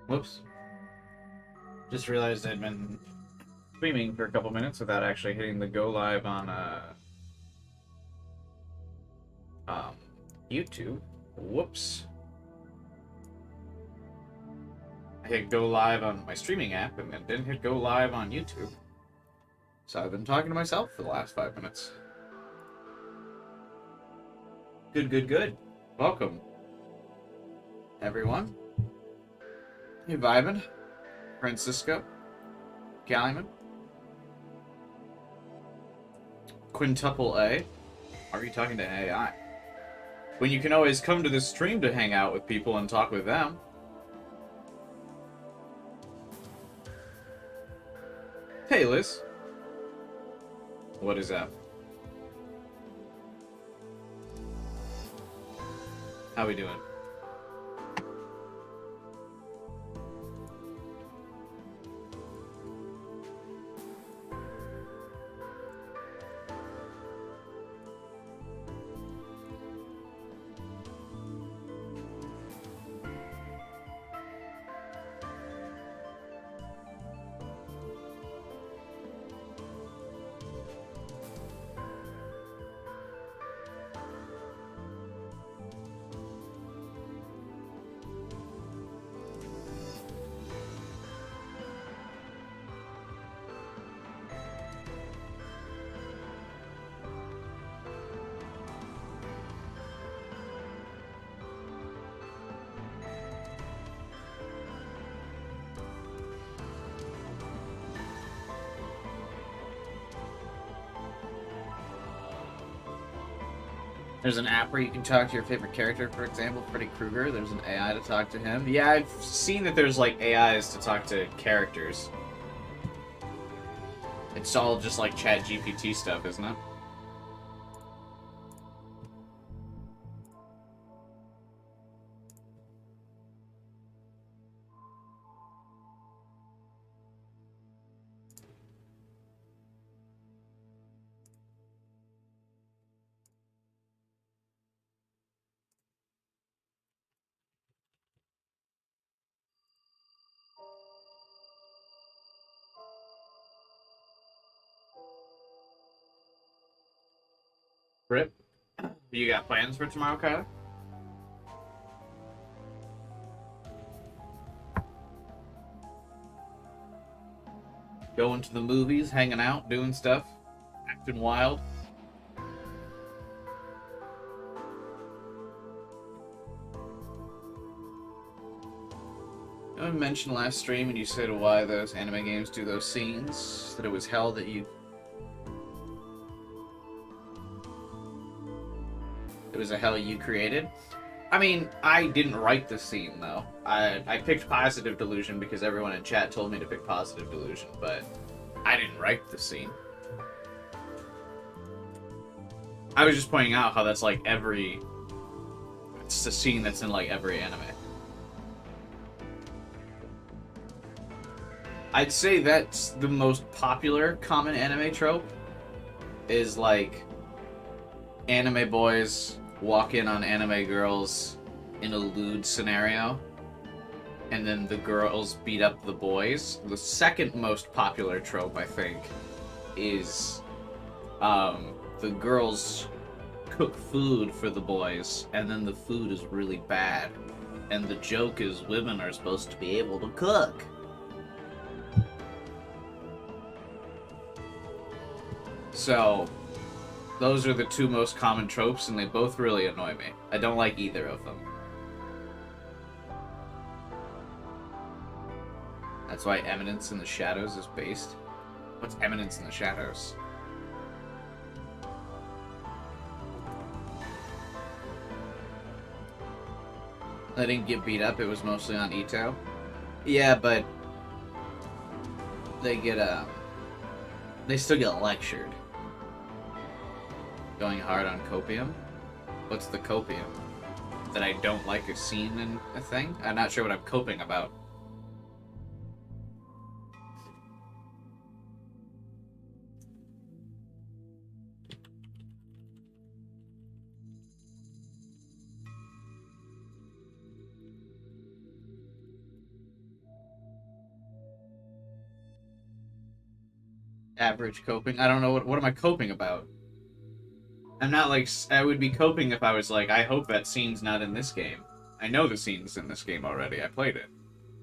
Whoops. Just realized I'd been streaming for a couple minutes without actually hitting the go live on um, YouTube. Whoops. I hit go live on my streaming app and then didn't hit go live on YouTube. So I've been talking to myself for the last 5 minutes. Good, good, good. Welcome, everyone. Hey, Vibin, Francisco, Galliman, Quintuple A. Are you talking to AI? When you can always come to this stream to hang out with people and talk with them. Hey, Liz. What is up? How we doing? There's an app where you can talk to your favorite character, for example, Freddy Krueger. There's an AI to talk to him. Yeah, I've seen that there's, like, AIs to talk to characters. It's all just, like, chat GPT stuff, isn't it? Rip, you got plans for tomorrow, Kyler? Going to the movies, hanging out, doing stuff, acting wild? I mentioned last stream and you said why those anime games do those scenes, that it was hell that you... It was a hell you created. I mean, I didn't write the scene, though. I picked Positive Delusion because everyone in chat told me to pick Positive Delusion, but I didn't write the scene. I was just pointing out how that's like every... It's a scene that's in like every anime. I'd say that's the most popular common anime trope, is like anime boys walk in on anime girls in a lewd scenario, and then the girls beat up the boys. The second most popular trope, I think, is the girls cook food for the boys, and then the food is really bad. And the joke is women are supposed to be able to cook. So, those are the two most common tropes, and they both really annoy me. I don't like either of them. That's why Eminence in the Shadows is based. What's Eminence in the Shadows? They didn't get beat up, it was mostly on Ito. Yeah, but they still get lectured. Going hard on copium? What's the copium? That I don't like a scene in a thing? I'm not sure what I'm coping about. Average coping. I don't know what am I coping about. I'm not like I would be coping if I was like I hope that scene's not in this game. I know the scene's in this game already. I played it,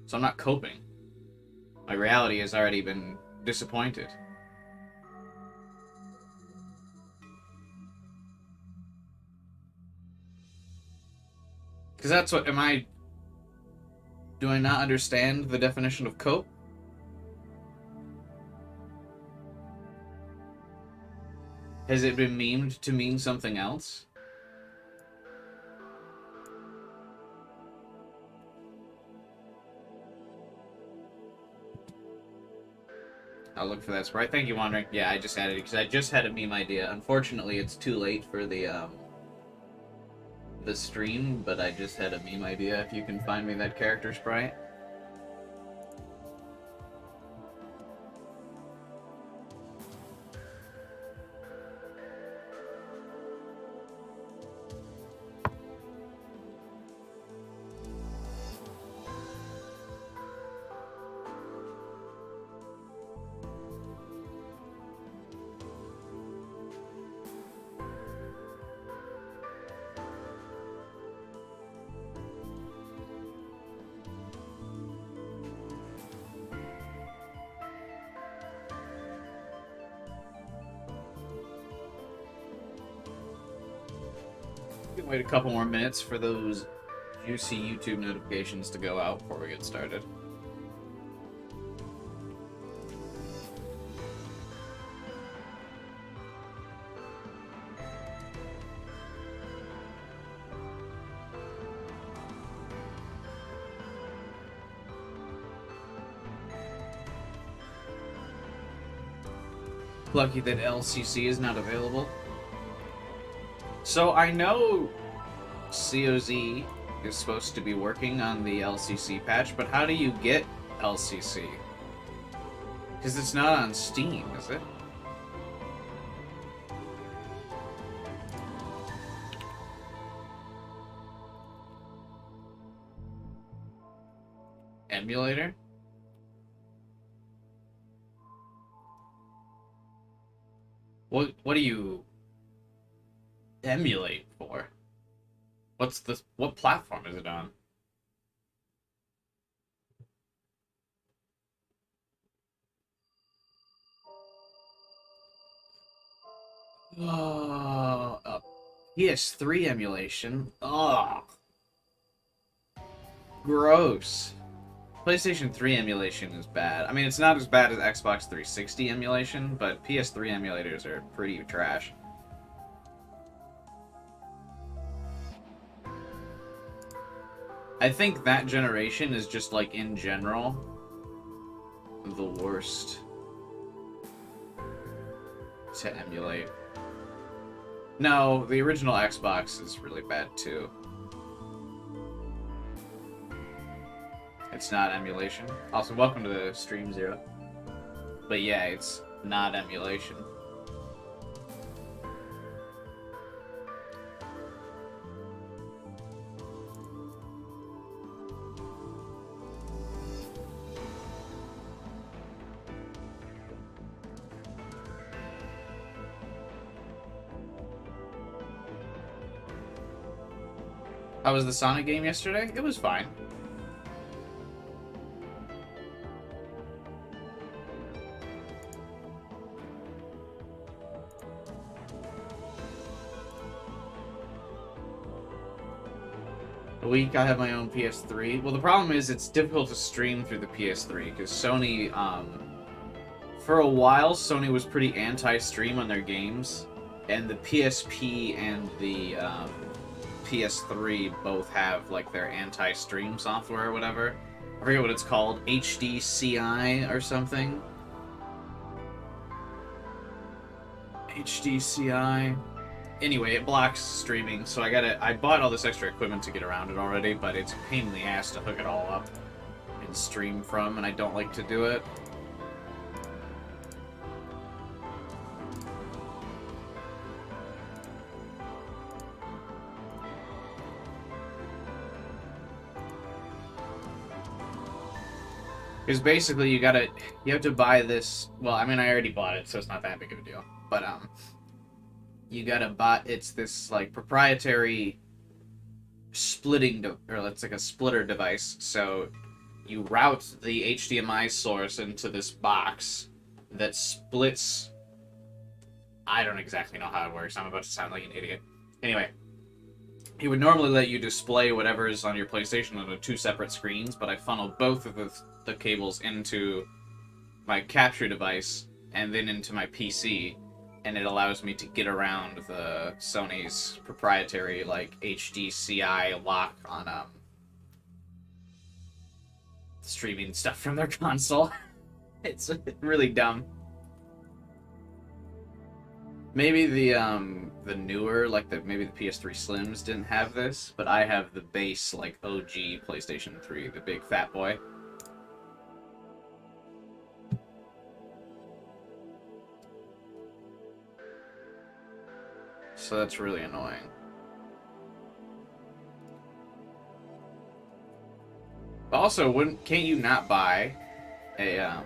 so I'm not coping. My reality has already been disappointed. Because that's what am I. Do I not understand the definition of cope? Has it been memed to mean something else? I'll look for that sprite. Thank you, Wandering. Yeah, I just added it because I just had a meme idea. Unfortunately, it's too late for the stream, but I just had a meme idea. If you can find me that character sprite. We can wait a couple more minutes for those juicy YouTube notifications to go out before we get started. Lucky that LCC is not available. So I know COZ is supposed to be working on the LCC patch, but how do you get LCC? Because it's not on Steam, is it? Emulator? What do you emulate for? What platform is it on? Oh, PS3 emulation. Oh, gross. PlayStation 3 emulation is bad. I mean, it's not as bad as Xbox 360 emulation, but PS3 emulators are pretty trash. I think that generation is just, like, in general, the worst to emulate. No, the original Xbox is really bad, too. It's not emulation. Also, welcome to the stream, Zero. But yeah, it's not emulation. How was the Sonic game yesterday? It was fine. A week I have my own PS3. Well, the problem is it's difficult to stream through the PS3 because Sony, for a while, Sony was pretty anti-stream on their games, and the PSP and the PS3 both have like their anti-stream software or whatever. I forget what it's called, HDCI or something. HDCI. Anyway, it blocks streaming, so I bought all this extra equipment to get around it already, but it's a pain in the ass to hook it all up and stream from, and I don't like to do it. Because basically you have to buy this. Well, I mean, I already bought it, so it's not that big of a deal. But you gotta buy. It's this like proprietary or it's like a splitter device. So you route the HDMI source into this box that splits. I don't exactly know how it works. I'm about to sound like an idiot. Anyway, it would normally let you display whatever is on your PlayStation on two separate screens, but I funneled both of the cables into my capture device and then into my PC, and it allows me to get around the Sony's proprietary like HDCI lock on streaming stuff from their console. It's really dumb. Maybe the newer, like maybe the PS3 Slims didn't have this, but I have the base like OG PlayStation 3, the big fat boy. So that's really annoying. Also, can't you not buy a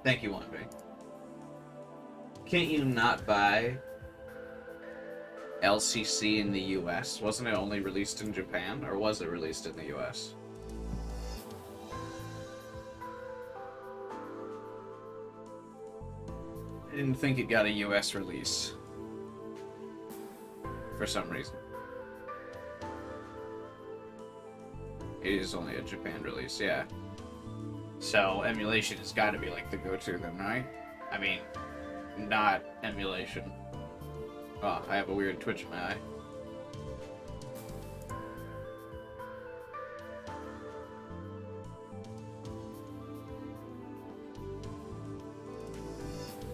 Thank you, 1B. Can't you not buy LCC in the US? Wasn't it only released in Japan, or was it released in the US? I didn't think it got a US release. For some reason. It is only a Japan release, yeah. So, emulation has got to be like the go-to then, right? I mean, not emulation. Oh, I have a weird twitch in my eye.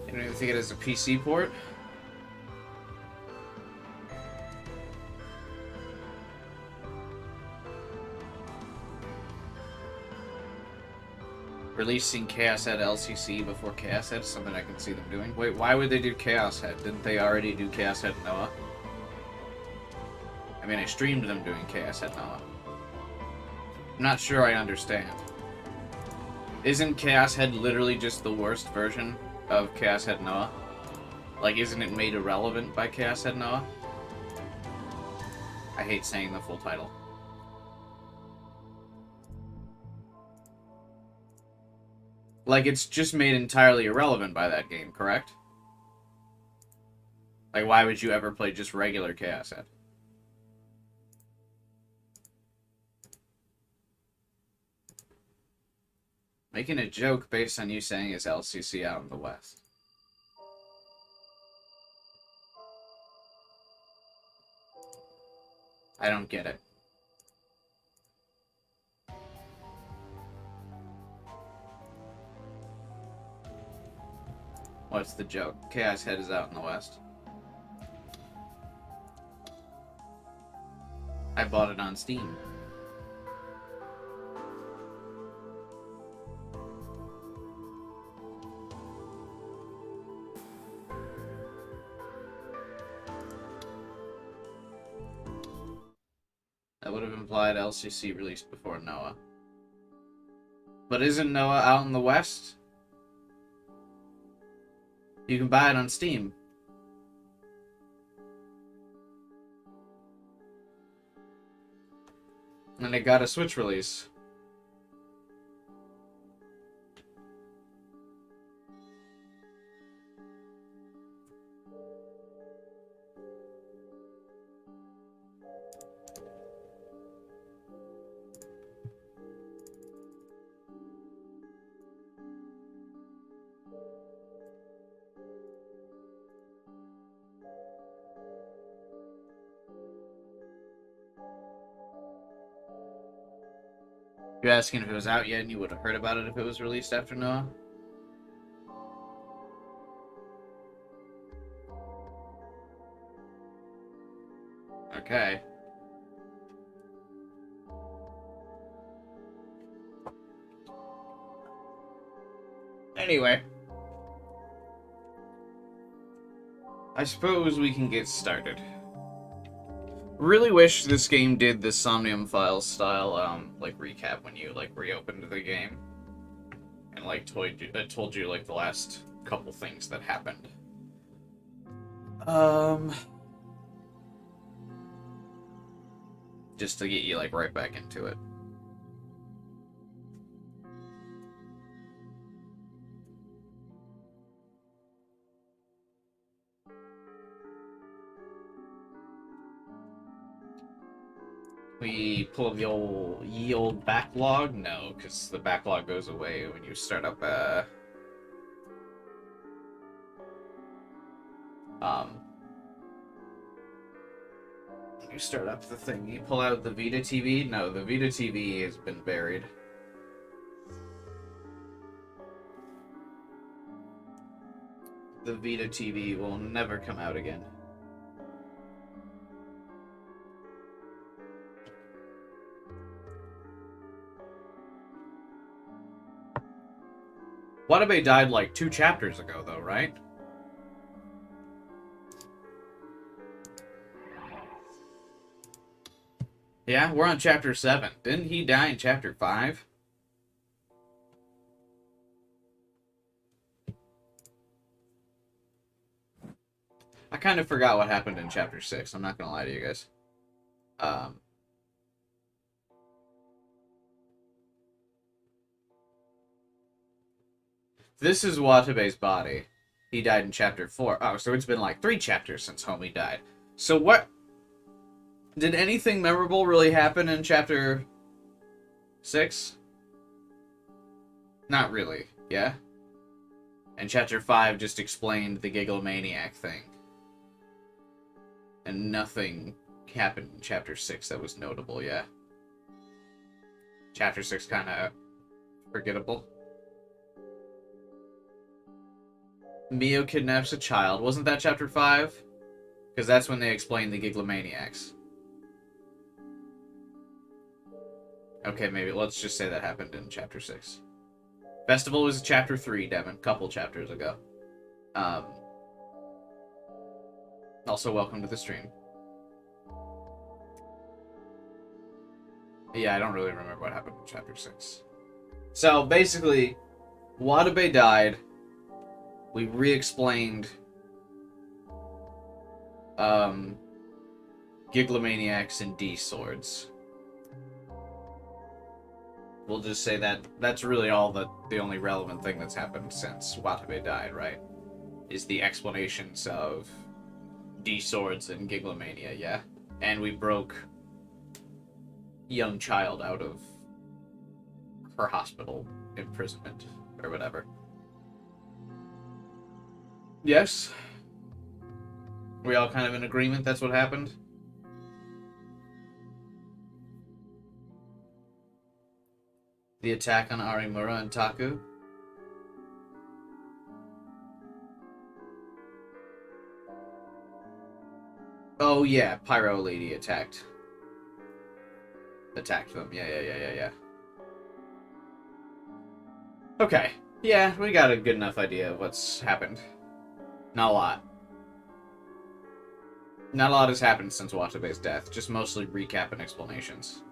You don't even think it has a PC port? Releasing Chaos Head LCC before Chaos Head is something I can see them doing. Wait, why would they do Chaos Head? Didn't they already do Chaos Head Noah? I mean, I streamed them doing Chaos Head Noah. I'm not sure I understand. Isn't Chaos Head literally just the worst version of Chaos Head Noah? Like, isn't it made irrelevant by Chaos Head Noah? I hate saying the full title. Like, it's just made entirely irrelevant by that game, correct? Like, why would you ever play just regular Chaos Head? Making a joke based on you saying it's LCC out in the West. I don't get it. What's the joke? Chaos Head is out in the West. I bought it on Steam. That would have implied LCC released before Noah. But isn't Noah out in the West? You can buy it on Steam. And it got a Switch release. You're asking if it was out yet and you would have heard about it if it was released after Noah? Okay. Anyway. I suppose we can get started. Really wish this game did the Somnium Files style, like, recap when you, like, reopened the game. And, like, told you, like, the last couple things that happened. Just to get you, like, right back into it. We pull up the ye old backlog? No, because the backlog goes away when you start up, when you start up the thing. You pull out the Vita TV? No, the Vita TV has been buried. The Vita TV will never come out again. Watabe died like 2 chapters ago, though, right? Yeah, we're on chapter 7. Didn't he die in chapter 5? I kind of forgot what happened in chapter 6. I'm not gonna lie to you guys. This is Watabe's body. He died in chapter 4. Oh, so it's been like 3 chapters since Homie died. So what... Did anything memorable really happen in chapter 6? Not really, yeah? And chapter 5 just explained the Gigglemaniac thing. And nothing happened in chapter 6 that was notable, yeah? Chapter 6 kind of forgettable. Mio kidnaps a child. Wasn't that chapter 5? Because that's when they explained the Gigglemaniacs. Okay, maybe. Let's just say that happened in chapter 6. Festival was chapter 3, Devin. Couple chapters ago. Also, welcome to the stream. Yeah, I don't really remember what happened in chapter 6. So, basically, Watabe died. We re-explained Gigglemaniacs and D-Swords. We'll just say that that's really all the only relevant thing that's happened since Watabe died, right? Is the explanations of D-Swords and Gigglemania, yeah? And we broke young child out of her hospital imprisonment, or whatever. Yes? We all kind of in agreement that's what happened? The attack on Arimura and Taku? Oh yeah, Pyro Lady attacked them. Yeah. Okay. Yeah, we got a good enough idea of what's happened. Not a lot. Not a lot has happened since Watabe's death, just mostly recap and explanations.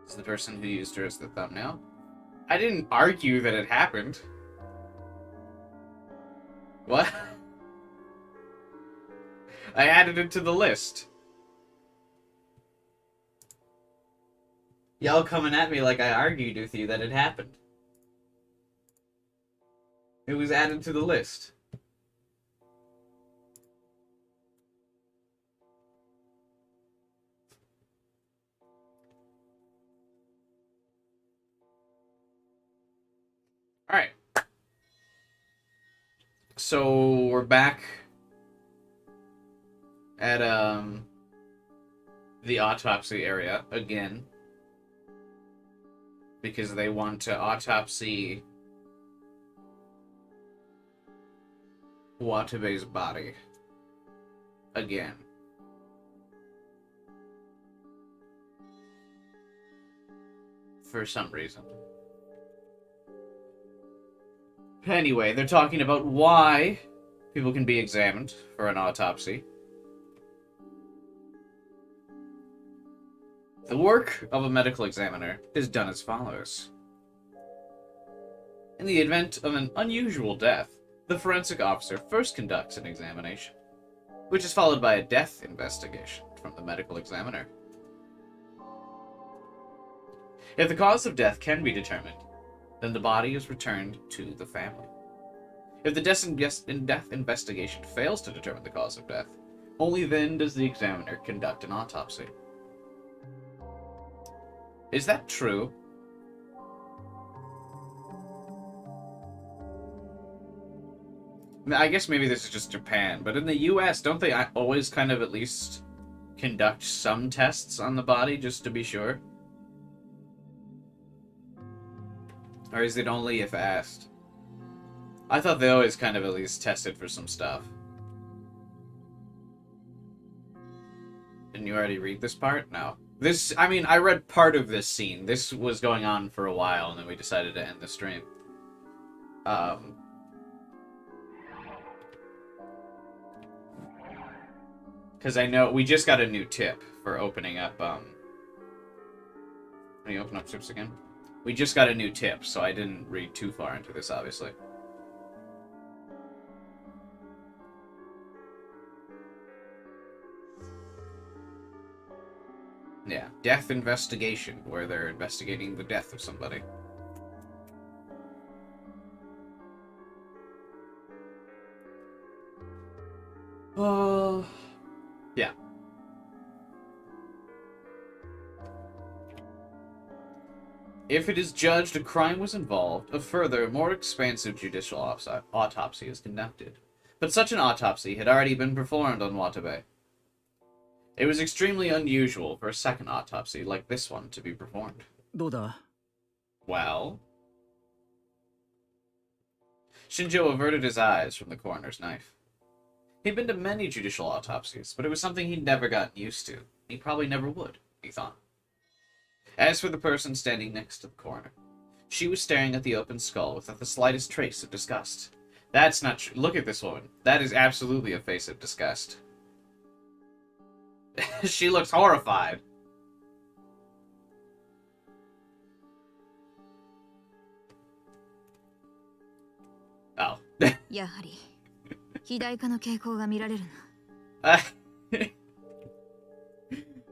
Is the person who used her as the thumbnail? I didn't argue that it happened. What? I added it to the list. Y'all coming at me like I argued with you that it happened. It was added to the list. Alright. So, we're back at, the autopsy area again. Because they want to autopsy Watabe's body. Again. for some reason. Anyway, they're talking about why people can be examined for an autopsy. The work of a medical examiner is done as follows. In the event of an unusual death, the forensic officer first conducts an examination, which is followed by a death investigation from the medical examiner. If the cause of death can be determined, then the body is returned to the family. If the death investigation fails to determine the cause of death, only then does the examiner conduct an autopsy. Is that true? I guess maybe this is just Japan, but in the US, don't they always kind of at least conduct some tests on the body just to be sure? Or is it only if asked? I thought they always kind of at least tested for some stuff. Didn't you already read this part? No. I read part of this scene. This was going on for a while, and then we decided to end the stream. Because I know we just got a new tip for opening up, Let me open up tips again. We just got a new tip, so I didn't read too far into this, obviously. Yeah, death investigation, where they're investigating the death of somebody. Yeah. If it is judged a crime was involved, a further, more expansive judicial autopsy is conducted. But such an autopsy had already been performed on Watabe. It was extremely unusual for a second autopsy like this one to be performed. Well? Shinjo averted his eyes from the coroner's knife. He'd been to many judicial autopsies, but it was something he'd never gotten used to. He probably never would, he thought. As for the person standing next to the coroner, she was staring at the open skull without the slightest trace of disgust. That's not true. Look at this woman. That is absolutely a face of disgust. She looks horrified. Oh.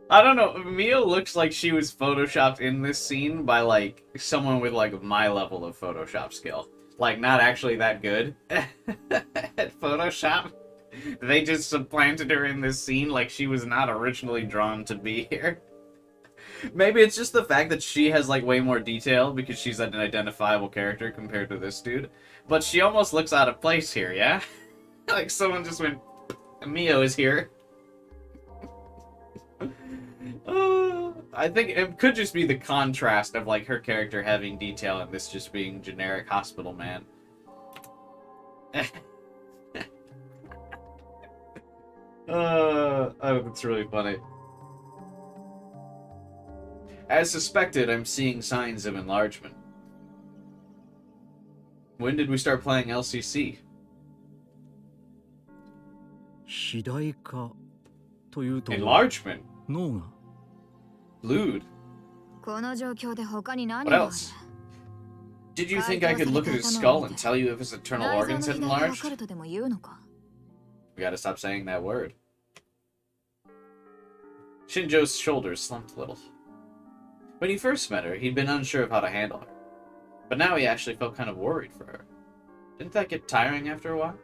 I don't know. Mio looks like she was photoshopped in this scene by, like, someone with, like, my level of Photoshop skill. Like, not actually that good at Photoshop. They just supplanted her in this scene like she was not originally drawn to be here. Maybe it's just the fact that she has, like, way more detail because she's an identifiable character compared to this dude. But she almost looks out of place here, yeah? Like, someone just went, Mio is here. I think it could just be the contrast of, like, her character having detail and this just being generic hospital man. Oh, that's really funny. As suspected, I'm seeing signs of enlargement. When did we start playing LCC? Enlargement? Lewd. What else? Did you think I could look at his skull and tell you if his internal organs had enlarged? We gotta stop saying that word. Shinjo's shoulders slumped a little. When he first met her, he'd been unsure of how to handle her. But now he actually felt kind of worried for her. Didn't that get tiring after a while?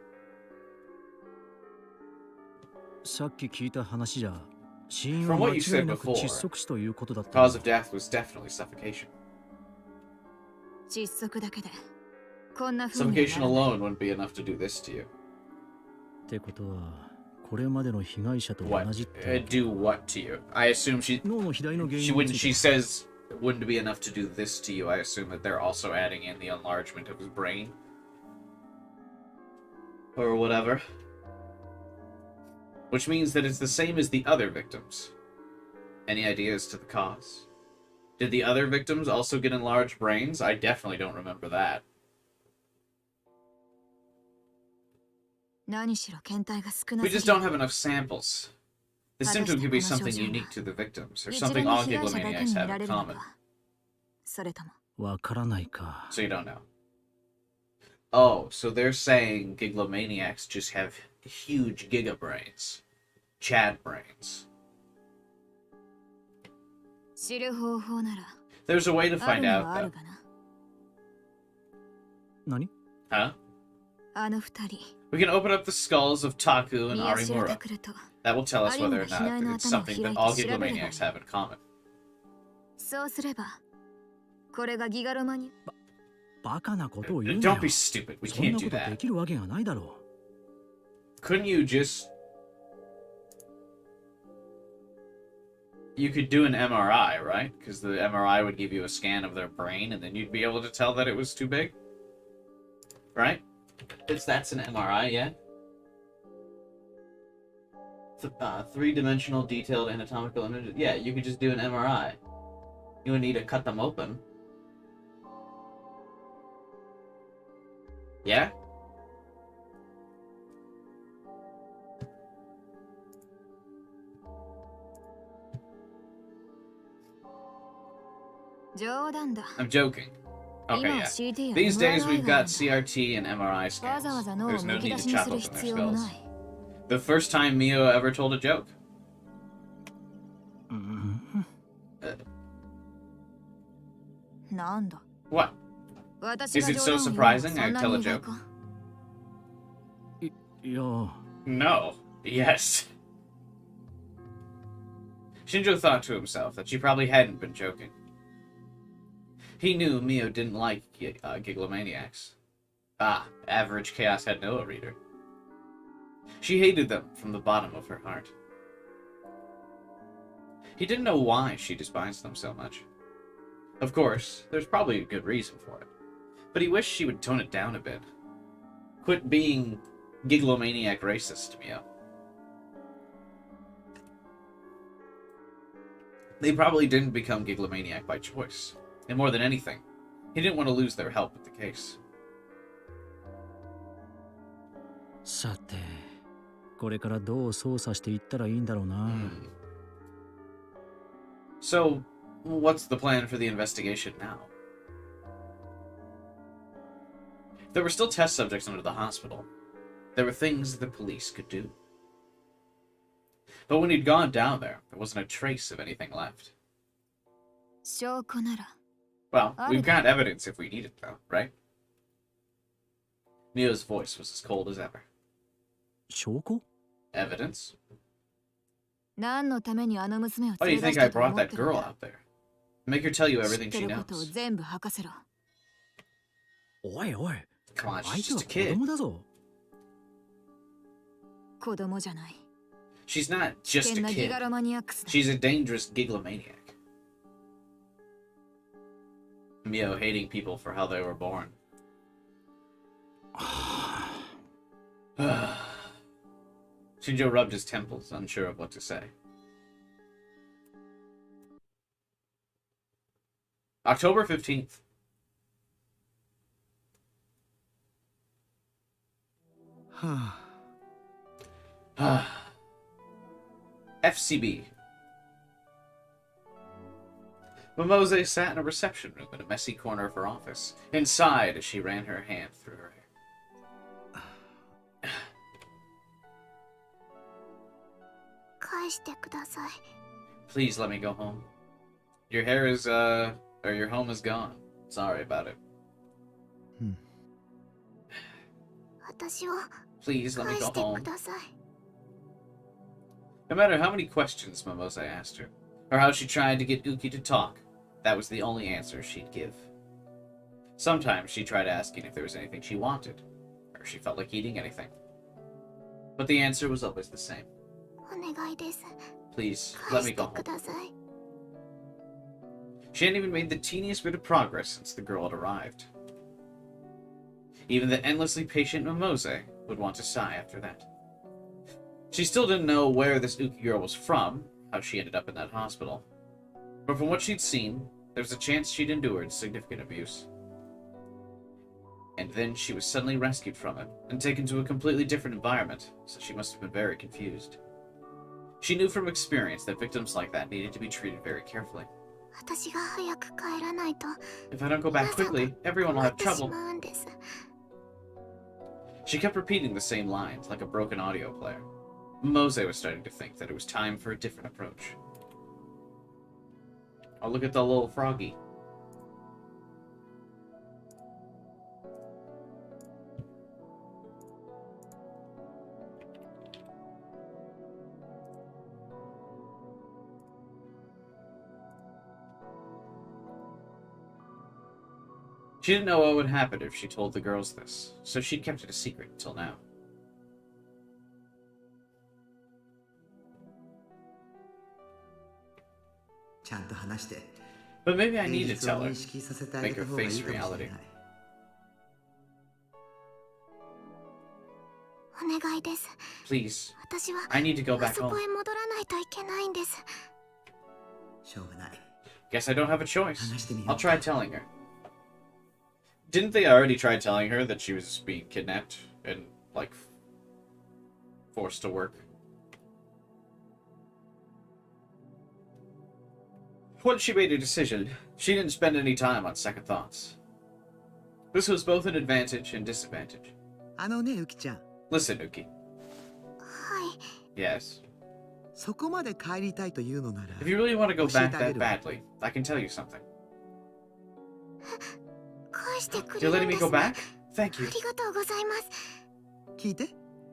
From what you said before, the cause of death was definitely suffocation. Suffocation alone wouldn't be enough to do this to you. What? Do what to you? I assume she says it wouldn't be enough to do this to you. I assume that they're also adding in the enlargement of his brain. Or whatever. Which means that it's the same as the other victims. Any ideas to the cause? Did the other victims also get enlarged brains? I definitely don't remember that. We just don't have enough samples. The symptom could be something unique to the victims, or something all giglomaniacs have in common. So you don't know. Oh, so they're saying giglomaniacs just have huge giga brains. Chad brains. There's a way to find out, though. Nani? Huh? We can open up the skulls of Taku and Arimura. That will tell us whether or not it's something that all giglomaniacs have in common. Don't be stupid. We can't do that. Couldn't you just... You could do an MRI, right? Because the MRI would give you a scan of their brain, and then you'd be able to tell that it was too big? Right? That's an MRI, yeah? Three-dimensional detailed anatomical images. Yeah, you could just do an MRI. You would need to cut them open. Yeah? I'm joking. Okay, yeah. These days we've got CRT and MRI scans. There's no need to chop open their skulls. The first time Mio ever told a joke. What? Is it so surprising I tell a joke? No. Yes. Shinjo thought to himself that she probably hadn't been joking. He knew Mio didn't like giglomaniacs. Average Chaos had no reader. She hated them from the bottom of her heart. He didn't know why she despised them so much. Of course, there's probably a good reason for it. But he wished she would tone it down a bit. Quit being giglomaniac racist, Mio. They probably didn't become giglomaniac by choice. And more than anything, he didn't want to lose their help with the case. So, what's the plan for the investigation now? There were still test subjects under the hospital. There were things the police could do. But when he'd gone down there wasn't a trace of anything left. Well, we've got evidence if we need it, though, right? Mio's voice was as cold as ever. Evidence? Why do you think I brought that girl out there? Make her tell you everything she knows. Come on, she's just a kid. She's not just a kid. She's a dangerous giglomaniac. Mio hating people for how they were born. Shinjo rubbed his temples, unsure of what to say. October 15th. FCB. Momose sat in a reception room in a messy corner of her office, and sighed as she ran her hand through her hair. Please let me go home. Your hair is, or your home is gone. Sorry about it. Please let me go home. No matter how many questions Momose asked her, or how she tried to get Uki to talk, that was the only answer she'd give. Sometimes she tried asking if there was anything she wanted, or she felt like eating anything. But the answer was always the same. Please, let me go home. She hadn't even made the teeniest bit of progress since the girl had arrived. Even the endlessly patient Momose would want to sigh after that. She still didn't know where this Uki girl was from, how she ended up in that hospital. But from what she'd seen, There was a chance she'd endured significant abuse. And then she was suddenly rescued from it and taken to a completely different environment, so she must have been very confused. She knew from experience that victims like that needed to be treated very carefully. If I don't go back quickly, everyone will have trouble. She kept repeating the same lines, like a broken audio player. Mose was starting to think that it was time for a different approach. Oh, look at the little froggy. She didn't know what would happen if she told the girls this, so she'd kept it a secret until now. But maybe I need to tell her. Make her face reality. Please, I need to go back home. Guess I don't have a choice. I'll try telling her. Didn't they already try telling her that she was being kidnapped and, like, forced to work? Once she made a decision, she didn't spend any time on second thoughts. This was both an advantage and disadvantage. Listen, Uki. Yes? If you really want to go back that badly, I can tell you something. You're letting me go back? Thank you.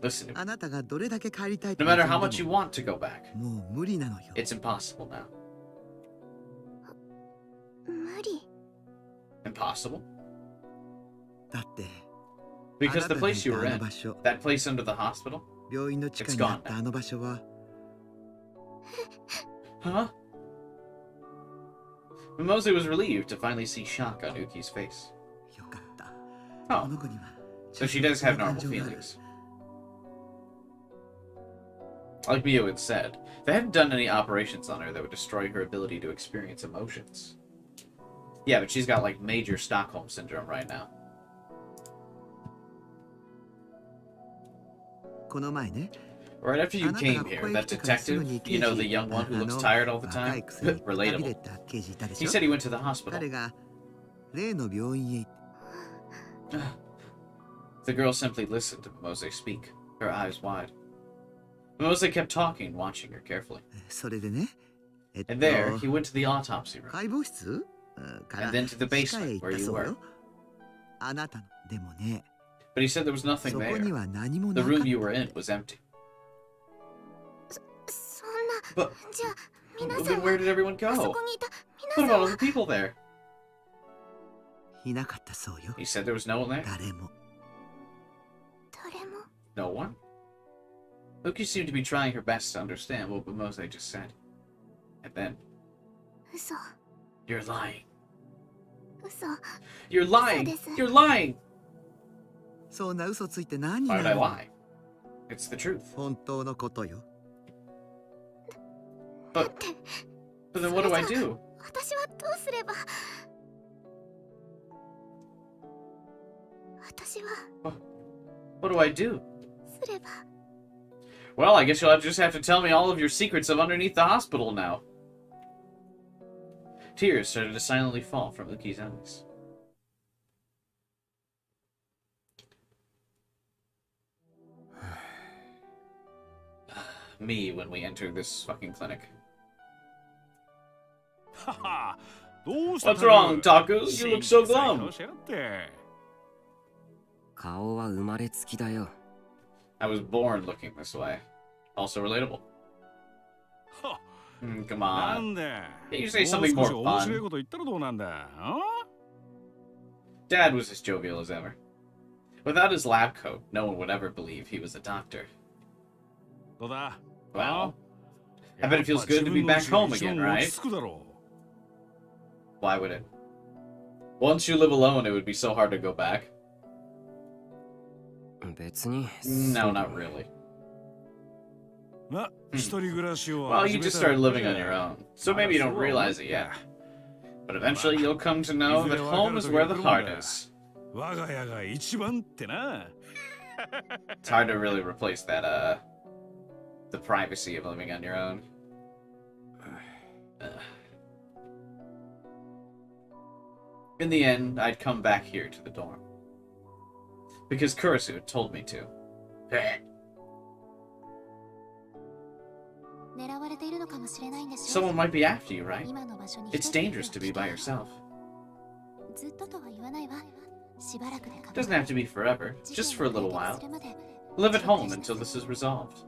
Listen, no matter how much you want to go back, it's impossible now. Impossible? Because the place you were in, that place under the hospital, it's gone now. Huh? Mimose was relieved to finally see shock on Uki's face. Oh, so she does have normal feelings. Like Mio had said, they hadn't done any operations on her that would destroy her ability to experience emotions. Yeah, but she's got like major Stockholm Syndrome right now. Right after you came here, that detective, you know, the young one who looks tired all the time? Relatable. He said he went to the hospital. The girl simply listened to Mimose speak, her eyes wide. Mimose kept talking, watching her carefully. And there, he went to the autopsy room. And then to the basement, where you were. But he said there was nothing there. The room you were in was empty. But then where did everyone go? What about all the people there? He said there was no one there? No one? Uki seemed to be trying her best to understand what Mimose just said. And then... You're lying. You're lying! You're lying! Why would I lie? It's the truth. But then what do I do? What do I do? Well, I guess you'll just have to tell me all of your secrets of underneath the hospital now. Tears started to silently fall from Uki's eyes. Me when we enter this fucking clinic. What's wrong, Takus? You look so glum. I was born looking this way. Also relatable. Come on. Can't you say something more fun? Dad was as jovial as ever. Without his lab coat, no one would ever believe he was a doctor. Well, I bet it feels good to be back home again, right? Why would it? Once you live alone, it would be so hard to go back. No, not really. Well, you just started living on your own, so maybe you don't realize it yet. But eventually you'll come to know that home is where the heart is. It's hard to really replace that, the privacy of living on your own. In the end, I'd come back here to the dorm. Because Kurisu had told me to. Someone might be after you, right? It's dangerous to be by yourself. Doesn't have to be forever, just for a little while. Live at home until this is resolved.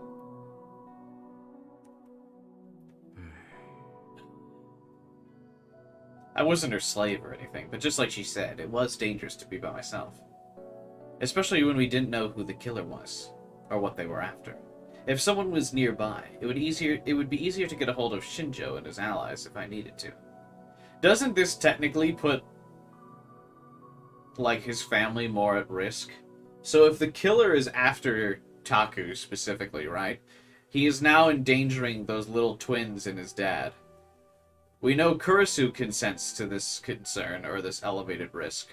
I wasn't her slave or anything, but just like she said, it was dangerous to be by myself. Especially when we didn't know who the killer was, or what they were after. If someone was nearby, it would be easier to get a hold of Shinjo and his allies if I needed to. Doesn't this technically put, like, his family more at risk? So if the killer is after Taku specifically, right? He is now endangering those little twins and his dad. We know Kurisu consents to this concern, or this elevated risk.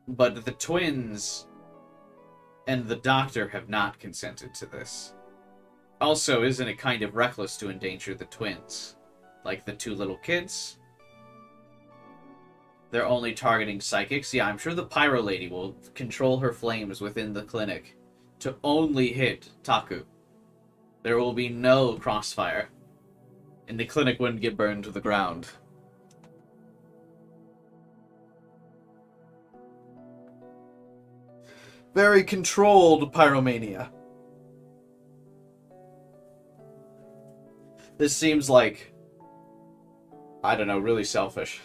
But the twins and the doctor have not consented to this. Also, isn't it kind of reckless to endanger the twins? Like the two little kids? They're only targeting psychics? Yeah, I'm sure the Pyro Lady will control her flames within the clinic to only hit Taku. There will be no crossfire. And the clinic wouldn't get burned to the ground. Very controlled pyromania. This seems like, I don't know, really selfish.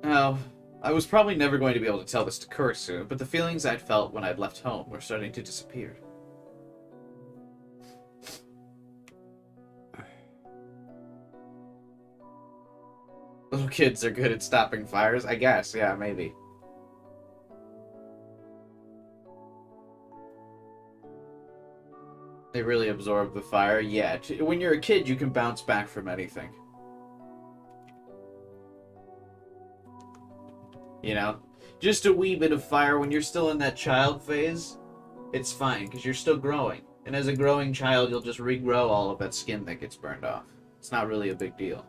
Now, I was probably never going to be able to tell this to Kurisu, but the feelings I'd felt when I'd left home were starting to disappear. Little kids are good at stopping fires? I guess, yeah, maybe. They really absorb the fire? Yeah, when you're a kid, you can bounce back from anything. You know? Just a wee bit of fire when you're still in that child phase, it's fine, because you're still growing. And as a growing child, you'll just regrow all of that skin that gets burned off. It's not really a big deal.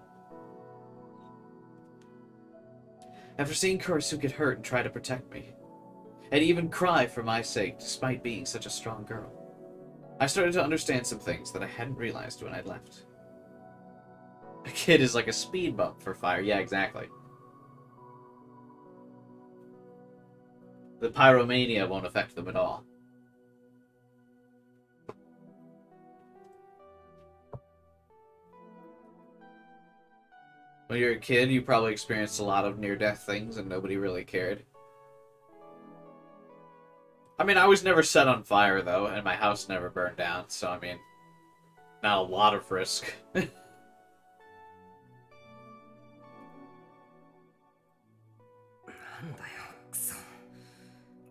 After seeing Kurisu get hurt and try to protect me, and even cry for my sake despite being such a strong girl, I started to understand some things that I hadn't realized when I'd left. A kid is like a speed bump for fire. Yeah, exactly. The pyromania won't affect them at all. When you're a kid, you probably experienced a lot of near-death things and nobody really cared. I mean, I was never set on fire, though, and my house never burned down, so, I mean, not a lot of risk.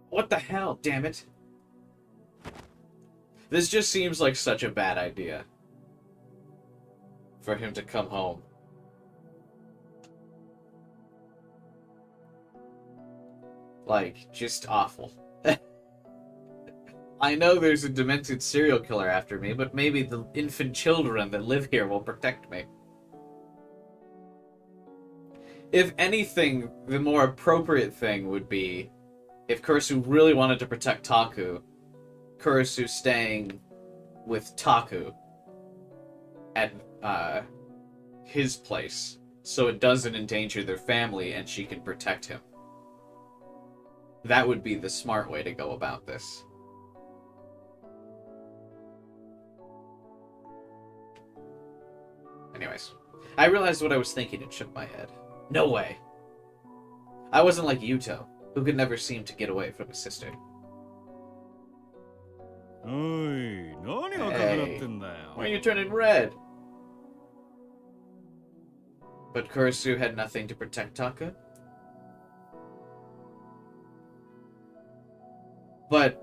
What the hell, damn it? This just seems like such a bad idea. For him to come home. Like, just awful. I know there's a demented serial killer after me, but maybe the infant children that live here will protect me. If anything, the more appropriate thing would be if Kurisu really wanted to protect Taku, Kurisu staying with Taku at his place, so it doesn't endanger their family and she can protect him. That would be the smart way to go about this. Anyways, I realized what I was thinking and shook my head. No way. I wasn't like Yuto, who could never seem to get away from his sister. Hey, why are you turning red? But Kurisu had nothing to protect Taku? But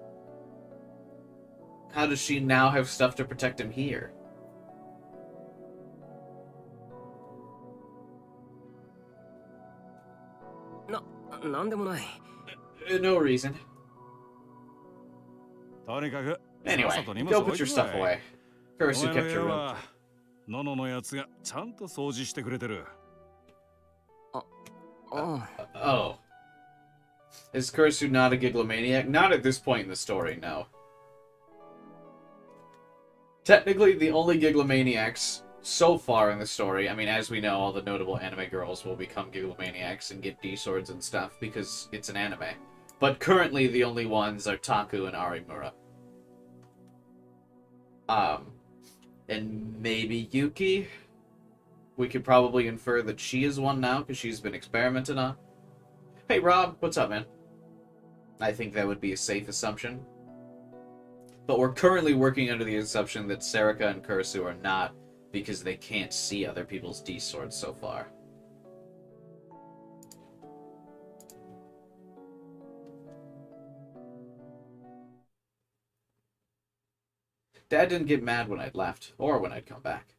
How does she now have stuff to protect him here? No reason. Anyway, go put your stuff away. Kurisu kept your room. Oh. Is Kurisu not a giglomaniac? Not at this point in the story, no. Technically, the only giglomaniacs so far in the story, I mean, as we know, all the notable anime girls will become giglomaniacs and get D-swords and stuff because it's an anime. But currently, the only ones are Taku and Arimura. And maybe Yuki? We could probably infer that she is one now because she's been experimented on. Hey, Rob, what's up, man? I think that would be a safe assumption. But we're currently working under the assumption that Serika and Kurisu are not because they can't see other people's D-swords so far. Dad didn't get mad when I'd left, or when I'd come back.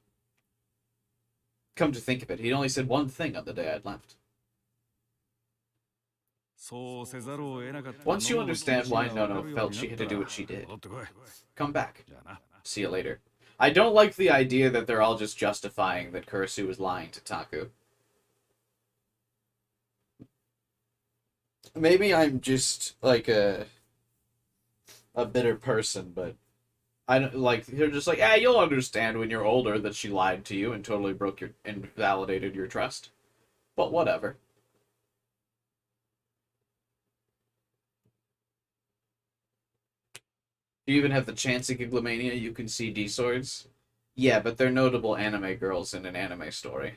Come to think of it, he'd only said one thing on the day I'd left. Once you understand why Nono felt she had to do what she did, come back. See you later. I don't like the idea that they're all just justifying that Kurisu was lying to Taku. Maybe I'm just, like, a bitter person, but I don't, like, they're just like, yeah, you'll understand when you're older that she lied to you and totally invalidated your trust. But whatever. Do you even have the chance at Giglomania? You can see D-swords? Yeah, but they're notable anime girls in an anime story.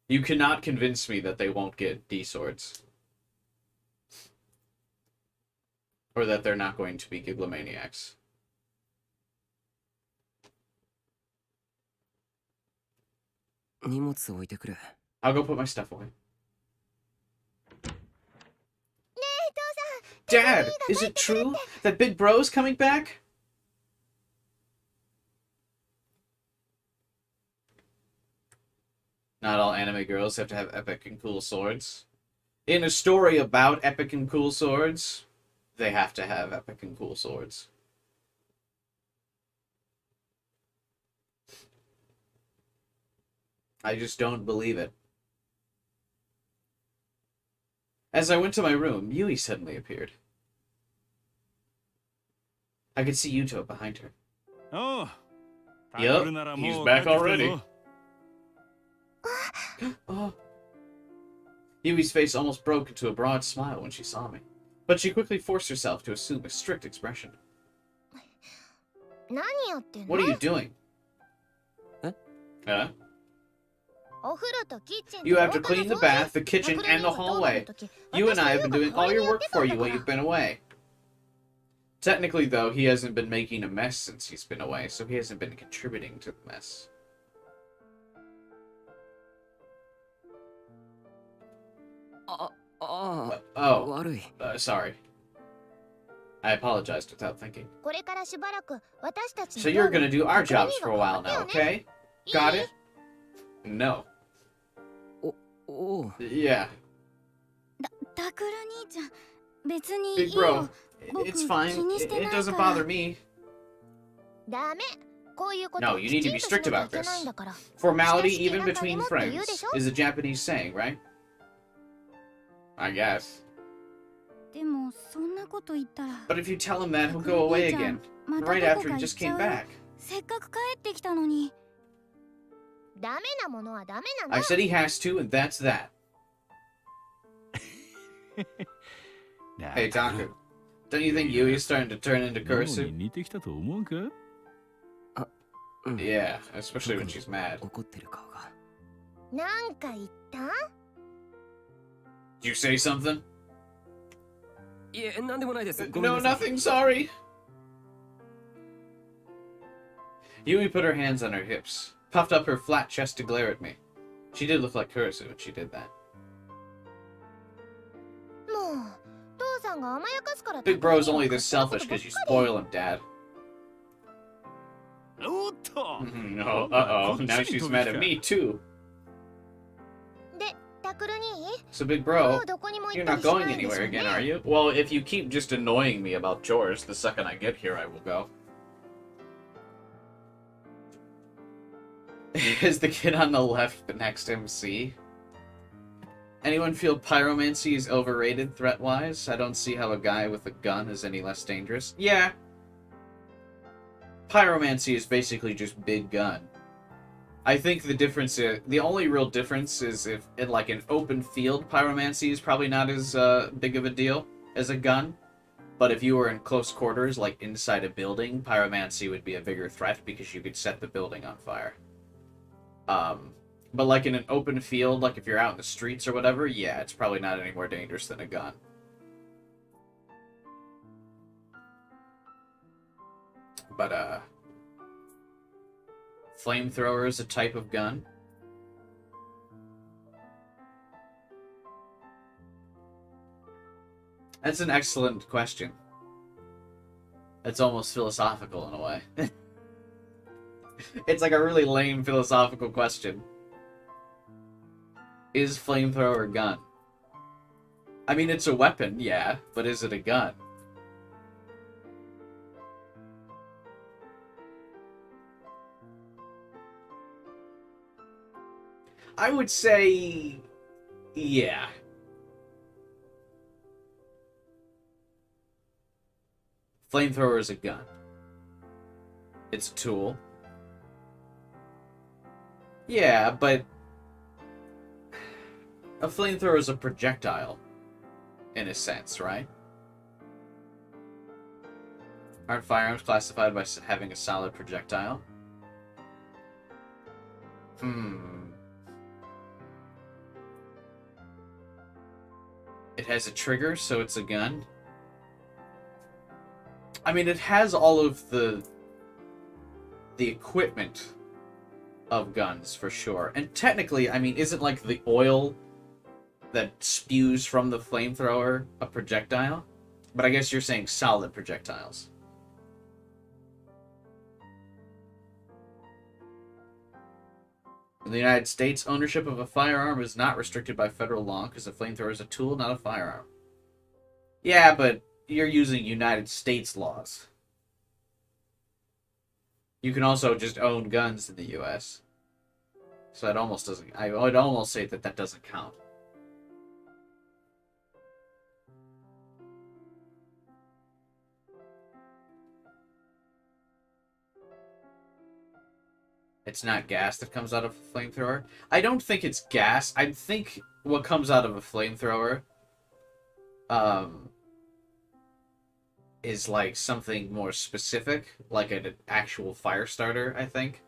You cannot convince me that they won't get D-swords. Or that they're not going to be Giglomaniacs. I'll go put my stuff away. Dad, is it true that Big Bro's coming back? Not all anime girls have to have epic and cool swords. In a story about epic and cool swords, they have to have epic and cool swords. I just don't believe it. As I went to my room, Yui suddenly appeared. I could see Yuto behind her. Oh, yup, he's back already. Oh. Yui's face almost broke into a broad smile when she saw me, but she quickly forced herself to assume a strict expression. What are you doing? Huh? You have to clean the bath, the kitchen, and the hallway. You and I have been doing all your work for you while you've been away. Technically, though, he hasn't been making a mess since he's been away, so he hasn't been contributing to the mess. Sorry. I apologized without thinking. So you're gonna do our jobs for a while now, okay? Got it? No. Yeah. Big bro, it's fine. It doesn't bother me. No, you need to be strict about this. Formality, even between friends, is a Japanese saying, right? I guess. But if you tell him that, he'll go away again. Right after he just came back. I said he has to, and that's that. Hey, Taku. Don't you think Yui's starting to turn into Kurisu? Yeah, especially when she's mad. Did you say something? No, nothing, sorry. Yui put her hands on her hips, puffed up her flat chest to glare at me. She did look like Kurisu when she did that. Big bro's only this selfish because you spoil him, Dad. おっと No, uh-oh. Now she's mad at me, too. で、タクル兄 So, big も bro, うどこにも行 you're った not りしな going いでしょ anywhere うね again, are you? Well, if you keep just annoying me about chores, the second I get here, I will go. Is the kid on the left the next MC? Anyone feel pyromancy is overrated threat-wise? I don't see how a guy with a gun is any less dangerous. Yeah. Pyromancy is basically just big gun. I think the difference is, the only real difference is if in like an open field, pyromancy is probably not as big of a deal as a gun. But if you were in close quarters, like inside a building, pyromancy would be a bigger threat because you could set the building on fire. But like in an open field, like if you're out in the streets or whatever, yeah, it's probably not any more dangerous than a gun. But, flamethrower is a type of gun. That's an excellent question. It's almost philosophical in a way. It's like a really lame philosophical question. Is flamethrower a gun? I mean, it's a weapon, yeah, but is it a gun? I would say, yeah. Flamethrower is a gun. It's a tool. Yeah, but a flamethrower is a projectile, in a sense, right? Aren't firearms classified by having a solid projectile? It has a trigger, so it's a gun. I mean, it has all of the equipment of guns, for sure. And technically, I mean, isn't like the oil that spews from the flamethrower a projectile? But I guess you're saying solid projectiles. In the United States, ownership of a firearm is not restricted by federal law because a flamethrower is a tool, not a firearm. Yeah, but you're using United States laws. You can also just own guns in the U.S. So it almost doesn't... I would almost say that that doesn't count. It's not gas that comes out of a flamethrower. I don't think it's gas. I think what comes out of a flamethrower is like something more specific, like an actual fire starter, I think.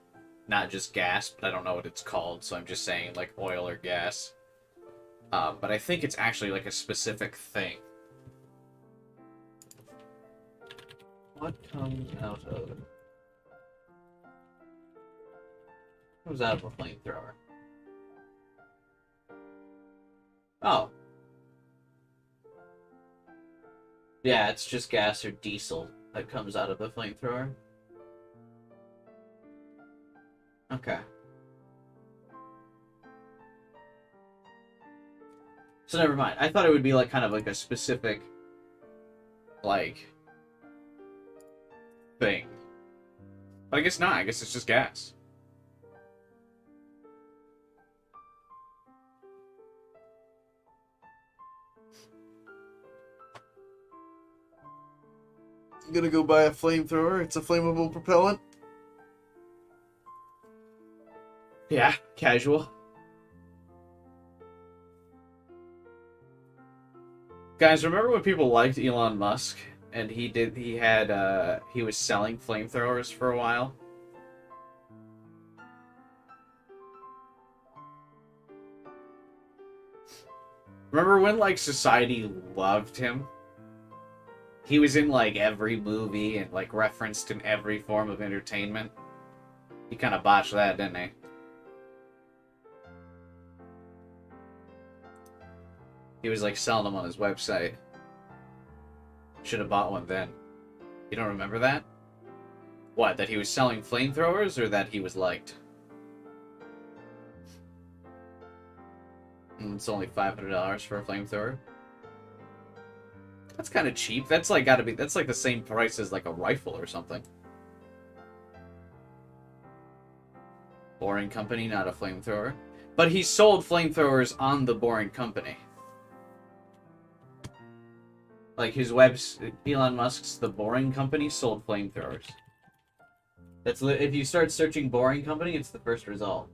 Not just gas, but I don't know what it's called, so I'm just saying like oil or gas. But I think it's actually like a specific thing. What comes out of... comes out of a flamethrower? Oh. Yeah, it's just gas or diesel that comes out of a flamethrower. Okay. So never mind. I thought it would be like kind of like a specific, like, thing. But I guess not. I guess it's just gas. I'm gonna go buy a flamethrower. It's a flammable propellant. Yeah, casual. Guys, remember when people liked Elon Musk and he was selling flamethrowers for a while? Remember when like society loved him? He was in like every movie and like referenced in every form of entertainment. He kind of botched that, didn't he? He was like selling them on his website. Should have bought one then. You don't remember that? What, that he was selling flamethrowers or that he was liked? It's only $500 for a flamethrower. That's kind of cheap. That's like gotta be. That's like the same price as like a rifle or something. Boring Company, not a flamethrower. But he sold flamethrowers on the Boring Company. Like his Elon Musk's The Boring Company sold flamethrowers. That's if you start searching Boring Company, it's the first result.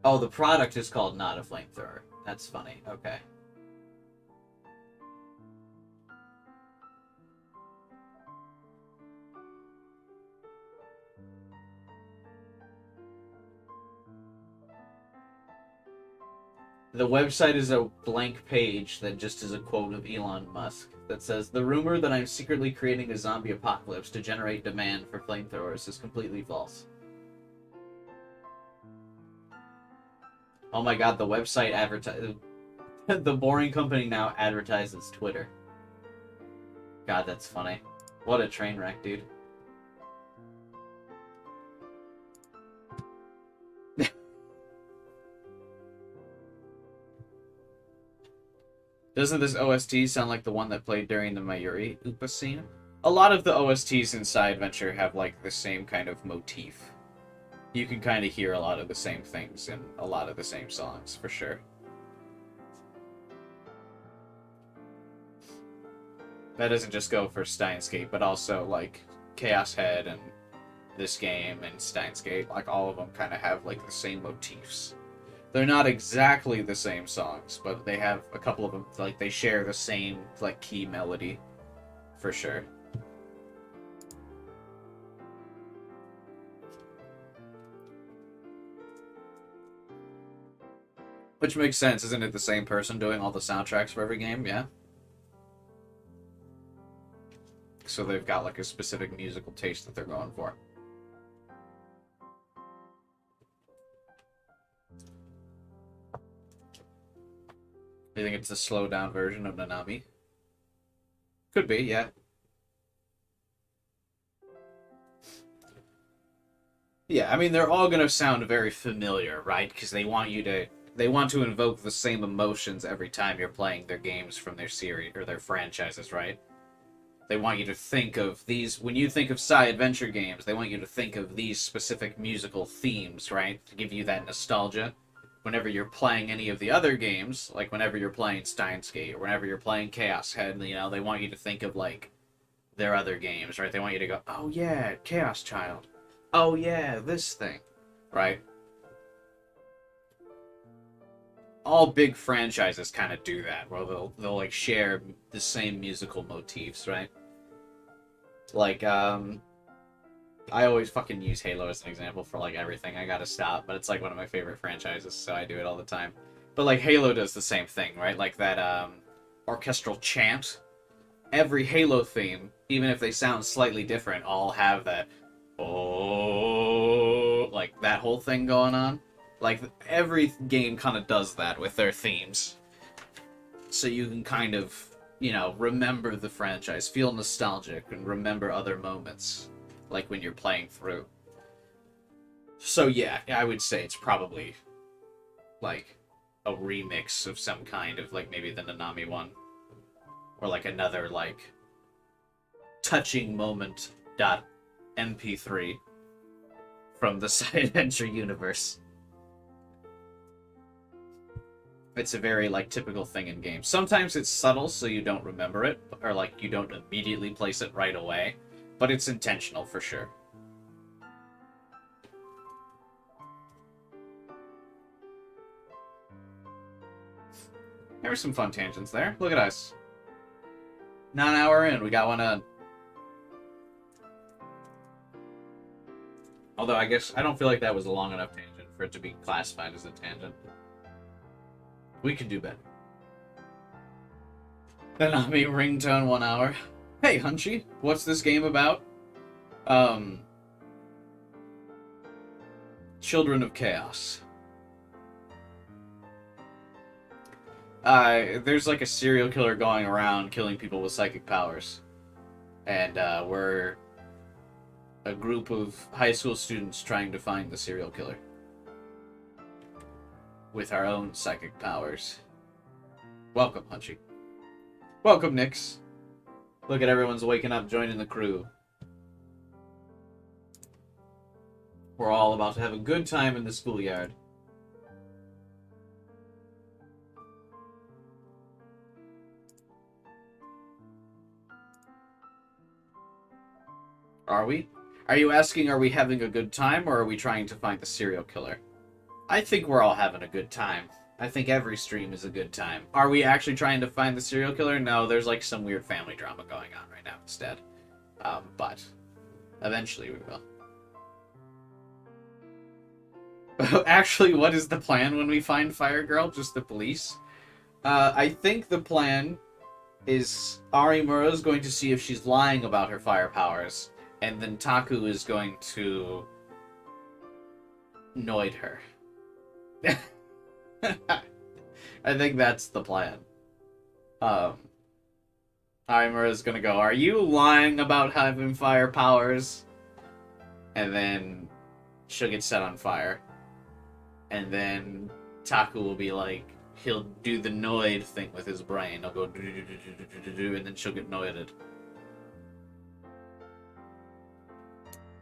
Oh, the product is called Not a Flamethrower. That's funny. Okay. The website is a blank page that just is a quote of Elon Musk that says, "The rumor that I'm secretly creating a zombie apocalypse to generate demand for flamethrowers is completely false." Oh my god, the website the Boring Company now advertises Twitter. God, that's funny. What a train wreck, dude. Doesn't this OST sound like the one that played during the Mayuri Upa scene? A lot of the OSTs in Side Adventure have like the same kind of motif. You can kind of hear a lot of the same things in a lot of the same songs, for sure. That doesn't just go for Steins Gate, but also like Chaos Head and this game and Steins Gate. Like all of them kind of have like the same motifs. They're not exactly the same songs, but they have a couple of them, like, they share the same, like, key melody, for sure. Which makes sense, isn't it the same person doing all the soundtracks for every game? Yeah? So they've got, like, a specific musical taste that they're going for. You think it's a slowed down version of Nanami? Could be, yeah. Yeah, I mean, they're all gonna sound very familiar, right? Because they want to invoke the same emotions every time you're playing their games from their series, or their franchises, right? They want you to think of these, when you think of Psy Adventure games, they want you to think of these specific musical themes, right? To give you that nostalgia. Whenever you're playing any of the other games, like whenever you're playing Steins Gate, or whenever you're playing Chaos Head, you know, they want you to think of, like, their other games, right? They want you to go, oh yeah, Chaos Child. Oh yeah, this thing, right? All big franchises kind of do that, where they'll like share the same musical motifs, right? Like, I always fucking use Halo as an example for, like, everything. I gotta stop, but it's, like, one of my favorite franchises, so I do it all the time. But, like, Halo does the same thing, right? Like, that, orchestral chant. Every Halo theme, even if they sound slightly different, all have that, oh, like, that whole thing going on. Like, every game kind of does that with their themes. So you can kind of, you know, remember the franchise, feel nostalgic, and remember other moments. Like when you're playing through. So yeah, I would say it's probably like a remix of some kind of, like, maybe the Nanami one. Or like another, like, touching moment .mp3 from the Side Adventure universe. It's a very, like, typical thing in games. Sometimes it's subtle so you don't remember it, or like you don't immediately place it right away. But it's intentional, for sure. There were some fun tangents there. Look at us. 9 hour in, we got one in. Although, I guess, I don't feel like that was a long enough tangent for it to be classified as a tangent. We could do better. Nanami ringtone 1 hour. Hey, Hunchy, what's this game about? Children of Chaos. There's like a serial killer going around killing people with psychic powers. And we're a group of high school students trying to find the serial killer with our own psychic powers. Welcome, Hunchy. Welcome, Nix. Look at everyone's waking up, joining the crew. We're all about to have a good time in the schoolyard. Are we? Are you asking, are we having a good time, or are we trying to find the serial killer? I think we're all having a good time. I think every stream is a good time. Are we actually trying to find the serial killer? No, there's like some weird family drama going on right now instead. But eventually we will. Actually, what is the plan when we find Fire Girl? Just the police? I think the plan is Arimura is going to see if she's lying about her fire powers, and then Taku is going to noid her. I think that's the plan. Arimura is gonna go, are you lying about having fire powers? And then she'll get set on fire. And then Taku will be like, he'll do the noid thing with his brain. He'll go do, and then she'll get noided.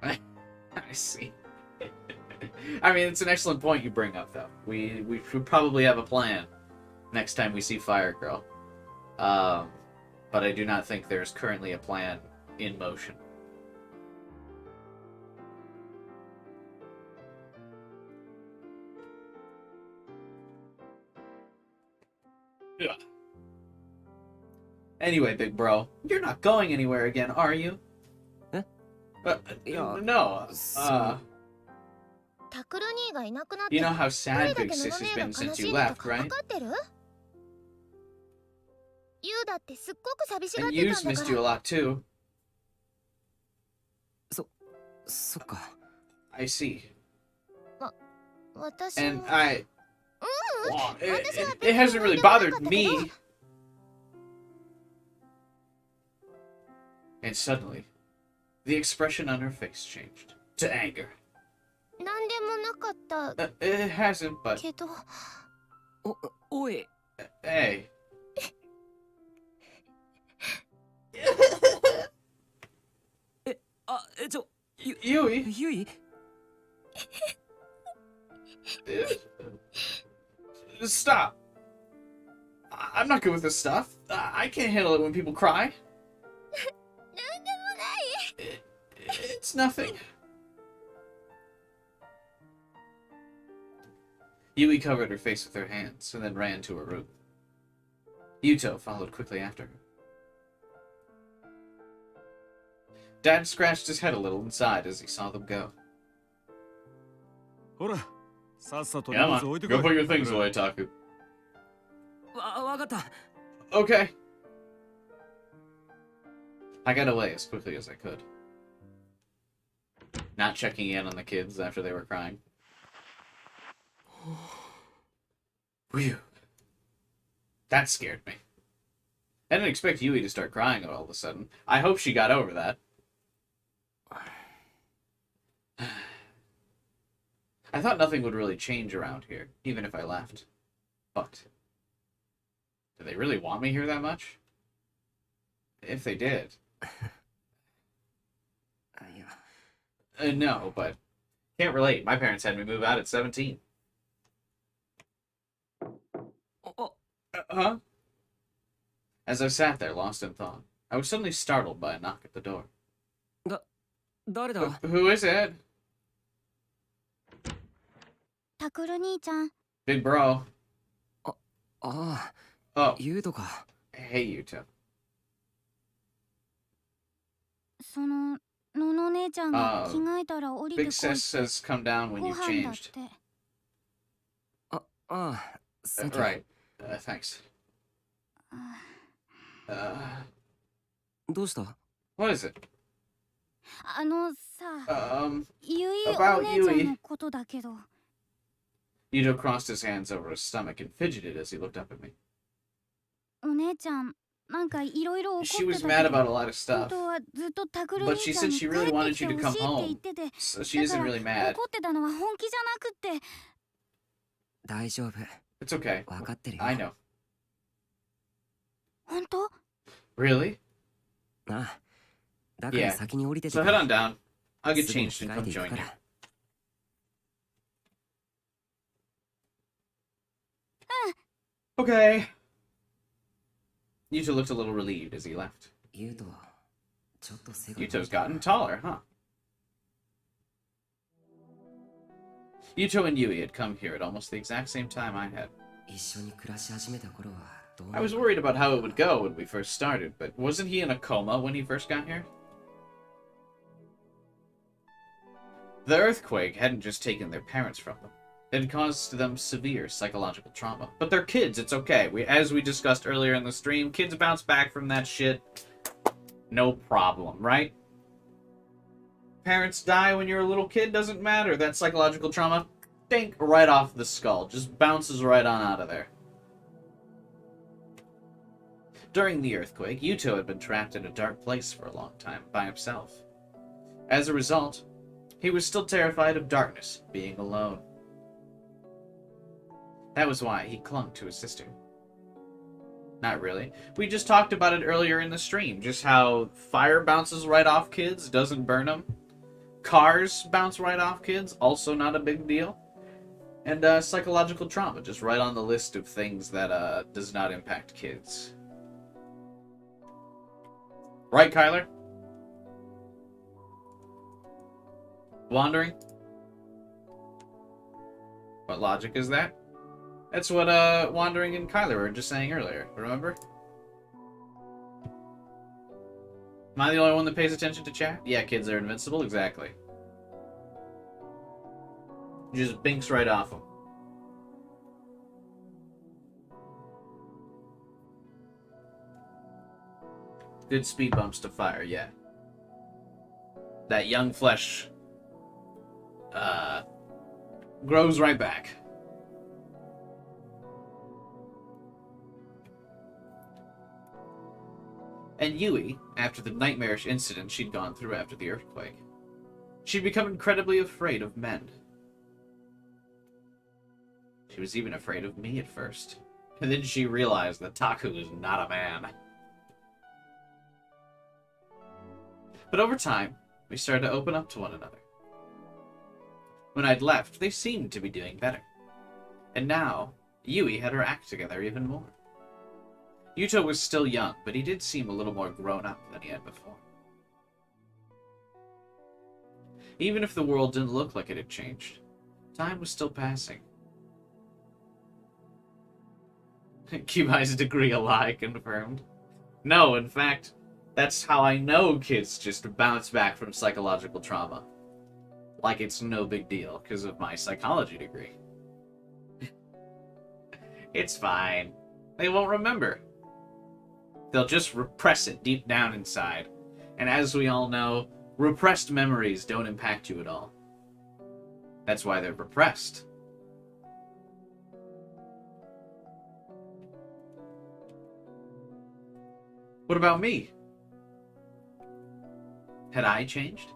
I see. I mean, it's an excellent point you bring up, though. We should probably have a plan next time we see Fire Girl. But I do not think there's currently a plan in motion. Yeah. Anyway, big bro, you're not going anywhere again, are you? Eh? No. タクル兄がいなくなって You know how どれ sad だけ Big の Sis の has 姉 been が since 悲し you んでた left, か分 right? かってる？ユウだってすっごく寂しがっ And て Yu's たんだ missed か you a ら。 lot too. そっか。I see. 私 And も I... ううん Well, 私は it 別に hasn't 何 really でもなか bothered ったけど me. And suddenly, the expression on her face changed to anger. 何でもなかった It hasn't, but けどおい。 hey. ゆ Yui, ゆい stop. I'm not good with this stuff. I can't handle it when people cry. 何でもない It's nothing. Yui covered her face with her hands and then ran to her room. Yuto followed quickly after her. Dad scratched his head a little and sighed as he saw them go. ほら、さっさと荷 Yeah, 物 man. 置いて Go こい。 put your things away, Taku. わかった。 Okay. I got away as quickly as I could. Not checking in on the kids after they were crying. Whew. That scared me. I didn't expect Yui to start crying all of a sudden. I hope she got over that. I thought nothing would really change around here, even if I left. But do they really want me here that much? If they did. いや No, but can't relate. My parents had me move out at 17. お Huh? As I sat there, lost in thought, I was suddenly startled by a knock at the door. 誰だ Who is it? タクル兄ちゃん Big bro. ああ Oh, ゆうとか hey, Yuto. そののの姉ちゃんがあー着替えたら降りて Big こい Sis says come down ご when you've 飯だっ changed. て Thank you. Right. Thanks. どうした What is it? あのさ ゆいお about 姉ちゃん Yui. のことだけど Yuto crossed his hands over his stomach and fidgeted as he looked up at me. お姉ちゃんなんかいろいろ She 怒っ was てた mad け about ど a lot of 本 stuff. 当はずっとタクル But 兄 she ちゃん said に she 帰 really って wanted きて you to ほ come しいって home. 言ってて So she だ isn't から really mad. 怒ってたのは本気じゃなくって。大丈夫。 It's okay. 分かってるよ。 I know. 本当？ Really? ああ。だから Yeah. 先に降りてて So くれ。 head on down. I'll get すぐに changed 着 and 替え come ていく join か you. ら。Okay. Yuto looked a little relieved as he left. ユウトはちょっと背が Yuto's gotten taller, huh? Yuto and Yui had come here at almost the exact same time I had. 一緒に暮らし始めた頃はどうな I る was か worried about how it would go when we first started, but wasn't he in a coma when he first got here? The earthquake hadn't just taken their parents from them. It had caused them severe psychological trauma. But they're kids, it's okay. As we discussed earlier in the stream, kids bounce back from that shit. No problem, right? Parents die when you're a little kid, doesn't matter. That psychological trauma, dink, right off the skull. Just bounces right on out of there. During the earthquake, Yuto had been trapped in a dark place for a long time, by himself. As a result, he was still terrified of darkness, being alone. That was why he clung to his sister. Not really. We just talked about it earlier in the stream, just how fire bounces right off kids, doesn't burn them. Cars bounce right off kids, also not a big deal. And psychological trauma, just right on the list of things that does not impact kids. Right, Kyler? Wandering? What logic is that? That's what Wandering and Kyler were just saying earlier, remember? Am I the only one that pays attention to chat? Yeah, kids are invincible, exactly. Just binks right off them. Good speed bumps to fire, yeah. That young flesh grows right back. And Yui, after the nightmarish incident she'd gone through after the earthquake, she'd become incredibly afraid of men. She was even afraid of me at first. And then she realized that Taku is not a man. But over time, we started to open up to one another. When I'd left, they seemed to be doing better. And now, Yui had her act together even more. Yuto was still young, but he did seem a little more grown up than he had before. Even if the world didn't look like it had changed, time was still passing. Kibai's degree a lie confirmed. No, in fact, that's how I know kids just bounce back from psychological trauma. Like it's no big deal because of my psychology degree. It's fine. They won't remember. They'll just repress it deep down inside. And as we all know, repressed memories don't impact you at all. That's why they're repressed. What about me? Had I changed?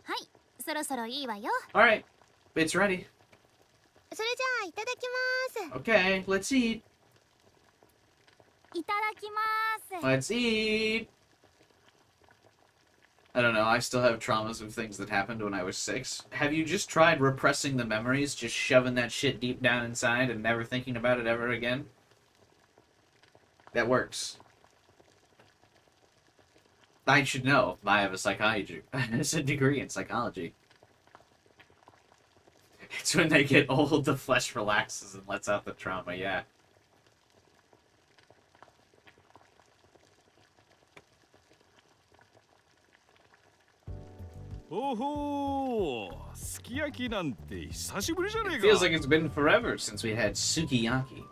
はい、そろそろいいわよ。 Alright, it's ready. それじゃあいただきます。 Okay, let's eat. いただきます。 Let's eat. I don't know, I still have traumas of things that happened when I was 6. Have you just tried repressing the memories, just shoving that shit deep down inside and never thinking about it ever again? That works. I should know. I have a psychology. It's a degree in psychology. It's when they get old, the flesh relaxes and lets out the trauma, yeah. Oh, sukiyaki nante hisashiburi janai It ka. feels like it's been forever since we had sukiyaki.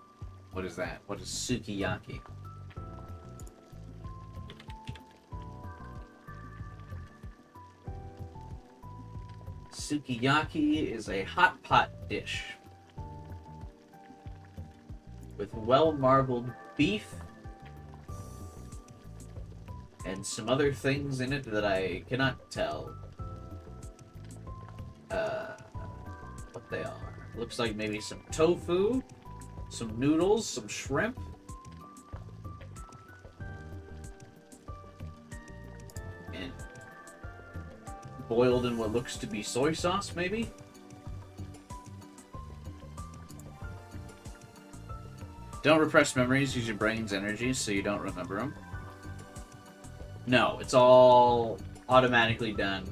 What is that? What is sukiyaki? Sukiyaki is a hot pot dish with with well-marbled beef and some other things in it that I cannot tell what they are. Looks like maybe some tofu, some noodles, some shrimp. And boiled in what looks to be soy sauce, maybe? Don't repress memories, use your brain's energy so you don't remember them. No, it's all automatically done.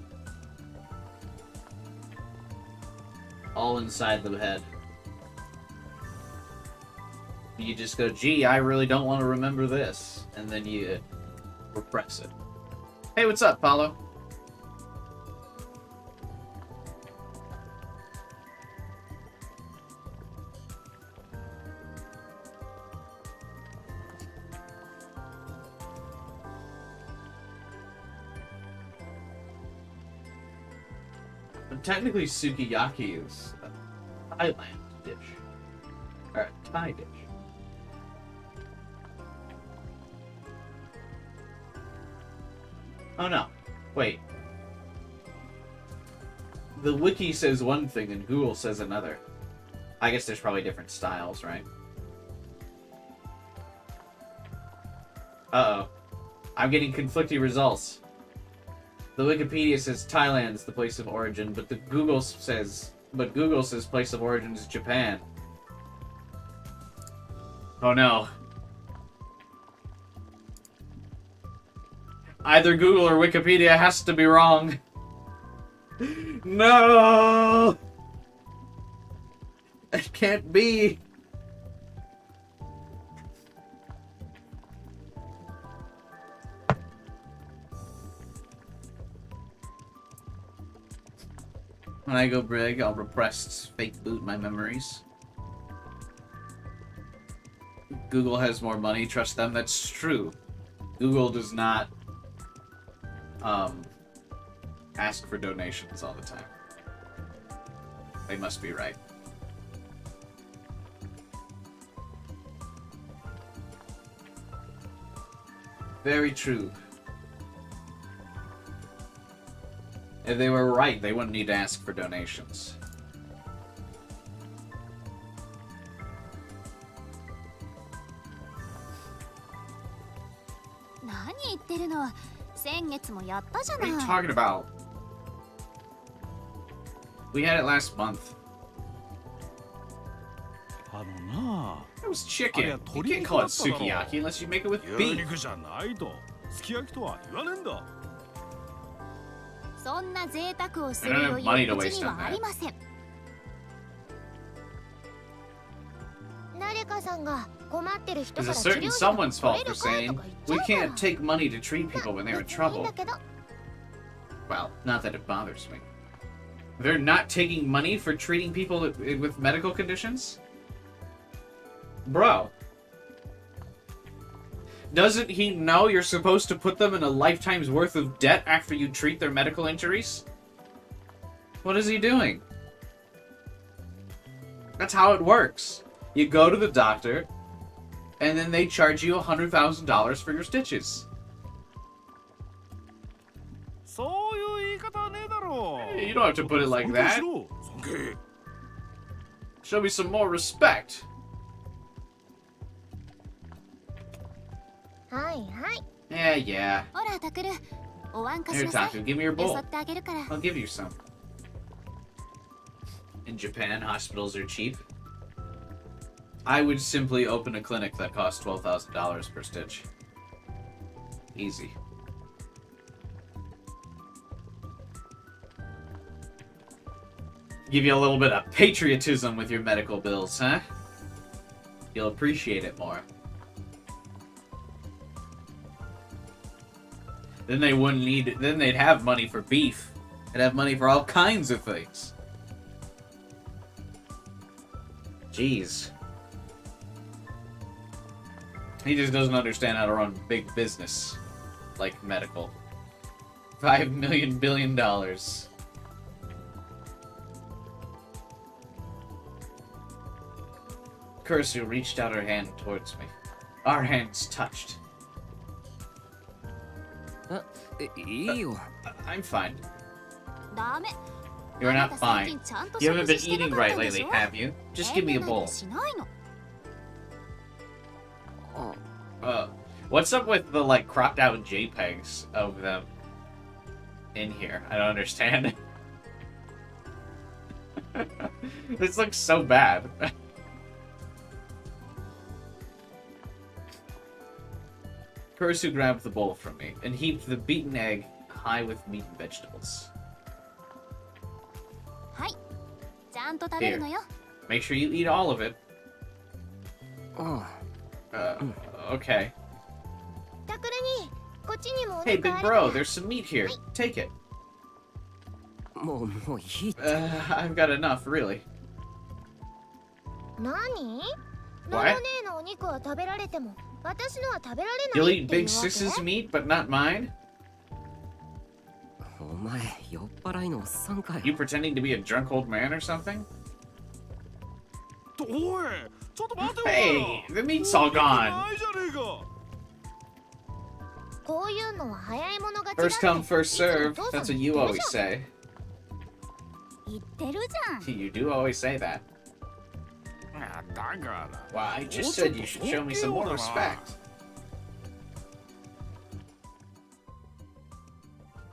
All inside the head. You just go, gee, I really don't want to remember this. And then you repress it. Hey, what's up, Paulo? But technically, sukiyaki is a Thailand dish. Or a Thai dish. Oh no. Wait. The wiki says one thing and Google says another. I guess there's probably different styles, right? Uh-oh. I'm getting conflicting results. The Wikipedia says Thailand's the place of origin, but Google says place of origin is Japan. Oh no. Either Google or Wikipedia has to be wrong. No! It can't be. When I go big, I'll repress fake boot my memories. Google has more money, trust them. That's true. Google does not ask for donations all the time. They must be right. Very true. If they were right, they wouldn't need to ask for donations. What are you talking about? We had it last month. It was chicken. You can't call it sukiyaki unless you make it with beef. I don't have money to waste on that. It's a certain someone's fault for saying, we can't take money to treat people when they're in trouble. Well, not that it bothers me. They're not taking money for treating people with medical conditions? Bro. Doesn't he know you're supposed to put them in a lifetime's worth of debt after you treat their medical injuries? What is he doing? That's how it works. You go to the doctor, and then they charge you $100,000 for your stitches. You don't have to put it like that. Show me some more respect. Yeah. Here, Taku, give me your bowl. I'll give you some. In Japan, hospitals are cheap. I would simply open a clinic that costs $12,000 per stitch. Easy. Give you a little bit of patriotism with your medical bills, huh? You'll appreciate it more. Then they wouldn't need it. Then they'd have money for beef. They'd have money for all kinds of things. Jeez. He just doesn't understand how to run big business. Like medical. $5 million billion. Kurisu reached out her hand towards me. Our hands touched. いいよ。 I'm fine. ダメ You're あな not た最近 fine. ちゃんと You 食 haven't 事 been してな eating かっ right たでし lately, ょ have you? Just give me a 遠慮なん bowl. てしないの What's up with the, like, cropped out JPEGs of them in here? I don't understand. This looks so bad. Kurisu grabbed the bowl from me and heaped the beaten egg high with meat and vegetables. はいちゃんと食べるのよ Make sure you eat all of it. あ Okay. タクルにこっちにもお Hey, 肉 big あるから bro, there's some meat here. Take it. あ、もういい。 I've got enough, really. 何 What? ナノ姉のお肉は食べられても私のは食べられ You'll ないっ eat ていう Big わけ Six's meat, but not mine? お前酔っ払いのおっさんかよ。 You pretending to be a drunk old man or something? おいちょっと待てよ Hey, the meat's all gone. ないじゃねえかこういうのは早い者勝ちだって First come, first いつも serve. お父さん That's what 言 you ってる always じゃん say. 言ってるじゃん You do always say that. だから Well, I just said you should show me some more respect.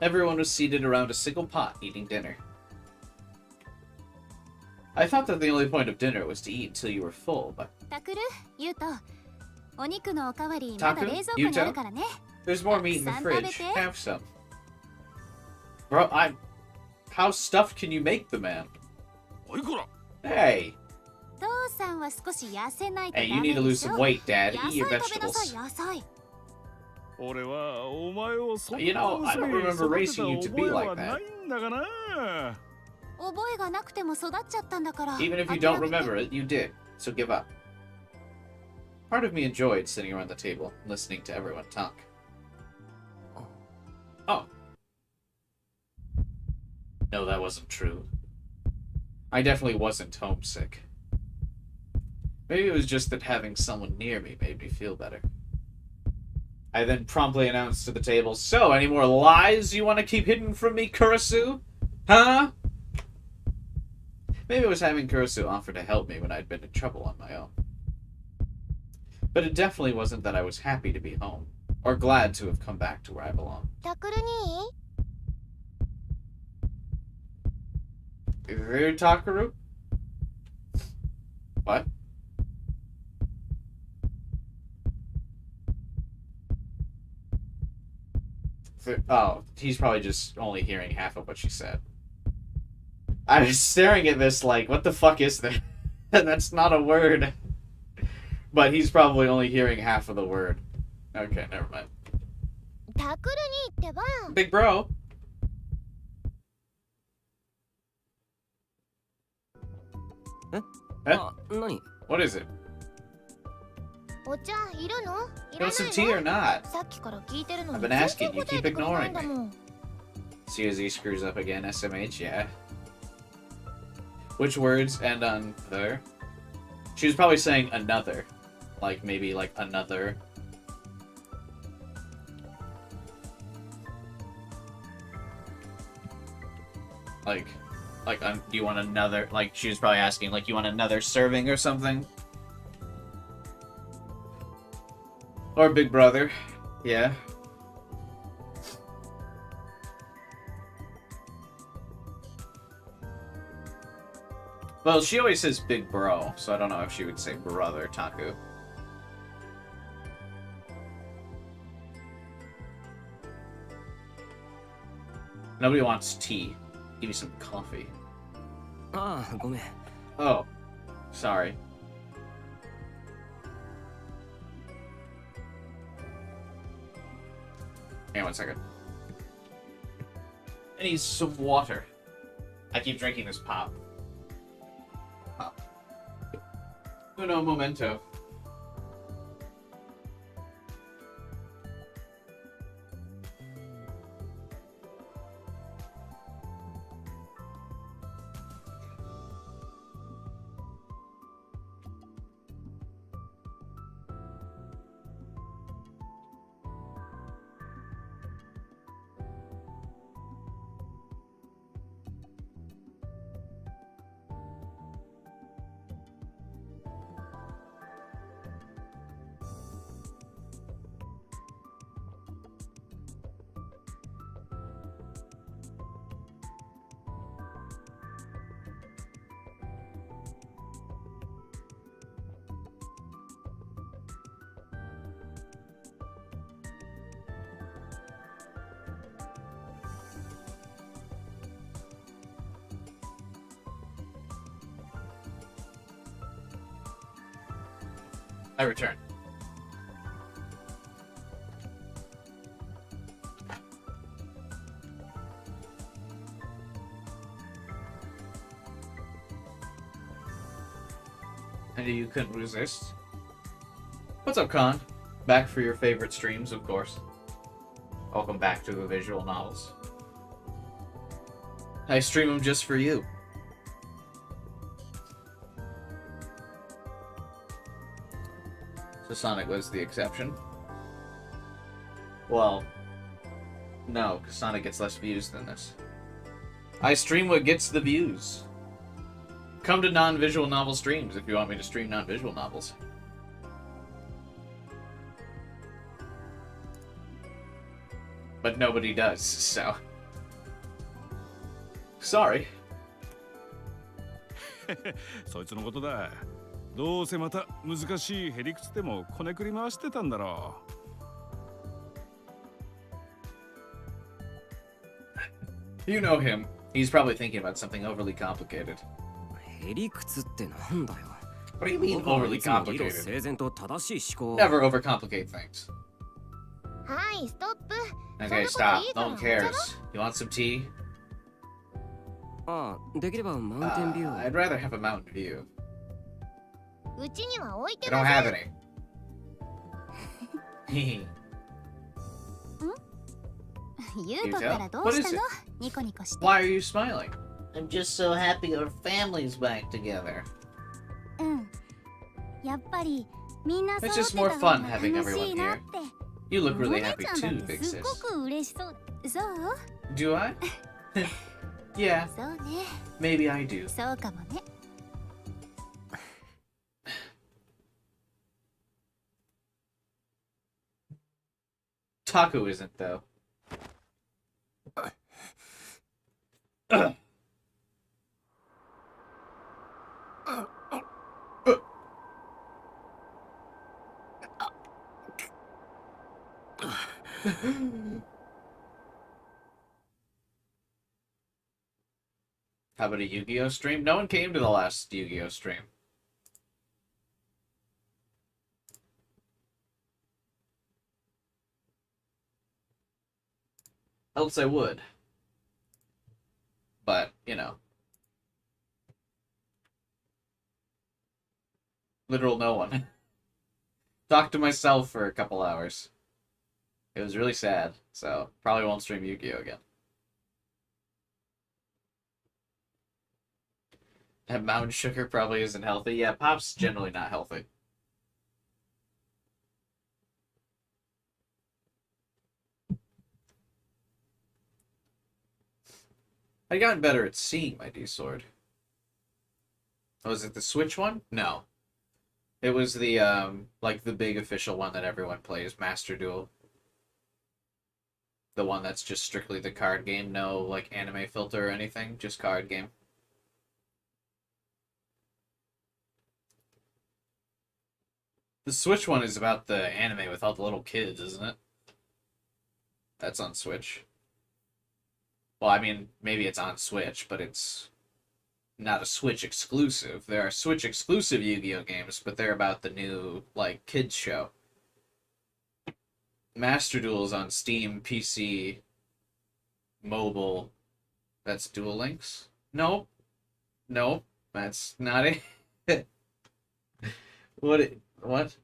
Everyone was seated around a single pot eating dinner. I thought that the only point of dinner was to eat until you were full, but タクルユウトお肉のおかわりまだタクル冷蔵庫にあるからね there's more meat in the Son, fridge. tabete. Have some. Bro, how stuffed can you make the man? おいこら Hey! 父さんは少し痩せないと Hey, ダ you メ need to で lose し some ょ weight, Dad. 野 Eat 菜 your 食べなさい vegetables. 野菜俺はお前をそんな You know, I don't remember raising you to be like 覚えはな that. いんだがな覚えがなくても育っちゃったんだから Even if you 諦 don't めて remember it, you did. So give up. Part of me enjoyed sitting around the table, listening to everyone talk. Oh. No, that wasn't true. I definitely wasn't homesick. Maybe it was just that having someone near me made me feel better. I then promptly announced to the table, "So, any more lies you want to keep hidden from me, Kurisu? Huh?" Maybe it was having Kurisu offer to help me when I'd been in trouble on my own. But it definitely wasn't that I was happy to be home, or glad to have come back to where I belong. タクルに Takaru? What? Oh, he's probably just only hearing half of what she said. I was staring at this like, what the fuck is that? That's not a word. But he's probably only hearing half of the word. Okay, never mind. タクルにってば Big bro. あ、何 What is it? お茶いるのい You ら want some ない tea の or not? さっきから聞いてるの I've に been 全 asking 然 you, 答え keep てくれない ignoring んだ me. もん See as he screws up again, SMH, yeah. Which words end on there? She was probably saying another. Like, maybe, like, another. Like, do you want another? Like, she was probably asking, like, you want another serving or something? Or big brother. Yeah. Well, she always says big bro, so I don't know if she would say brother, Taku. Nobody wants tea. Give me some coffee. ああ、ごめん。 Oh, sorry. Hang on one second. I need some water. I keep drinking this pop. Pop. Uno momento. I return. I knew you couldn't resist. What's up, Con? Back for your favorite streams, of course. Welcome back to the visual novels. I stream them just for you. So Sonic was the exception. Well, no, because Sonic gets less views than this. I stream what gets the views. Come to non-visual novel streams if you want me to stream non-visual novels. But nobody does, so... Sorry. そいつのことだ。どうせまた難しいへりくつでもこねくり回してたんだろう。You know him. He's probably thinking about something overly complicated. へりくつってなんだよ。 What do you mean overly 理路 complicated? 整然と正しい思考。 Never overcomplicate things. はいストップ Okay, stop. No one cares. You want some tea? ああ、できればマウンテンビュー。 I'd rather have a mountain view. うちには置いて I don't ませ have ん any. ゆうとったらどうしたのニコニコして Why are you smiling? I'm just so happy our family's back together. うんやっぱりみんな It's 揃 just って more た fun 方が having 楽し everyone いなっ here. て You look お really 姉 happy ちゃんだ too, って Big すっ Sis. ごく嬉しそうそう Do I? Yeah, そうね maybe I do. そうかもね Taku isn't, though. How about a Yu-Gi-Oh stream? No one came to the last Yu-Gi-Oh stream. Else I would. But, you know. Literal no one. Talked to myself for a couple hours. It was really sad, so probably won't stream Yu-Gi-Oh again. That mountain sugar probably isn't healthy. Yeah, pop's generally not healthy. I gotten better at seeing my D-Sword. Oh, was it the Switch one? No. It was the, like, the big official one that everyone plays, Master Duel. The one that's just strictly the card game, no, like, anime filter or anything, just card game. The Switch one is about the anime with all the little kids, isn't it? That's on Switch. Well, I mean, maybe it's on Switch, but it's not a Switch exclusive. There are Switch exclusive Yu-Gi-Oh games, but they're about the new, like, kids show. Master Duel is on Steam, PC, mobile. That's Duel Links? Nope. Nope. That's not it. What?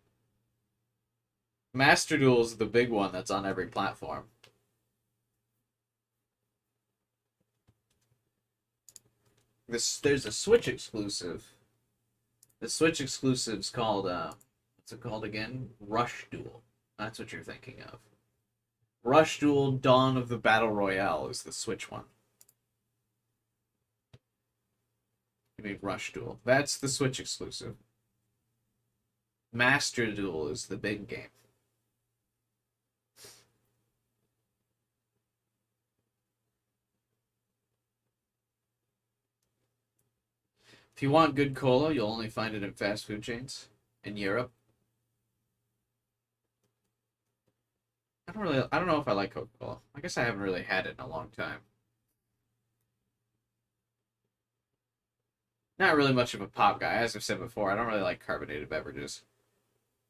Master Duel is the big one that's on every platform. There's a Switch exclusive. The Switch exclusive's called, what's it called again? Rush Duel. That's what you're thinking of. Rush Duel Dawn of the Battle Royale is the Switch one. You mean Rush Duel. That's the Switch exclusive. Master Duel is the big game. If you want good cola, you'll only find it in fast food chains in Europe. I don't know if I like Coca-Cola. I guess I haven't really had it in a long time. Not really much of a pop guy. As I've said before, I don't really like carbonated beverages.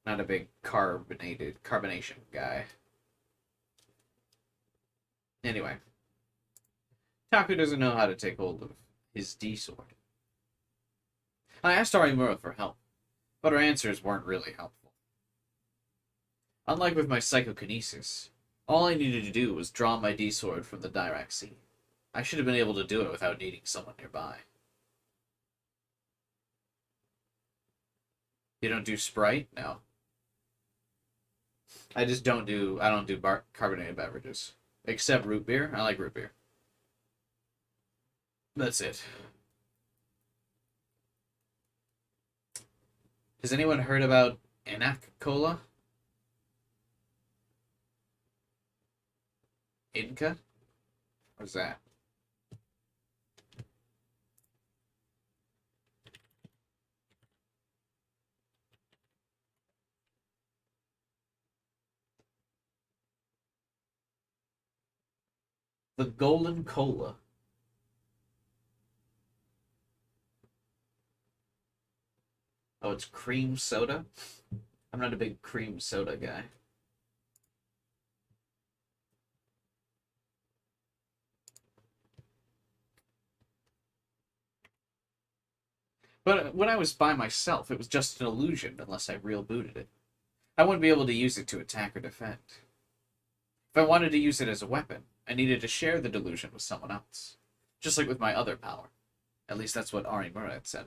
Not a big carbonation guy. Anyway, Taku doesn't know how to take hold of his D-sword. I asked Arimura for help, but her answers weren't really helpful. Unlike with my psychokinesis, all I needed to do was draw my D-sword from the Dirac Sea. I should have been able to do it without needing someone nearby. You don't do Sprite? No. I don't do carbonated beverages. Except root beer. I like root beer. That's it. Has anyone heard about Inac Cola? Inca? What's that? The Golden Cola. Oh, it's cream soda? I'm not a big cream soda guy. But when I was by myself, it was just an illusion unless I real booted it. I wouldn't be able to use it to attack or defend. If I wanted to use it as a weapon, I needed to share the delusion with someone else. Just like with my other power. At least that's what Arimura had said.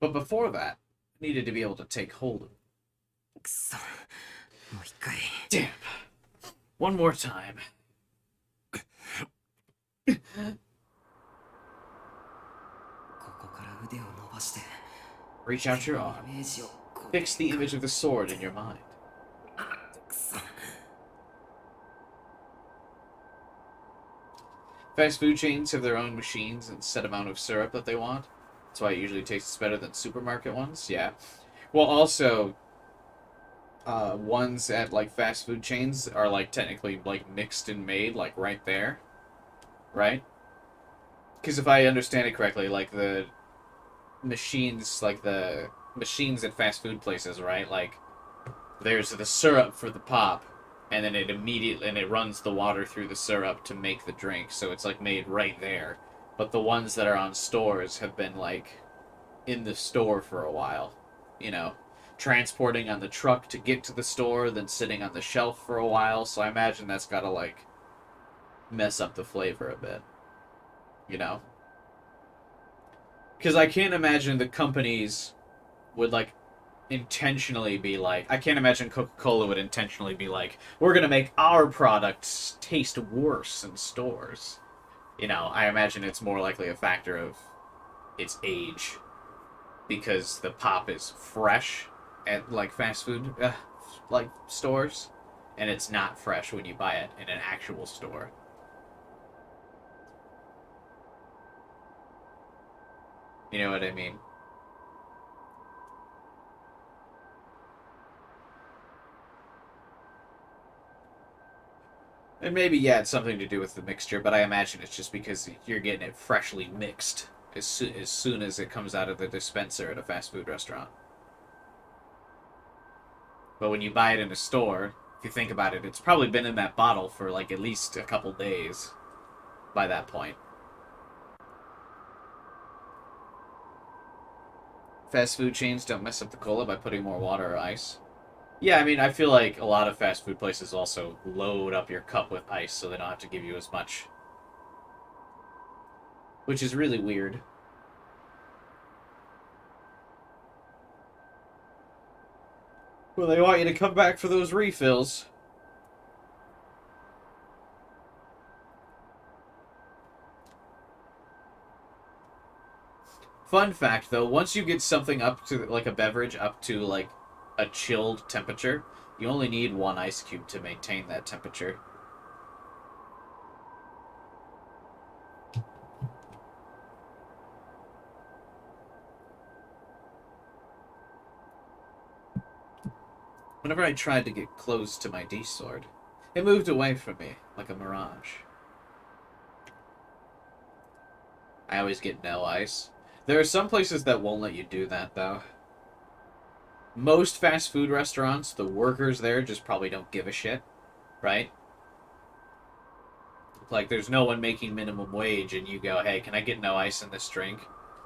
But before that, I needed to be able to take hold of it. Damn. One more time. Reach out your arm. Fix the image of the sword in your mind. Fast food chains have their own machines and set amount of syrup that they want. That's why it usually tastes better than supermarket ones. Yeah. Well, also, ones at, like, fast food chains are, like, technically, like, mixed and made, like, right there. Right? Because if I understand it correctly, like, the machines at fast food places, right? Like, there's the syrup for the pop, and then it runs the water through the syrup to make the drink, so it's, like, made right there. But the ones that are on stores have been, like, in the store for a while, you know, transporting on the truck to get to the store, then sitting on the shelf for a while, so I imagine that's gotta, like, mess up the flavor a bit, you know? Because I can't imagine the companies would, like, intentionally be like, I can't imagine Coca-Cola would intentionally be like, we're gonna make our products taste worse in stores. You know, I imagine it's more likely a factor of its age, because the pop is fresh at, like, fast food like stores, and it's not fresh when you buy it in an actual store. You know what I mean? And maybe, yeah, it's something to do with the mixture, but I imagine it's just because you're getting it freshly mixed as soon as it comes out of the dispenser at a fast food restaurant. But when you buy it in a store, if you think about it, it's probably been in that bottle for, like, at least a couple days by that point. Fast food chains don't mess up the cola by putting more water or ice. Yeah, I mean, I feel like a lot of fast food places also load up your cup with ice so they don't have to give you as much. Which is really weird. Well, they want you to come back for those refills. Fun fact, though, once you get something up to, like, a beverage up to, like, a chilled temperature, you only need one ice cube to maintain that temperature. Whenever I tried to get close to my D-sword, it moved away from me, like a mirage. I always get no ice. There are some places that won't let you do that, though. most fast food restaurants, the workers there just probably don't give a shit, right? Like, there's no one making minimum wage, and you go, hey, can I get no ice in this drink?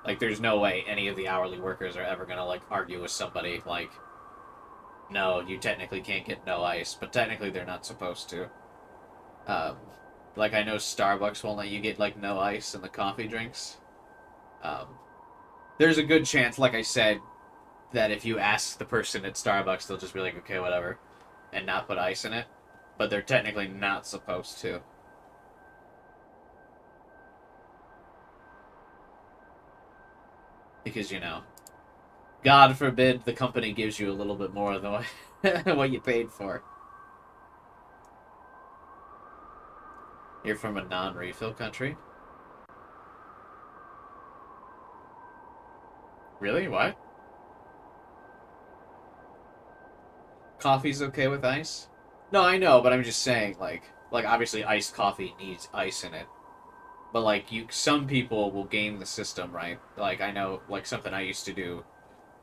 Like, there's no way any of the hourly workers are ever gonna, like, argue with somebody, like, no, you technically can't get no ice, but technically they're not supposed to. Um, like, I know Starbucks won't let you get, like, no ice in the coffee drinks. There's a good chance, like I said, that if you ask the person at Starbucks, they'll just be like, okay, whatever, and not put ice in it. But they're technically not supposed to. Because, you know, God forbid the company gives you a little bit more than what you paid for. You're from a non-refill country? Really? What? Coffee's okay with ice? No, I know, but I'm just saying, like obviously iced coffee needs ice in it. But like some people will game the system, right? Like I know, like something I used to do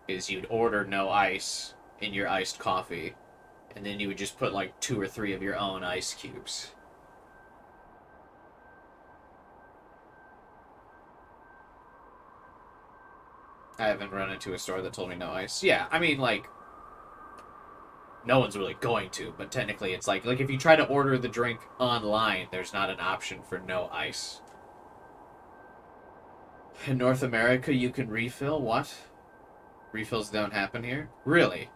is you'd order no ice in your iced coffee, and then you would just put like 2 or 3 of your own ice cubes. I haven't run into a store that told me no ice. Yeah, I mean, like, no one's really going to, but technically it's like if you try to order the drink online, there's not an option for no ice. In North America, you can refill? What? Refills don't happen here? Really?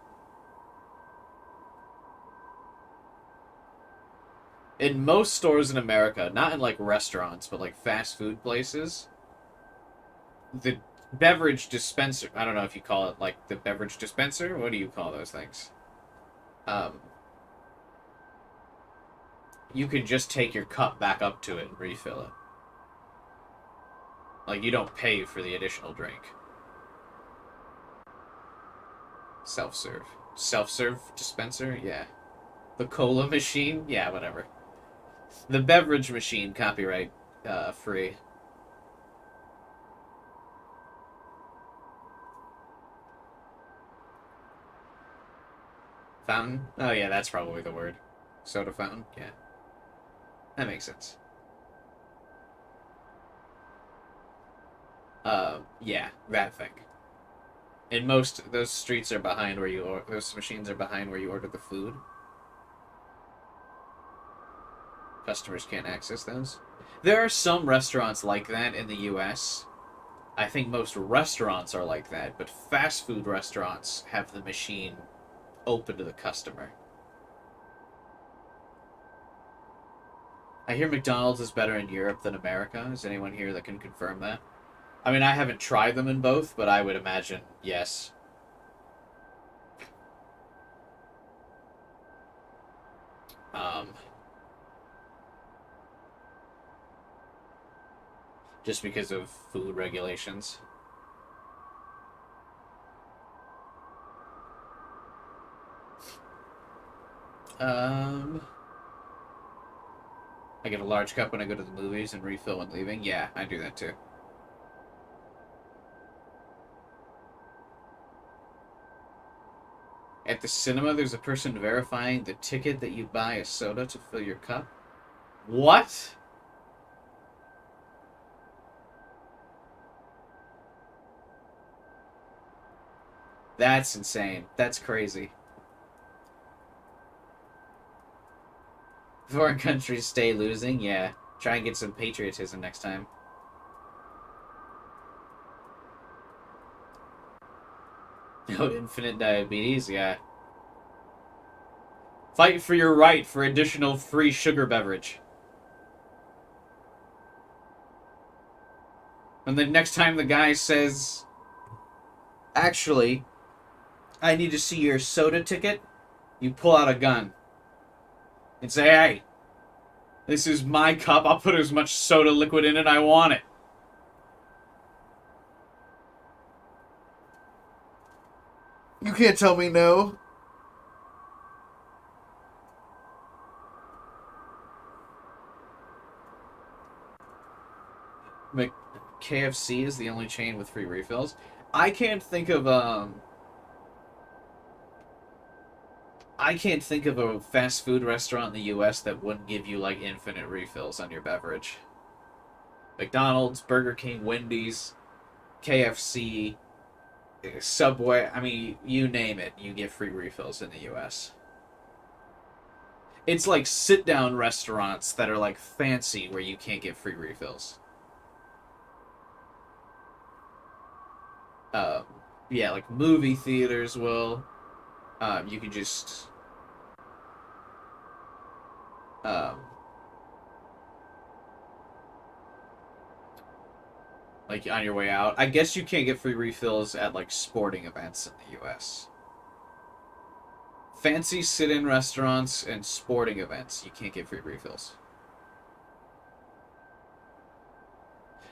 In most stores in America, not in like restaurants, but like fast food places, the beverage dispenser, I don't know if you call it like the beverage dispenser, what do you call those things? You can just take your cup back up to it and refill it. Like, you don't pay for the additional drink. Self-serve. Self-serve dispenser? Yeah. The cola machine? Yeah, whatever. The beverage machine, copyright free. Fountain? Oh yeah, that's probably the word. Soda fountain? Yeah. That makes sense. Yeah, that thing. In most, those streets are behind where you those machines are behind where you order the food. Customers can't access those. There are some restaurants like that in the US. I think most restaurants are like that, but fast food restaurants have the machine open to the customer. I hear McDonald's is better in Europe than America. Is anyone here that can confirm that? I mean, I haven't tried them in both, but I would imagine yes. Just because of food regulations. I get a large cup when I go to the movies and refill when leaving. Yeah, I do that too. At the cinema, there's a person verifying the ticket that you buy a soda to fill your cup. What? That's insane. That's crazy. Foreign countries stay losing? Yeah. Try and get some patriotism next time. No infinite diabetes? Yeah. Fight for your right for additional free sugar beverage. And then next time the guy says, actually, I need to see your soda ticket, you pull out a gun. And say, hey, this is my cup. I'll put as much soda liquid in it I want it. You can't tell me no. KFC is the only chain with free refills. I can't think of I can't think of a fast food restaurant in the U.S. that wouldn't give you like infinite refills on your beverage. McDonald's, Burger King, Wendy's, KFC, Subway. I mean, you name it, you get free refills in the U.S. It's like sit-down restaurants that are like fancy where you can't get free refills. Um, yeah, like movie theaters will. You can just um, like on your way out. I guess you can't get free refills at like sporting events in the U.S. Fancy sit-in restaurants and sporting events, you can't get free refills.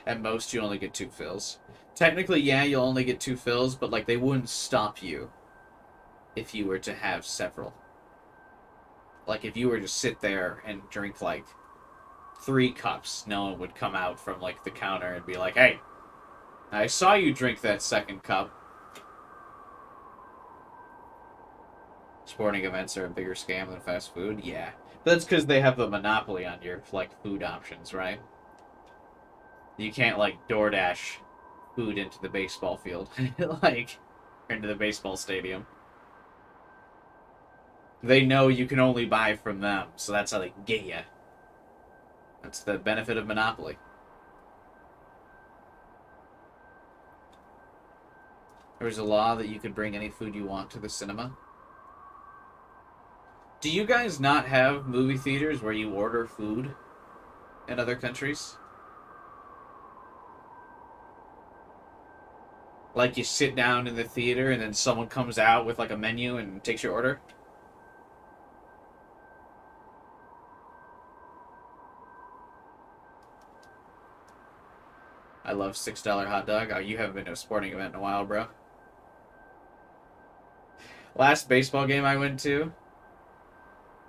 At most, you only get 2 fills. Technically, yeah, you'll only get 2 fills, but like they wouldn't stop you if you were to have several. Like if you were to sit there and drink like 3 cups, no one would come out from like the counter and be like, "Hey, I saw you drink that second cup." Sporting events are a bigger scam than fast food, yeah. But that's because they have the monopoly on your like food options, right? You can't like DoorDash food into the baseball field, like into the baseball stadium. They know you can only buy from them, so that's how they get you. That's the benefit of monopoly. There's a law that you could bring any food you want to the cinema. Do you guys not have movie theaters where you order food in other countries? Like you sit down in the theater and then someone comes out with like a menu and takes your order? I love $6 hot dog. Oh, you haven't been to a sporting event in a while, bro. Last baseball game I went to,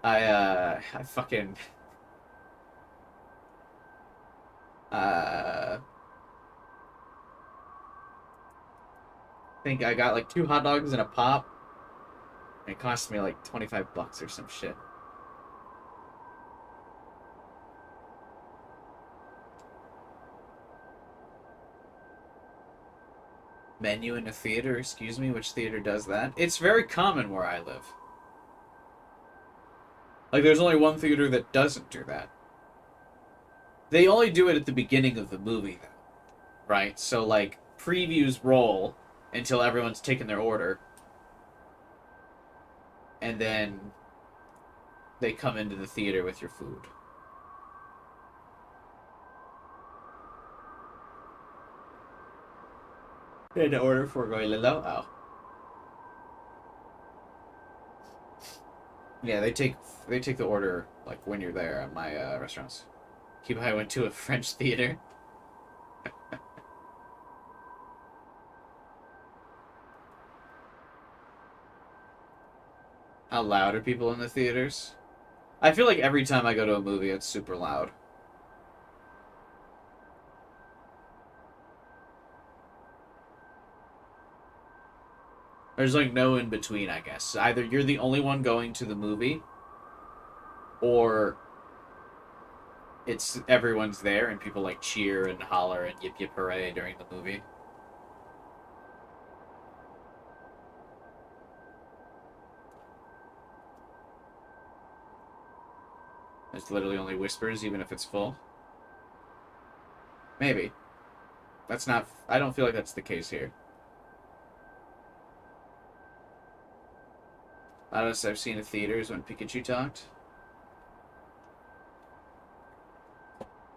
I fucking I think I got like 2 hot dogs and a pop. And it cost me like $25 or some shit. Menu in a theater, excuse me, which theater does that? It's very common where I live. Like, there's only one theater that doesn't do that. They only do it at the beginning of the movie, though. Right? So, like, previews roll until everyone's taken their order. And then they come into the theater with your food. In order for going low. Oh. Yeah, they take the order like when you're there at my restaurants. I went to a French theater. How loud are people in the theaters? I feel like every time I go to a movie, it's super loud. There's like no in between, I guess. Either you're the only one going to the movie, or it's everyone's there and people like cheer and holler and yip yip hooray during the movie. It's literally only whispers, even if it's full. Maybe. That's not... I don't feel like that's the case here. Loudest I've seen in theaters when Pikachu talked.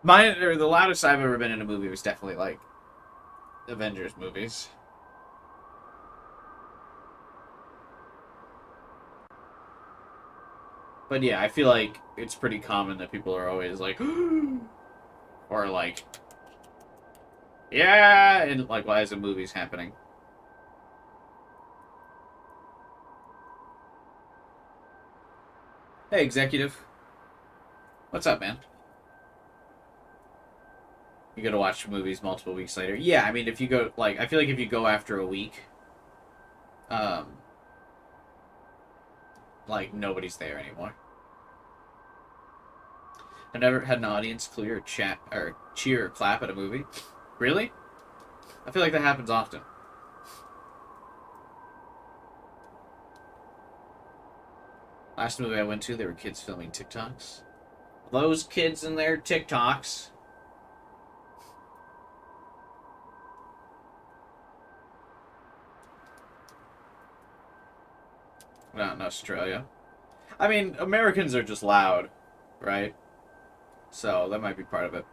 The loudest I've ever been in a movie was definitely, like, Avengers movies. But yeah, I feel like it's pretty common that people are always like, or like, yeah, and like, why is the movie's happening? Hey, executive. What's up, man? You gotta watch movies multiple weeks later. Yeah, I mean, if you go, like, I feel like if you go after a week, like nobody's there anymore. I've never had an audience clear or chat or cheer or clap at a movie. Really? I feel like that happens often. Last movie I went to, there were kids filming TikToks. Those kids and their TikToks. Not in Australia. I mean, Americans are just loud, right? So that might be part of it.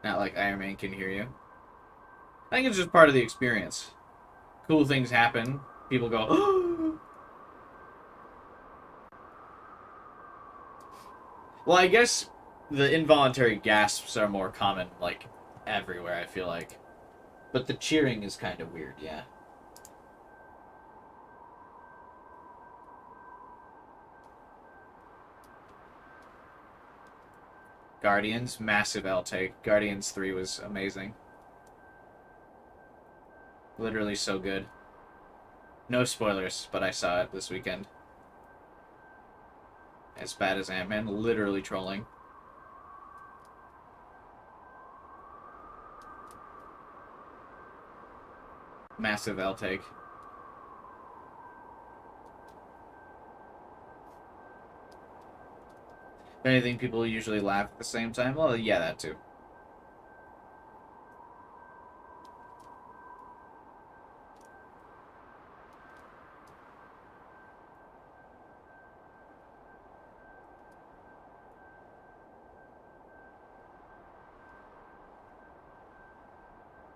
Not like Iron Man can hear you. I think it's just part of the experience. Cool things happen. People go, well, I guess the involuntary gasps are more common, like, everywhere, I feel like. But the cheering is kind of weird, yeah. Guardians, massive outtake. Guardians 3 was amazing. Literally so good. No spoilers, but I saw it this weekend. As bad as Ant-Man, literally trolling. Massive outtake. If anything, people usually laugh at the same time. Well, yeah, that too.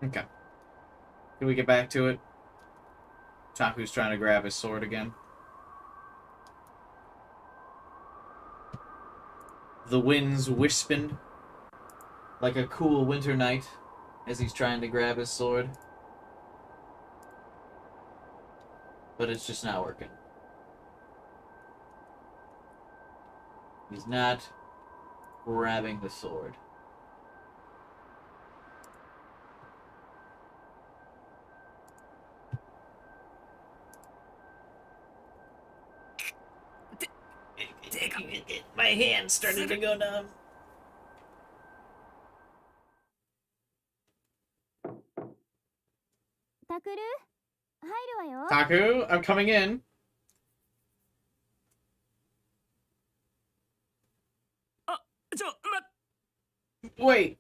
Okay. Can we get back to it? Taku's trying to grab his sword again. The wind's wisping like a cool winter night as he's trying to grab his sword. But it's just not working. He's not grabbing the sword. My hand started to go numb. Taku, I'm coming in. Wait.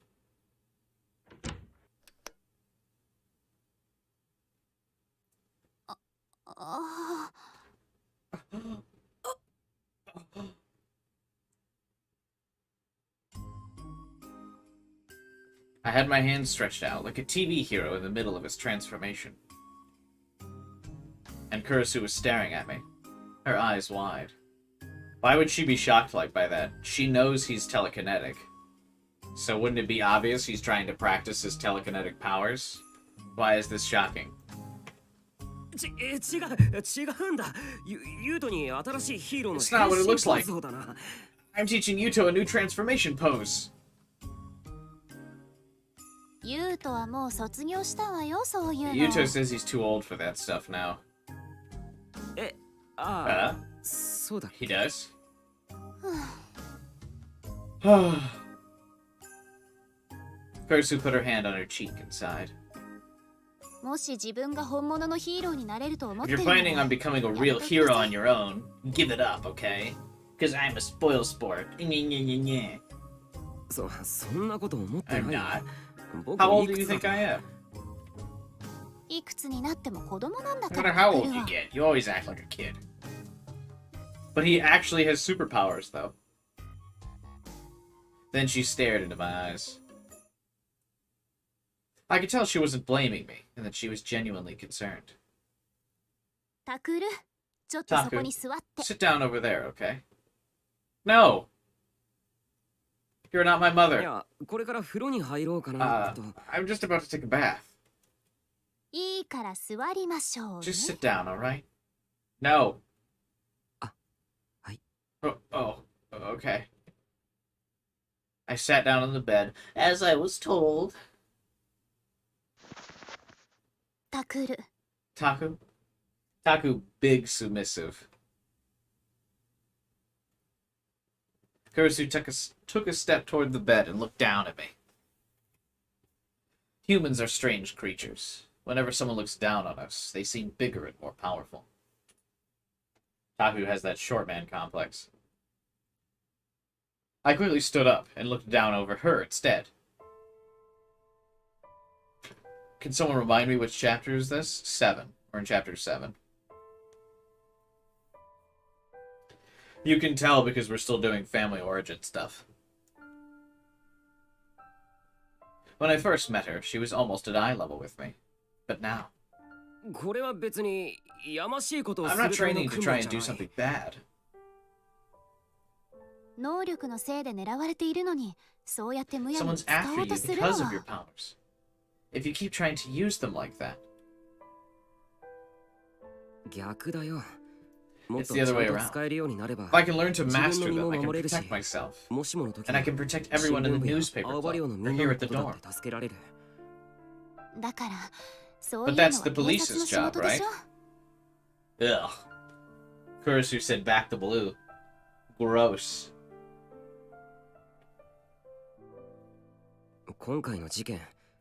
I had my hand stretched out like a TV hero in the middle of his transformation. And Kurisu was staring at me, her eyes wide. Why would she be shocked like by that? She knows he's telekinetic. So wouldn't it be obvious he's trying to practice his telekinetic powers? Why is this shocking? It's not what it looks like. I'm teaching Yuto a new transformation pose. Yuto says he's too old for that stuff now. He does? Kurisu put her hand on her cheek and sighed. If you're planning on becoming a real hero on your own, give it up, okay? Because I'm a spoil sport. I'm not. How old do you think I am? No matter how old you get, you always act like a kid. But he actually has superpowers, though. Then she stared into my eyes. I could tell she wasn't blaming me, and that she was genuinely concerned. Taku, sit down over there, okay? No! You're not my mother. I'm just about to take a bath. Just sit down, alright? No. Oh, okay. I sat down on the bed, as I was told. Taku? Taku, big submissive. Kurisu took a step toward the bed and looked down at me. Humans are strange creatures. Whenever someone looks down on us, they seem bigger and more powerful. Taku has that short man complex. I quickly stood up and looked down over her instead. Can someone remind me which chapter is this? 7. We're in chapter 7. You can tell because we're still doing family origin stuff. When I first met her, she was almost at eye level with me. But now, I'm not training to try and do something bad. Someone's after you because of your powers. If you keep trying to use them like that. It's the other way around. If I can learn to master them, I can protect myself. And I can protect everyone in the newspaper club or here at the dorm. But that's the police's job, right? Ugh. Kurisu said back to blue. Gross.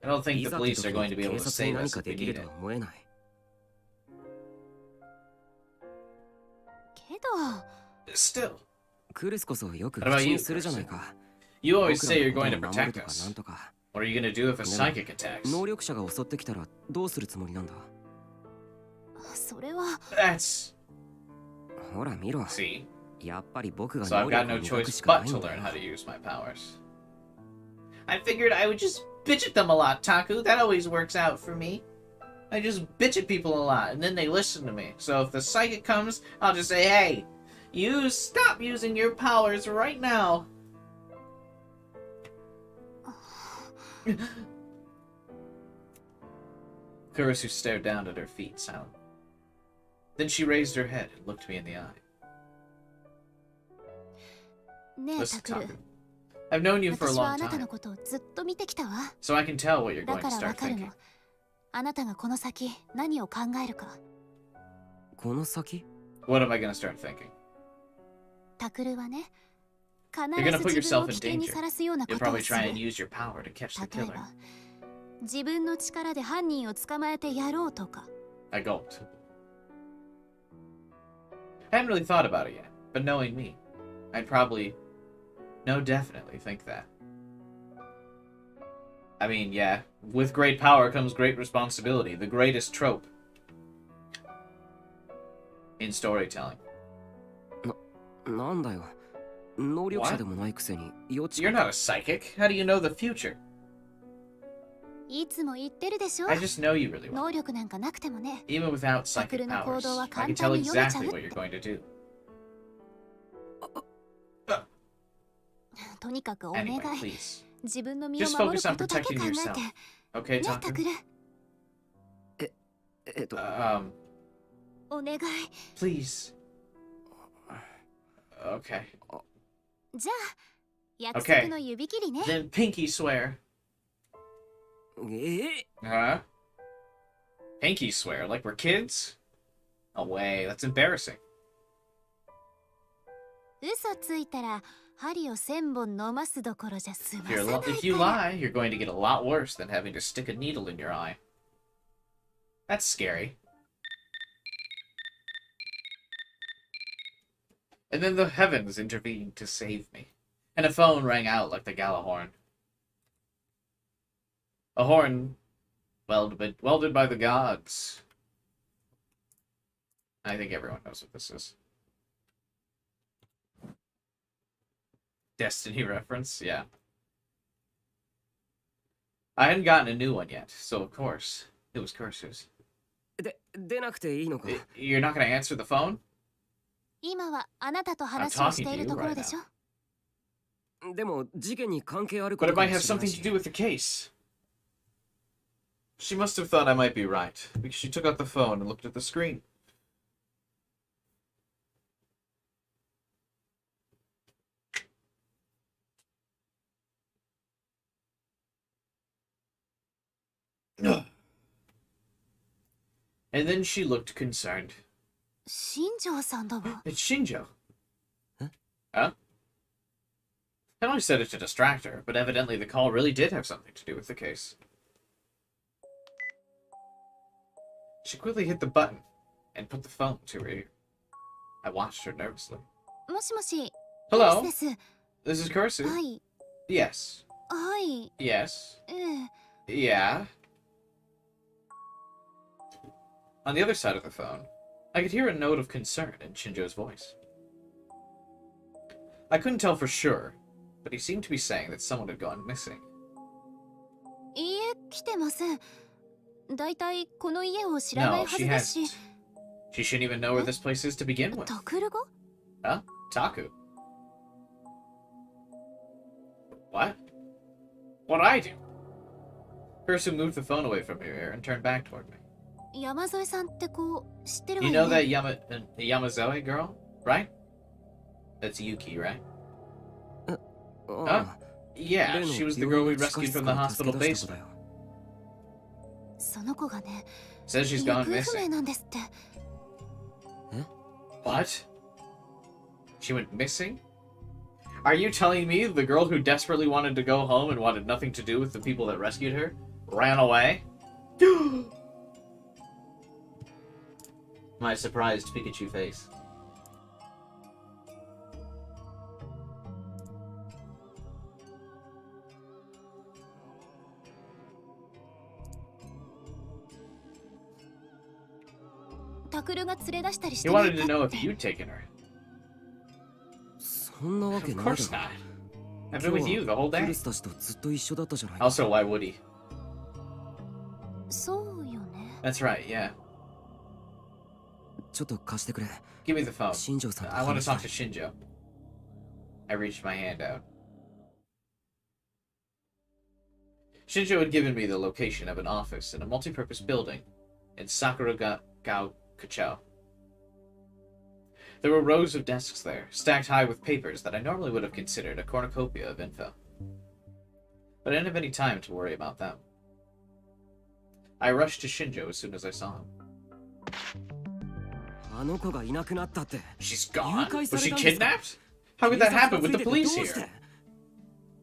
I don't think the police are going to be able to save us if we need it. Still. What about you, Kurisu? You always say you're going to protect us. What are you going to do if a psychic attacks? That's... See? So I've got no choice but to learn how to use my powers. I figured I would just bitch at them a lot, Taku. That always works out for me. I just bitch at people a lot, and then they listen to me. So if the psychic comes, I'll just say, hey, you stop using your powers right now. Kurisu stared down at her feet, silent. Then she raised her head and looked me in the eye. Listen, Taku. I've known you for a long time, so I can tell what you're going to start thinking. What am I going to start thinking? You're going to put yourself in danger. You'll probably try and use your power to catch the killer. I gulped. I hadn't really thought about it yet, but knowing me, I'd probably... No, definitely think that. I mean, yeah, with great power comes great responsibility. The greatest trope in storytelling. What? You're not a psychic. How do you know the future? I just know you really well. Even without psychic powers, I can tell exactly what you're going to do. Anyway, please. Just focus on protecting yourself. Okay, Taku? Please. Okay. Okay. Then pinky swear. Huh? Pinky swear? Like we're kids? No way, that's embarrassing. If you lie, you're going to get a lot worse than having to stick a needle in your eye. That's scary. And then the heavens intervened to save me, and a phone rang out like the gala horn. A horn welded by the gods. I think everyone knows what this is. Destiny reference, yeah. I hadn't gotten a new one yet, so of course, it was Kurisu's. You're not going to answer the phone? I'm talking to you right now. But it might have something to do with the case. She must have thought I might be right, because she took out the phone and looked at the screen. And then she looked concerned. 新庄さんだわ。 It's Shinjo. Huh? Huh? I only said it to distract her, but evidently the call really did have something to do with the case. She quickly hit the button and put the phone to her ear. I watched her nervously. もしもし。 Hello? です。 This is Kursu. はい。 Yes. はい。 Yes. ええ。 Yeah. On the other side of the phone, I could hear a note of concern in Shinjo's voice. I couldn't tell for sure, but he seemed to be saying that someone had gone missing. いいえ、来てません。だいたいこの家を知らない No, は she ずだし。 hasn't. She shouldn't even know where this place is to begin with. タクルが？ Huh? Taku. What? What'd I do? Kursu moved the phone away from her ear and turned back toward me. 山添さんって子知ってるわ You よ know ね。 that Yamazoe girl, right? That's Yuki, right? Huh? Yeah, she was the girl we rescued from the hospital basement. その子がね、 Says she's 行 gone 方不明 missing. なんですって。 What? She went missing? Are you telling me the girl who desperately wanted to go home and wanted nothing to do with the people that rescued her ran away? My surprised Pikachu face. He wanted to know if you'd taken her. そんなわけ Of ないだろ course not. I've been with you the whole ク day. ルスたちとずっと一緒だったじゃない Also, why would he? そうよね。 That's right, yeah. ちょっと貸してくれ Give me the phone. 新庄さんと I want to 話した talk to Shinjo. I reached my hand out. Shinjo had given me the location of an office in a multi-purpose building in Sakuragaokucho. There were rows of desks there, stacked high with papers that I normally would have considered a cornucopia of info. But I didn't have any time to worry about them. I rushed to Shinjo as soon as I saw him. あの子がいなくなったって She's gone? Was she 誘拐されたんですか？ kidnapped? How could that 警察 happen が with つい the てて police どうして here?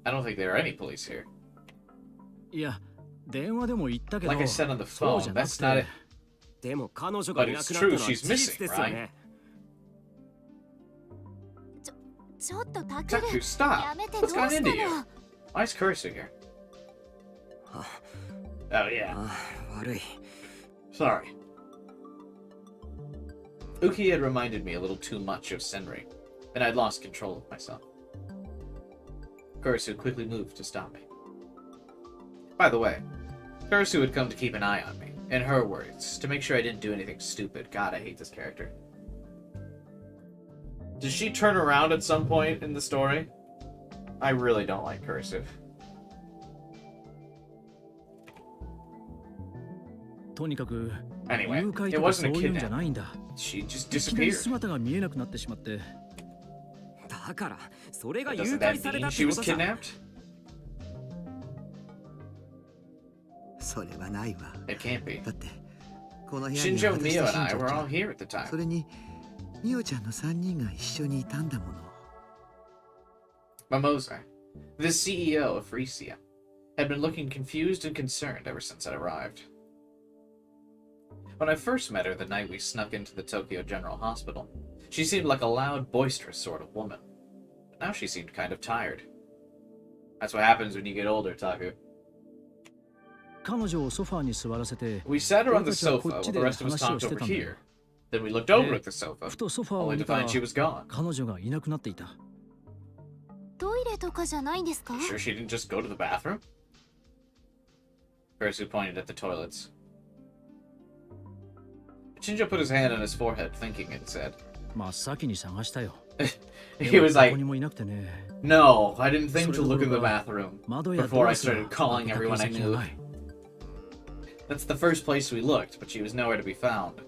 I don't think there are any police here. いや電話でも言ったけど Like I said on the そう phone, じゃなく that's not it. てでも彼女がいなくなったのは事実ですよねちょっとタクル。 Taku, stop! やめてどう What's し gone た into you? の？ Why is Curse here? あ Oh, yeah. あ悪い Sorry. Uki had reminded me a little too much of Senri, and I'd lost control of myself. Kurisu quickly moved to stop me. By the way, Kurisu had come to keep an eye on me, in her words, to make sure I didn't do anything stupid. God, I hate this character. Does she turn around at some point in the story? I really don't like Kurisu. とにかく Anyway, 誘拐 it とか wasn't そ a ういうんじゃ kidnap. ないんだ She just いきなり disappeared. 姿が見えなくなってしまってだからそれが But 誘 doesn't 拐 that され mean たって she こ was とさ kidnapped? それはないわ。 It can't be. だってこの部屋に Shinjo, 私 Mio, と and I 新 were 庄ちゃ all ん here at the time. それにミオちゃんの3人が一緒にいたんだもの。 Mimosa, the CEO of Frisia, had been looking confused and concerned ever since I arrived. When I first met her the night we snuck into the Tokyo General Hospital, she seemed like a loud, boisterous sort of woman. But now she seemed kind of tired. That's what happens when you get older, Taku. 彼女をソファーに座らせて We sat her on the sofa while the rest of us talked over here. Then we looked over at the sofa, ふとソファーを only 見 to たら find she was gone. 彼女がいなくなっていたトイレとかじゃないんですか？ Sure she didn't just go to the bathroom? Kursu pointed at the toilets. Shinjo put his hand on his forehead, thinking, and said, 真っ先に探したよ he was ど like, こにもいなくてね no, I didn't think to look in the bathroom 窓や before ド I アすら started calling 開けた everyone I 形跡 knew. はない That's the first place we looked, but she was nowhere to be found.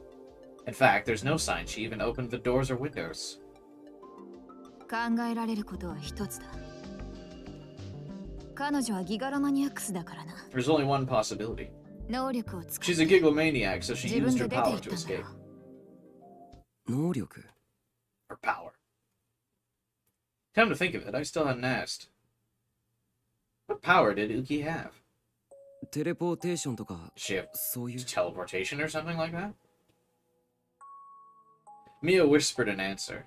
In fact, there's no sign she even opened the doors or windows. 考えられることは一つだ。彼女はギガロマニアックスだからな。 There's only one possibility. 能力を使っ She's a て gigglomaniac, so she 自分 used で her 出て行 power っ to たんだ escape. ろ能力 Her power. Come to think of it, I still hadn't asked. What power did Uki have? テレポーテーションとか Does she have そういう teleportation or something like that? Mia whispered an answer,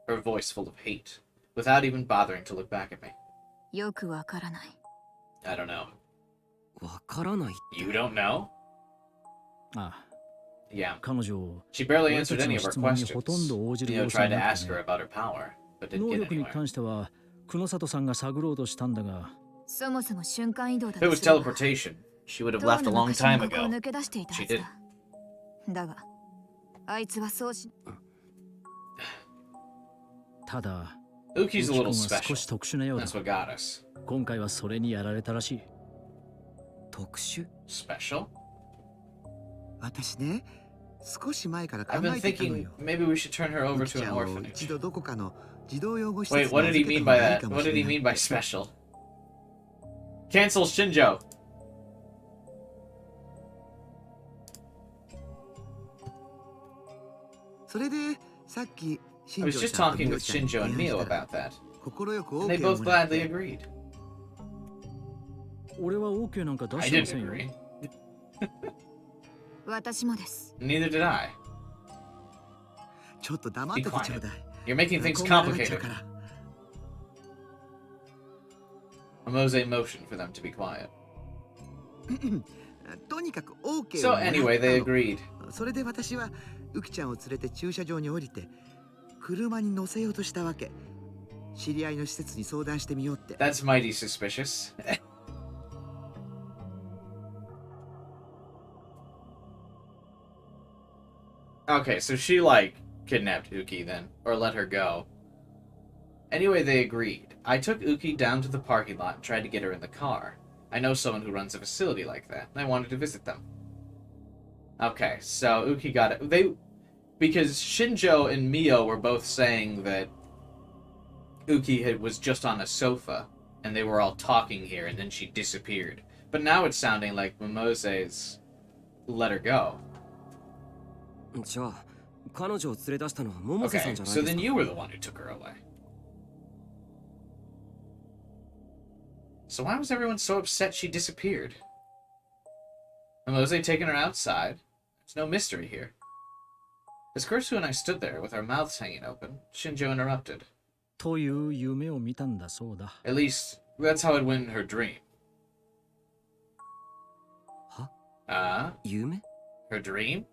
her voice full of hate, without even bothering to look back at me. よくわからない I don't know. わからない You don't know? あ Yeah. 彼女 She barely 俺た answered ち any の of our 質問にほとん questions. ど応じる Mio 様子は tried to なく ask て her ね about her power, but didn't 能 get 力に anywhere. 関しては久里さんが探ろうとしたんだがそもそも瞬間移動だ If it と was すれば teleportation, she would have ドア left a の long 中心 time にここを ago. 抜け出していたは She ず did. だだがあいつはそうしただ Uki's a 君 little は少 special. し特殊なようだ That's what got us. 今回はそれにやられたらしい特殊 Special? 私ね、少し前から考 I've been えてたの thinking よ。 maybe we should turn her う over き to ち an ゃんを orphanage. 一度どこかの児童養護施 Wait, 設に what did he 預け mean た by 方がいい that? かも What し did れ he ない mean by special? Cancel Shinjo. それでさっき I was just talking with Shinjo and Mio about that, 快く and they OK を both もらっ gladly て agreed. 俺は OK なんか出 I してま didn't せんよ agree. 私もです Neither did I. ちょっと黙っててちょうだい。 You're making things こんがらがっちゃう complicated. から。 Mose motioned for them to be quiet. とにかく OK をも So らった anyway, they の。 agreed. それで私はウキちゃんを連れて駐車場に降りて車に乗せようとしたわけ。知り合いの施設に相談してみようって。 That's mighty suspicious. Okay, so she like kidnapped Uki then, or let her go. Anyway, they agreed. I took Uki down to the parking lot and tried to get her in the car. I know someone who runs a facility like that, and I wanted to visit them. Okay, so Uki got it. Because Shinjo and Mio were both saying that Uki was just on a sofa, and they were all talking here, and then she disappeared. But now it's sounding like Momose's let her go. じゃあ彼女を連れ出したのは百瀬さ Okay, んじゃない so です then か you were the one who took her away. So why was everyone so upset she disappeared? Mimose taking her outside? There's no mystery here. As Kursu and I stood there with our mouths hanging open, Shinjo interrupted. という夢を見たんだそうだ At least, that's how it went in her dream. は Ah, 夢 her dream?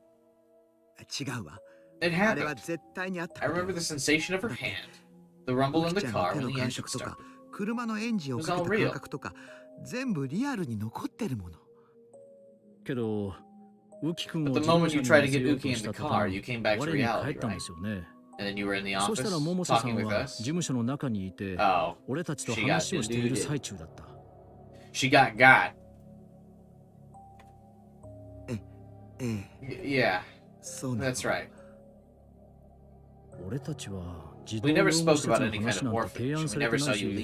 違うわ。 It あれは happened. 絶対にあった I ことよ。 remember the sensation of her hand, the rumble ウ in キ the ちゃんの car 手 when の the 感 engine 触と started. か車のエンジンをかけた感覚とか全部リアルに残ってるもの。けどウキ君を But the 自動 moment 車 you に tried 乗 to せ get ようと Uki し in た the 途 car, 端 you came back to 我に帰 reality, ったんで right? すよね And then you were in the そしたら office 百瀬さ talking ん with は us. 事務所の中にいて Oh, 俺たちと she got 話をしている deluded. 最中だった She got got. ええ、 Yeah, そうなの。 that's right. 俺たちは児童 We 養護 never 施 spoke 設 about の any kind 話 of なんて提 orphanage. 案 We され never てな saw い you し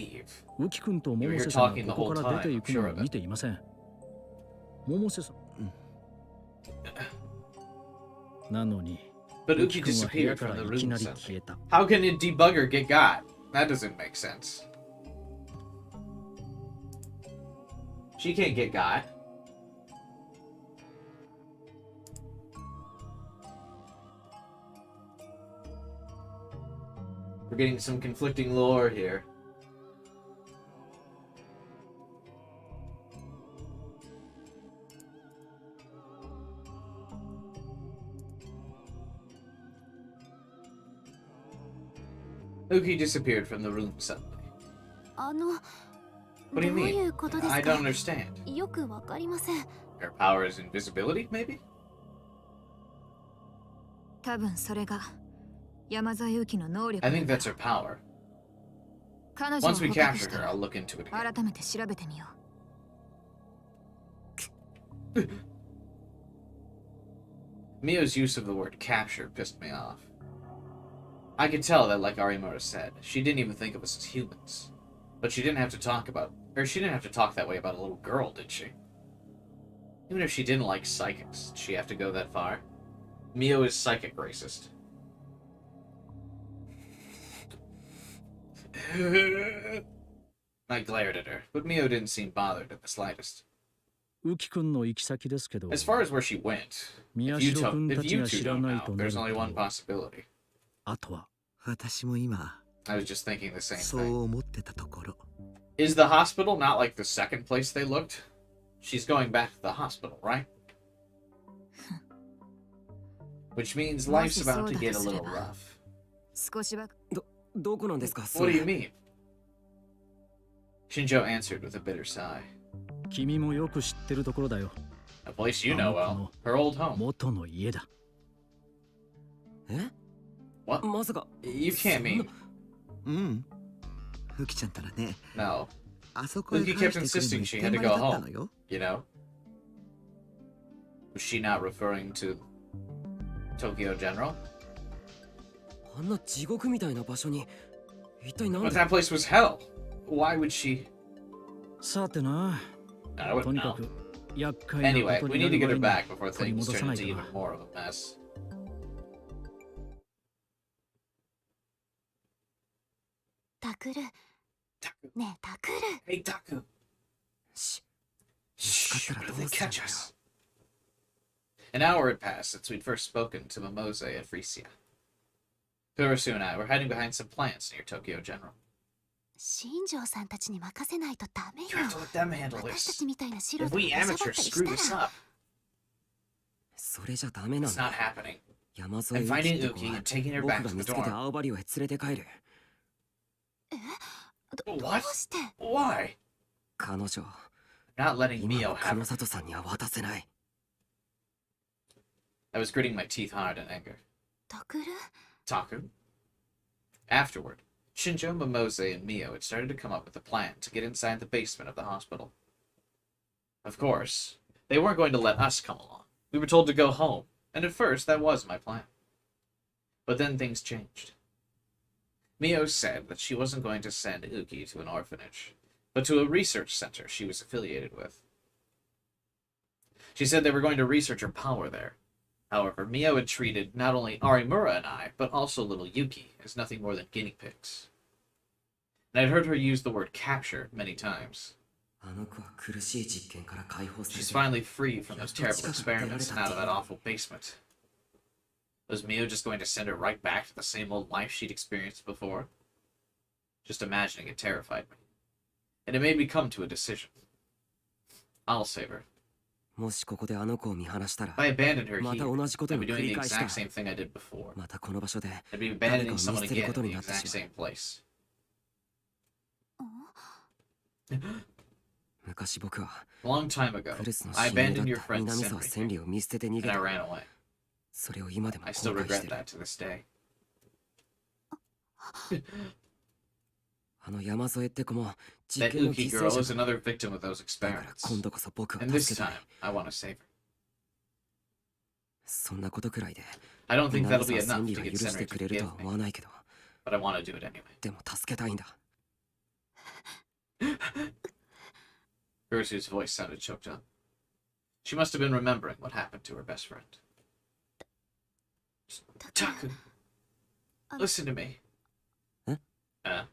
leave. ウキ君と You were 百 here 瀬さん talking が the ここ whole から出て time, いく I'm の sure を of 見 it. ていません百瀬さんなのに But ウキ Uki 君は部屋 disappeared から from the いき room なり suddenly. 消えた How can a debugger get got? That doesn't make sense. She can't get got. We're getting some conflicting lore here. Uki disappeared from the room suddenly. ど What う do you い mean? うことです I か don't understand. よくわかりません Her power is invisibility, maybe? 多分それが山沢勇気の能力 I think that's her power. 彼女を Once we 捕獲 capture した her, ら I'll look into it again. 改めて調べてみよ Mio's use of the word capture pissed me off. I could tell that, like Arimura said, she didn't even think of us as humans. But she didn't have to talk that way about a little girl, did she? Even if she didn't like psychics, did she have to go that far? Mio is psychic racist. I glared at her, but Mio didn't seem bothered in the slightest. ウキ君の行き先ですけど、 As far as where she went, 宮 if you, 代君 if たち you が two 知ら don't ない know, となる there's only one と、 possibility. あとは私も今 I was just thinking the same そ thing. う思ってたところ。 Is the hospital not like the second place they looked? She's going back to the hospital, right? Which means life's about to get a little rough. 少しばどこなんですか、そ What れ do you mean? Shinjo answered with a bitter sigh. 君もよく知ってるところだよ。 A place you know well. Her old home. 元の家だ。え What? まさか You can't mean. うんウキちゃんたらね No. あそこへ Luki 返 kept してくる insisting のに she 手 had 間 to だ go った home. のよ You know? Was she not referring to Tokyo General? あんな地獄みたいな場所に一体なん But で that place was hell. Why would she? さてな、 I wouldn't とにか know. く厄介な Anyway, こと we に need な to る get 前 her に back before 取り things 戻さ turn ない into と even な。 more of a mess. タクル。ねえタクル。 Hey, Taku. し Shh, 見つかったら what ど if う they するん catch だよ us? An hour had passed since we'd first spoken to Mimose at Frisia. Kurusu and I were hiding behind some plants near Tokyo General. 新庄さんたちに任せないとダメよ You。have to let them handle 私た this. ちみたいな素人 If が we 出しゃばった amateurs りし screw た this ら up, それじゃダメなん it's だ not happening. 山添 I'm ウキ finding って子 Uki は and taking her 僕 back が to 見 the つけて dorm. 青葉寮へ連れて帰るどう What? して Why? 彼女 Not letting 今 Mio の have 黒 her. 里さんには渡せない I was gritting my teeth hard in anger. タクル。 Taku. Afterward, Shinjo, Mimose, and Mio had started to come up with a plan to get inside the basement of the hospital. Of course, they weren't going to let us come along. We were told to go home, and at first that was my plan. But then things changed. Mio said that she wasn't going to send Uki to an orphanage, but to a research center she was affiliated with. She said they were going to research her power there. However, Mio had treated not only Arimura and I, but also little Yuki, as nothing more than guinea pigs. And I'd heard her use the word capture many times. あの子は苦しい実験から解放され She's て finally free from those terrible experiments and out of that awful basement. Was Mio just going to send her right back to the same old life she'd experienced before? Just imagining it terrified me. And it made me come to a decision. I'll save her. もしここであの子を見放したら If I abandoned her ま here, た同じこと I'd の be 繰 doing り the 返し exact だ same thing I did before. またこの場所で I'd be 誰 abandoning かを見 someone 捨てる again こと in に the なって exact しまう same place. 昔僕は A long time ago, クルスの I 親友 abandoned だ your った friend 南沢 Senri, 千里を見捨てて逃 and げ I た ran away. それを今でも I 後 still 悔し regret てる that to this day. あの山添って子も That 実験の Uki 犠 girl 牲 is 者だ another victim of those だから experiments. 今度こそ僕は And this 助けた time, い I want to save her. そんなことくらいで I don't think 南 that'll be 沢 enough 千 to 里が get 許して Senri く to れるとは forgive 思 me, わないけど but I want to do it anyway. でも助けたいんだ Ursu's voice sounded choked up. She must have been remembering what happened to her best friend. タクル。 Taku, listen to me. Huh?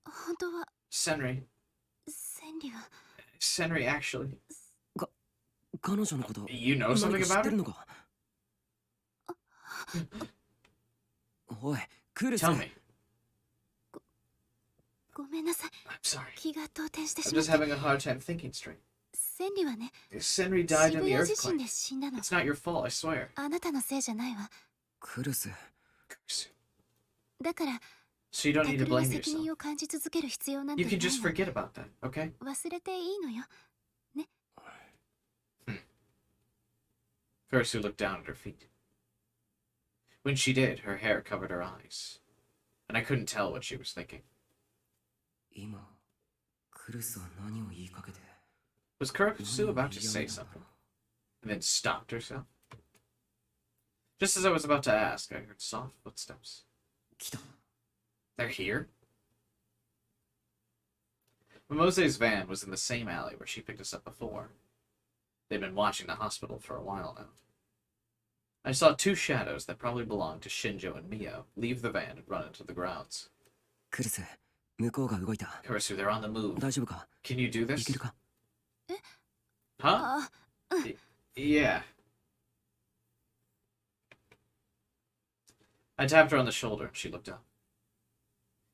本当は Senri. 千里は Senri, actually. 彼女のこと You know 何 something か知っ about て her? るのかおいクルス Tell me. ごめんなさい。 I'm sorry. 気が動転して I'm しまっ just て。 having a hard time thinking straight. 千里はね、 Senri died 渋 in the 谷地震 earthquake. で死んだの。 It's not your fault, I swear. あなたのせいじゃないわ。クルス だから So you don't タ need ク to ルが blame 責 yourself. 任を感じ続ける必要なんて You ない can just の。 forget about that, okay? 忘れていいのよ。 Kursu looked down at her feet. When she did, her hair covered her eyes, and I couldn't tell what she was thinking. 今クルスは何を言いかけて Was Kursu 何を about 言 to い say 合うんだろ something, and then stopped herself? Just as I was about to ask, I heard soft footsteps. 来た They're here? Mimose's van was in the same alley where she picked us up before. They'd been watching the hospital for a while now. I saw two shadows that probably belonged to Shinjo and Mio leave the van and run into the grounds. クルス、向こうが動いた。 Kurisu, they're on the move. 大丈夫か？ Can you do い this? けるか？ Huh? あ、 Yeah. I tapped her on the shoulder and she looked up.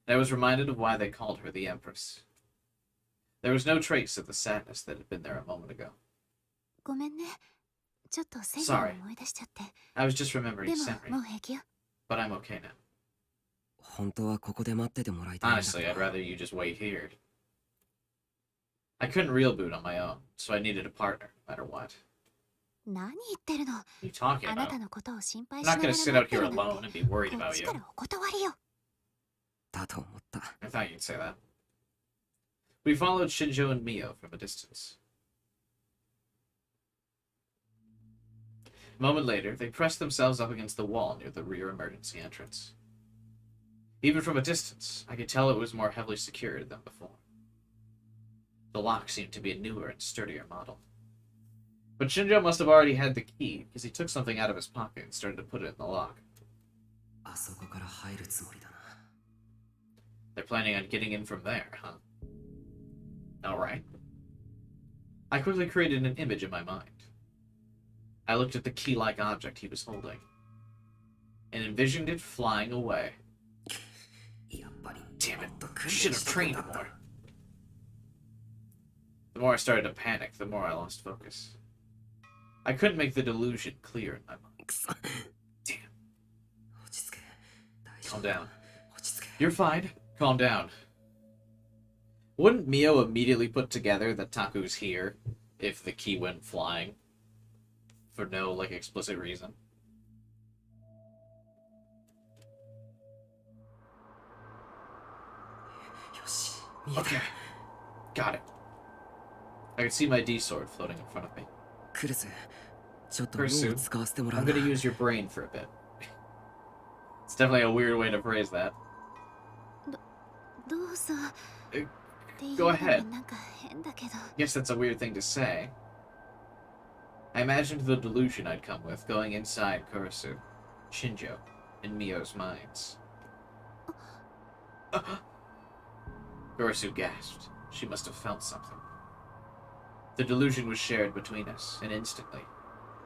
I was reminded of why they called her the Empress. There was no trace of the sadness that had been there a moment ago. ごめんね。ちょっとセミを Sorry. 思い出しちゃって。 I was just remembering でも Senri, もう平気よ。 but I'm okay now. 本当はここで待っててもらいたいんだけ Honestly, ど I'd rather you just wait here. I couldn't real boot on my own, so I needed a partner, no matter what. 何言ってるの。 What are you talking あなた about? のことを心配 I'm しな not が gonna ら sit 待 out って here るな alone ん and て。 be worried こ about っち you. からお断りよ。だと思った。 I thought you'd say that. We followed Shinjo and Mio from a distance. A moment later, they pressed themselves up against the wall near the rear emergency entrance. Even from a distance, I could tell it was more heavily secured than before. The lock seemed to be a newer and sturdier model. But Shinjo must have already had the key, because he took something out of his pocket and started to put it in the lock. あそこから入るつもりだな。 They're planning on getting in from there, huh? Alright. I quickly created an image in my mind. I looked at the key-like object he was holding, and envisioned it flying away. やっぱり Damn it, もっと訓 I 練 should し have た trained かった more. The more I started to panic, the more I lost focus. I couldn't make the delusion clear in my mind. くそ。 Damn. 落ち着け。大丈 Calm 夫 down. 落ち着け。 You're fine. Calm down. Wouldn't Mio immediately put together that Taku's here if the key went flying? For no, like, explicit reason? よし、見えた。 Okay. Got it. I could see my D sword floating in front of me. クルス、ちょっと脳 Pursue. を使わせてもら I'm うな。 gonna use your brain for a bit. It's definitely a weird way to phrase that. どうぞ。えっていう go の ahead. もなんか変だけど。 Guess that's a weird thing to say. I imagined the delusion I'd come with going inside Kurisu, Shinjo, and Mio's minds. Kurisu gasped. She must have felt something. The delusion was shared between us, and instantly,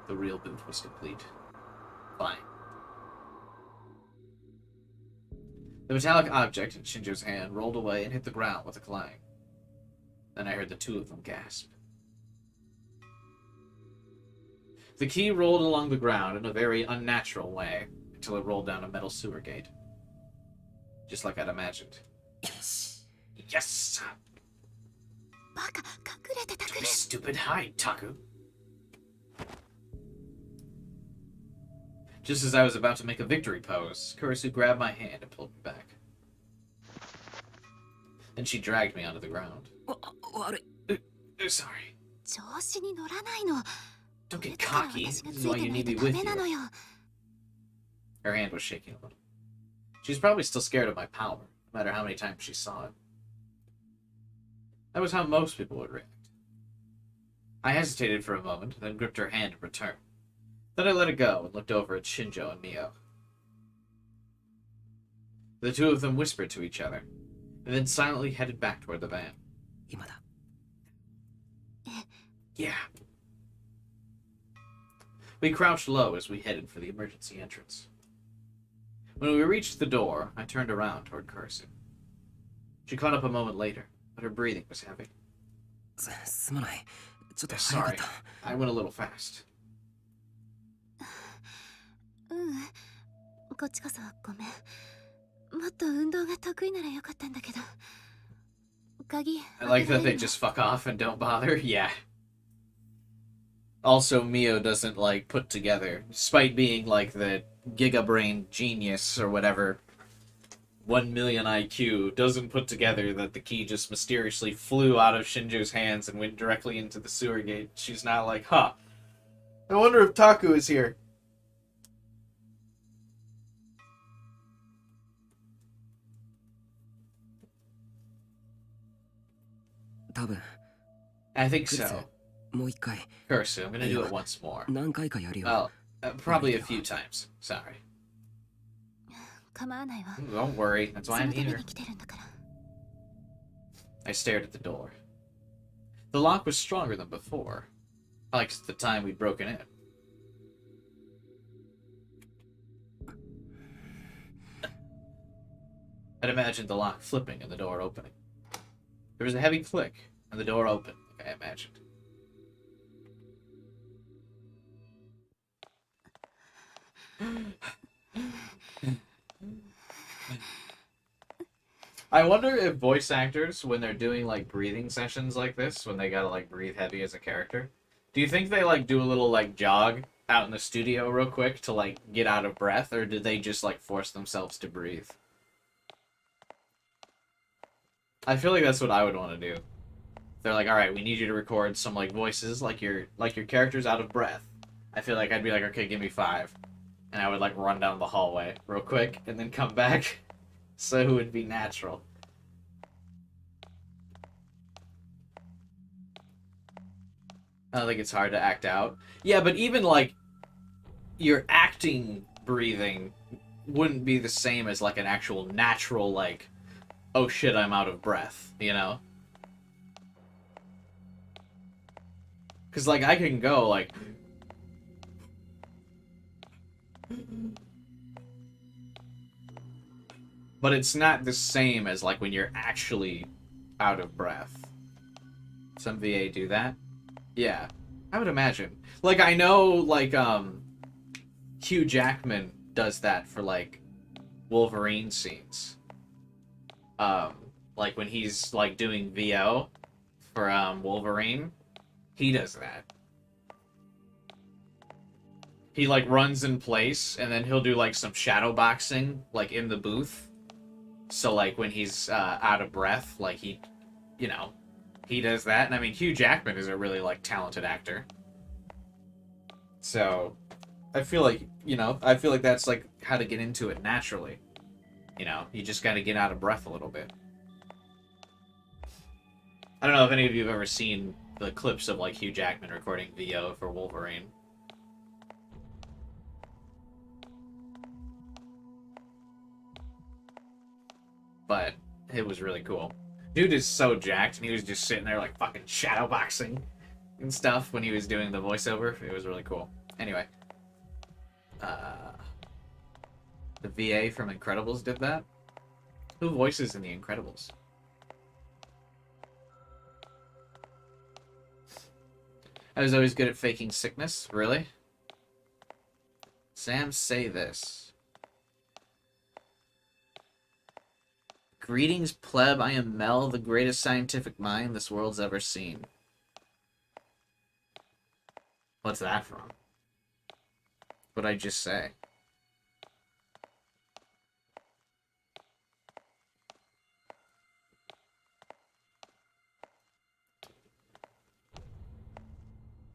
the real boot was complete. Fine. The metallic object in Shinjo's hand rolled away and hit the ground with a clang. Then I heard the two of them gasp. The key rolled along the ground in a very unnatural way until it rolled down a metal sewer gate. Just like I'd imagined. よし。 Yes! バカ、隠れてたく Don't れ be。stupid. Hide, Taku. Just as I was about to make a victory pose, Kurisu grabbed my hand and pulled me back. Then she dragged me onto the ground. 悪い。 Sorry. 調子に乗らないの。 Don't 出 get たから cocky. 私が This つ is い why て you ない need と me ダ with メなの you. よ。 Her hand was shaking a little. She's probably still scared of my power, no matter how many times she saw it. That was how most people would react. I hesitated for a moment, then gripped her hand in return. Then I let it go and looked over at Shinjo and Mio. The two of them whispered to each other, and then silently headed back toward the van. 今だ。 Yeah. We crouched low as we headed for the emergency entrance. When we reached the door, I turned around toward Kurisu. She caught up a moment later, but her breathing was heavy. すまない。ちょっと早かっ Sorry, た。 I went a little fast. こっちこそごめん。もっと運動が得意ならよかったんだけど。鍵 I like 開 that けら they れるの？ just fuck off and don't bother. Yeah. Also, Mio doesn't, like, put together, despite being, like, the gigabrain genius or whatever, 1 million IQ, doesn't put together that the key just mysteriously flew out of Shinjo's hands and went directly into the sewer gate. She's not like, huh, I wonder if Taku is here. 多分 I think クルス so. もう一回 Kurisu, I'm gonna do it once more. 何回かやるよ。 Well, probably a few times. Sorry. 構わないわ。 Don't worry, that's そ why の I'm ため here. に来てるんだから。 I stared at the door. The lock was stronger than before, like the time we'd broken in. I'd imagined the lock flipping and the door opening. There was a heavy click, and the door opened, like I imagined. I wonder if voice actors, when they're doing like breathing sessions like this, when they gotta like breathe heavy as a character, do you think they like do a little like jog out in the studio real quick to like get out of breath, or do they just like force themselves to breathe? I feel like that's what I would want to do. They're like, all right, we need you to record some like voices, like your character's out of breath. I feel like I'd be like, okay, give me 5, and I would like run down the hallway real quick and then come back, so it would be natural. I don't think it's hard to act out. Yeah, but even like your acting breathing wouldn't be the same as like an actual natural like, oh shit, I'm out of breath, you know? Because, like, I can go, like... But it's not the same as, like, when you're actually out of breath. Some VA do that? Yeah, I would imagine. Like, I know, like, Hugh Jackman does that for, like, Wolverine scenes. Like, when he's, like, doing VO for, Wolverine... He does that. He, like, runs in place, and then he'll do, like, some shadow boxing, like, in the booth. So, like, when he's out of breath, like, he, you know, he does that. And, I mean, Hugh Jackman is a really, like, talented actor. So, I feel like, you know, I feel like that's, like, how to get into it naturally. You know, you just gotta get out of breath a little bit. I don't know if any of you have ever seen the clips of like Hugh Jackman recording VO for Wolverine. But it was really cool. Dude is so jacked, and he was just sitting there like fucking shadowboxing and stuff when he was doing the voiceover. It was really cool. Anyway. The VA from Incredibles did that. Who voices in the Incredibles? I was always good at faking sickness. Really? Sam, say this. Greetings, pleb. I am Mel, the greatest scientific mind this world's ever seen. What's that from? What'd I just say?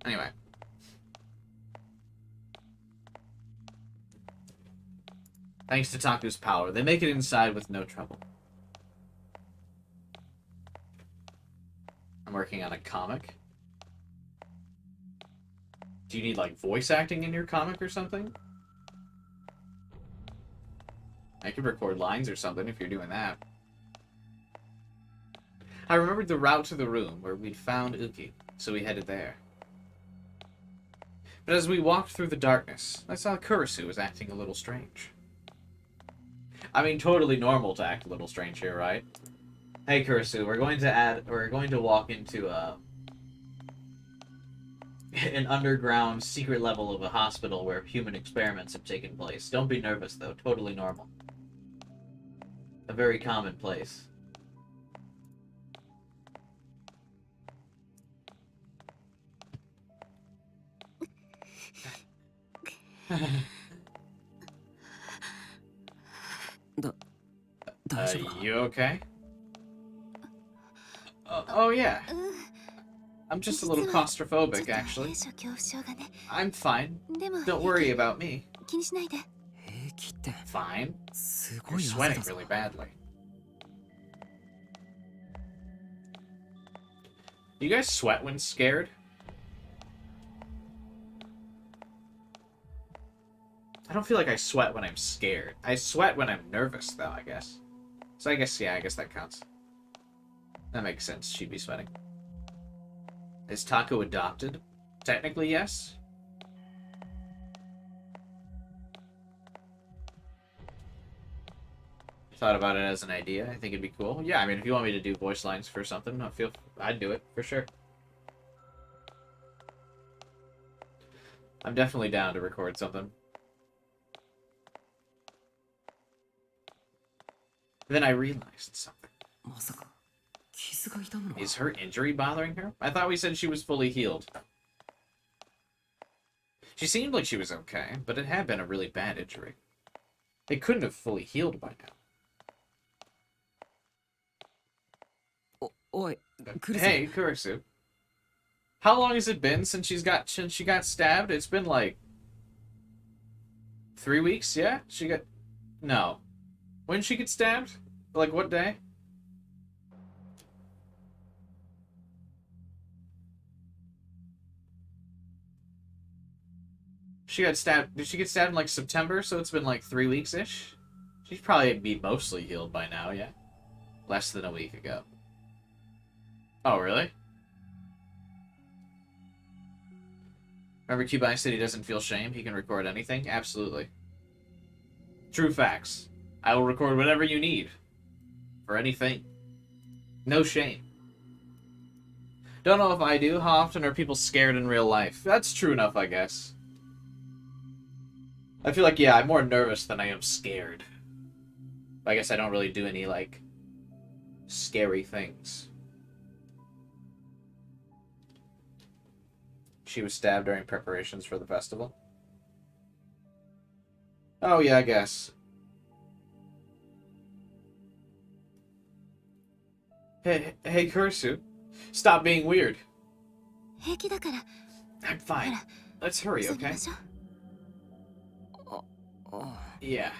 Anyway. Thanks to Taku's power, they make it inside with no trouble. I'm working on a comic. Do you need, like, voice acting in your comic or something? I could record lines or something if you're doing that. I remembered the route to the room where we'd found Uki, so we headed there. But as we walked through the darkness, I saw Kurisu was acting a little strange. I mean, totally normal to act a little strange here, right? Hey, Kurisu, we're going to walk into an underground secret level of a hospital where human experiments have taken place. Don't be nervous, though. Totally normal. A very common place. You okay? Oh yeah. I'm just a little claustrophobic, actually. I'm fine. Don't worry about me. Fine. You're sweating really badly. Do you guys sweat when scared? don't feel like I sweat when I'm scared. I sweat when I'm nervous, though, I guess. So I guess, yeah, I guess that counts. That makes sense. She'd be sweating. Is Taco adopted? Technically, yes. Thought about it as an idea. I think it'd be cool. Yeah, I mean, if you want me to do voice lines for something, I'd do it, for sure. I'm definitely down to record something. Then I realized something. まさか傷が痛むのか Is her injury bothering her? I thought we said she was fully healed. She seemed like she was okay, but it had been a really bad injury. It couldn't have fully healed by now. おいクリス Hey, Kurisu. How long has it been since she got stabbed? It's been like 3 weeks, yeah? No. When did she get stabbed? Like what day? She got stabbed. Did she get stabbed in like September? So it's been like 3 weeks-ish? She'd probably be mostly healed by now, yeah? Less than a week ago. Oh, really? Remember Cubai said he doesn't feel shame? He can record anything? Absolutely. True facts. I will record whatever you need. For anything. No shame. Don't know if I do. How often are people scared in real life? That's true enough, I guess. I feel like, yeah, I'm more nervous than I am scared. I guess I don't really do any, like, scary things. She was stabbed during preparations for the festival. Oh, yeah, I guess. Hey, Kursu. Stop being weird. 平気だから I'm fine. Let's hurry, 急ぎ okay? ましょう Yeah.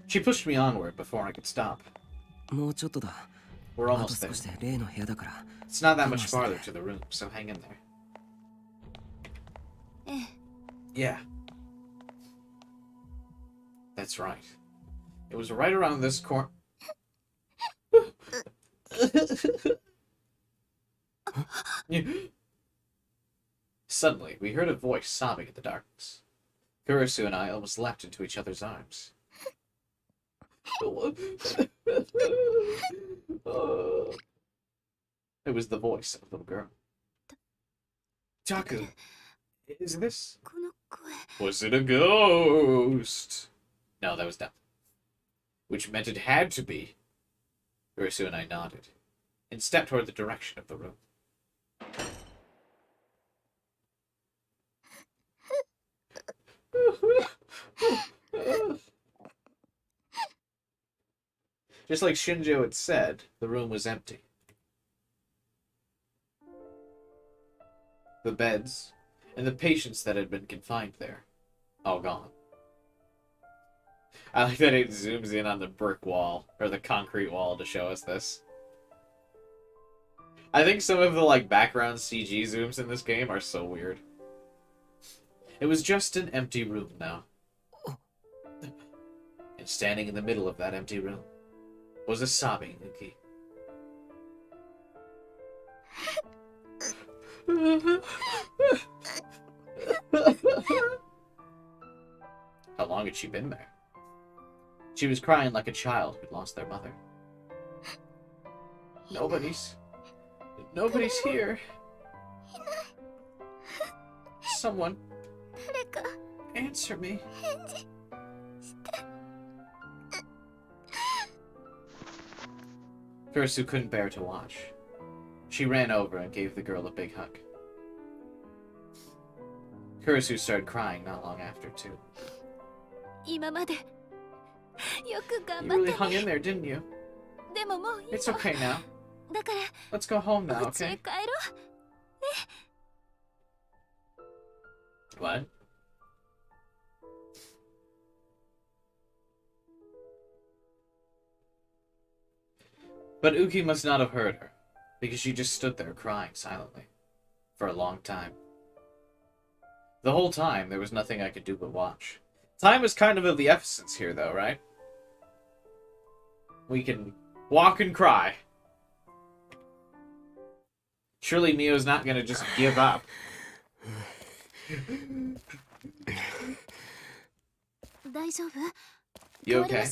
She pushed me onward before I could stop. もうちょっとだ We're あと almost 少し there. で例の部屋だから It's not that much farther to the room, so hang in there. ええ Yeah. That's right. It was right around this corner. Suddenly, we heard a voice sobbing in the darkness. Kurisu and I almost leapt into each other's arms. It was the voice of a little girl. Taku, is this? この声 Was it a ghost? No, that was dumb. Which meant it had to be. Kurisu and I nodded, and stepped toward the direction of the room. Just like Shinjo had said, the room was empty. The beds, and the patients that had been confined there, all gone. I like that it zooms in on the brick wall, or the concrete wall to show us this. I think some of the, like, background CG zooms in this game are so weird. It was just an empty room now. And standing in the middle of that empty room was a sobbing Nuki. How long had she been there? She was crying like a child who'd lost their mother. Nobody's here. Someone 誰か answer me. Kurisu couldn't bear to watch. She ran over and gave the girl a big hug. Kurisu started crying not long after, too. 今までよく頑 You 張っ really て hung ね in there, didn't you? でももういいの It's okay now. だから Let's go home お now, 家へ okay? 帰ろう What? But Uki must not have heard her. Because she just stood there crying silently. For a long time. The whole time, there was nothing I could do but watch. Time is kind of the essence here, though, right? We can walk and cry. Surely Mio's not gonna just give up. You okay?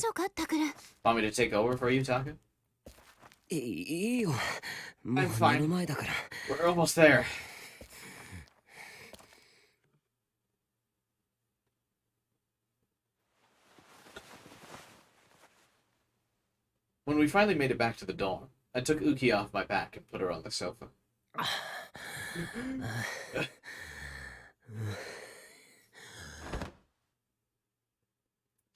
Want me to take over for you, Taka? いいよ。もう I'm 目 fine. の前だから。 We're almost there. When we finally made it back to the dorm, I took Uki off my back and put her on the sofa.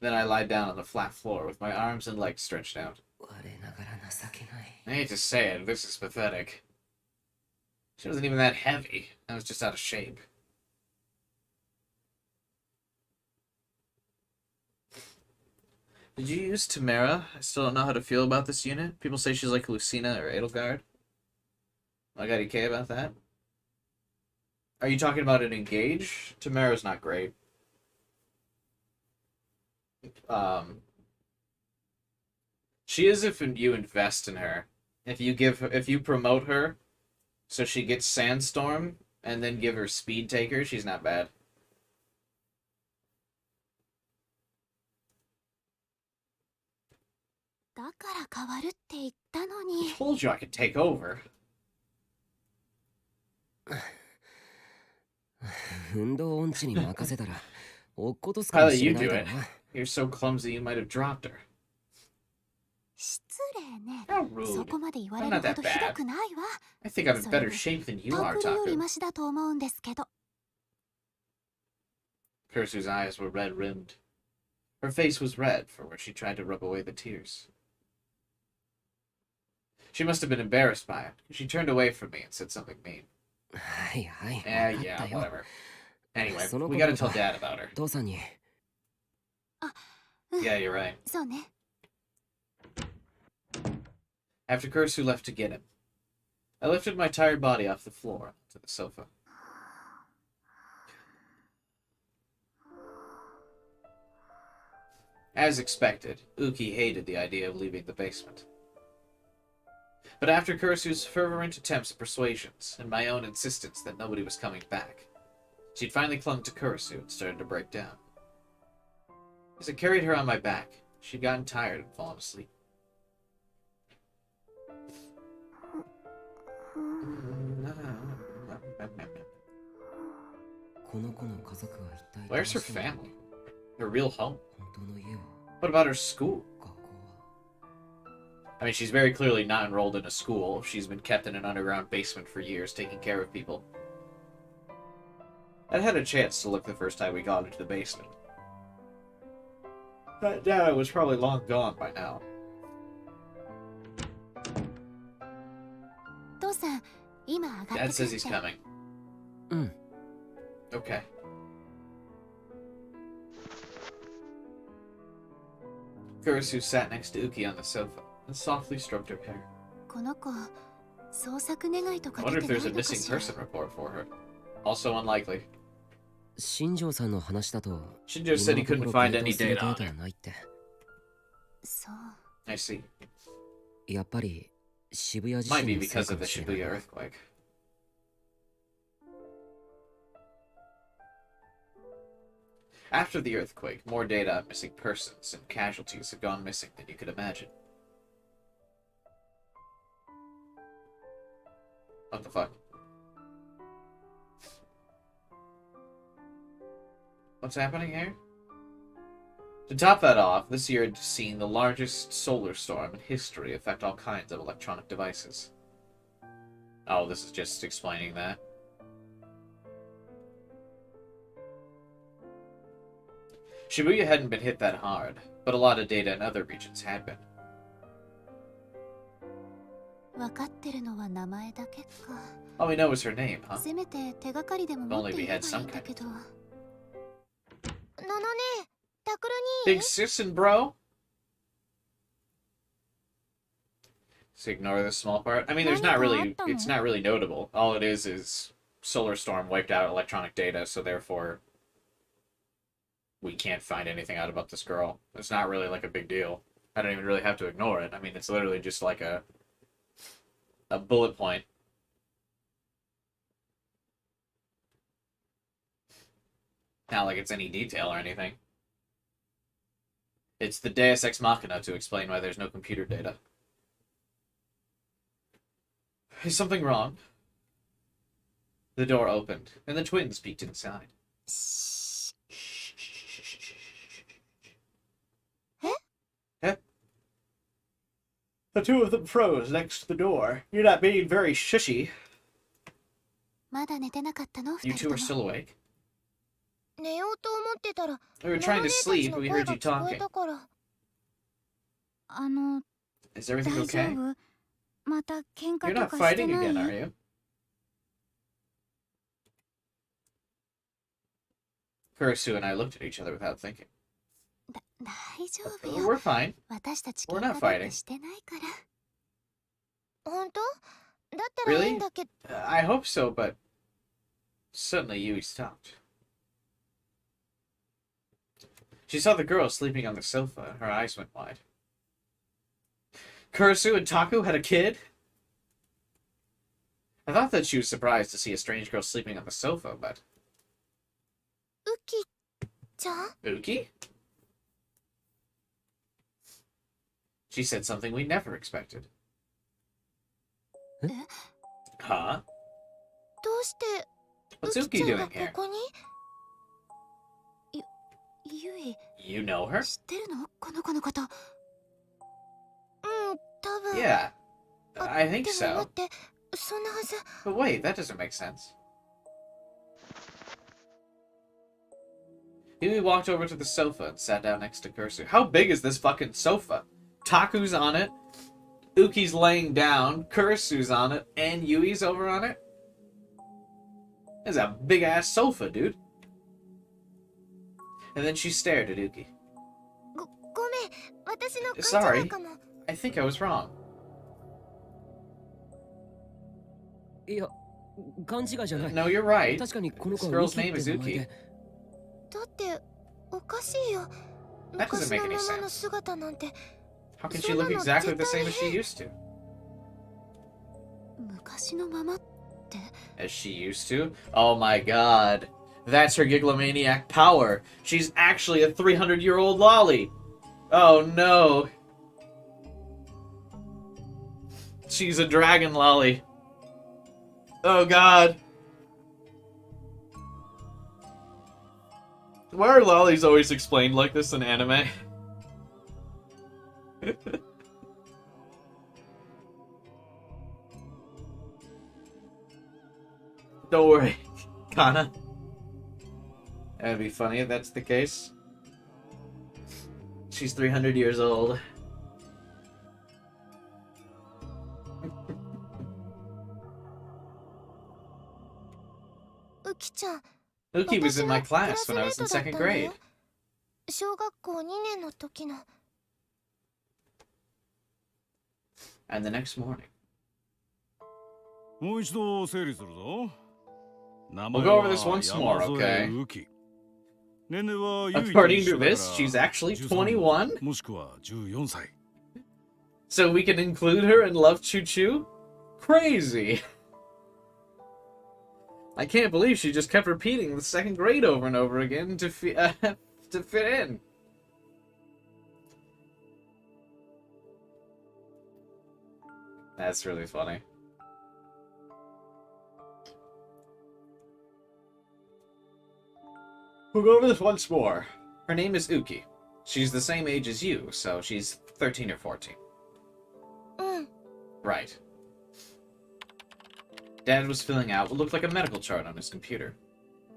Then I lied down on the flat floor with my arms and legs stretched out. 我ながら情けない。 I hate to say it, this is pathetic. She wasn't even that heavy. I was just out of shape. Did you use Tamara? I still don't know how to feel about this unit. People say she's like Lucina or Edelgard. I got EK about that. Are you talking about an engage? Tamara's not great. She is if you invest in her. If you promote her, so she gets Sandstorm, and then give her Speed Taker, she's not bad. I told you I could take over. 運動音痴に任せたら落っことすか How も did しれ you ない do だ it? ろうな。 You're so clumsy you might have dropped her. 失礼ね。 How そ rude. こまで言わ I'm れ not るほ that どひど bad. くないわ。 I think I'm in それ better で shape than you タ are, クルより Taku. マシだと思うんですけど。 Kursu's eyes were red-rimmed. Her face was red for where she tried to rub away the tears. She must have been embarrassed by it. She turned away from me and said something mean. はいはい。 Eh, 分か yeah, ったよ。 whatever. Anyway, その we こと gotta と tell Dad about her. 父さんに。 Yeah, you're right. そうね。 After Kursu left to get him, I lifted my tired body off the floor onto the sofa. As expected, Uki hated the idea of leaving the basement. But after Kursu's fervent attempts at persuasions and my own insistence that nobody was coming back, she'd finally clung to Kursu and started to break down. As I carried her on my back, she'd gotten tired and fallen asleep. Where's her family? Her real home? What about her school? I mean, she's very clearly not enrolled in a school. She's been kept in an underground basement for years, taking care of people. I had a chance to look the first time we got into the basement. That dad was probably long gone by now. 父さん、今上がってくる Dad って says he's coming. うん。 Okay. Kurisu sat next to Uki on the sofa and softly stroked her hair. この子、捜索願いと I か wonder 出 if てな there's い a のか missing しら。 person report for her. Also unlikely. 新庄さんの話だと Shinjo said he couldn't find any する data デ on ータは her. ないって。そう。 I see. やっぱり渋谷地 Might 震 be のせい because か of も the しれない Shibuya な。 earthquake. After the earthquake, more data on missing persons and casualties have gone missing than you could imagine. What the fuck? What's happening here? To top that off, this year had seen the largest solar storm in history affect all kinds of electronic devices. Oh, this is just explaining that. Shibuya hadn't been hit that hard, but a lot of data in other regions had been. 分かってるのは名前だけか。 All we know is her name, huh? せめて手がかりでも持っていればいいんだけど。なのね、タクルに。 Big sis and bro? So ignore this small part. I mean, it's not really notable. All it is Solar Storm wiped out electronic data, so therefore we can't find anything out about this girl. It's not really like a big deal. I don't even really have to ignore it. I mean, it's literally just like a bullet point. Not like it's any detail or anything. It's the Deus Ex Machina to explain why there's no computer data. Is something wrong? The door opened, and the twins peeked inside. Eh? The two of them froze next to the door. You're not being very shushy. まだ寝てなかったの You 二 two 人と are も still awake? 寝ようと思ってたら We were trying to sleep, but we heard you 聞こえ talking. たから Is everything 大丈 okay? 夫また喧 You're 嘩と not かして fighting ない again, are you? Kurisu and I looked at each other without thinking. 大丈夫よ We're fine. 私たち We're 喧 not 嘩だっ fighting. てしてないから本当だったらいい Really? んだけど I hope so, but suddenly Yui stopped. She saw the girl sleeping on the sofa. Her eyes went wide. Kurisu and Taku had a kid? I thought that she was surprised to see a strange girl sleeping on the sofa, but... ウキちゃん Uki? She said something we never expected. Huh? どうして What's ウキ Uki ちゃん doing がこ here? こにゆい You know her? 知ってるのこの子のことうん多分 Yeah, あ I think でも待 so. ってそんなはず But wait, that doesn't make sense. Yui walked over to the sofa and sat down next to Kurisu. How big is this fucking sofa? Taku's on it, Uki's laying down, Kurisu's on it, and Yui's over on it? It's a big-ass sofa, dude. And then she stared at Uki. ごめん私の勘 Sorry. 違いかも I think I was wrong. いや勘違いじゃない No, you're right. 確かにこの This 子は girl's ウキっ name て is 名前 Uki. でだっておかしいよ That doesn't 昔 make の any ままの sense. 姿なんて How can she look exactly the same as she used to? 昔のままって As she used to? Oh my god. That's her Giglomaniac power. She's actually a 300-year-old lolly. Oh no. She's a dragon lolly. Oh god. Why are lollies always explained like this in anime? Don't worry, Kana. That'd be funny if that's the case. She's 300 years old. Uki ちゃん Uki was in my 私の class when I was in クラスメ second ートだったんだ grade. よ小学校2年の時の And the next morning. もう一度整理するぞ。名 We'll 前 go は over this once more, 山添 okay? ウキ。年齢はユイと According 一 to 緒だから this, she's actually 13 21? もしくは14歳。 So we can include her in Love Choo Choo? Crazy! I can't believe she just kept repeating the second grade over and over again to to fit in. That's really funny. We'll go over this once more. Her name is Uki. She's the same age as you, so she's 13 or 14. うん Right. Dad was filling out what looked like a medical chart on his computer.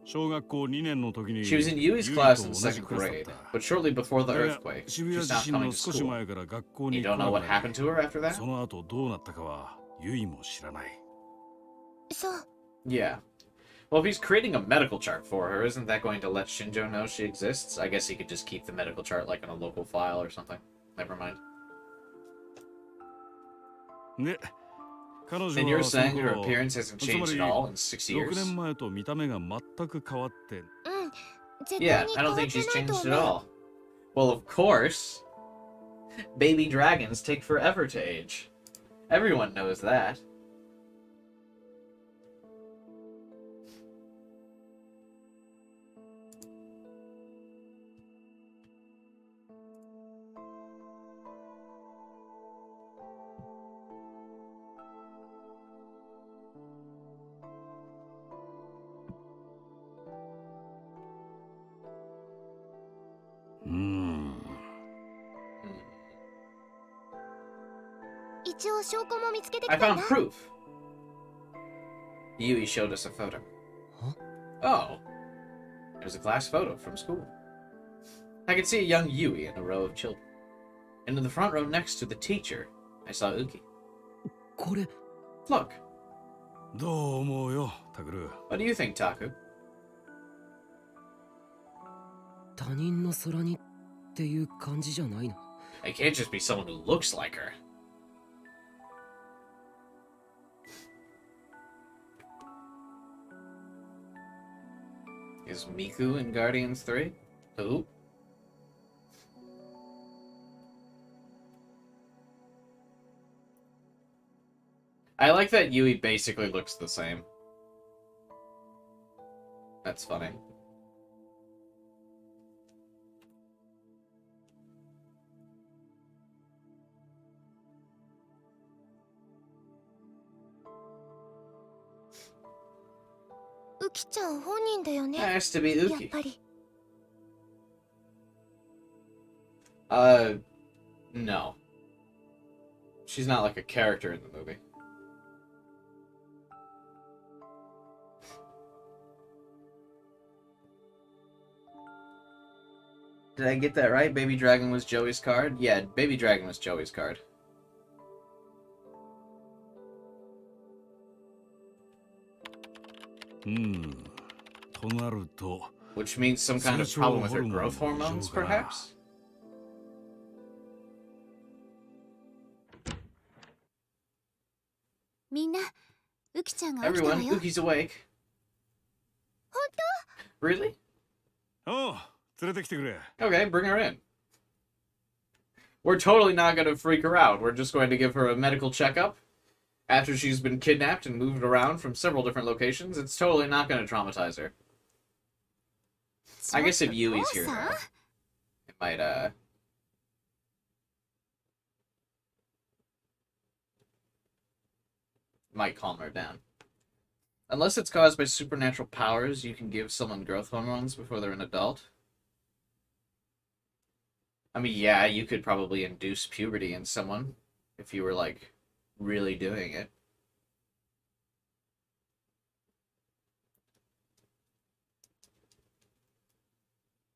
小学校2年の時に She was in Yui's ユイ class と in 同じ second クラスだっ grade, た。 but shortly before the だが earthquake, 渋 she 谷地 stopped 震 coming の to 少し school. 前から学校に You 来 don't な know く what なり happened to her after that? その後どうなったかはユイも知らない。そう Yeah. Well, if he's creating a medical chart for her, isn't that going to let Shinjo know she exists? I guess he could just keep the medical chart like in a local file or something. Never mind. で、彼女 And you're はその saying her 頃、 appearance hasn't つま changed り at all in 6 6 years? 年前と見た目が全く変わって、うん、絶 Yeah, 対に I 変 don't わっ think て she's ないと changed at 思う。 all. Well, of course. Baby dragons take forever to age. Everyone knows that. Hmm. 一応証拠も見つけて I きたん found だ。 proof. Yui showed us a photo. Oh. It was a class photo from school. I could see a young Yui in a row of children. And in the front row next to the teacher, I saw Uki. これ Look, どう思うよ、タグル。 what do you think, Taku? 他人の空にっていう感じじゃないの？ It can't just be someone who looks like her. Is Miku in Guardians 3? Who? I like that Yui basically looks the same. That's funny. Uki ちゃん本人だよね。 It has to be やっ Uki. ぱり。 No. She's not like a character in the movie. Did I get that right? Baby Dragon was Joey's card? Yeah, Baby Dragon was Joey's card. To なると、 Which means some kind of problem with her growth hormones, perhaps? Uki ちゃんが起きたわ Everyone, よ。 Uki's awake. Really? おう、連れてきてくれ。 Okay, bring her in. We're totally not going to freak her out. We're just going to give her a medical checkup after she's been kidnapped and moved around from several different locations. It's totally not going to traumatize her. I guess if Yui's here now, it might calm her down. Unless it's caused by supernatural powers, you can give someone growth hormones before they're an adult. I mean, yeah, you could probably induce puberty in someone if you were, like, really doing it.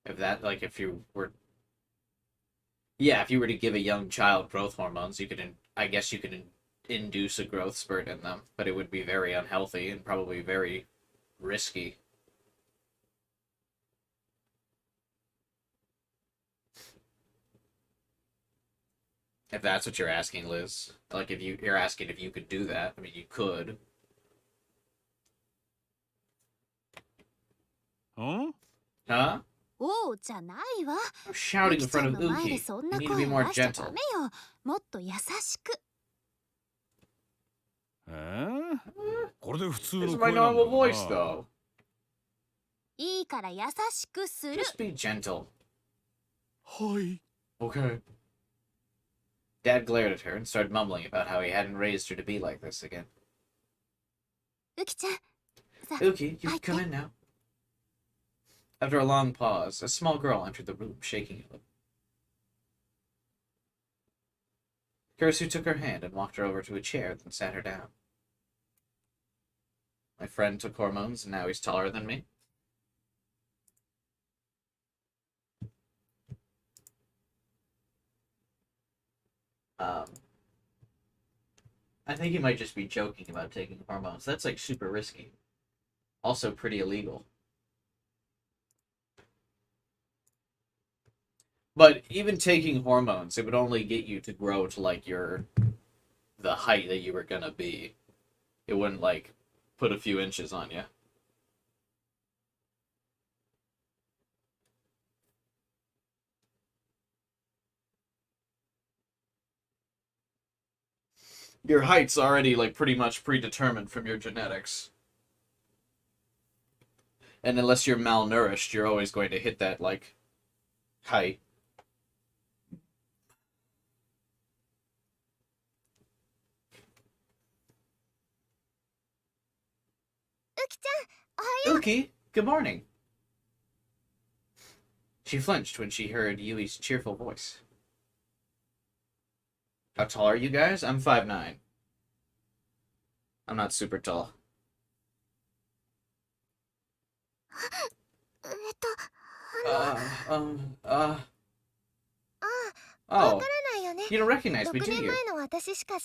If that, like, if you were... Yeah, if you were to give a young child growth hormones, you could, I guess you could induce a growth spurt in them, but it would be very unhealthy and probably very risky. If that's what you're asking, Liz. Like, if you're asking if you could do that, I mean, you could. Huh? Huh? おうじゃないわ。 I'm shouting in ゆきちゃ front ん of の前で Uki. そん You な need to 声 be を more 出しちゃダ gentle. メよ。もっと優しく。これで普通 It's の my 声なんだ normal ろう voice, な。 though. いいから優しくする。 Just be gentle. はい。 Okay. Dad glared at her and started mumbling about how he hadn't raised her to be like this again. うきちゃん。さ Uki, you 入 can って。 come in now. After a long pause, a small girl entered the room, shaking a little. Kurisu took her hand and walked her over to a chair, then sat her down. My friend took hormones, and now he's taller than me. I think he might just be joking about taking hormones. That's like super risky. Also pretty illegal. But even taking hormones, it would only get you to grow to like your the height that you were gonna be. It wouldn't, like, put a few inches on you. Your height's already, like, pretty much predetermined from your genetics. And unless you're malnourished, you're always going to hit that, like, height. Uki, good morning. She flinched when she heard Yui's cheerful voice. How tall are you guys? I'm 5'9". I'm not super tall. Oh, you don't recognize me, do you?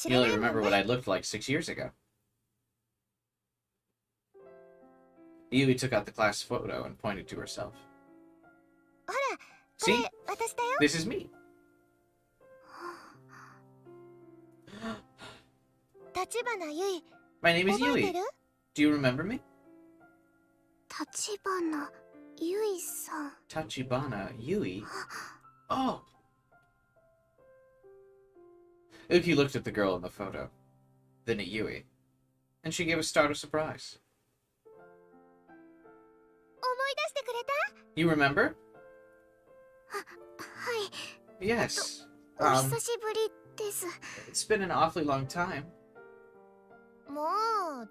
You only remember what I looked like 6 years ago. Yui took out the class photo and pointed to herself. See? This is me. My name is Yui. Do you remember me? Tachibana Yui-san. Tachibana Yui? Oh! Uki looked at the girl in the photo, then at Yui, and she gave a start of surprise. You remember? Yes. It's been an awfully long time. Come on.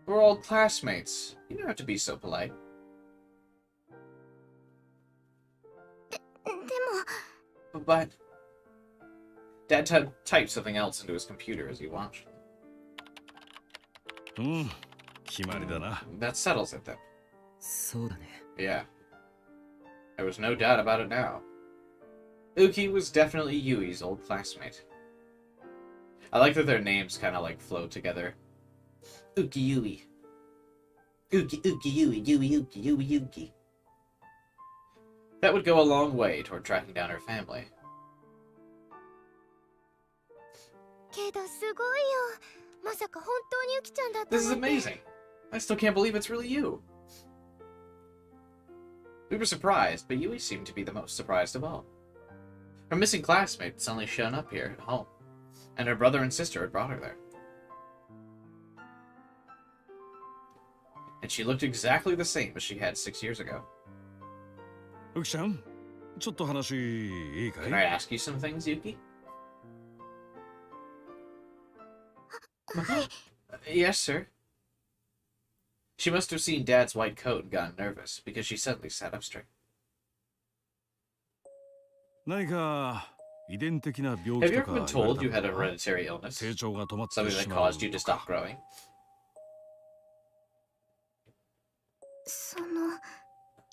We're old classmates. You don't have to be so polite. But Dad typed something else into his computer as he watched. That settles it then. そうだね。 Yeah. There was no doubt about it now. Uki was definitely Yui's old classmate. I like that their names kind of like flow together. Uki Yui. Uki Yui, Yui Uki, Yui Uki. That would go a long way toward tracking down her family. This is amazing. I still can't believe it's really you. We were surprised, but Yui seemed to be the most surprised of all. Her missing classmate had suddenly shown up here at home, and her brother and sister had brought her there. And she looked exactly the same as she had 6 years ago. Uki-chan, ちょっと話いいかい? Can I ask you some things, Yuki? Yes, sir. She must have seen Dad's white coat and gotten nervous, because she suddenly sat up straight. Have you ever been told you had a hereditary illness? Something that caused you to stop growing?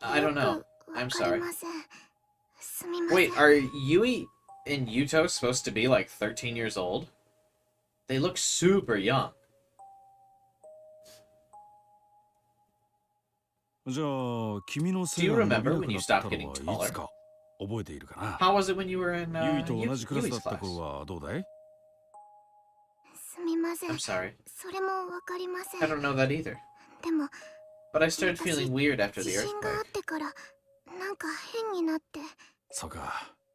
I don't know. I'm sorry. Wait, are Yui and Yuto supposed to be like 13 years old? They look super young. Do you remember when you stopped getting taller? How was it when you were in Yui's class? I'm sorry. I don't know that either. But I started feeling weird after the earthquake.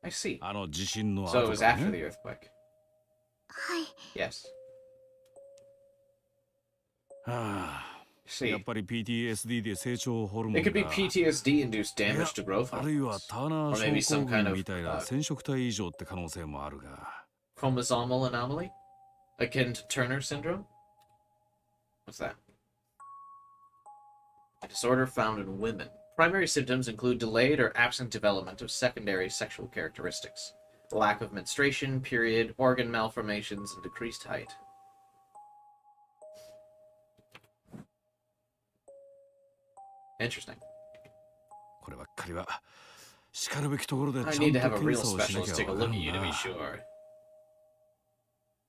I see. So it was after the earthquake. Yes. See. It could be PTSD-induced damage to growth hormones. Or maybe some kind of chromosomal anomaly? Akin to Turner syndrome? What's that? A disorder found in women. Primary symptoms include delayed or absent development of secondary sexual characteristics, lack of menstruation, period, organ malformations, and decreased height. Interesting. I need to have a real specialist take a look at you to be sure.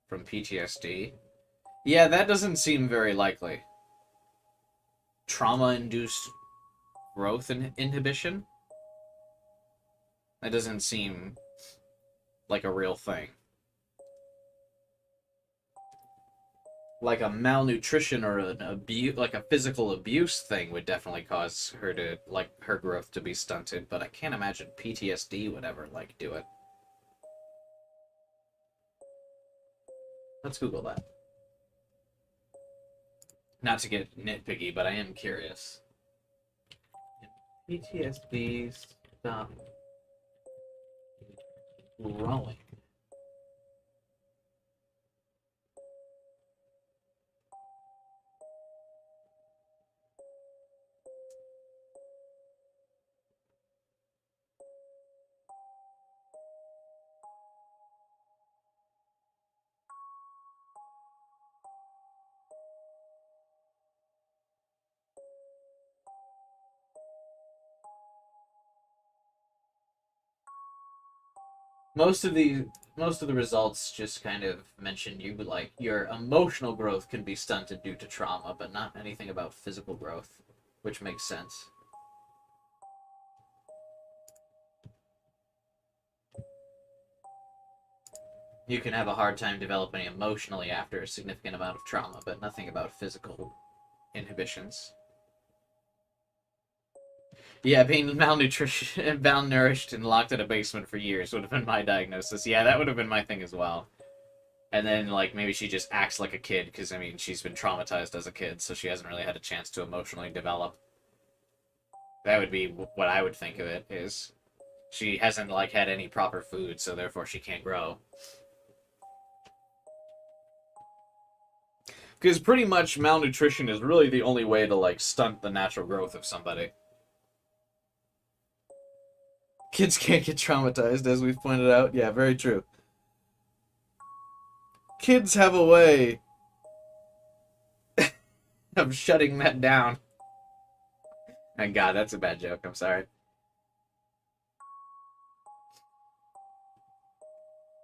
From PTSD? Yeah, that doesn't seem very likely. Trauma-induced growth inhibition? That doesn't seem like a real thing. Like a malnutrition or an abuse, like a physical abuse thing would definitely cause her to, like, her growth to be stunted, but I can't imagine PTSD would ever, like, do it. Let's Google that. Not to get nitpicky, but I am curious. PTSD stop growing. Most of the results just kind of mention you, like, your emotional growth can be stunted due to trauma, but not anything about physical growth, which makes sense. You can have a hard time developing emotionally after a significant amount of trauma, but nothing about physical inhibitions. Yeah, being malnourished and locked in a basement for years would have been my diagnosis. Yeah, that would have been my thing as well. And then, like, maybe she just acts like a kid, because, I mean, she's been traumatized as a kid, so she hasn't really had a chance to emotionally develop. That would be what I would think of it, is she hasn't, like, had any proper food, so therefore she can't grow. Because pretty much malnutrition is really the only way to, like, stunt the natural growth of somebody. Kids can't get traumatized, as we've pointed out. Yeah, very true. Kids have a way of shutting that down. And God, that's a bad joke. I'm sorry.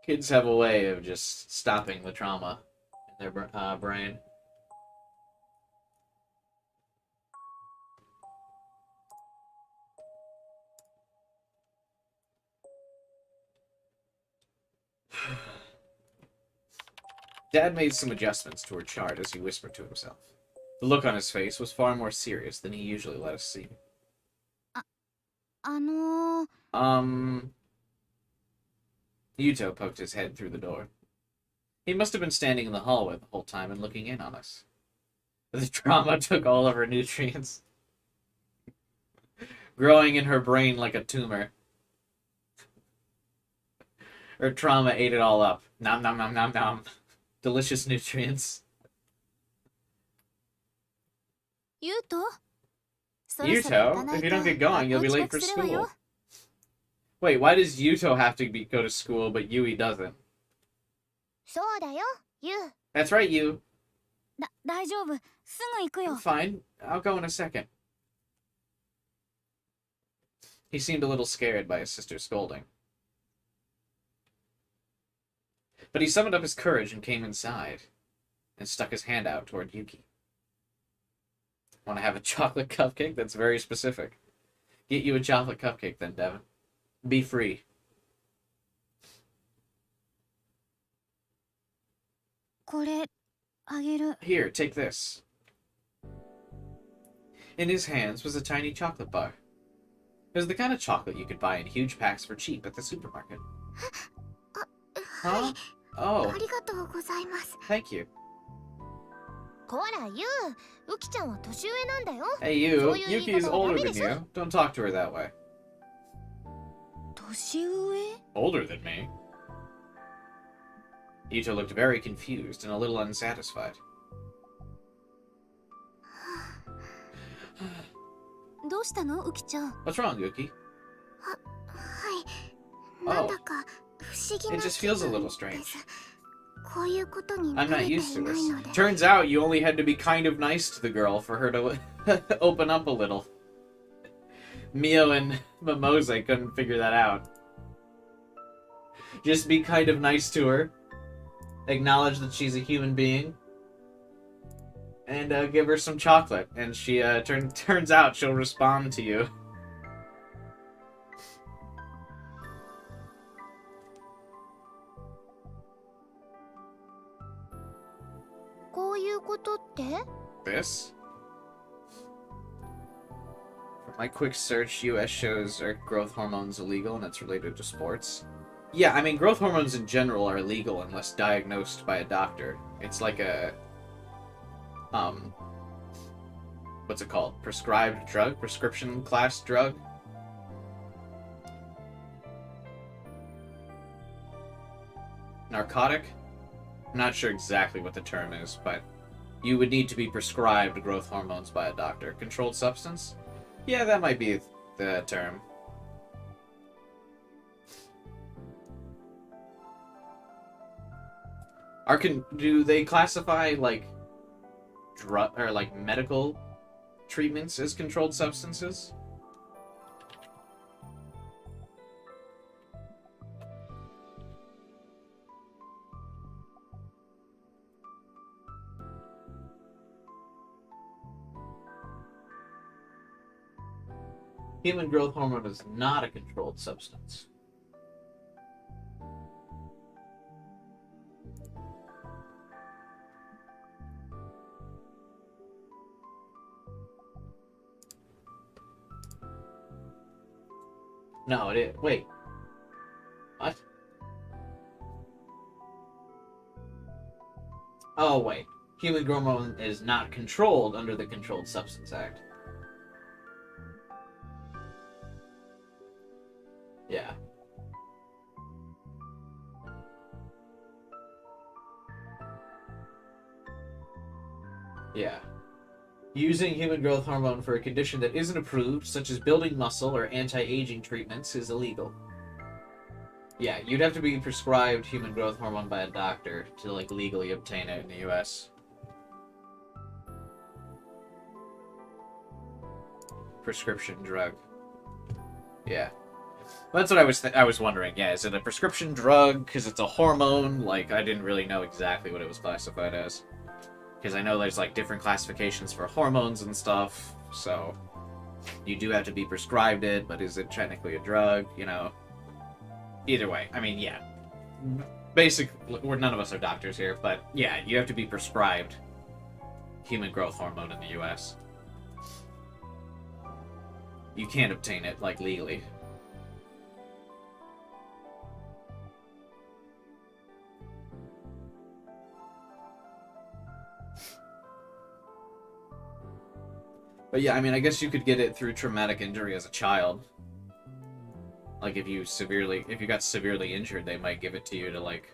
Kids have a way of just stopping the trauma in their brain. Dad made some adjustments to her chart as he whispered to himself. The look on his face was far more serious than he usually let us see. あのー Yuto poked his head through the door. He must have been standing in the hallway the whole time and looking in on us. The trauma took all of her nutrients, growing in her brain like a tumor. Her trauma ate it all up. Nom nom nom nom nom. Delicious nutrients. ユウトそろそろ行か Yuto? ない If you と don't get going, you'll be 学校 late 遅 for 刻するわよ school. Wait, why does Yuto have to go to school, but Yui doesn't? そうだよユウ That's right, you. 大丈夫すぐ行く I'm よ fine. I'll go in a second. He seemed a little scared by his sister's scolding. But he summoned up his courage and came inside, and stuck his hand out toward Yuki. Want to have a chocolate cupcake? That's very specific. Get you a chocolate cupcake then, Devin. Be free. これあげる Here, take this. In his hands was a tiny chocolate bar. It was the kind of chocolate you could buy in huge packs for cheap at the supermarket. Huh? あ Oh, りがとうございます thank you. こらユウウキちゃんは年上なんだよ Hey, you. そういう言い Yuki is 方はダ older メで than しょ you. Don't talk to her that way. 年上 Older than me? Yuto looked very confused and a little unsatisfied. どうしたのウキちゃん What's wrong, Yuki? はいなんだか不思議な It just feels a little strange. こういうことに I'm 慣れ not てい used to ない this. ので Turns out you only had to be kind of nice to the girl for her to open up a little. Mio and Momose couldn't figure that out. Just be kind of nice to her. Acknowledge that she's a human being. And give her some chocolate. And she turns out she'll respond to you. こういうことって？ This? From my quick search, US shows are growth hormones illegal and it's related to sports. Yeah, I mean, growth hormones in general are illegal unless diagnosed by a doctor. It's like a, what's it called? Prescribed drug? Prescription class drug? Narcotic? I'm not sure exactly what the term is, but you would need to be prescribed growth hormones by a doctor. Controlled substance? Yeah, that might be the term. Do they classify like drug or like medical treatments as controlled substances? Human growth hormone is not a controlled substance. No, it is. Wait. What? Oh, wait. Human growth hormone is not controlled under the Controlled Substance Act. Yeah. Yeah. Using human growth hormone for a condition that isn't approved, such as building muscle or anti-aging treatments, is illegal. Yeah, you'd have to be prescribed human growth hormone by a doctor to, like, legally obtain it in the US. Prescription drug. Yeah. Well, that's what I was wondering. Yeah, is it a prescription drug because it's a hormone? Like, I didn't really know exactly what it was classified as. Because I know there's, like, different classifications for hormones and stuff, so you do have to be prescribed it, but is it technically a drug, you know? Either way, I mean, yeah. None of us are doctors here, but yeah, you have to be prescribed human growth hormone in the US. You can't obtain it, like, legally. But yeah, I mean, I guess you could get it through traumatic injury as a child. Like, if you got severely injured, they might give it to you to, like,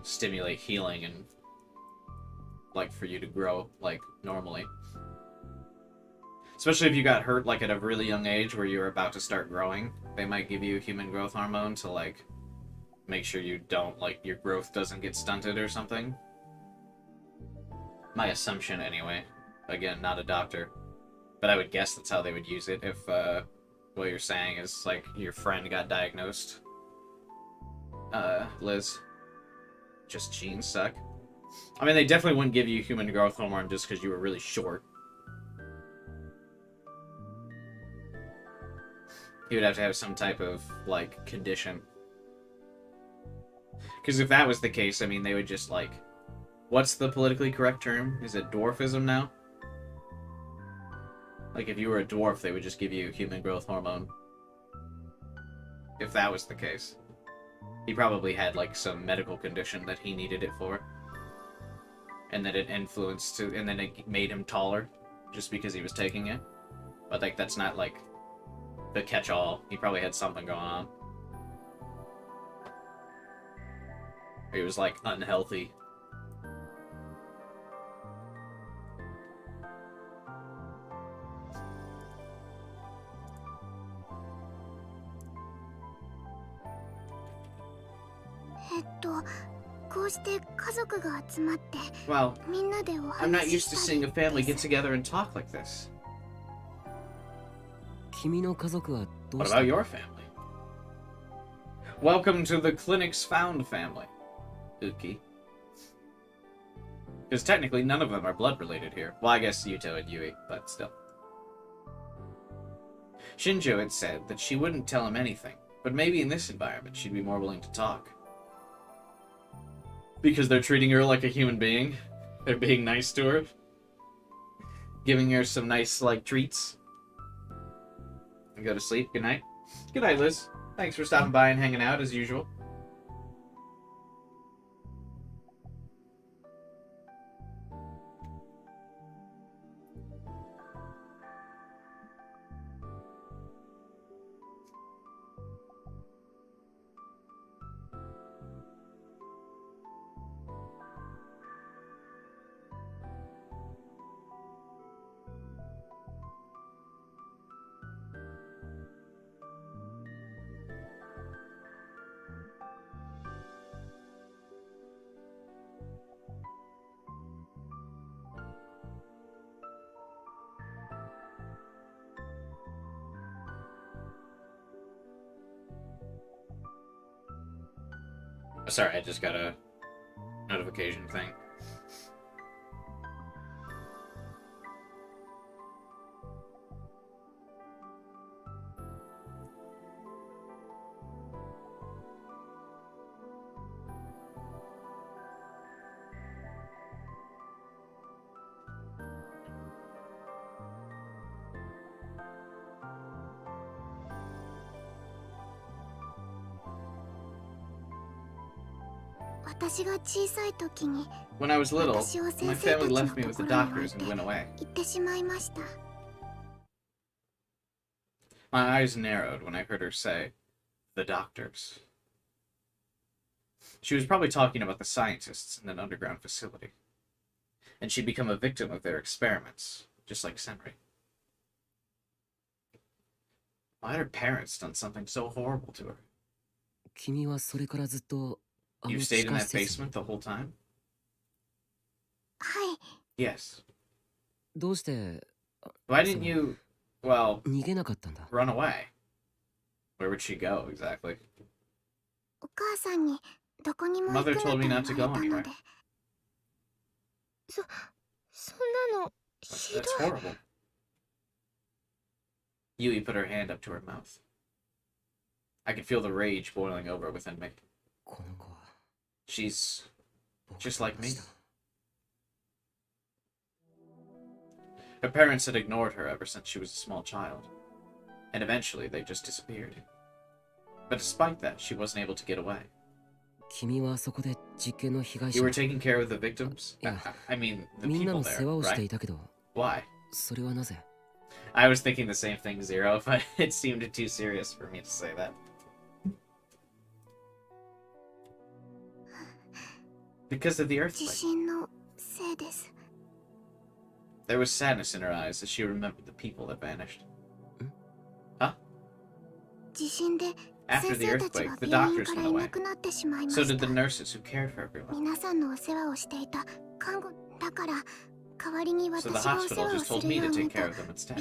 stimulate healing and, like, for you to grow, like, normally. Especially if you got hurt, like, at a really young age where you were about to start growing. They might give you human growth hormone to, like, make sure you don't, like, your growth doesn't get stunted or something. My assumption, anyway. Again, not a doctor. But I would guess that's how they would use it if, what you're saying is, like, your friend got diagnosed. Liz. Just genes suck. I mean, they definitely wouldn't give you human growth hormone just because you were really short. You would have to have some type of, like, condition. Because if that was the case, I mean, they would just, like... What's the politically correct term? Is it dwarfism now? Like, if you were a dwarf, they would just give you human growth hormone. If that was the case. He probably had, like, some medical condition that he needed it for. And then it influenced to... And then it made him taller. Just because he was taking it. But, like, that's not, like, the catch-all. He probably had something going on. He was, like, unhealthy. Well, I'm not used to seeing a family get together and talk like this. 君の家族はどう What した about your family? Welcome to the Clinic's Found family, Uki. Because technically none of them are blood-related here. Well, I guess Yuto and Yui, but still. Shinjo had said that she wouldn't tell him anything, but maybe in this environment she'd be more willing to talk. Because they're treating her like a human being? They're being nice to her. Giving her some nice, like, treats. And go to sleep. Good night. Good night, Liz. Thanks for stopping by and hanging out, as usual. Sorry, I just got a notification thing. When I was little, my family left me with the doctors and went away. My eyes narrowed when I heard her say, the doctors. She was probably talking about the scientists in an underground facility. And she'd become a victim of their experiments, just like Senri. Why had her parents done something so horrible to her? 君はそれからずっと You stayed in that basement the whole time? Yes. どうして Why didn't you, well, 逃げなかったんだ run away? Where would she go, exactly? Mother told me not to go anywhere. That's horrible. Yui put her hand up to her mouth. I could feel the rage boiling over within me. この子は She's just like me. Her parents had ignored her ever since she was a small child, and eventually they just disappeared. But despite that, she wasn't able to get away. 君はそこで実験の被害者 You were taking care of the victims? Yeah. I mean, the みんな people の there, 世話をしてい right? たけど Why? それはなぜ I was thinking the same thing, Zero, but it seemed too serious for me to say that. Because of the earthquake. There was sadness in her eyes as she remembered the people that vanished. Huh? After the earthquake, the doctors went away. So did the nurses who cared for everyone. So the hospital just told me to take care of them instead.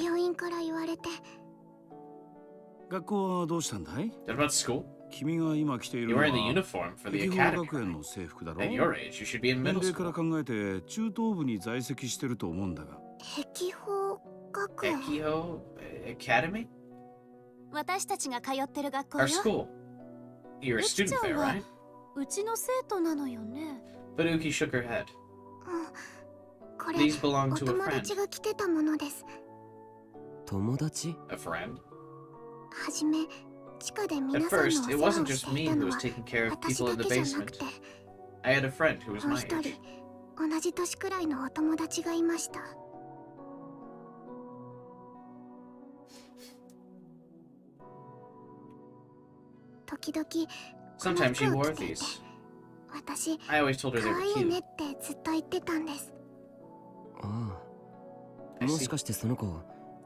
学校はどうしたんだい？ What about school? 君が今着ている You're の wearing the は uniform for the 碧峰 academy. 学園の制服だろ？ At your age, you should be in 年 middle 齢から school. 考えて中等部に在籍してると思うんだが。 Ekiho Academy? 私たちが通ってる学校 Our よ。 school. You're a student there, right? うちの生徒なのよね。 But Uki shook her head. These belong to a friend. 友達 A friend? 初め地下で At 皆さんのお first, 世 it 話 wasn't をし just てい me た who の was は taking care of 私 people だ in け the じゃなく basement. て I had a friend who was もう my 一 age. 人同じ年くらいのお友達がいました。時々 Sometimes she この wore 服を着ていて these. 私 I always told her they 可 were 愛いね cute. ってずっと言ってたんです。あ あ I も see. しかしてその子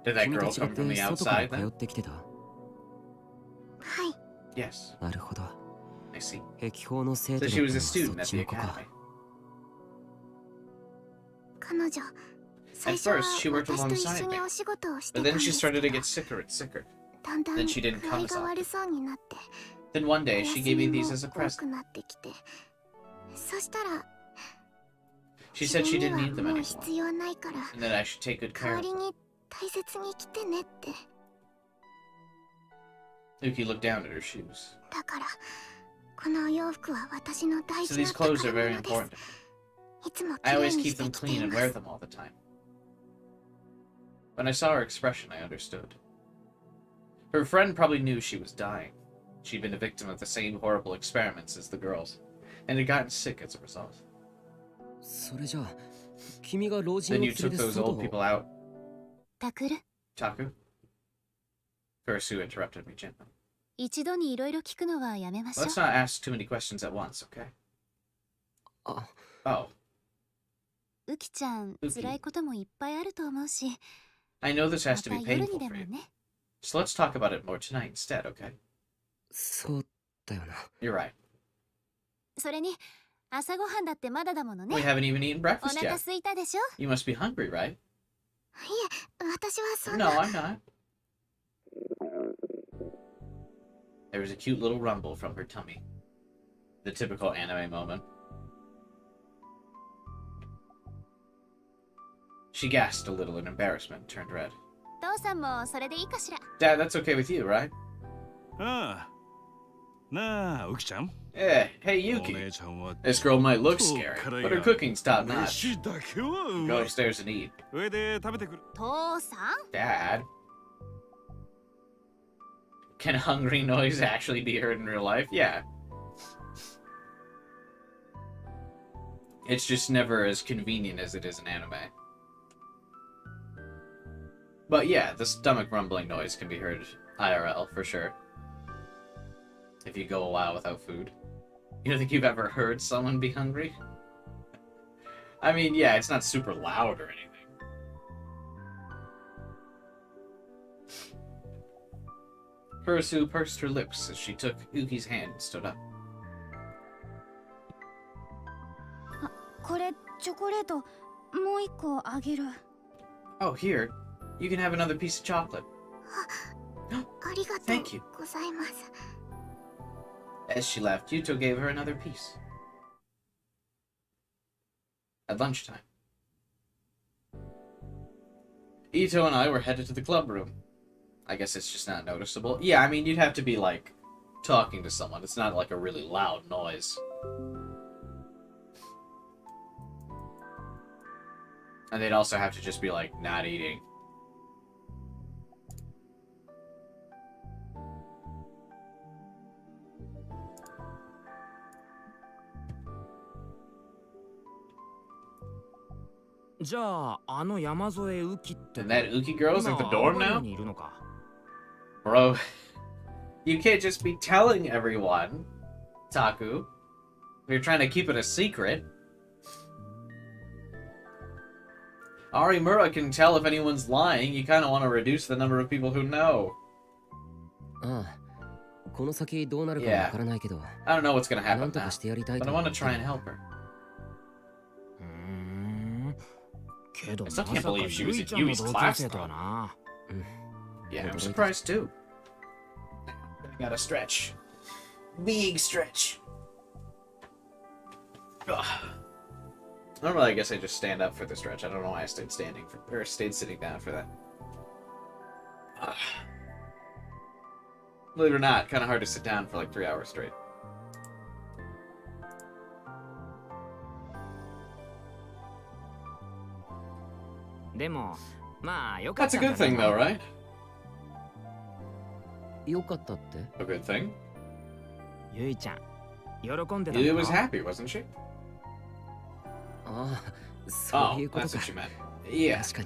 Did that 君 girl と違っ come from て the 外から outside 通 then? ってきてたはい Yes, なるほど I see. 碧峰の生徒 So だ she った was の a はそ student っ at ち the の子か academy. 彼女 最 At 初は first, she worked 私と一 alongside 緒 me. にお仕事をして But たん then で she すけ started ど to get sicker and sicker. だんだん Then she didn't 具 come 合 as が often. 悪そうになって Then one お day, 休 she み gave me も these as a 多く present. なってきてそしたら She said she 自 didn't 分 need に them はもう anymore. 必要ないから And that I should take good 代 care わ of り them. に大切に着てねって Yuki looked down at her shoes. だからこのお洋服は私の大 So 事な these clothes are 宝 very 物です important to me. いつも I 綺麗 always に keep して them きて clean い and ま wear す。 them all the time. When I saw her expression, I understood. Her friend probably knew she was dying. She'd been a victim of the same horrible experiments as the girls, and had gotten sick as a result. それじゃあ君が老人 Then を you 連れ took て those 外 old を people out, タクル、 Taku? Fursu interrupted me gently. 一度にいろいろ聞くのはやめましょう。 Let's not ask too many questions at once, okay? あ Oh, ウキちゃん、ウキ辛いこともいっぱいあると思うし、 I know this ま has to た be 夜に painful で for も you. ね。 So let's talk about it more tonight instead, okay? そうだよな You're right. それに、朝ごはんだってまだだものね。 We haven't even eaten お breakfast 腹 yet. 空いたでしょ？ You must be hungry, right? いえ、私はそん No, な。 I'm not. There was a cute little rumble from her tummy. The typical anime moment. She gasped a little in embarrassment and turned red. 父さんもそれでいいかしら。 Dad, that's okay with you, right? ああなあウキちゃん Yeah, hey お Yuki. 姉ちゃんは This girl might look Oh, scary, Korea. but her cooking's top notch. 飯だけはう Go まい upstairs and eat. 上で食べてくる父さん？ Dad? Can hungry noise actually be heard in real life? Yeah. It's just never as convenient as it is in anime. But yeah, the stomach rumbling noise can be heard IRL for sure. If you go a while without food. You don't think you've ever heard someone be hungry? I mean, yeah, it's not super loud or anything. Fursu pursed her lips as she took Uki's hand and stood up. これチョコレートもう一個あげる。 Oh, here. You can have another piece of chocolate. ありがと Thank you. うございます。 As she left, Yuto gave her another piece. At lunchtime, Ito and I were headed to the club room. I guess it's just not noticeable. Yeah, I mean, you'd have to be, like, talking to someone. It's not, like, a really loud noise. And they'd also have to just be, like, not eating. And that Uki girl's at the dorm now? にいるのか Bro, you can't just be telling everyone, Taku. You're trying to keep it a secret. Arimura can tell if anyone's lying. You kind of want to reduce the number of people who know. ああこの先どうなるかわからないけど I don't know what's gonna な happen んと now, かしてやりたい but と I 思 want っ to て try and help her. けど I ま still さ can't か believe she was ゆ in いちゃんの Yui's 同級 class, 生とは though. な Yeah, I'm Hold on. surprised too. I gotta stretch. Big stretch. Ugh. Normally, I guess I just stand up for the stretch. I don't know why I stayed standing for, or stayed sitting down for that. Ugh. Believe it or not, kind of hard to sit down for like 3 hours straight. That's a good thing, though, right? よかったって A good thing. ゆいちゃん喜んでた Yulia の was happy, wasn't she? ああそ Oh, ういうこと that's か what you meant. Yeah. 確か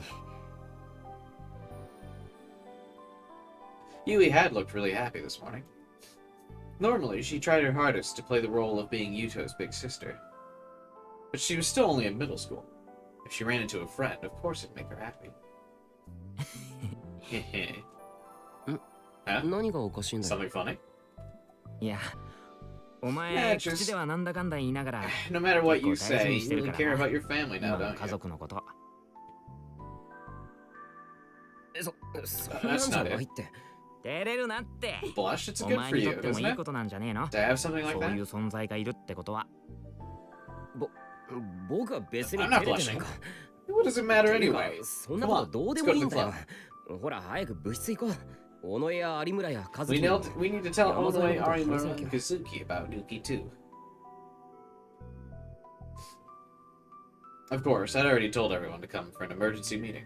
に Yui had looked really happy this morning. Normally, she tried her hardest to play the role of being Yuto's big sister. But she was still only in middle school. If she ran into a friend, of course it'd make her happy. Huh? 何がおかしいんだよ Something funny? いやお Yeah, 前 just- 口ではなんだかんだ言いながら No matter what you 結構大事 say, に you してる really か care らな about your family 今 now, の don't 家 you? 族のことそんなんじゃないって照れるなって Blush? It's お good 前 for にと you, っても isn't いい it? ことなんじゃねえの To have something like そういう that? 存在がいるってことは僕は別に I'm 照 not れてない blushing. か What does it matter ていうか anyway? そんなことどうでもいいんだよ Let's ほら早く部室行こう小野や有村や和 We 樹にも need to tell Yamazawa Onoe, のこと話 Arimura, さなきゃ and Kazuki about Nuki too. Of course, I'd already told everyone to come for an emergency meeting.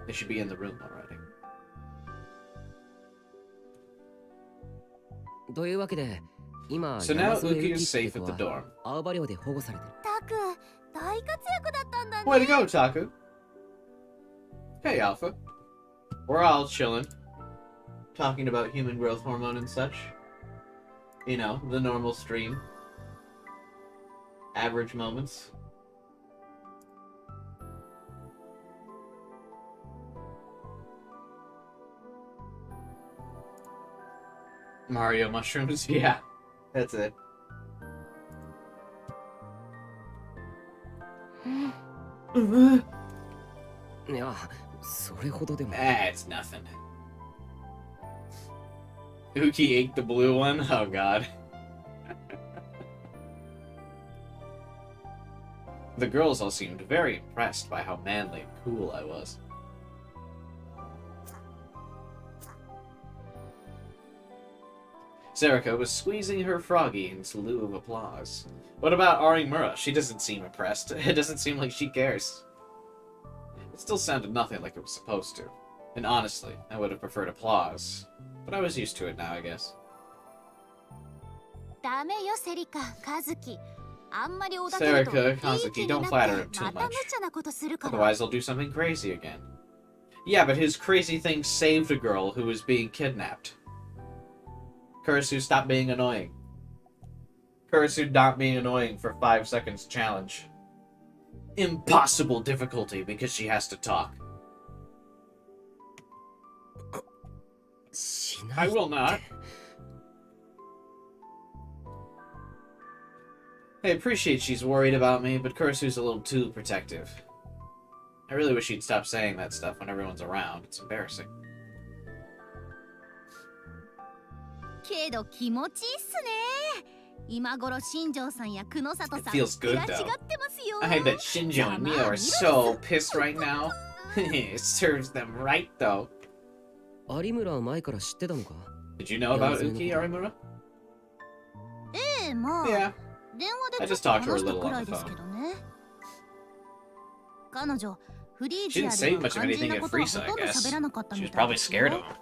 They should be in the room already. というわけで、今、 So 山 now 添 Uki 由 is 紀って safe 子 at the は dorm. 青葉寮で保護されてる。タク、大活躍だったんだね。 Way to go, Taku. Hey, Alpha. We're all chilling. Talking about human growth hormone and such. You know, the normal stream. Average moments. Mario mushrooms? Yeah, that's it. いや、それほどでも。 It's nothing. Uki ate the blue one? Oh god. The girls all seemed very impressed by how manly and cool I was. Serika was squeezing her froggy in lieu of applause. What about Arimura? She doesn't seem impressed. It doesn't seem like she cares. It still sounded nothing like it was supposed to. And honestly, I would have preferred applause. But I was used to it now, I guess. ダメよ、セリカ、カズキ。あんまりおだてると Serika, いい気にな Kazuki, って don't flatter him too また much. 無茶なことするから。 Otherwise, I'll do something crazy again. Yeah, but his crazy thing saved a girl who was being kidnapped. Kurisu, stop being annoying. Kurisu not being annoying for 5 seconds challenge. Impossible difficulty because she has to talk. しな I いって。 will not. I appreciate she's worried about me, but Kurisu's a little too protective. I really wish she'd stop saying that stuff when everyone's around. It's embarrassing. けど気持ちいいっすね。今頃新庄さんや久野里さん It feels good, 悔しがってますよ。 I bet Shinjo and Mio are so pissed right now. It serves them right, though. 有村は前から知ってたのか？ Did you know about Uki Arimura? ええ、まあ、 Yeah. 電 I 話で just ちょっ talked と to her a 話した little く on ら the いですけ phone. どね。彼女、フリー She ジ didn't ア say では much of 肝心 anything な at ことは Frieza, ほ I とんど guess. 喋らなかった She み was たい probably です scared よ of。him.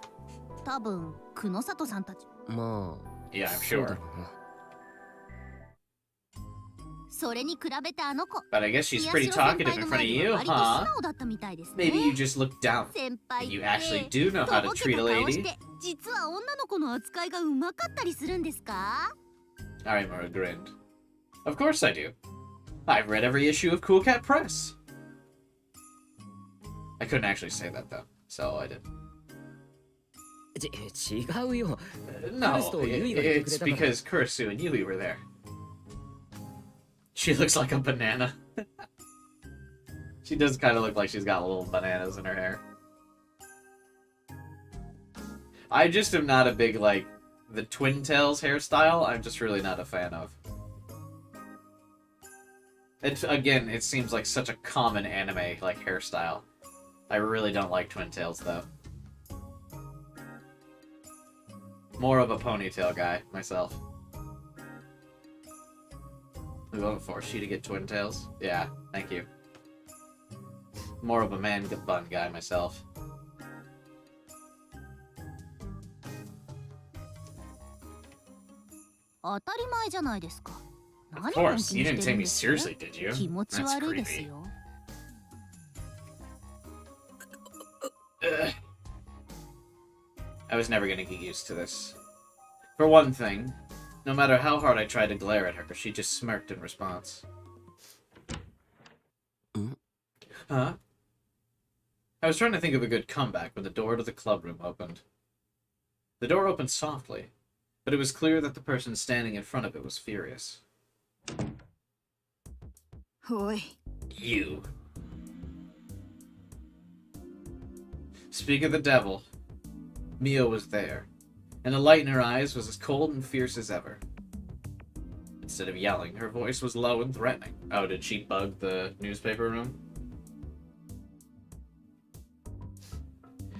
多分、久野里さんたち。まあ、 Yeah, I'm そうだ sure. ろうな。それに比べてあの子、 But I guess she's 宮 pretty 代先 talkative 輩 in の front 前 of で you, は割と素 huh? 直だったみたいですね。 Maybe you just look down 先輩 and って you actually do know と how to ぼけ treat た a 顔し lady. て実は女の子の扱いがうまかったりするんですか？ Arimura grinned. Of course I do. I've read every issue of Cool Cat Press. I couldn't actually say that though, so I didn't. 違うよ。 No, Kurisu とユイがいてく it's れたから。 because Kurisu and Yui were there. She looks like a banana. She does kind of look like she's got little bananas in her hair. I just am not a big, like, the Twin Tails hairstyle, I'm just really not a fan of. Again, it seems like such a common anime, like, hairstyle. I really don't like Twin Tails, though. More of a ponytail guy, myself. We won't force you to get Twin Tails? Yeah, thank you. More of a man bun guy, myself. 当たり前じゃないですか。 Of 何本 course, 気 you に didn't してる take ん me です seriously, did you? 気持ち That's 悪いです creepy. よ。 Ugh. I was never gonna get used to this. For one thing, no matter how hard I tried to glare at her, she just smirked in response. Huh? I was trying to think of a good comeback when the door to the club room opened. The door opened softly, but it was clear that the person standing in front of it was furious. おい、 You. Speak of the devil, Mio was there, and the light in her eyes was as cold and fierce as ever. Instead of yelling, her voice was low and threatening. Oh, did she bug the newspaper room?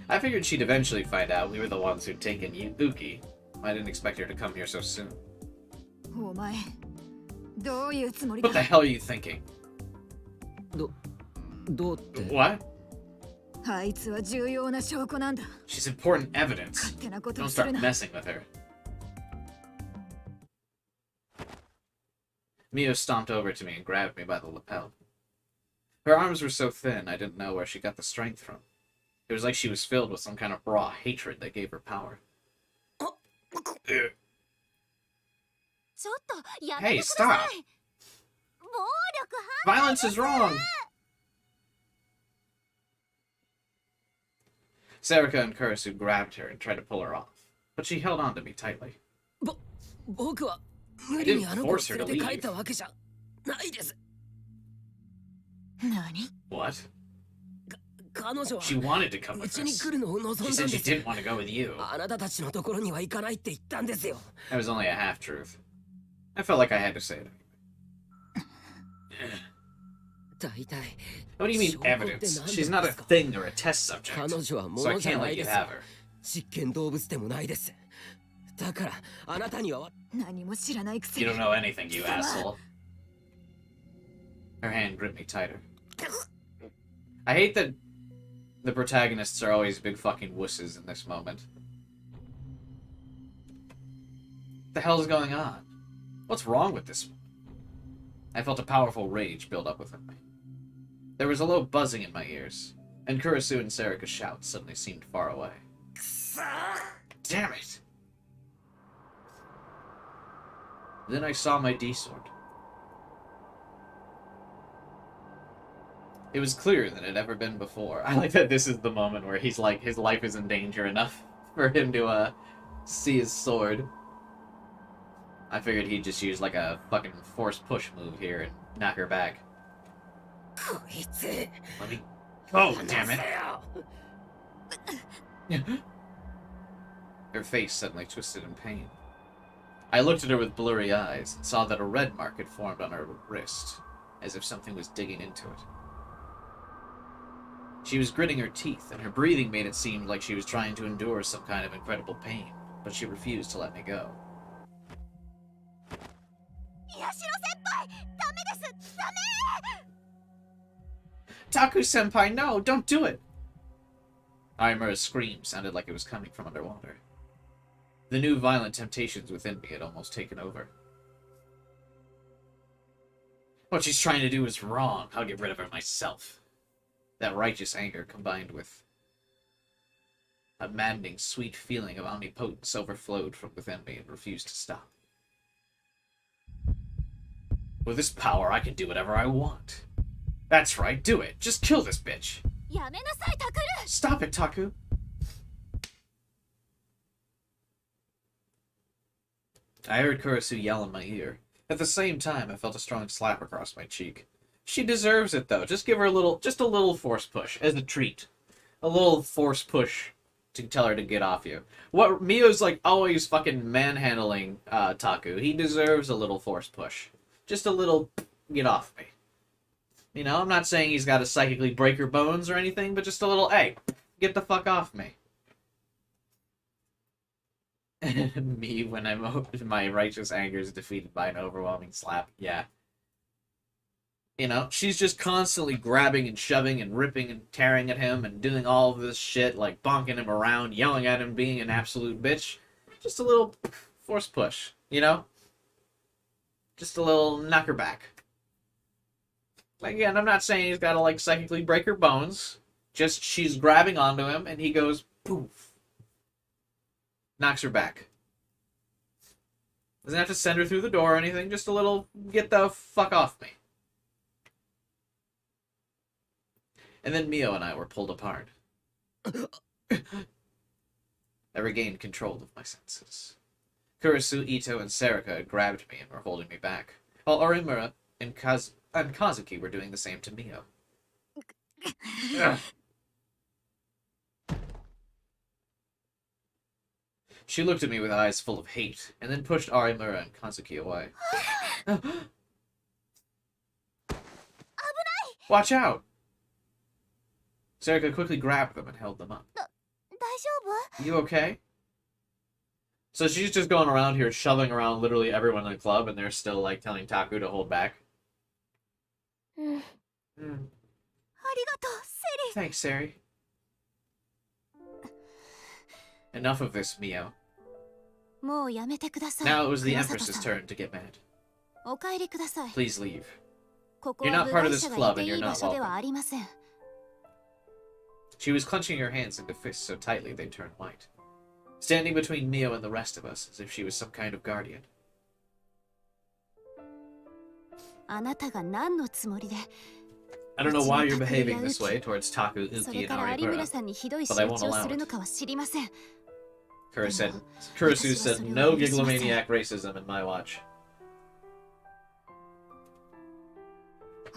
I figured she'd eventually find out we were the ones who'd taken Uki. I didn't expect her to come here so soon. お前、どういうつもり What the だ？ hell are you thinking? どうって What? あいつは重要な証拠なんだ。 She's important evidence. 勝手なことを Don't する start な。 messing with her. Mio stomped over to me and grabbed me by the lapel. Her arms were so thin, I didn't know where she got the strength from. It was like she was filled with some kind of raw hatred that gave her power. ちょっとやめ Hey, てくださ stop! い。暴力 Violence is wrong! Serica and Kurisu grabbed her and tried to pull her off, but she held on to me tightly. 僕は無理にあの子を連れて帰ったわけじゃないです。何？ What? 彼女は She wanted to come う with ちに us. 来るのを望 She んだん said で she す。 didn't want to go with you. あなたたちのところには行かないって言ったんですよ。 That was only a half-truth. I felt like I had to say it. 大体 What do you mean evidence? She's not a thing or a test subject. 彼女はも So I のじゃ can't な let い you です。 have her. 実験動物でもないです。だからあなたには何も知らないくせ You に。 don't know anything, you asshole. Her hand gripped me tighter. I hate that the protagonists are always big fucking wusses in this moment. What the hell's going on? What's wrong with this one? I felt a powerful rage build up within me. There was a low buzzing in my ears, and Kurisu and Serica's shouts suddenly seemed far away. Damn it! Then I saw my D-sword. It was clearer than it had ever been before. I like that this is the moment where he's like, his life is in danger enough for him to, see his sword. I figured he'd just use, like, a fucking force push move here and knock her back. こいつ Let me go, damn it! Her face suddenly twisted in pain. I looked at her with blurry eyes and saw that a red mark had formed on her wrist, as if something was digging into it. She was gritting her teeth, and her breathing made it seem like she was trying to endure some kind of incredible pain, but she refused to let me go. ヤシロ先輩、ダメです。ダメ。 Taku-senpai, no! Don't do it! Aimura's scream sounded like it was coming from underwater. The new violent temptations within me had almost taken over. What she's trying to do is wrong. I'll get rid of her myself. That righteous anger combined with a maddening, sweet feeling of omnipotence overflowed from within me and refused to stop. With this power, I can do whatever I want. That's right, do it. Just kill this bitch. やめなさい、タクル。 Stop it, Taku. I heard Kurisu yell in my ear. At the same time, I felt a strong slap across my cheek. She deserves it, though. Just give her a little force push as a treat. A little force push to tell her to get off you. What Mio's like always fucking manhandling Taku. He deserves a little force push. Just a little get off me. You know, I'm not saying he's got to psychically break her bones or anything, but just a little, hey, get the fuck off me. Me when my righteous anger is defeated by an overwhelming slap. Yeah. You know, she's just constantly grabbing and shoving and ripping and tearing at him and doing all of this shit, like bonking him around, yelling at him, being an absolute bitch. Just a little force push, you know? Just a little knock her back. Again, I'm not saying he's gotta, like, psychically break her bones. Just she's grabbing onto him and he goes, poof. Knocks her back. Doesn't have to send her through the door or anything, just a little, get the fuck off me. And then Mio and I were pulled apart. I regained control of my senses. Kurisu, Ito, and Serica had grabbed me and were holding me back, while Orimura and Kazuki were doing the same to Mio. Ugh. She looked at me with eyes full of hate, and then pushed Arimura and Kazuki away. Watch out! Serica quickly grabbed them and held them up. 大丈夫？ You okay? So she's just going around here shoving around literally everyone in the club, and they're still, like, telling Taku to hold back. Mm. ありがとう、セリ。 Thanks, Sari. Enough of this, Mio. もうやめてください。 Now it was the 黒里 Empress's さん turn to get mad. お帰りください。 Please leave. ここ You're は not 部 part of 外 this 者が club いて and い you're い場 not 所では welcome. ありません。 She was clenching her hands into fists so tightly they turned white, standing between Mio and the rest of us as if she was some kind of guardian. あなたが何のつもりで。 I don't know why you're behaving this way towards Taku, そ Uki, れ and から有村 Arimura. さんにひどい仕 But I 打 won't ちを allow する it. のかは知りません。 Kurisu said no gigglomaniac racism in my watch.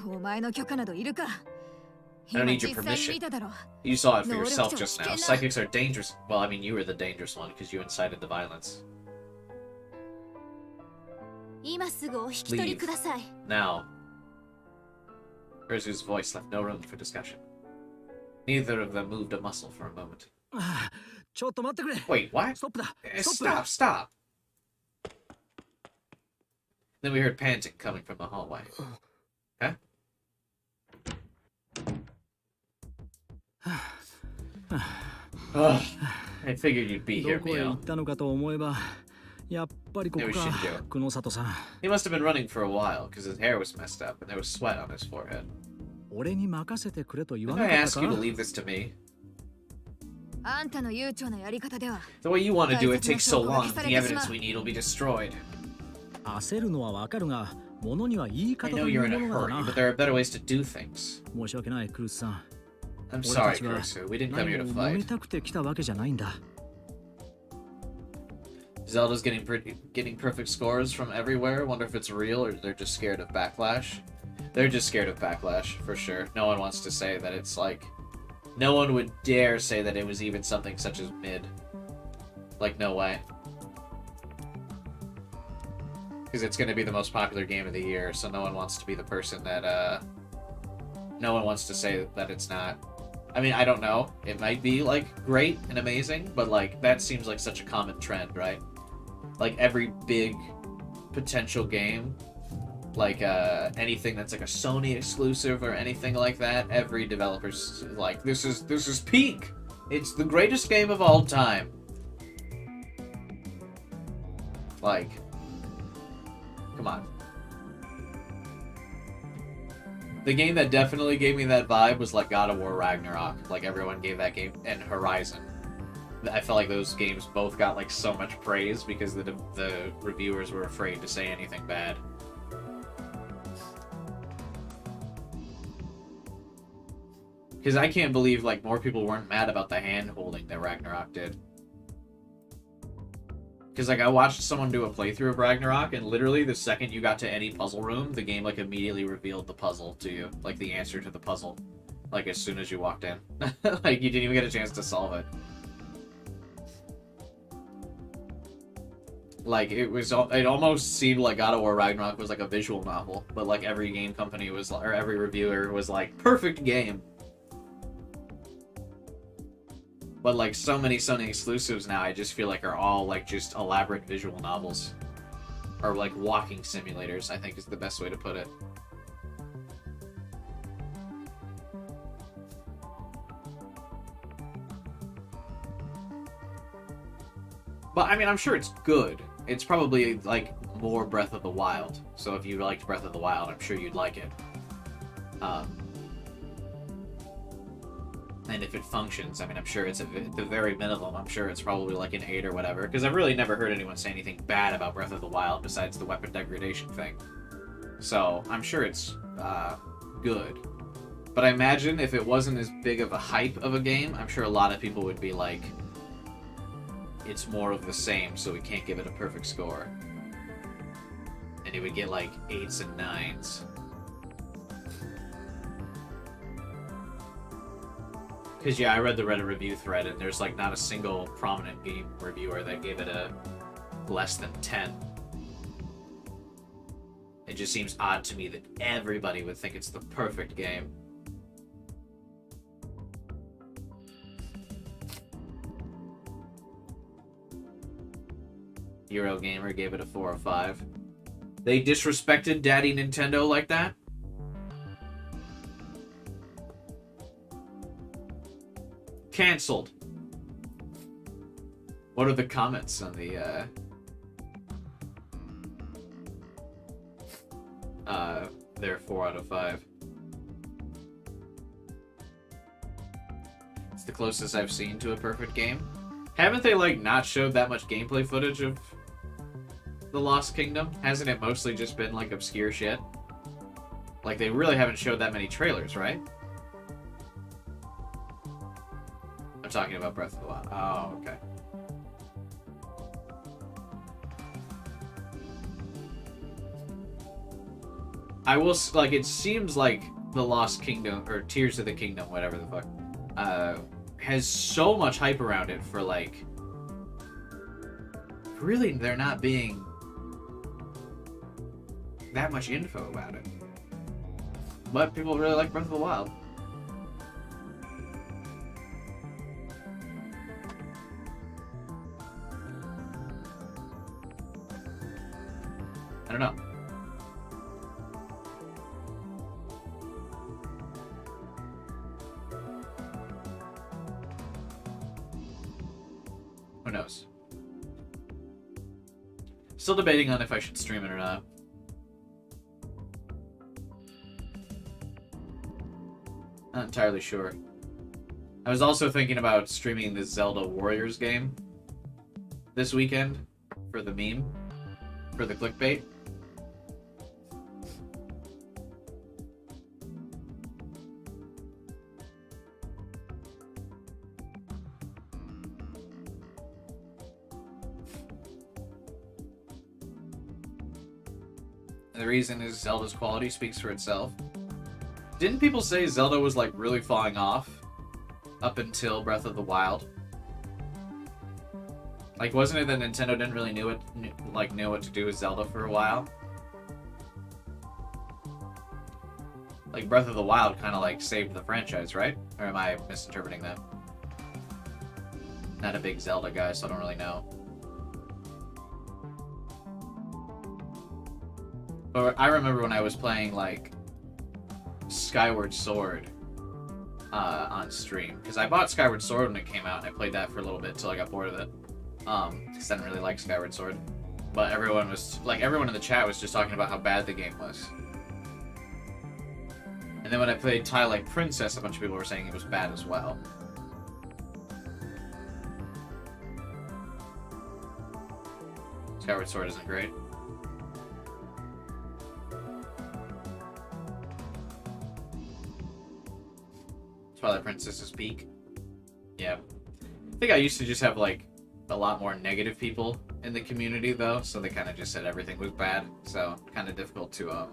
お前の許可などいるか。 I don't 今 need your 実際に permission. 見ただろ。 You saw it for No, yourself don't just now. get Psychics are dangerous. Well, I mean, you were the dangerous one because you incited the violence. 今すぐお引き取りください。 Now. Kurisu's voice left no room for discussion. Neither of them moved a muscle for a moment. ちょっと待ってくれ。 Wait, what? ストップだ。 Stop, stop. Then we heard panting coming from the hallway. Huh? Ugh, I figured you'd be ど here, こへ行 Mio. ったのかと思えば、やっぱりここ It was か Shinjo.、久野里さん。 He must have been running for a while because his hair was messed up and there was sweat on his forehead. 俺に任せてくれと言わ Did な I かった ask you to か leave this to me? あんたの悠長なやり方では The way you want to do it 大切な takes so 証拠が long 消さ that れ the てしまう。 evidence we need will be destroyed. 焦るのはわかるが、物には言い I 方 know とい you're う in a ものが hurry, な but。there are better ways to do things. 申し訳ない、クルスさん。 I'm 俺 sorry, たちは Kurisu. We didn't come 何 here も to 揉め fight. たくて来たわけじゃないんだ。 Zelda's getting perfect scores from everywhere. Wonder if it's real or they're just scared of backlash. They're just scared of backlash, for sure. No one wants to say that it's like... No one would dare say that it was even something such as mid. Like, no way. Because it's going to be the most popular game of the year, so no one wants to be the person that, no one wants to say that it's not. I mean, I don't know. It might be, like, great and amazing, but, like, that seems like such a common trend, right? Like, every big potential game, like, anything that's, like, a Sony exclusive or anything like that, every developer's like, this is peak! It's the greatest game of all time. Like, come on. The game that definitely gave me that vibe was like God of War Ragnarok. Like everyone gave that game, and Horizon. I felt like those games both got like so much praise because the reviewers were afraid to say anything bad. Because I can't believe like more people weren't mad about the hand holding that Ragnarok did. Because, like, I watched someone do a playthrough of Ragnarok, and literally the second you got to any puzzle room, the game, like, immediately revealed the puzzle to you. Like, the answer to the puzzle. Like, as soon as you walked in. Like, you didn't even get a chance to solve it. Like, it almost seemed like God of War Ragnarok was, like, a visual novel. But, like, every game company was, or every reviewer was like, perfect game. But, like, so many Sony exclusives now, I just feel like are all, like, just elaborate visual novels. Or, like, walking simulators, I think is the best way to put it. But, I mean, I'm sure it's good. It's probably, like, more Breath of the Wild. So if you liked Breath of the Wild, I'm sure you'd like it. And if it functions, I mean, I'm sure it's at the very minimum, I'm sure it's probably like an 8 or whatever. Because I've really never heard anyone say anything bad about Breath of the Wild besides the weapon degradation thing. So, I'm sure it's good. But I imagine if it wasn't as big of a hype of a game, I'm sure a lot of people would be like, it's more of the same, so we can't give it a perfect score. And it would get like 8s and 9s. Because, yeah, I read the Reddit review thread, and there's, like, not a single prominent game reviewer that gave it a less than 10. It just seems odd to me that everybody would think it's the perfect game. Eurogamer gave it a 4 or 5. They disrespected Daddy Nintendo like that? Cancelled. What are the comments on the they're 4 out of 5. It's the closest I've seen to a perfect game. Haven't they like not showed that much gameplay footage of The Lost Kingdom? Hasn't it mostly just been like obscure shit? Like they really haven't showed that many trailers, right? I'm talking about Breath of the Wild. Oh, okay. I will, like, it seems like The Lost Kingdom, or Tears of the Kingdom, whatever the fuck, has so much hype around it for, like, really there not being that much info about it. But people really like Breath of the Wild. I don't know. Who knows? Still debating on if I should stream it or not. Not entirely sure. I was also thinking about streaming the Zelda Warriors game this weekend for the meme, for the clickbait. And the reason is Zelda's quality speaks for itself. Didn't people say Zelda was like really falling off up until Breath of the Wild? Like, wasn't it that Nintendo didn't really know what to do with Zelda for a while? Like Breath of the Wild kind of like saved the franchise, right? Or am I misinterpreting that? Not a big Zelda guy, so I don't really know. But I remember when I was playing like Skyward Sword on stream, because I bought Skyward Sword when it came out and I played that for a little bit until I got bored of it, because I didn't really like Skyward Sword. But everyone in the chat was just talking about how bad the game was. And then when I played Twilight Princess, a bunch of people were saying it was bad as well. Skyward Sword isn't great. Twilight Princess's peak. Yeah. I think I used to just have, like, a lot more negative people in the community, though, so they kind of just said everything was bad. So, kind of difficult to,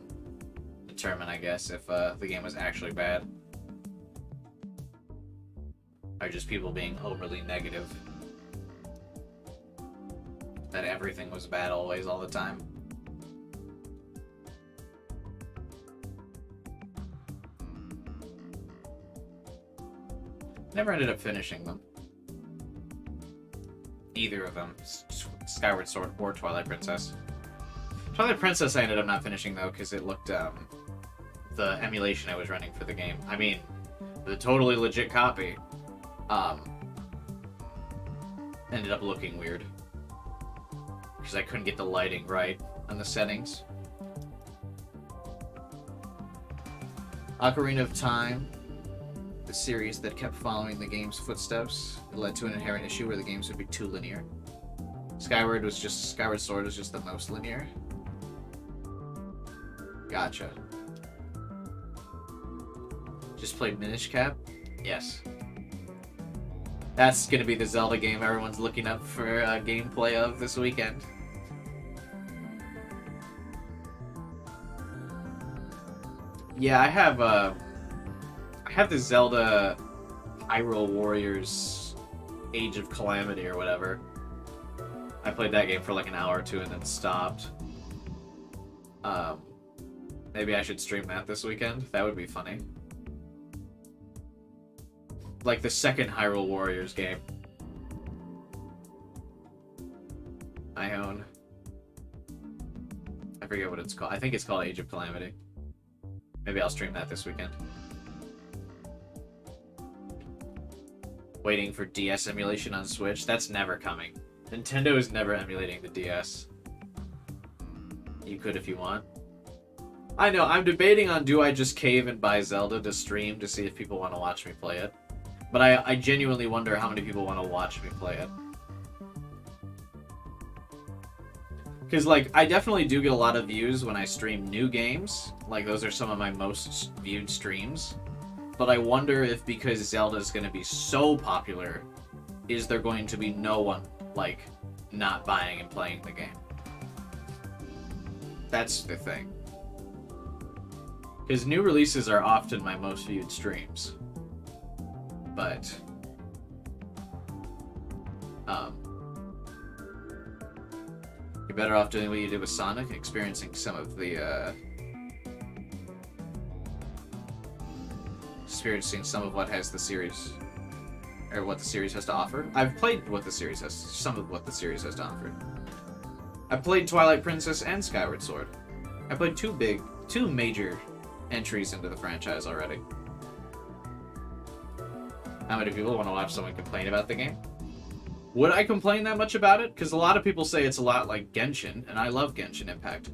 determine, I guess, if, the game was actually bad. Or just people being overly negative. That everything was bad always, all the time. Never ended up finishing them. Either of them. Skyward Sword or Twilight Princess. Twilight Princess I ended up not finishing, though, because it looked, the emulation I was running for the game. I mean, the totally legit copy, ended up looking weird. Because I couldn't get the lighting right on the settings. Ocarina of Time, the series that kept following the game's footsteps, it led to an inherent issue where the games would be too linear. Skyward Sword was just the most linear. Gotcha. Just played Minish Cap? Yes. That's gonna be the Zelda game everyone's looking up for gameplay of this weekend. Yeah, I have the Zelda Hyrule Warriors Age of Calamity or whatever. I played that game for like an hour or two and then stopped. Maybe I should stream that this weekend. That would be funny. Like the second Hyrule Warriors game I own. I forget what it's called. I think it's called Age of Calamity. Maybe I'll stream that this weekend. waiting for DS emulation on Switch. That's never coming. Nintendo is never emulating the DS. You could if you want. I know, I'm debating on do I just cave and buy Zelda to stream to see if people want to watch me play it. But I genuinely wonder how many people want to watch me play it. Because, like, I definitely do get a lot of views when I stream new games. Like, those are some of my most viewed streams. But I wonder if because Zelda's going to be so popular, is there going to be no one, like, not buying and playing the game? That's the thing. Because new releases are often my most viewed streams. But, you're better off doing what you did with Sonic, experiencing some of the, experiencing some of what has the series, or what the series has to offer. I've played what the series has, some of what the series has to offer. I played Twilight Princess and Skyward Sword. I played two major entries into the franchise already. How many people want to watch someone complain about the game? Would I complain that much about it? Because a lot of people say it's a lot like Genshin, and I love Genshin Impact.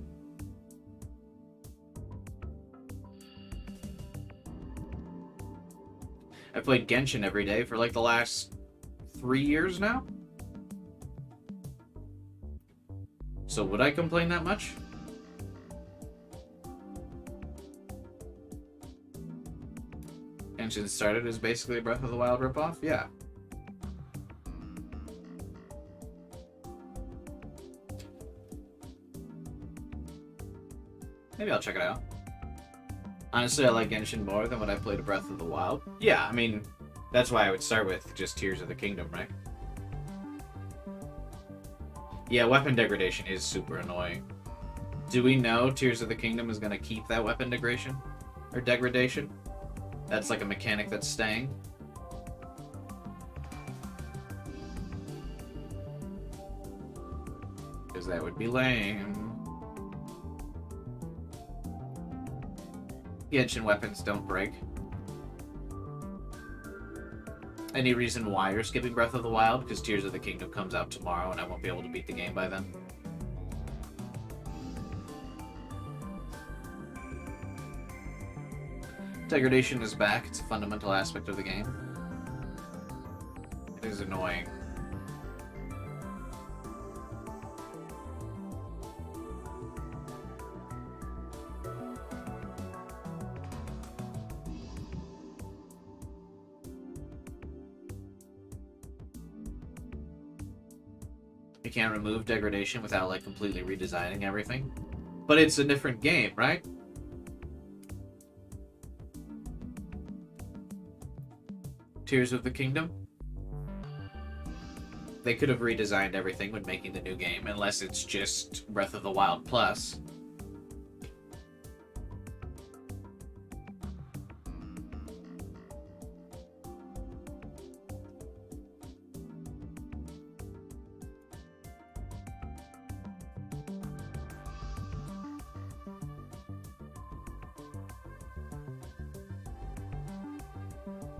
I've played Genshin every day for like the last 3 years now. So would I complain that much? Genshin started as basically a Breath of the Wild ripoff? Yeah. Maybe I'll check it out. Honestly, I like Genshin more than when I played Breath of the Wild. Yeah, I mean, that's why I would start with just Tears of the Kingdom, right? Yeah, weapon degradation is super annoying. Do we know Tears of the Kingdom is going to keep that weapon degradation? Or degradation? That's like a mechanic that's staying? Because that would be lame. Genshin weapons don't break. Any reason why you're skipping Breath of the Wild? Because Tears of the Kingdom comes out tomorrow and I won't be able to beat the game by then. Degradation is back. It's a fundamental aspect of the game. It is annoying. You can't remove degradation without, like, completely redesigning everything. But it's a different game, right? Tears of the Kingdom? They could have redesigned everything when making the new game, unless it's just Breath of the Wild Plus.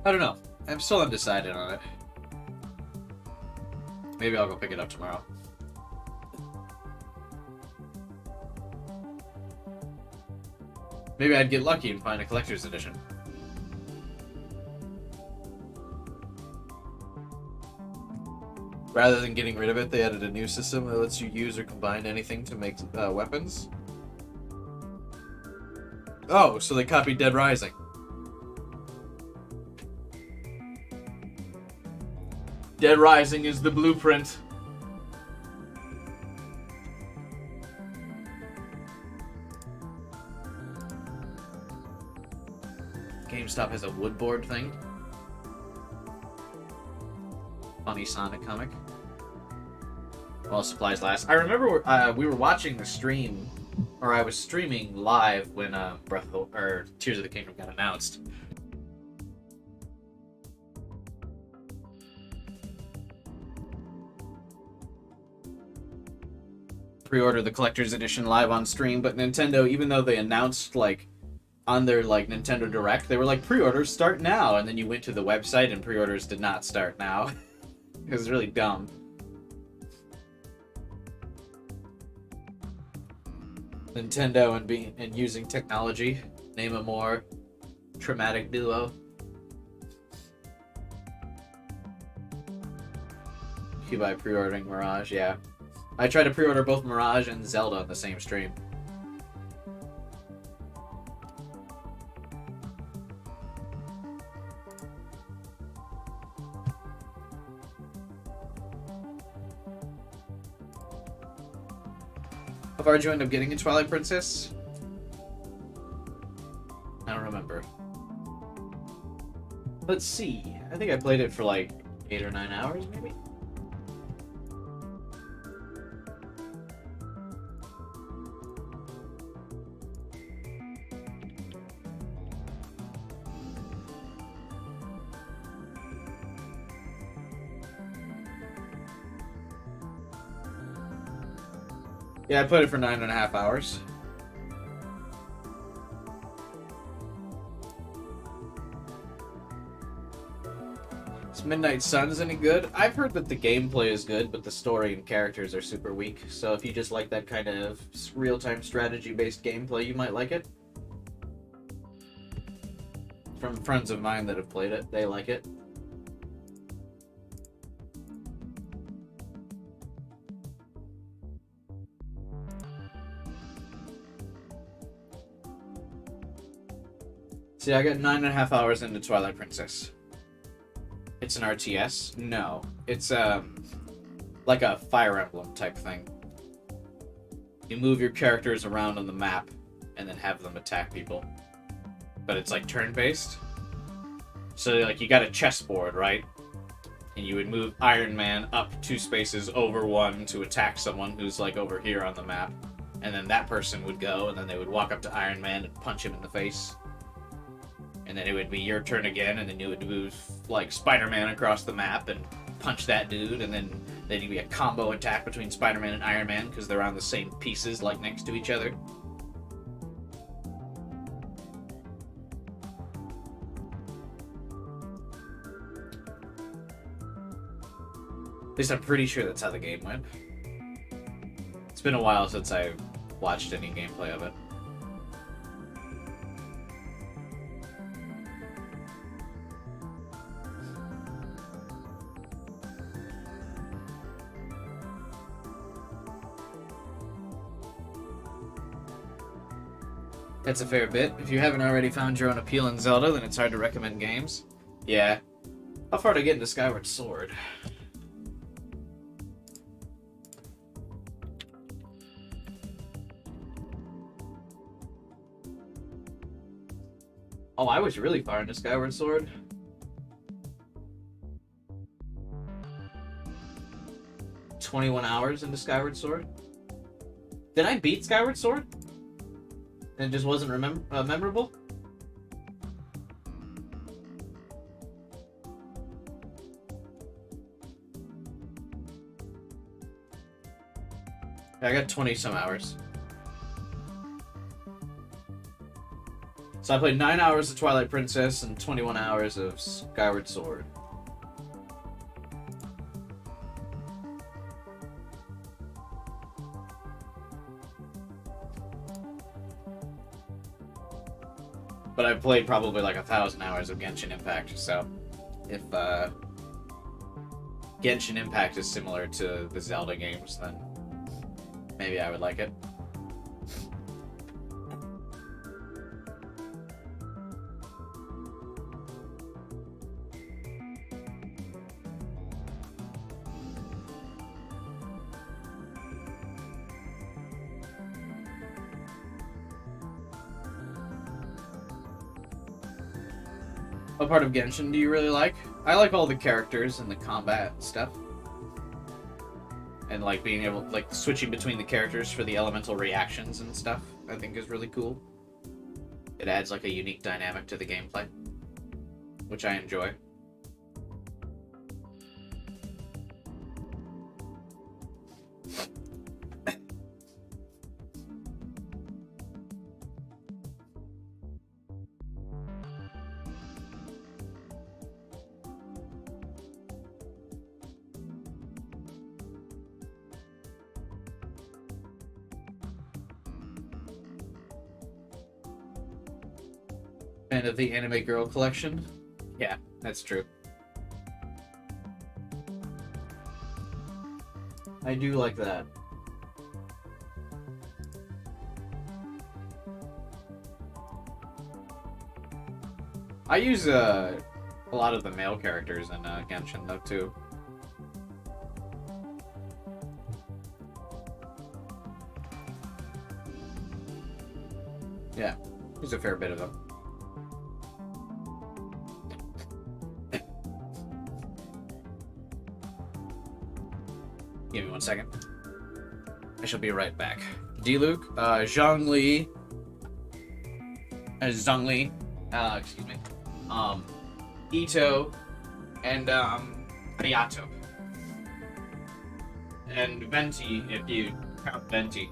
I don't know. I'm still undecided on it. Maybe I'll go pick it up tomorrow. Maybe I'd get lucky and find a collector's edition. Rather than getting rid of it, they added a new system that lets you use or combine anything to make weapons. Oh, so they copied Dead Rising. Dead Rising is the blueprint. GameStop has a woodboard thing. Funny Sonic comic. While supplies last. I remember we were watching the stream, or I was streaming live when Tears of the Kingdom got announced. Pre-order the collector's edition live on stream, but Nintendo, even though they announced like on their like Nintendo Direct, they were like, pre-orders start now, and then you went to the website and pre-orders did not start now. It was really dumb. Nintendo and using technology. Name a more traumatic duo. You by pre-ordering Mirage, yeah. I tried to pre-order both Mirage and Zelda on the same stream. How far did you end up getting in Twilight Princess? I don't remember. Let's see. I think I played it for like 8 or 9 hours, maybe? Yeah, I played it for 9.5 hours. Is Midnight Suns any good? I've heard that the gameplay is good, but the story and characters are super weak. So if you just like that kind of real-time strategy-based gameplay, you might like it. From friends of mine that have played it, they like it. See, I got 9.5 hours into Twilight Princess. It's an RTS? No. It's like a Fire Emblem type thing. You move your characters around on the map and then have them attack people. But it's like turn-based. So like you got a chessboard, right? And you would move Iron Man up 2 spaces over 1 to attack someone who's like over here on the map. And then that person would go and then they would walk up to Iron Man and punch him in the face. And then it would be your turn again, and then you would move like Spider-Man across the map and punch that dude, and then there'd be a combo attack between Spider-Man and Iron Man because they're on the same pieces, like next to each other. At least I'm pretty sure that's how the game went. It's been a while since I watched any gameplay of it. That's a fair bit. If you haven't already found your own appeal in Zelda, then it's hard to recommend games. Yeah. How far to get into Skyward Sword? Oh, I was really far into Skyward Sword. "21 hours into Skyward Sword. Did I beat Skyward Sword? And it just wasn't memorable? Yeah, I got 20 some hours. So I played 9 hours of Twilight Princess and 21 hours of Skyward Sword. But I've played probably like 1,000 hours of Genshin Impact, so if Genshin Impact is similar to the Zelda games, then maybe I would like it. What part of Genshin do you really like? I like all the characters and the combat stuff. And like being able, like switching between the characters for the elemental reactions and stuff, I think is really cool. It adds like a unique dynamic to the gameplay, which I enjoy. Fan of the Anime Girl collection? Yeah, that's true. I do like that. I use a lot of the male characters in Genshin though too. Yeah, there's a fair bit of them. Give me 1 second. I shall be right back. D-Luke, Zhongli, excuse me, Ito, and Hayato. And Venti, if you count Venti.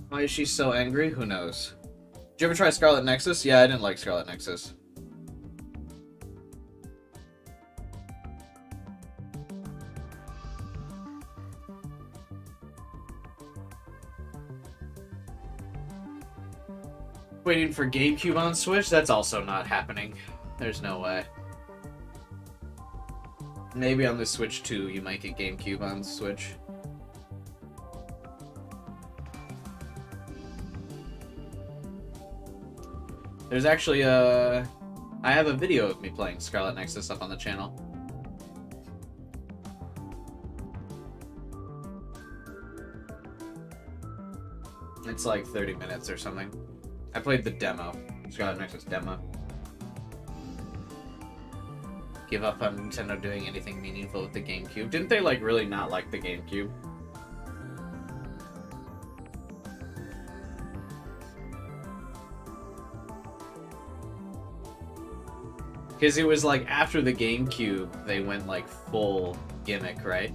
Why is she so angry? Who knows? Did you ever try Scarlet Nexus? Yeah, I didn't like Scarlet Nexus. Waiting for GameCube on Switch? That's also not happening. There's no way. Maybe on the Switch 2 you might get GameCube on Switch. There's actually I have a video of me playing Scarlet Nexus up on the channel. It's like 30 minutes or something. I played the demo. Scarlet Nexus demo. Give up on Nintendo doing anything meaningful with the GameCube. Didn't they like really not like the GameCube? Because it was like after the GameCube, they went like full gimmick, right?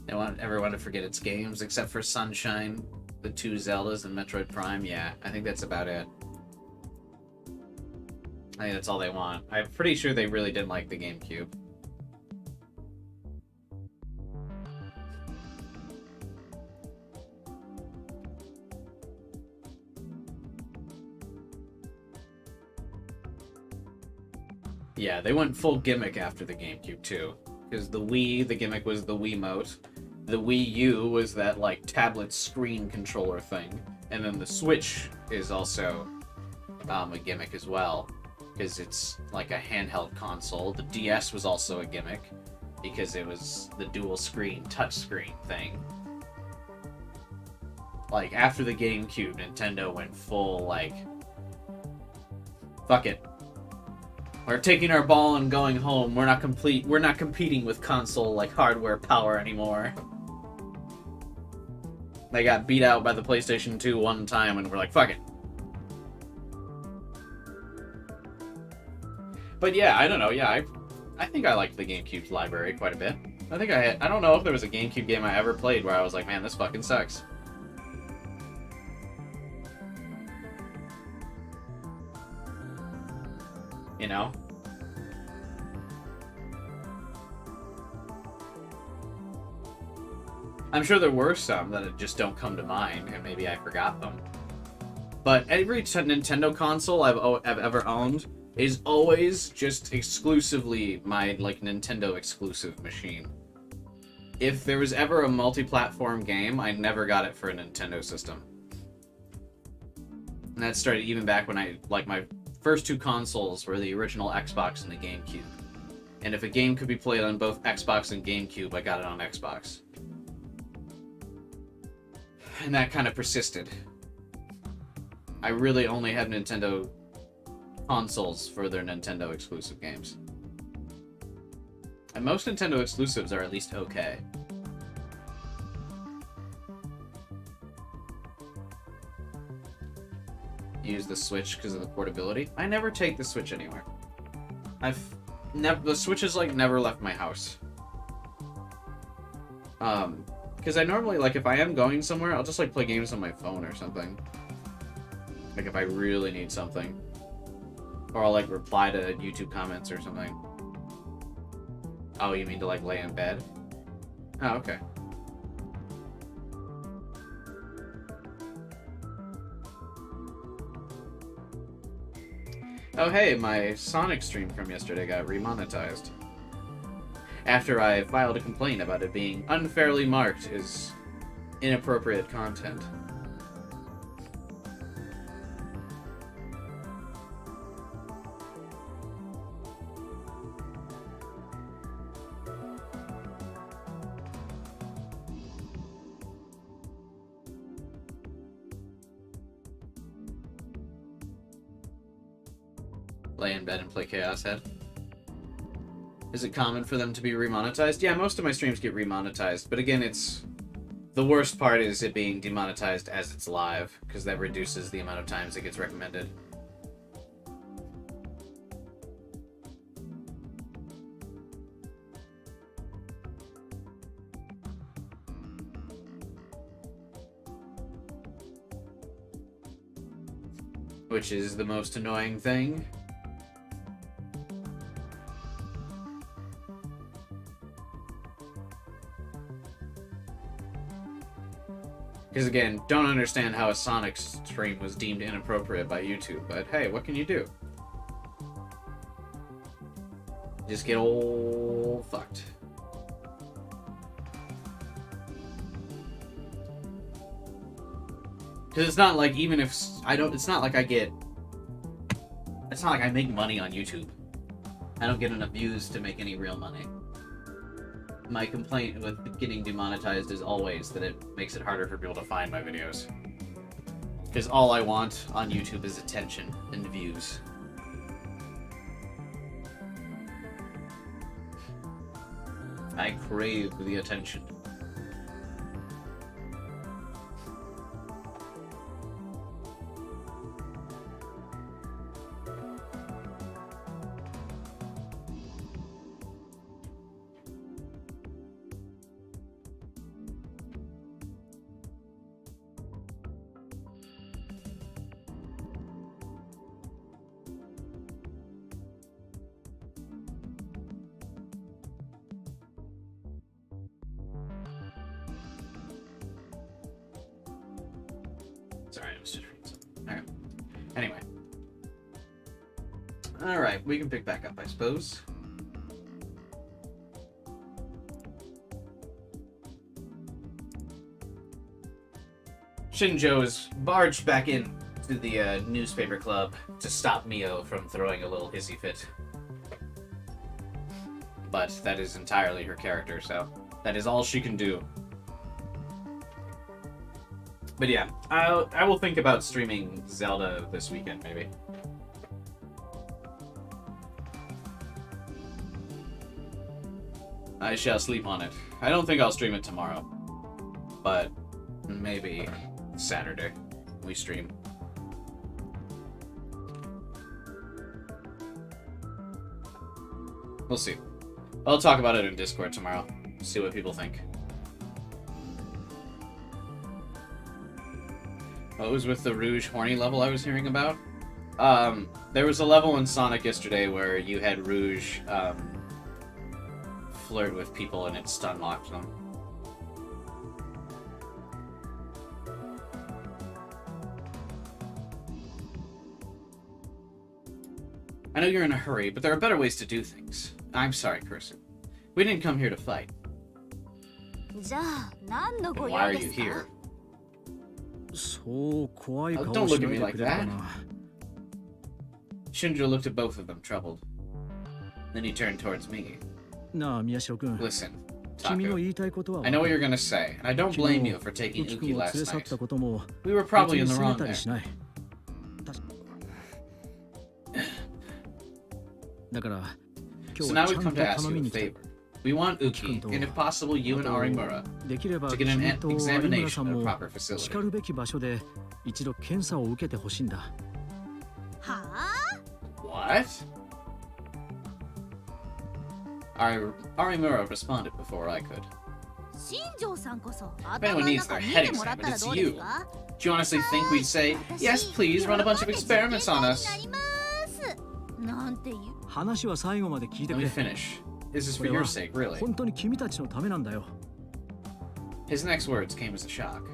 They want everyone to forget its games, except for Sunshine, the 2 Zeldas, and Metroid Prime. Yeah, I think that's about it. I think that's all they want. I'm pretty sure they really didn't like the GameCube. Yeah, they went full gimmick after the GameCube too. Because the Wii, the gimmick was the Wiimote. The Wii U was that, like, tablet screen controller thing. And then the Switch is also a gimmick as well, because it's like a handheld console. The DS was also a gimmick, because it was the dual screen touchscreen thing. Like, after the GameCube, Nintendo went full, like, fuck it. We're taking our ball and going home. We're not competing with console, like, hardware power anymore. They got beat out by the PlayStation 2 one time, and we're like, fuck it. But yeah, I don't know. Yeah, I think I liked the GameCube's library quite a bit. I don't know if there was a GameCube game I ever played where I was like, man, this fucking sucks. You know? I'm sure there were some that just don't come to mind, and maybe I forgot them. But every Nintendo console I've ever owned is always just exclusively my, like, Nintendo exclusive machine. If there was ever a multi-platform game, I never got it for a Nintendo system. And that started even back when my first two consoles were the original Xbox and the GameCube. And if a game could be played on both Xbox and GameCube, I got it on Xbox. And that kind of persisted. I really only have Nintendo consoles for their Nintendo exclusive games. And most Nintendo exclusives are at least okay. Use the Switch because of the portability. I never take the Switch anywhere. The Switch has, like, never left my house. Because I normally, like, if I am going somewhere, I'll just, like, play games on my phone or something. Like, if I really need something. Or I'll, like, reply to YouTube comments or something. Oh, you mean to, like, lay in bed? Oh, okay. Oh, hey, my Sonic stream from yesterday got remonetized. After I filed a complaint about it being unfairly marked as inappropriate content. Lay in bed and play Chaos Head. Is it common for them to be remonetized? Yeah, most of my streams get remonetized, but again, it's... The worst part is it being demonetized as it's live, because that reduces the amount of times it gets recommended. Which is the most annoying thing. Because again, don't understand how a Sonic stream was deemed inappropriate by YouTube, but hey, what can you do? Just get all fucked. Because it's not like, even if it's not like it's not like I make money on YouTube. I don't get enough views to make any real money. My complaint with getting demonetized is always that it makes it harder for people to find my videos. Because all I want on YouTube is attention and views. I crave the attention. Sorry, I was just reading something. Alright. Anyway. Alright, we can pick back up, I suppose. Shinjo is barged back in to the newspaper club to stop Mio from throwing a little hissy fit. But that is entirely her character, so that is all she can do. But yeah, I will think about streaming Zelda this weekend, maybe. I shall sleep on it. I don't think I'll stream it tomorrow, but maybe Saturday we stream. We'll see. I'll talk about it in Discord tomorrow. See what people think. What was with the Rouge horny level I was hearing about? There was a level in Sonic yesterday where you had Rouge flirt with people and it stun locked them. I know you're in a hurry, but there are better ways to do things. I'm sorry, Kursu. We didn't come here to fight. Then why are you here? So don't look at me like that. Shinjo looked at both of them, troubled. Then he turned towards me. Listen, Taku. I know what you're gonna say, and I don't blame you for taking Uki last night. We were probably in the wrong there. So now we've come to ask you a favor. We want Uki, and if possible, you and Arimura, to get an examination at a proper facility. What? Arimura responded before I could. If anyone needs their head examined, it's you. Do you honestly think we'd say, yes, please, run a bunch of experiments on us? Let me finish. This is for your sake, really. His next words came as a shock.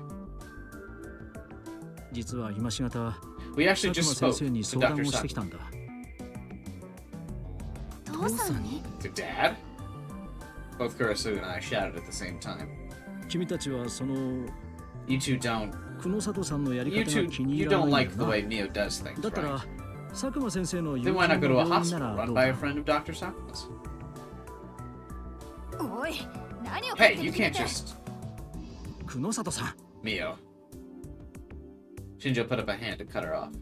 We actually just spoke to Dr. Saku. To Dad? Both Kurisu and I shouted at the same time. You two don't like the way Mio does things, right? Then why not go to a hospital run by a friend of Dr. Sakuma's? Hey, you can't just... Mio. Shinjo put up a hand to cut her off.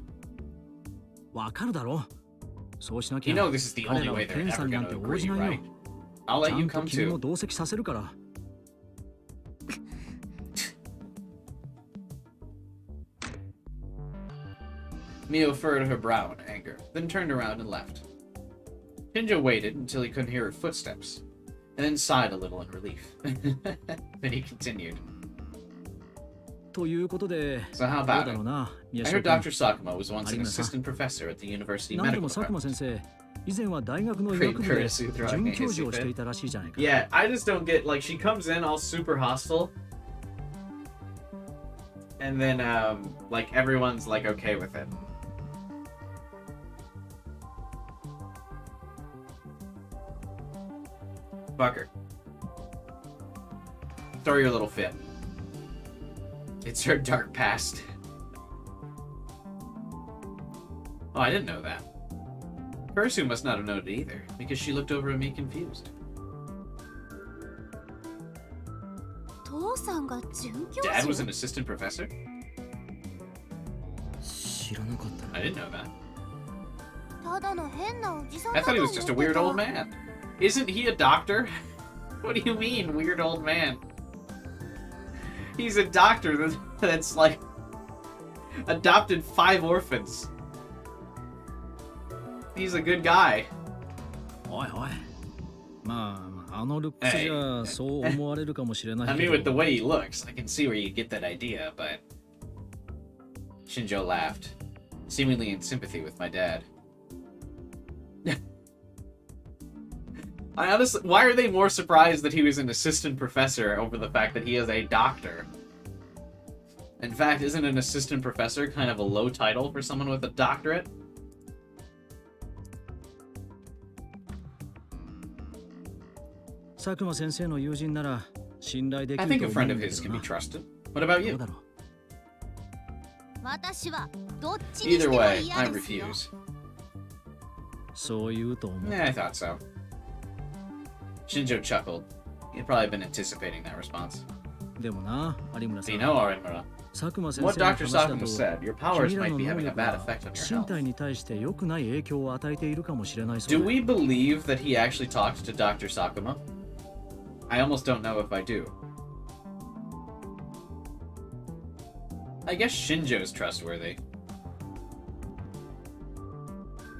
You know this is the only way they're ever gonna agree, right? I'll let you come too. Mio furrowed her brow in anger, then turned around and left. Shinjo waited until he couldn't hear her footsteps, and then sighed a little in relief. Then he continued. So how about it? I heard Dr. Sakuma was once an assistant professor at the University Medical Department. Great Kurisu throwing a hissy fit. Yeah, I just don't get, like, she comes in all super hostile, and then, like, everyone's, like, okay with it. Fucker. Throw your little fit. It's her dark past. Oh, I didn't know that. Kurisu must not have known it either, because she looked over at me confused. Dad was an assistant professor? I didn't know that. I thought he was just a weird old man. Isn't he a doctor? What do you mean, weird old man? He's a doctor that's like adopted 5 orphans. He's a good guy. Hey. I mean, with the way he looks, I can see where you get that idea, but... Shinjo laughed, seemingly in sympathy with my dad. I honestly, why are they more surprised that he was an assistant professor over the fact that he is a doctor? In fact, isn't an assistant professor kind of a low title for someone with a doctorate? I think a friend of his can be trusted. What about you? 私はどっちにし Either ても way, 嫌 I ですよ。 refuse. そう言うと思う。 Yeah, I thought so. Shinjo chuckled. He'd probably been anticipating that response. でもな、有村 So さ you ん。 know, Arimura, 佐久間先 what 生の Dr. 話だ Sakuma と said, your powers 君ら might の be 能 having a 力 bad が effect on your 身 health. 体に対して良くない影響を与えているかもしれないそう Do だ。 we believe that he actually talked to Dr. Sakuma? I almost don't know if I do. I guess Shinjo's trustworthy.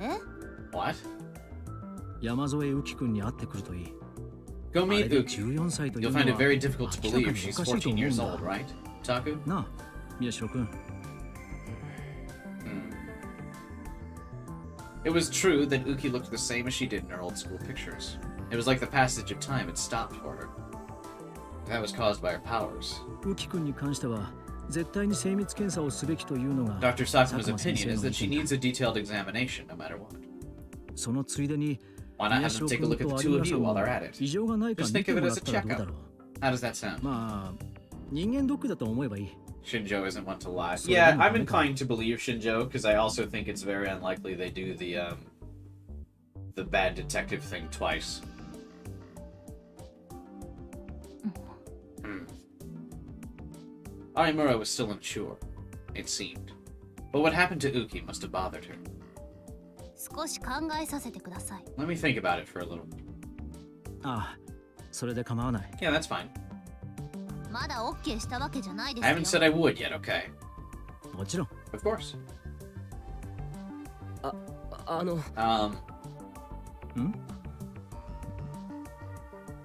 え What? 山添由紀君に会ってくるといい。 Go あれ meet で Uki. 14歳という You'll の find it は very difficult to 明らか believe に she's おかしいと 14 years 思うん old, だ。 right? Taku? なあ、宮代君。It was true that Uki looked the same as she did in her old school pictures. It was like the passage of time had stopped for her. That was caused by her powers. 由紀君に関しては絶対に精密検査をすべきというのが Dr. Sakuma's 佐久間先 opinion 生 is の that she 意見 needs a detailed examination no matter what. そのついでに Why not 宮 have 代 them take a 君 look と at the 有 two 村 of さ you ん while も they're at it? 異常がないか Just 見 think て of も it ら as っ a たらどうだ checkup. ろう。 How does that sound? まあ人間ドックだと思えばいい。 Shinjo isn't one to lie. So Yeah, then, I'm okay. inclined to believe Shinjo because I also think it's very unlikely they do the bad detective thing twice. Arimura was still unsure, it seemed. But what happened to Uki must have bothered her. 少し考えさせてください。 Let me think about it for a little. ああ、それで構わない。 Yeah, that's fine. まだ OK したわけじゃないで I す haven't よ。 said I would yet, okay? もちろん。 Of course. あの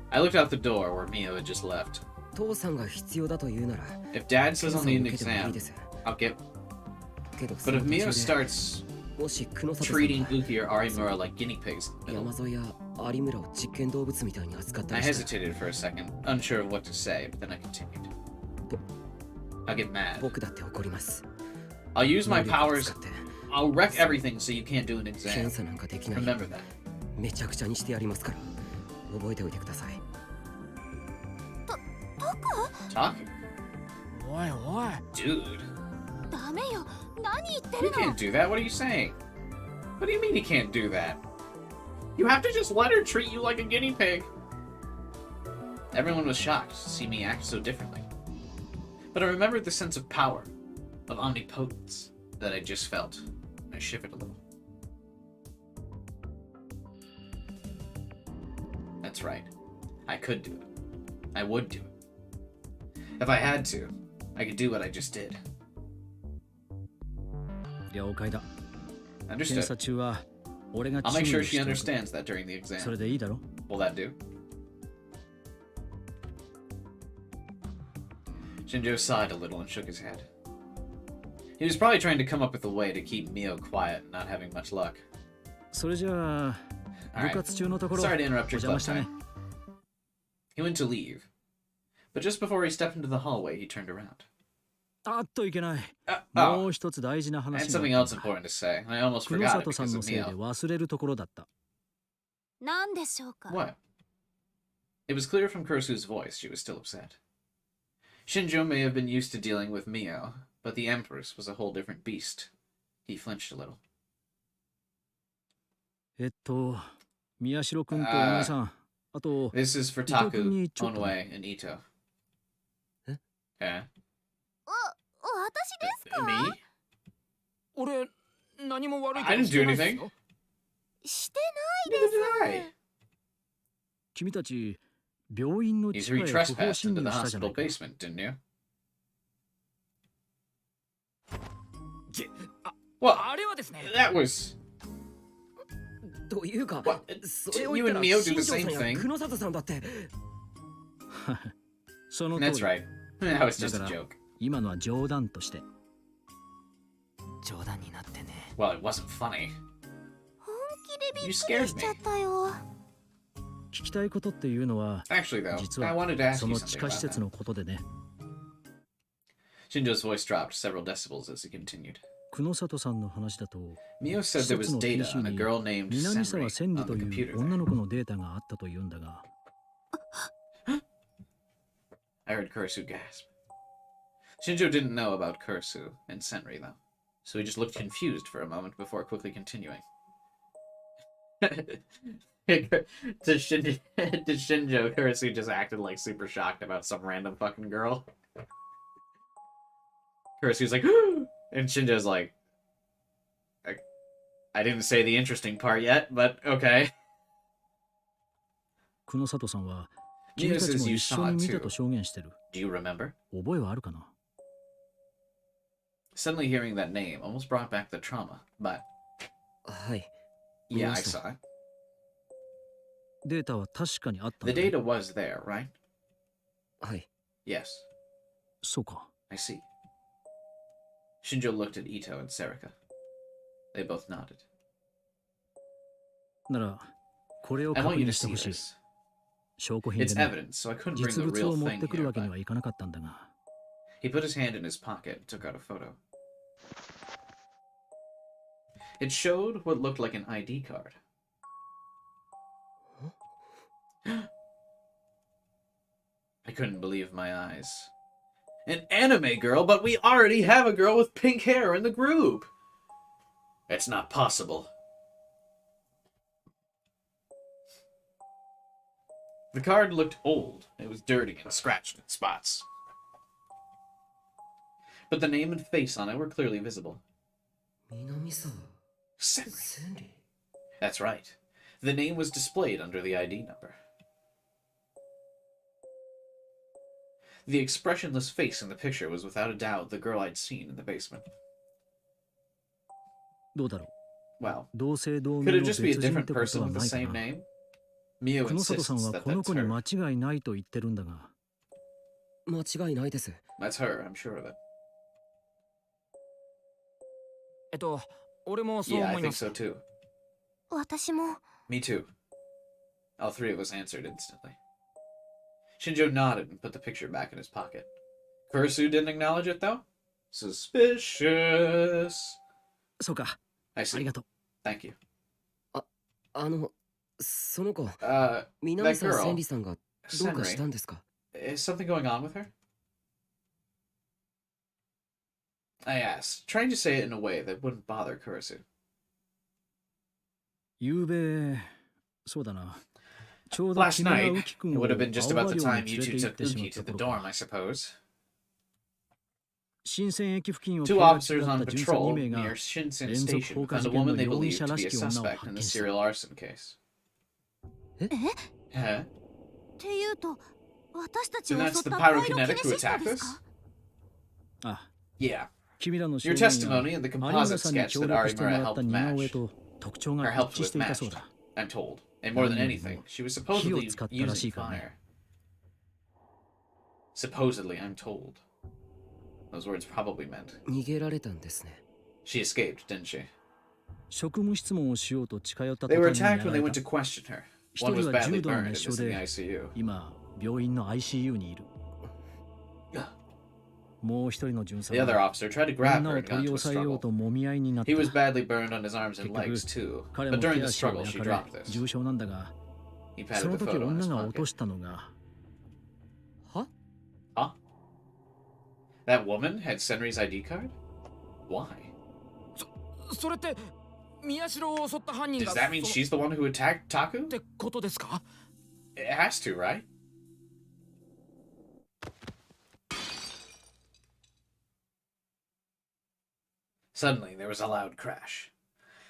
I looked out the door where Mio had just left. 父さんが必要だと言うなら If Dad says I'll 検査を need an 受けてもいい exam, です。 I'll get. けどそ But の if 途 Mio 中で starts もし久野里さん treating が Uki or Arimura like guinea pigs in the middle, 山添や有村を実験動物みたいに扱った I りしたら hesitated for a second, unsure of what to say, but then I continued. I'll get mad. 僕だって怒ります I'll use my 能力を powers. 使って I'll wreck everything so you can't do an 検 exam. 査なんかできない Remember that. めちゃくちゃにしてやりますから覚えておいてください Talk? おいおい。 Dude. ダメよ。何言って You るの can't do that. What are you saying? What do you mean he can't do that? You have to just let her treat you like a guinea pig. Everyone was shocked to see me act so differently. But I remembered the sense of power, of omnipotence, that I just felt. I shivered a little. That's right. I could do it. I would do it. If I had to, I could do what I just did. 了解だ。検 Understood. 査中は俺が I'll 注 make 意 sure を she しておく。 understands that during the それ exam. でいいだろ。 Will that do? Shinjo sighed a little and shook his head. He was probably trying to come up with a way to keep Mio quiet and not having much luck. それじゃあ部 Alright. 活中のところ Sorry to お interrupt your 邪魔 club したね time.。He went to leave. But just before he stepped into the hallway, he turned around. あっといけない。 Oh, もう一つ大事な I 話 had があ something った else んだ。 important to say. I almost 久野 forgot it 里さん because の of せいで Mio. 忘れるところだった。何でしょうか。 What? It was clear from Kursu's voice she was still upset. Shinjo may have been used to dealing with Mio, but the Empress was a whole different beast. He flinched a little. 宮代君とお姉さん、あと This is for 伊藤君 Taku, にちょっと Onway, and Ito. え？ Eh? 私ですか Me? 俺何も悪い I didn't do anything. して Neither did I. 君たち病院の You 地下へ three 不法 trespassed 侵 into 入 the したじゃな hospital いか。 basement, didn't you? あ Well, あれはですね that was. というか What? それを Didn't 言 you った and ら Mio 新 do the 庄 same さんや thing? 久野里さんだってその通 That's り。 right. That was just a だから joke. 今のは冗談として。冗談になってね Well, it wasn't funny. 本気でびっ You く scared りしちゃったよ。聞きたいことっていうのは Actually, though, 実 I は wanted to ask そ you の地 something 下 about 施設 that. のことでね。 Shinjo's voice dropped several decibels as he continued. 久野里さんの話だと Mio said 施 there 設 was の data PC on a に girl named 南沢 Senri 千里 on と the い computer う there. 女の子のデータがあったというんだが、 I heard Kursu gasp. Shinjo didn't know about Kurisu and Senri, though, so he just looked confused for a moment before quickly continuing. to Shinjo, Kurisu just acted like super shocked about some random fucking girl. Kurisu's like, and Shinjo's like, I didn't say the interesting part yet, but okay. 久野里さんは Mia 君たち says も you 一緒 saw に it 見た too. と証言してる。 Do you remember? 覚えはあるかな？ Suddenly hearing that name almost brought back the trauma, but はい。 yeah, I 見ました。 saw it. データは確かにあったん The だね。 data was there, right? はい。 Yes, そうか。 I see. Shinjo looked at Ito and Serika. They both nodded. なら、これを I 確 want you 認 to してほ see しい。 this. 証拠品 It's でね、 evidence, so I couldn't bring 実 the 物 real を持っ thing てくる here, わけに but はいかなかったんだが。 he put his hand in his pocket and took out a photo. It showed what looked like an ID card. I couldn't believe my eyes. An anime girl, but we already have a girl with pink hair in the group. It's not possible. The card looked old. It was dirty and scratched in spots. But the name and face on it were clearly visible. 南沢 Senri. 千里 That's right. The name was displayed under the ID number. The expressionless face in the picture was without a doubt the girl I'd seen in the basement. どうだろ Well, う。同姓同 could 名 it の just be a 別人っ different てこと person は with the ないか same な。 name? Mio 久野里さん insists は that この that's 子に her. 間違いないと言ってるんだが。間違いないです。 That's her, I'm sure of it. 俺もそう Yeah, I 思いま think す。 so too. 私も Me too. All three of us answered instantly. Shinjo nodded and put the picture back in his pocket. Kurisu didn't acknowledge it, though? Suspicious. そうか。 I あり see. がとう。 Thank you. その子、 That 南沢千 girl, 里さんがどうかした Senri, んですか？ is something going on with her? I asked, trying to say it in a way that wouldn't bother Kurisu. ゆうべ、そうだな。ちょうど Last 君が night, 浮 it 君を would have been just 青 about 葉 the 寮に time 連 you れて two 行っ took てしま Uki った to the 頃か。 dorm, I suppose. 新鮮駅付近を Two 警戒 officers 中だっ on た巡査 patrol 2名が near Shinsen 連続 Station 放火 found 事 a 件の woman they 容疑 believed 者 to ら be し a き女を suspect 発 in 見 the した。 serial arson case. え Huh? っていうと私たち Then を that's 襲っ the たパイロキネ pyrokinetic シ who スト attacked です us? か？あ、 Yeah. 君らの証 Your 言や testimony and the 有村 composite さんに sketch 協 that 力しても Arimura らった helped 似顔絵 match, と特徴が or 一 helped 致して with いたそう matched, だ。 I'm told. And more than何より anything, も she was 火を supposedly 使ったらし using いからね。 fire. Supposedly, I'm told. Those words probably meant 逃げられたんですね。 she escaped, didn't she? 職務質問をしようと近寄った途 They were 端にや attacked ら when they れ went た to。question her. 一 One 人 was は badly 重度の burned and 熱 is 傷 in the で ICU. 今病院の ICU にいる。もう一人の巡査 The other は officer tried to grab 女 her を and got 取り into a 押さえよう struggle. と揉み合いになっ He た。 was badly burned on his arms and 結 legs 局 too. 彼 But も during 手 the 足を struggle, 焼 she かれ dropped this. 重傷なんだが、 He そ patted の the 時 photo in his 女が落と pocket. したのがは？ Huh? That woman had Senri's ID card? Why? それって宮代を襲った犯人 Does が that mean she's the one who attacked Taku? ってことですか？ It has to, right? Suddenly, there was a loud crash.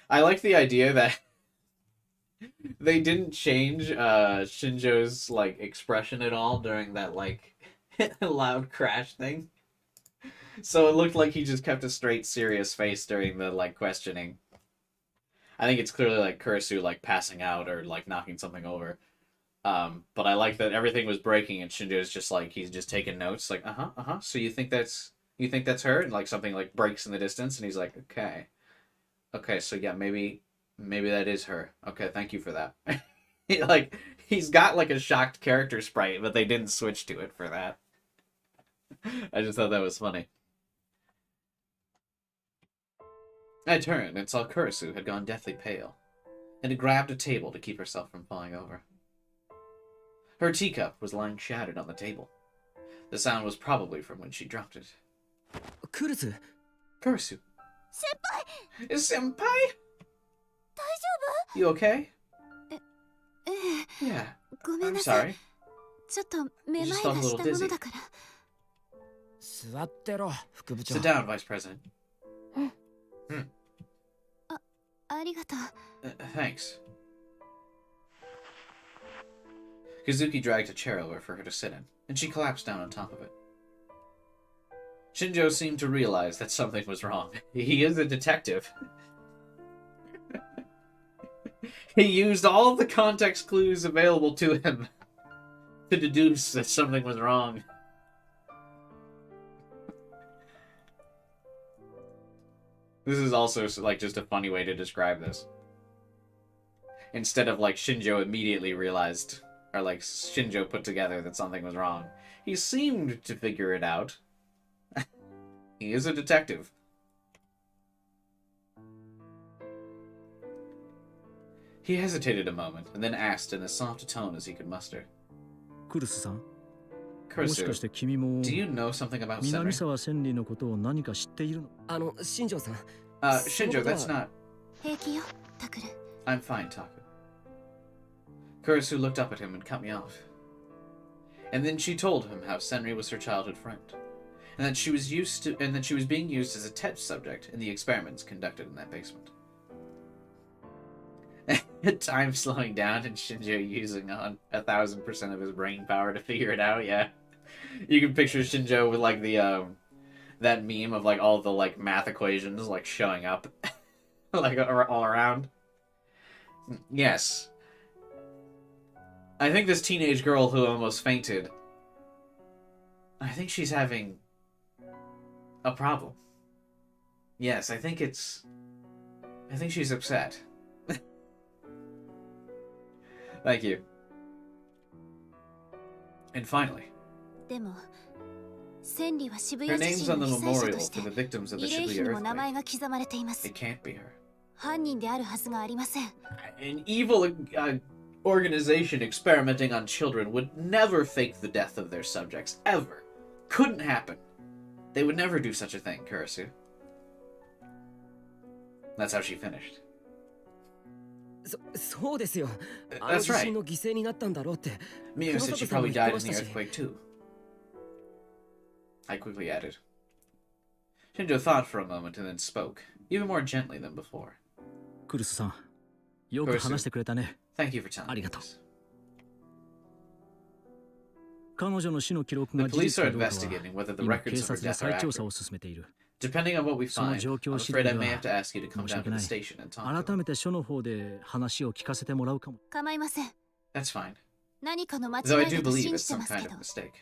I like the idea that they didn't change Shinjo's like expression at all during that like loud crash thing. So it looked like he just kept a straight serious face during the like questioning. I think it's clearly like Kurisu like passing out or like knocking something over. But I like that everything was breaking and Shinjo's just like he's just taking notes like so you think that's her, and like something like breaks in the distance and he's like okay so yeah maybe that is her, okay, thank you for that. Like he's got like a shocked character sprite but they didn't switch to it for that. I just thought that was funny. I turned and saw Kurisu had gone deathly pale and had grabbed a table to keep herself from falling over. Her teacup was lying shattered on the table. The sound was probably from when she dropped it. クルス。 Kurisu. 先輩 Is senpai? 大 You okay? 丈夫？ええ Yeah. ごめん I'm なさい sorry. ちょっとめまい You が just felt a little したものだから。座ってろ、副部長。 Sit down, Vice President. ありがとう。 Thanks. Kazuki dragged a chair over for her to sit in, and she collapsed down on top of it. Shinjo seemed to realize that something was wrong. He is a detective. He used all of the context clues available to him to deduce that something was wrong. This is also like just a funny way to describe this. Instead of like Shinjo immediately realized, or like Shinjo put together that something was wrong, he seemed to figure it out. He is a detective. He hesitated a moment and then asked in as soft a tone as he could muster. クルスさん、もしかし Kurisu, て君も do you know something about 南 Senri? 沢千里のことを何か知っているの？新庄さん。 Shinjo, that's not... 平気よタクル。 I'm fine, Taku. Kurisu looked up at him and cut me off. And then she told him how Senri was her childhood friend, and that she was being used as a test subject in the experiments conducted in that basement. Time slowing down and Shinjo using on 1,000% of his brain power to figure it out. Yeah, you can picture Shinjo with like the that meme of like all the like math equations like showing up like all around. Yes. I think this teenage girl who almost fainted, I think she's having a problem. Yes, I think she's upset. Thank you. And finally, でも千里は渋 her 谷地 name's 震 on の the 被災者 memorial として to the victims of the 慰霊碑 Shibuya にも名前 earthquake. が刻まれています It can't be her. 犯人であるはずがありません。 An evil organization experimenting on children would never fake the death of their subjects, ever. Couldn't happen. They would never do such a thing, Kurisu. That's how she finished. そうですよ。 That's 地 right. 震の犠牲になったんだろうって。 Mio said she probably died in the earthquake too. I quickly added. Shinjo thought for a moment and then spoke, even more gently than before. クルスさん、よく話してくれたね。 Thank you for telling me ありがとう。 this. 彼女の死の記録 The が事 police 実 are かどうかは investigating whether the 今 records 警 of her 察が death are 再調査 accurate. を進めている。 Depending on what we その find, 状 I'm 況次 afraid 第 I で may は have to ask you to come 申し down 訳 to な the い。 station and talk to 改 him. めて署の方で話を聞かせてもらうかも。構いません。 That's fine. 何かの間違 Though I い do だと believe 信 it's じて some ますけ kind ど of。mistake.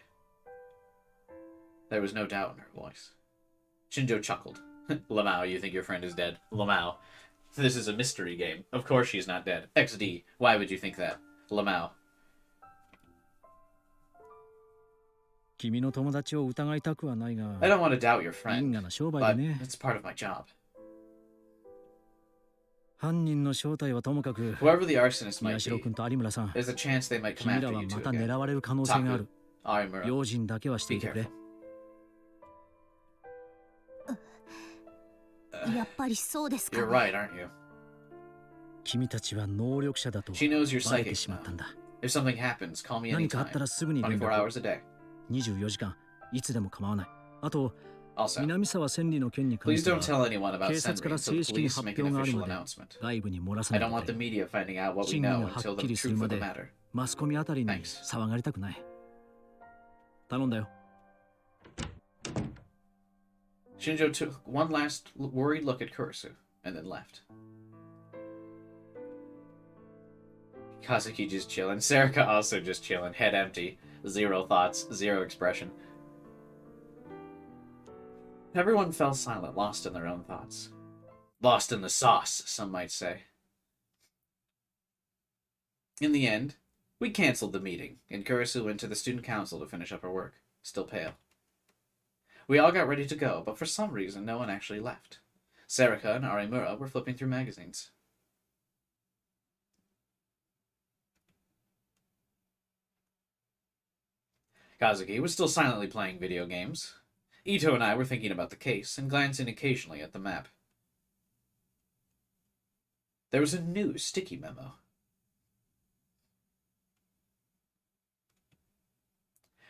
There was no doubt in her voice. Shinjo chuckled. Lamau, you think your friend is dead? Lamau. This is a mystery game. Of course she's not dead. XD. Why would you think that? Lamau. 君の友達を疑いたくはないが、 I don't want to doubt your 因 friend, 果な商売 but でね。 it's part of my job. 犯人の正体はともかく、 Whoever the arsonist 宮 might 代 be, 君と有村さん、 there's a chance they might come 君ら after は you ま two た again. 狙われる可能性がある。 Arimura. 用心だけはして Be いてくれ careful.。やっぱりそうですか You're right, aren't you? 君たちは能力者だと She knows you're バレて psychic しま now. ったんだ。 If something happens, call me 何かあった anytime. らすぐに連24 絡を。 hours a day. 24時間、いつでも構わない。あと、 Also, 南沢千里の件に関 please して don't は、 tell anyone about 警察か Senri ら until 正 the 式に police 発 make 表 an がある official まで announcement. 外部に漏らさ I ない don't で want く the れ。 media finding out what we 真偽が know はっ until き the りする truth ま of the で matter. マスコミあたりに Thanks. 騒がれたくない。頼んだよ。 Shinjo took one last worried look at Kurisu and then left. Kazuki just chilling. Sarika also just chilling, head empty, zero thoughts, zero expression. Everyone fell silent, lost in their own thoughts. Lost in the sauce, some might say. In the end, we canceled the meeting, and Kurisu went to the student council to finish up her work, still pale. We all got ready to go, but for some reason no one actually left. Sarika and Arimura were flipping through magazines. Kazuki was still silently playing video games. Ito and I were thinking about the case and glancing occasionally at the map. There was a new sticky memo.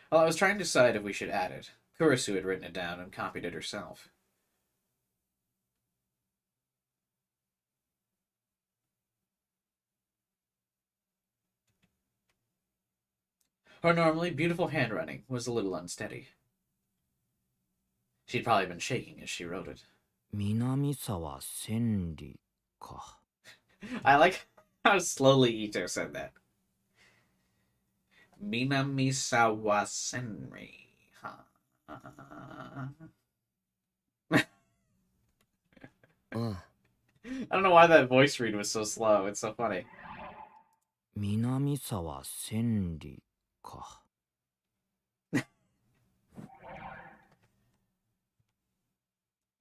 While I was trying to decide if we should add it, Kurisu had written it down and copied it herself. Her normally beautiful handwriting was a little unsteady. She'd probably been shaking as she wrote it. 南沢千里か。 I like how slowly Ito said that. Minamisawa Senri. Huh. I don't know why that voice read was so slow. It's so funny. 南沢千里か。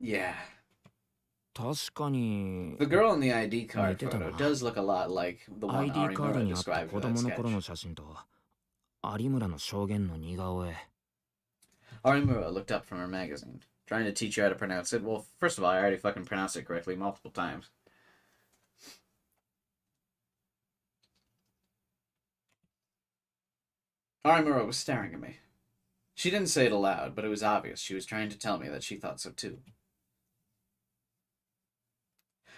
Yeah. 確かに The girl in the ID card 似てたな。 photo does look a lot like the one ID カード Arimura にあった described 子 for that 供の頃の sketch. 写真と有村の証言の似顔絵。 Arimura looked up from her magazine, trying to teach you how to pronounce it. Well, first of all, I already fucking pronounced it correctly multiple times. Arimura was staring at me. She didn't say it aloud, but it was obvious she was trying to tell me that she thought so too.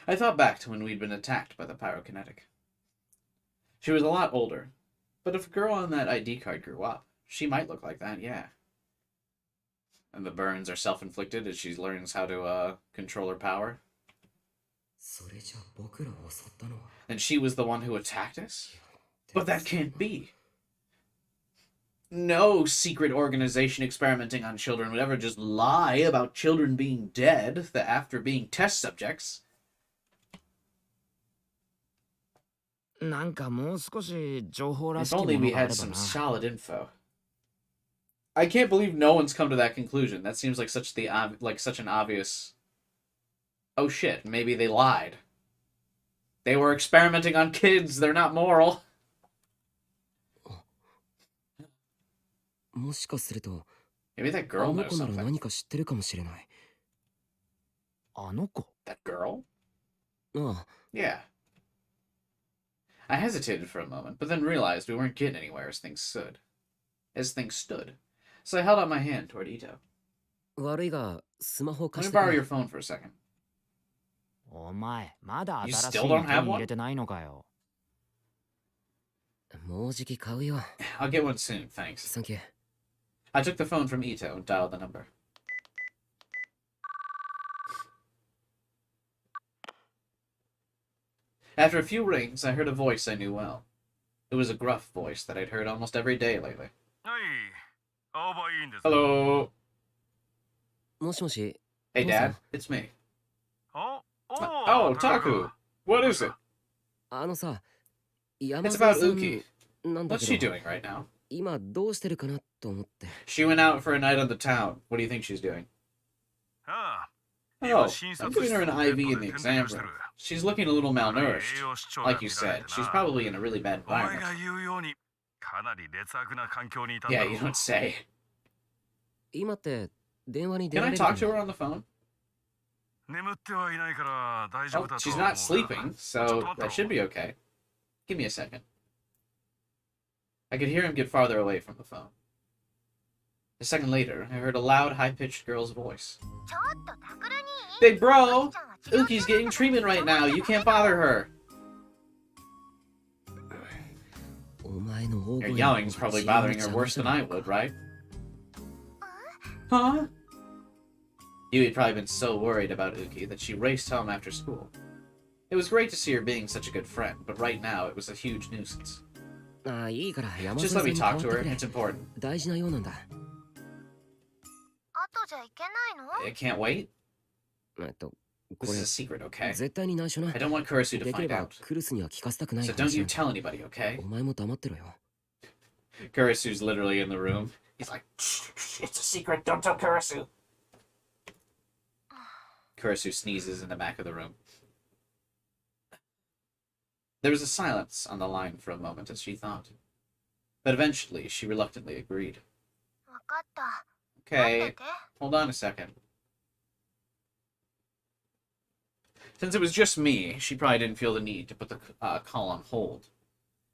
I thought back to when we'd been attacked by the pyrokinetic. She was a lot older, but if a girl on that ID card grew up, she might look like that, yeah. And the burns are self-inflicted as she learns how to control her power. それじゃ僕らを襲ったのは And she was the one who attacked us? But that can't be. No secret organization experimenting on children would ever just lie about children being dead after being test subjects. なんかもう少し情報ら If しきも only の we があ had れば some な。 solid info. I can't believe no one's come to that conclusion. That seems like such an obvious. Oh shit! Maybe they lied. They were experimenting on kids. They're not moral. もしかすると Maybe that あ girl の knows 子なら something. 何か知ってるかもしれない。あの子 That girl? ああ、 Yeah. I hesitated for a moment, but then realized we weren't getting anywhere as things stood. So I held out my hand toward Ito. 悪いがスマホ Let 貸 me してく borrow れ your phone for a second. お前まだ You 新しい still の don't 手 have に one? 入れてないのかよ。もうじき買うよ。 I'll get one soon, thanks. サンキュー。 I took the phone from Ito and dialed the number. After a few rings, I heard a voice I knew well. It was a gruff voice that I'd heard almost every day lately. はい、青葉いいんです。 Hello. もしもし。 Hey, 父さん Dad. It's me. お Oh, Taku. What is it? あのさ、山 It's 沢 about さん Uki. なんだ What's け she ど、 doing right now? 今どうしてるかなと思って。 She went out for a night on the town. What do you think she's doing? ああ、 Oh, I'm giving her an IV in the exam room. She's looking a little malnourished. Like you said, she's probably in a really bad お前 environment. が言うようにかなり劣悪な環境にいたん Yeah, だろ you う。 don't say. 今って電話に出 Can ら I れる talk か to な her on the phone? 眠ってはいないから大丈 Oh, 夫だと she's 思う not sleeping, ちょっと so 待って that ろ should be okay. Give me a second. I could hear him get farther away from the phone. A second later, I heard a loud, high-pitched girl's voice. ちょっとタクルに Big bro! Uki's getting treatment right now. You can't bother her. お前の大 Your 声の yelling's 方が probably 自分の bothering her 邪魔 worse じゃ than な I いか would, right? Huh? Yui had probably been so worried about Uki that she raced home after school. It was great to see her being such a good friend, but right now it was a huge nuisance. ああ、いいから山 Just 沢 let さん me に talk 代わ to って her. くれ It's。important. 大事なようなんだ。後じゃいけないの It can't wait? こ This れ is a secret, okay? 絶対に内緒な。 I don't want Kurisu to できれ find ば out. クルスには聞かせたくない So don't 話 you なんだ。 tell anybody, okay? お前も黙ってろよ。 Kurisu's literally in the room. He's like, "Shh, it's a secret. Don't tell Kurisu." Kurisu sneezes in the back of the room. There was a silence on the line for a moment as she thought. But eventually, she reluctantly agreed. わかった。Okay, hold on a second. Since it was just me, she probably didn't feel the need to put the call on hold.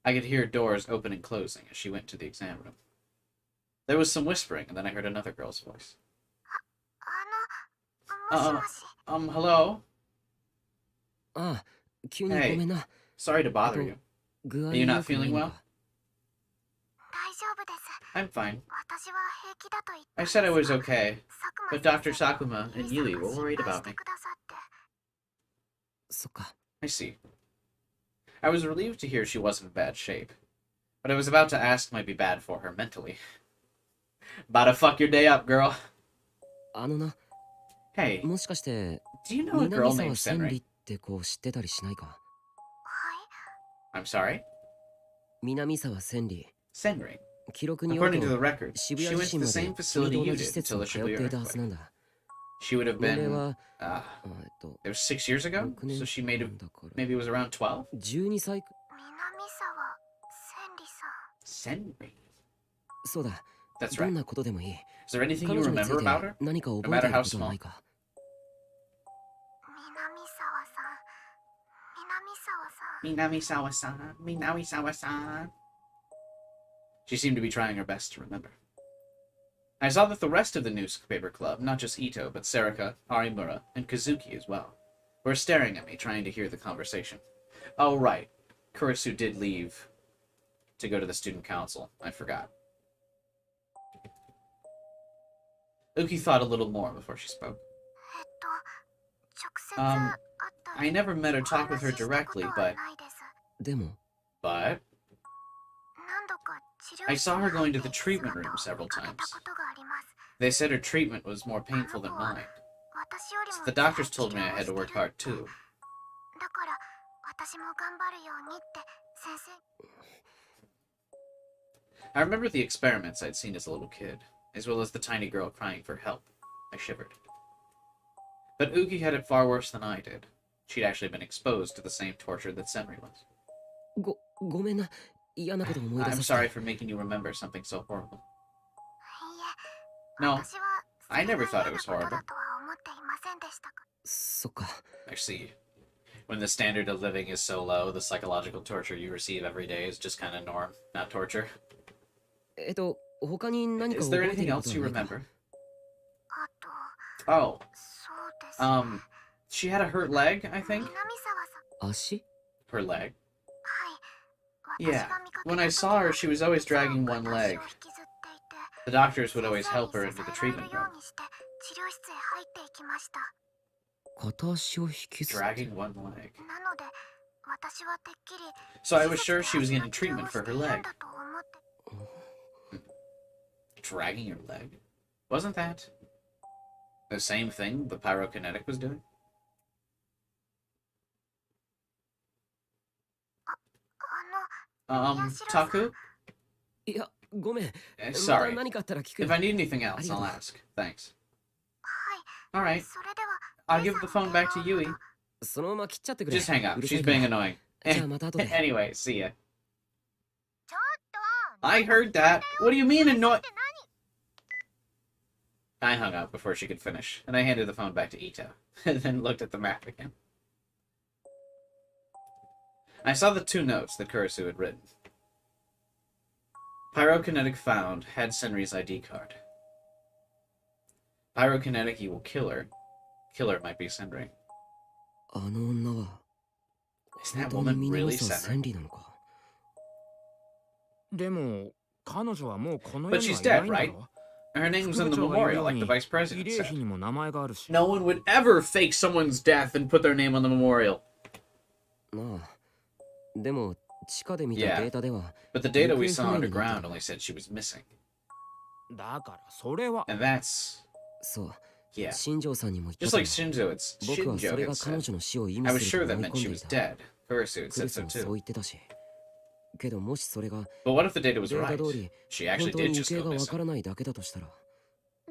I could hear doors open and closing as she went to the exam room. There was some whispering, and then I heard another girl's voice. Hello? ああ、急にご Hey, めんな。 sorry to bother you. 具合 Are you 良 not くない feeling の well? か。大丈夫です。 I'm fine. 私は平気だと言った I んです said I が was okay, 佐久間 but Dr. 先生 Sakuma and ゆい Yui さん were が worried 心配 about して me. くださって。そっか。 I see. I was relieved to hear she wasn't in bad shape. What I was about to ask might be bad for her mentally. About to fuck your day up, girl. あのな、 Hey, もしかして do you know a girl 南 named 沢千里 Senri? って子知ってたりしないか。はい I'm sorry? 南沢千里。 Senri. 記録による According to the と records, 渋 she 谷 went 自 to 身 the まで same 君 facility と you 同 did じ施設 until に the 通っ Shibuya ていたはず earthquake. なんだ。 She would have 年 been, 齢は it was 6 years ago? 6年 So she made it, だから maybe it was around 12? 12歳。南沢千里さん Senri. そうだ。 That's どん right. なことでもいい。 Is there anything 彼 you 女につ remember い about て her? 何か No 覚えて matter い how ることはな small. いか。南沢さん Minamisawa-san. She seemed to be trying her best to remember. I saw that the rest of the newspaper club, not just Ito, but Serika, Harimura, and Kazuki as well, were staring at me, trying to hear the conversation. Oh, right. Kurisu did leave to go to the student council. I forgot. Uki thought a little more before she spoke. えっと直接会ったり I never met or お talked with 話 her ししたこと directly, は but ないです。でも but 何度か治療 I 室 saw に her 入 going って to the いる treatment 姿 room を several 見かけ times. たことがあります。 They said her treatment was more あの painful 子 than は mine. 私より So も the 辛い doctors 治 told me 療 I を had し to て work る hard too. だから私も頑張るようにって先生 I remember the experiments I'd seen as a little kid, as well as the tiny girl crying for help. I shivered. But Uki had it far worse than I did. She'd actually been exposed to the same torture that Senri was. ごめんな。嫌なこと思い出 I'm させ sorry て。 for making you remember something so horrible. いいえ No, 私はそ I れ never が thought 嫌 it な was こと horrible. だとは思っていませんでしたか。そっか。 I see. When the standard of living is so low, the psychological torture you receive every day is just kind of norm, not torture. 他に何か Is 覚 there えて anything るこ else と you はないか。 remember? あと Oh, そうですね she had a hurt leg, I 南 think? 沢さん 足 Her leg? はい Yeah, 私が見かけ when た I 時 saw は her, she was always いつも dragging one 片足 leg. を引きずっていて The doctors would 先 always 生 help に her 支 into the えられ treatment るよ room. うにして治療室へ入っていきました片足を引きずって。 Dragging one leg. なので私はてっきり So I was 手 sure 術 she で was 足 getting の治療 treatment を for して her いるん leg. だと思って Dragging your leg? Wasn't that the same thing the pyrokinetic was doing? あの Taku? いや、ごめん。また Sorry. 何かあったら聞く If よ。 I need anything else, I'll ask. Thanks. はい Alright, それでは I'll レイ give さ the んの phone 電 back 話 to を Yui. またそのまま切っちゃってくれ。 Just hang up. うるさい She's から being annoying. じゃあまた後で。 Anyway, see ya. ちょっと I heard that. What do you mean annoying? I hung up before she could finish, and I handed the phone back to Ito, and then looked at the map again. I saw the 2 notes that Kurisu had written. Pyrokinetic found, had Senri's ID card. Pyrokinetic, he will kill her. Killer might be Senri. あの女は Is that 本当に woman 南 really 沢 Senri? 千里なのか。でも彼女はもうこの But 世に she's はいな dead, いんだ right? ろ Her name's 副 in 部 the 長が言う memorial, よう like the に vice 慰 president 霊碑 said. にも名前があるし No one would ever fake someone's death and put their name on the memorial. なあ。でも地下で見た Yeah. データでは But the data we 行 saw 方不明になって underground る。 only said she was missing. だからそれは And that's, そう。 yeah. 新庄さんにも言った Just と like 思う。 Shinjo, it's 僕はそ Shinjo れ had が彼 said. 女の死を意味 I was す sure ると that 思い meant 込ん she でい was た。 dead. Kurisu had ク said リス so もそう too. 言ってたし。けどもしそれが But what if the data was データ right? 通り She 本 actually 当 did に just 行方 go がわか missing. らないだけだとしたら。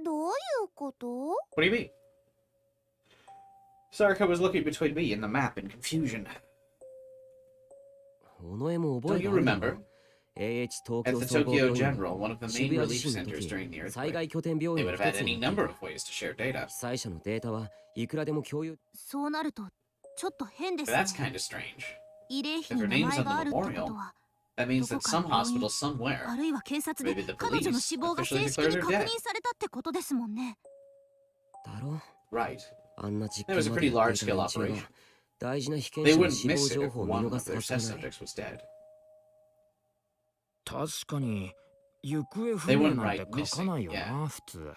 どういうこと What do you mean? Sarika was looking between me and the map in confusion. 尾上も覚 Don't え you があるだろ remember? At the Tokyo General, one of the main relief centers during the earthquake, they would have had any number of ways to share data. 災者のデータはいくらでも共有。そうなるとちょっと変で But すね。 that's kind of strange. 慰霊碑 If her に名 name's 前 on があ the るってこと memorial, は that means that some hospital somewhere, あるいは警察で maybe the 彼女の police, 死亡が officially 正式 declared に her 確 dead. 認されたってことですもんね。だろ Right. あんな実 It was 験 a まで pretty やって large いた scale 連中が operation. 大事な被験 They 者の wouldn't 死亡 miss it 情 if 報を見 one 逃 of す their はずが test ない。 subjects was dead. 確かに行方不 They 明 wouldn't なんて write 書かないよ missing, な普通。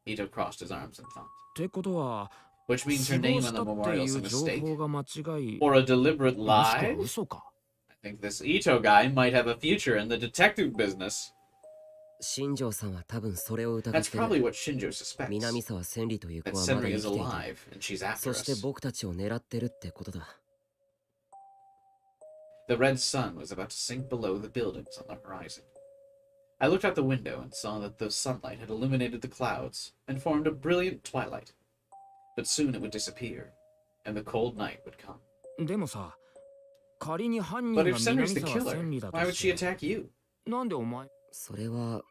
Ito crossed his arms and thought. ってことは Which means 死 her 亡 name し on た the って memorial い is a う情 mistake? 報が間違い Or a deliberate もしくは lie? 嘘か。 I think this Ito guy might have a future in the detective business. 新庄さんは多分それを疑っ That's て probably る。 what Shinjo suspects. 南沢千里という子 That はまだ Senri 生 is きている。 alive and she's after そして us. 僕たちを狙ってるってことだ。 The red sun was about to sink below the buildings on the horizon. I looked out the window and saw that the sunlight had illuminated the clouds and formed a brilliant twilight. But soon it would disappear, and the cold night would come. でもさ、仮に犯人 But が if 南 Senri's the 沢 killer, 千里だ why と would し she て、 attack you? なんでお前それは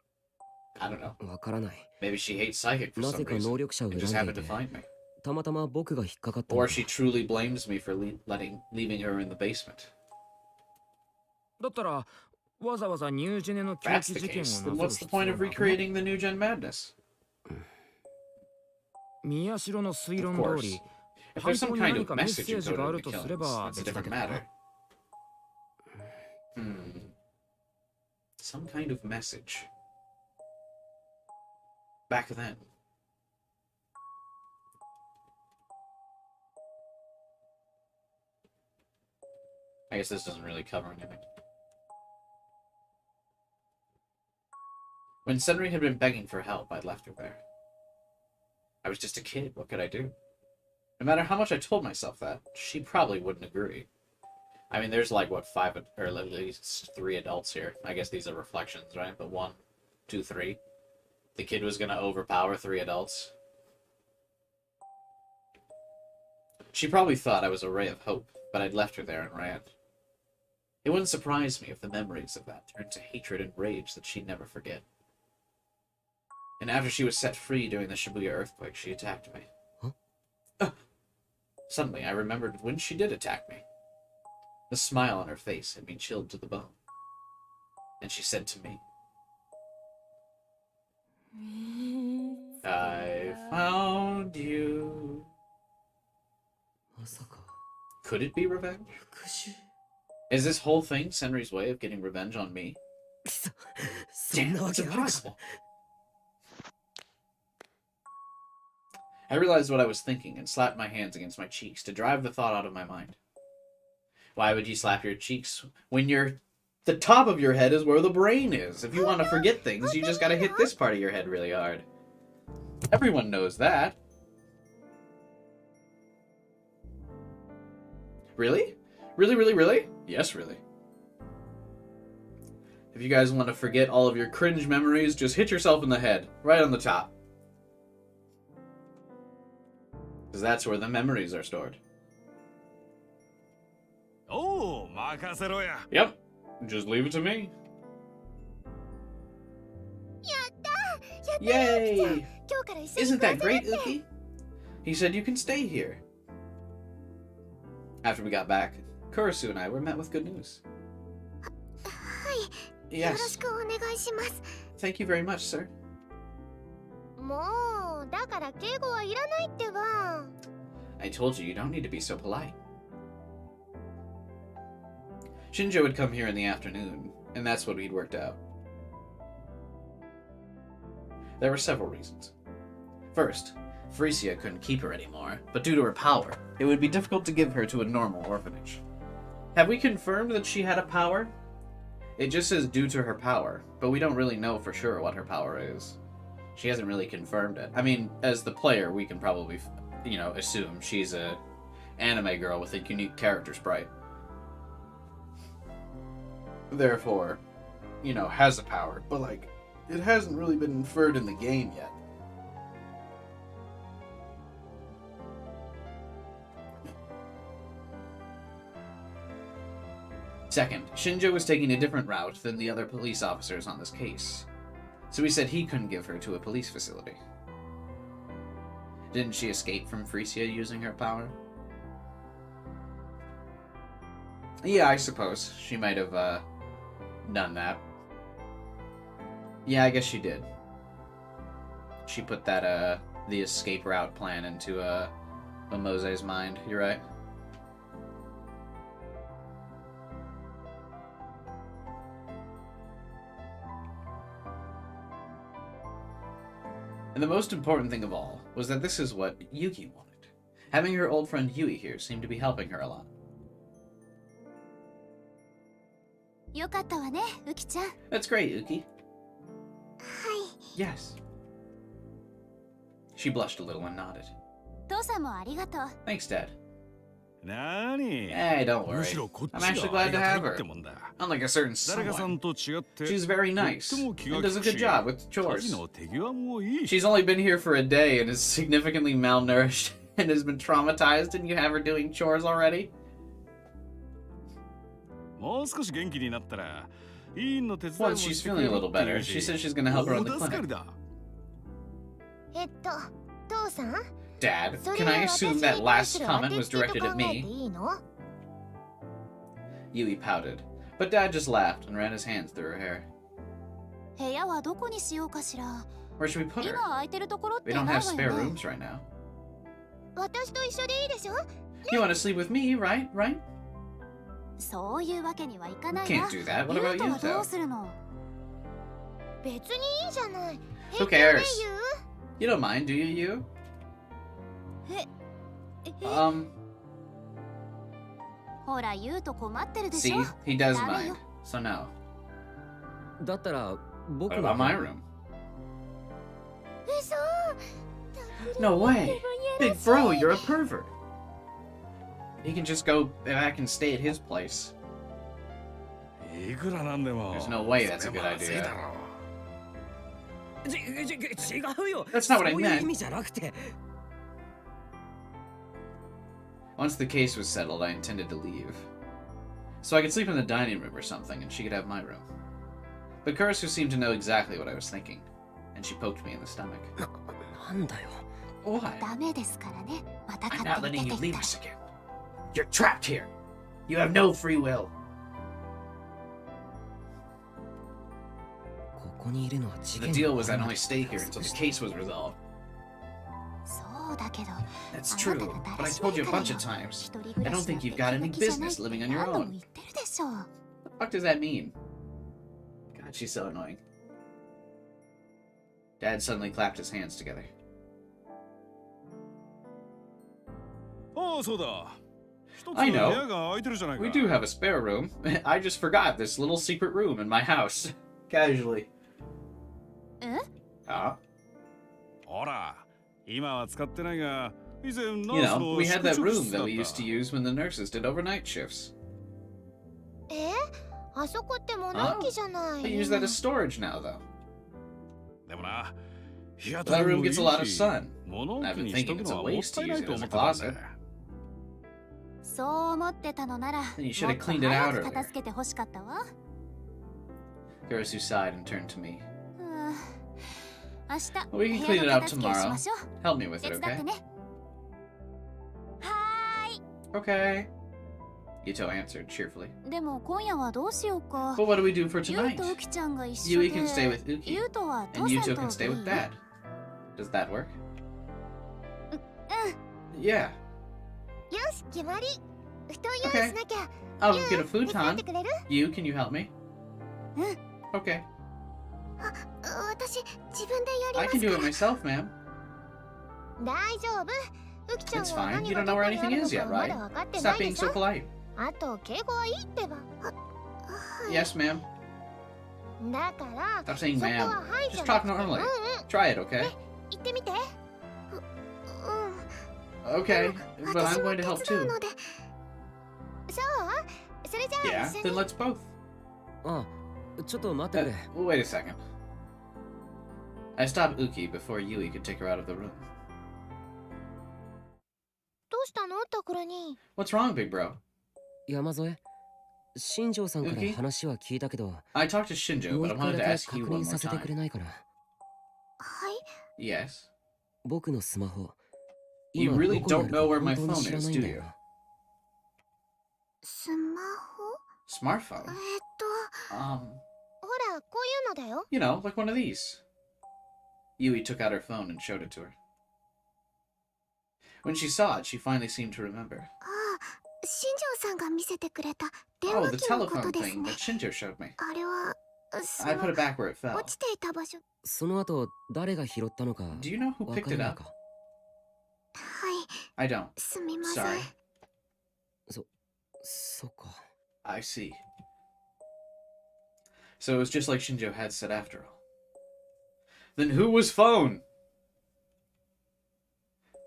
I don't know. わからない。 Maybe she hates psychic for な some ぜか reason 能力者を and 選 just んで happened い to て、 find me. たまたま僕が引っかかったの Or か。 she truly blames me for leaving her in the basement. だったらわざわざニュージェネの狂 That's 気 the 事件を case. な Then ぞる what's the 必要 point な of くない recreating the New Gen madness? 宮代の推 Of 論 course. 通り、 If 犯 there's 行 some に kind 何 of かメッ message セージがあ encoded る in the とすれ killings, ば that's a 別だ different けど matter. な。Some kind of message. Back then. I guess this doesn't really cover anything. When Senri had been begging for help, I'd left her there. I was just a kid, what could I do? No matter how much I told myself that, she probably wouldn't agree. I mean, there's like, what, or at least 3 adults here. I guess these are reflections, right? But 1, 2, 3. The kid was gonna overpower 3 adults. She probably thought I was a ray of hope, but I'd left her there and ran. It wouldn't surprise me if the memories of that turned to hatred and rage that she'd never forget. And after she was set free during the Shibuya earthquake, she attacked me. Huh? Suddenly, I remembered when she did attack me. The smile on her face had me chilled to the bone. And she said to me, I found you. まさか Could it be revenge? 復讐 Is this whole thing Senri's way of getting revenge on me? そんな Damn, わ it's けあるか。 impossible. I realized what I was thinking and slapped my hands against my cheeks to drive the thought out of my mind. Why would you slap your cheeks when the top of your head is where the brain is? If you want to forget things, you just gotta hit this part of your head really hard. Everyone knows that. Really? Really, really, really? Yes, really. If you guys want to forget all of your cringe memories, just hit yourself in the head, right on the top. Because that's where the memories are stored. おう任せろや。 Yep. Just leave it to me. Yay! 今日から一緒に Isn't 暮ら that せる great, って Uki? He said you can stay here. After we got back, Kurisu and I were met with good news. はいよろし Yes. くお願いします Thank you very much, sir. もうだから敬語はいらないってば I told you you don't need to be so polite. Shinjo would come here in the afternoon, and that's what we'd worked out. There were several reasons. First, Frisia couldn't keep her anymore, but due to her power, it would be difficult to give her to a normal orphanage. Have we confirmed that she had a power? It just says due to her power, but we don't really know for sure what her power is. She hasn't really confirmed it. I mean, as the player, we can probably, assume she's a anime girl with a unique character sprite. Therefore, has a power, but it hasn't really been inferred in the game yet. Second, Shinjo was taking a different route than the other police officers on this case, so he said he couldn't give her to a police facility. Didn't she escape from Frisia using her power? Yeah, I suppose. She might have, done that. Yeah, I guess she did. She put that, the escape route plan into, Momose's mind. You're right. And the most important thing of all was that this is what Yuki wanted. Having her old friend Yui here seemed to be helping her a lot. よかったわね、ウキちゃん。 That's great, Yuki. はい。 Yes. She blushed a little and nodded. 父さんもありがとう。 Thanks, Dad. なに Hey, don't む worry. しろこっち I'm が actually あ glad り to がた have いって her. もんだ Unlike a certain 誰かさ someone. んと違って She's very とっ nice ても気が and 利 does a く good し job with 家 chores. 事の手際もいい She's only been here for a day and is significantly malnourished and has been traumatized, and you have her doing chores already? もう少し元気になったら委員の手伝いも Once し she's てく feeling れ a る little ってい better, う she し says she's gonna help her in the 大助か clinic. りだ父さん Dad, それ can I 私 assume に that 対 last する comment 当 was てつけ directed と at 考えて me? いいの Yui pouted, but Dad just laughed and ran his hands through her hair. 部屋はどこにしようかしら。 Where should we put her? 今空いてるところって We な don't いわ have よ spare ね。 rooms right now. 私と一緒でいいでしょ。 You want to sleep with me, right? Right? そういうわけにはいか You ない can't わ。 do that. What ユ about ウト you, はど though? うするの。別にいいじゃない。 Who cares? You don't mind, do you, you? ほら、ユウト困ってるでしょ。 See, he does ダメよ。 mind. So no. だったら僕 What の about my room? 嘘。 No way! Big bro, you're a pervert. He can just go back and stay at his place. いくらなんでも There's no way that's a そ good れはまずい idea. だろ違うよ。 That's not what I そういう meant. 意味じゃなくて。 Once the case was settled, I intended to leave. So I could sleep in the dining room or something, and she could have my room. But Kurisu seemed to know exactly what I was thinking, and she poked me in the stomach. なんだよ。 Why? ダメですからね。また I'm 勝 not 手 letting に you 出て leave った us again. You're trapped here. You have no free will. ここにいるのは事 The 件 deal が was 終 I'd わ only る stay here until the case was resolved. そうだけど。 That's あなた true, が but だ I らし told な you い a から bunch よ。 of times. 一人暮 I ら don't しなん think て you've got any 気が気じゃない business って living on your 何度も own. 言ってるでしょ。 What the fuck does that mean? God, she's so annoying. Dad suddenly clapped his hands together. ああそうだ一つ部 I know. 屋が空いてるじゃないか We do have a spare room. I just forgot this little secret room in my house. Casually. え Ah, ほら今は使ってないが以前 you ナース know, の we had 宿 that 直 room 室だ that っ we used to た use when the nurses did overnight shifts. あそこって物置じゃない。 I use that as storage now, though. でもな日当 That たり room もいい gets a lot of し sun. 物 And 置 I've been にしと thinking く it's a のはもっ waste た to いな use い it と as 思 a ってたん closet. だそう思ってたのなら、も Then you っ should と have cleaned it out 早く earlier. 片付けて欲しかったわ。 Kurisu sighed and turned to me. 明日、 Well, we can 部 clean 屋 it の up 片付けをし tomorrow. ましょう。 Help me with it, 手伝っ okay? てね。はーい。 Okay. Yuto answered cheerfully. でも今夜はどうしようか。 But what do we do for ユウ tonight? とウキちゃんが一緒で。 Yui can stay with Uki, ユウとは and 父 Yuto さん can と stay いい with Dad. Does that work? うん。 Yeah. よし、決まり。布団用意 Okay. しなきゃ。 I'll ユウ get a 手伝っ futon. てくれる？ You, can you help me? うん。 Okay. 私、自分でや I り can ま do すか it myself, ma'am. 大丈夫。ウキちゃん It's は fine. 何 You が don't ど know こ where にあ anything るの is か yet, ま right? だ分かってな Stop いで being しょ so。polite. あと、敬語はいいってば。Yes, ma'am. だから、 Stop saying そこ ma'am. ははいじ Just ゃな talk くて、normally. うんうん。 Try it, okay? 言ってみて。Okay, but I'm going to help 手伝う too. ので。そうそれじゃあ Yeah, 一緒 then に。 let's both. あちょっと待ってくれ Wait a second. I stopped Uki before Yui could take her out of the room. どうしたのタクラに。 What's wrong, big bro? 山添新庄さんから Uki? 話は聞いたけど、 I talked to Shinjo, もう but I 一回 wanted だ to け ask you 確 one 認 more させてく time. れないかな。はい Yes. 僕のスマホ、 You 今 really どこにあ don't るか know where 本 my 当に phone 知ら is, ないん do だ you? よな。スマホ Smartphone? ほ Um, らこういうのだよ you know, like one of these. Yui took out her phone and showed it to her. When she saw it, she finally seemed to remember. ああ新庄さんが見せてくれた電 Oh, 話 the 機のこと telephone です thing ね that Shinjo showed me. あれはそ I の put it back where it fell. 落ちていた場所 その後、誰が拾ったのか Do you know who わ picked から it ない up? か。はい I don't. すみません Sorry. そっか。 I see. So it was just like Shinjo had said after all. Then who was phone?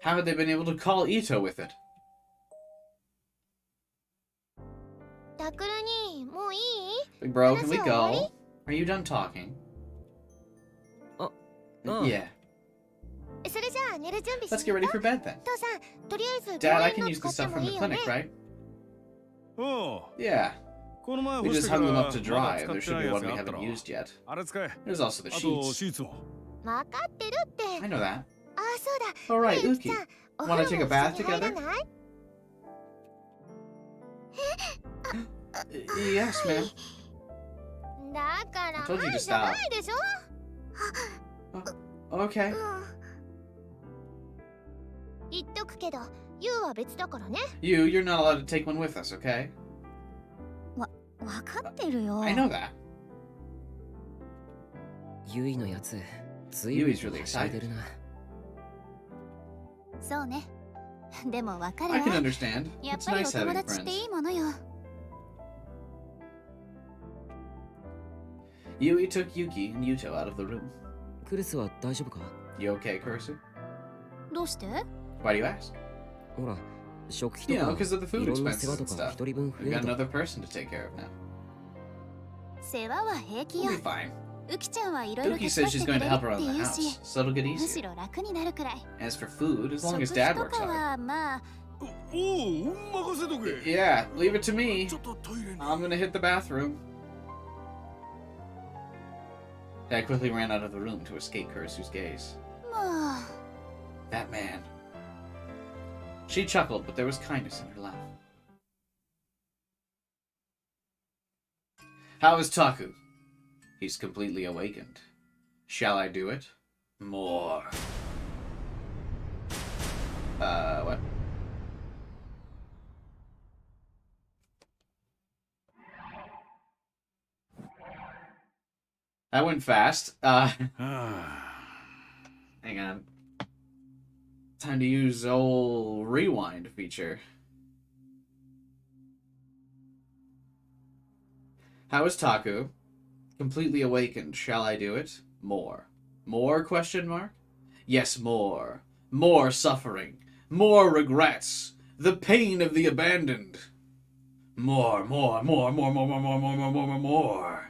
How had they been able to call Ito with it? タクルにもういい Big bro, can we Honestly, go? already? Are you done talking? あ Yeah. それじゃあ寝る準備し Let's get ready for bed then. 父さんとりあえず Dad, 病 I 院 can の use 使 the って stuff も from い the いよね clinic, right? おう Yeah. この前 We 干し just てか hung ら them ま up だ to 使 dry. って There な should い be や one つ we があった haven't ら used yet. あれ使え There's also the あと sheets. シーツも 分かってるって I know that. あそうだ All right, ねえ Uki. ちゃんお Wanna 風 take 呂 a も bath 一緒に入ら together? ない Yes, ma'am. だから I told you to はいじゃ stop. ないでしょ Okay. 言っとくけど YOU は別だからね You're not allowed to take one with us, okay? 分かってるよ I know that. ユイのやつ、ずい Yui's ぶん really とはしゃいでるな。そうねでも分かる I わ can understand. やっ It's ぱりお nice 友 having 達って friends. いいものよ Yui took Yuki and Yuto out of the room. クルスは大丈夫か？ You okay, Kurisu? どうして Why do you ask? ほら、食費 You と know, か because of the い food ろんな expenses 世話 and とか stuff. 一人分増 We've え got ると。 another person to take care of now. 世話は平気よ We'll be fine. ウキちゃんはいろいろ Uki 手伝 says って she's くれ going る to help っ her て around the 言う house, し so it'll get むし easier. ろ楽になるくらい As for food, as long 食 as 費 Dad と works か hard. はまあおお任せとけ Yeah, leave it to me. ちょっとトイレに I'm gonna hit the bathroom. Dad quickly ran out of the room to escape Kurisu's gaze. もう That man. She chuckled, but there was kindness in her laugh. How is Taku? He's completely awakened. Shall I do it? More. What? That went fast. はあ Hang on. Time to use old rewind feature. How is Taku? Completely awakened. Shall I do it? More. More question mark? Yes, more. More suffering. More regrets. The pain of the abandoned. More, more, more, more, more, more, more, more, more, more, more, more.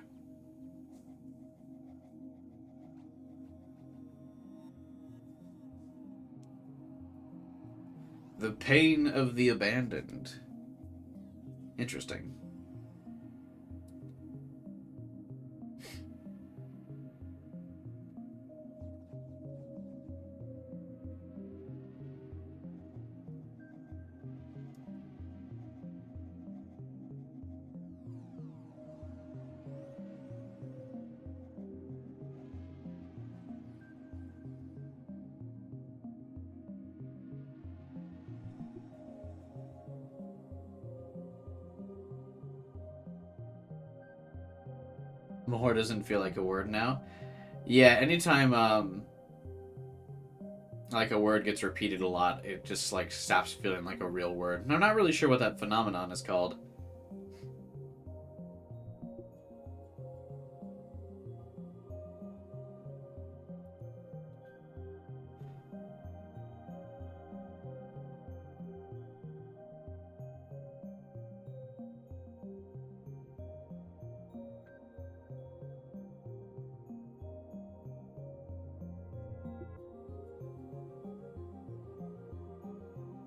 The pain of the abandoned. Interesting. More doesn't feel like a word now. Yeah, anytime like a word gets repeated a lot, it just like stops feeling like a real word. And I'm not really sure what that phenomenon is called.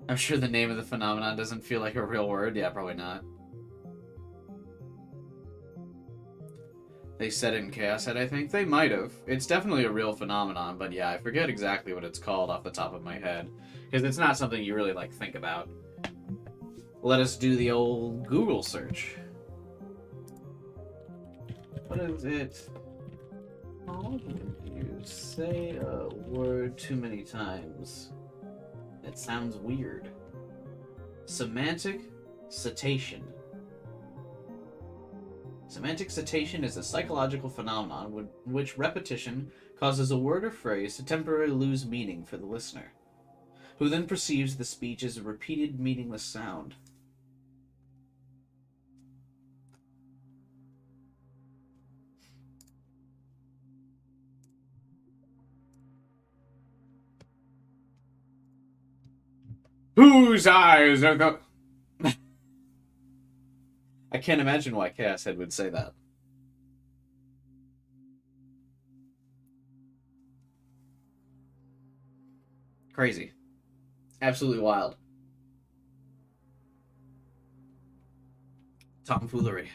I'm sure the name of the phenomenon doesn't feel like a real word. Yeah, probably not. They said it in Chaos Head, I think. They might have. It's definitely a real phenomenon, but yeah, I forget exactly what it's called off the top of my head. Because it's not something you really, like, think about. Let us do the old Google search. What is it? How do you say a word too many times? It sounds weird. Semantic cetacean. Semantic cetacean is a psychological phenomenon in which repetition causes a word or phrase to temporarily lose meaning for the listener, who then perceives the speech as a repeated meaningless sound. Whose eyes are the... I can't imagine why Chaos Head would say that. Crazy. Absolutely wild. Tomfoolery.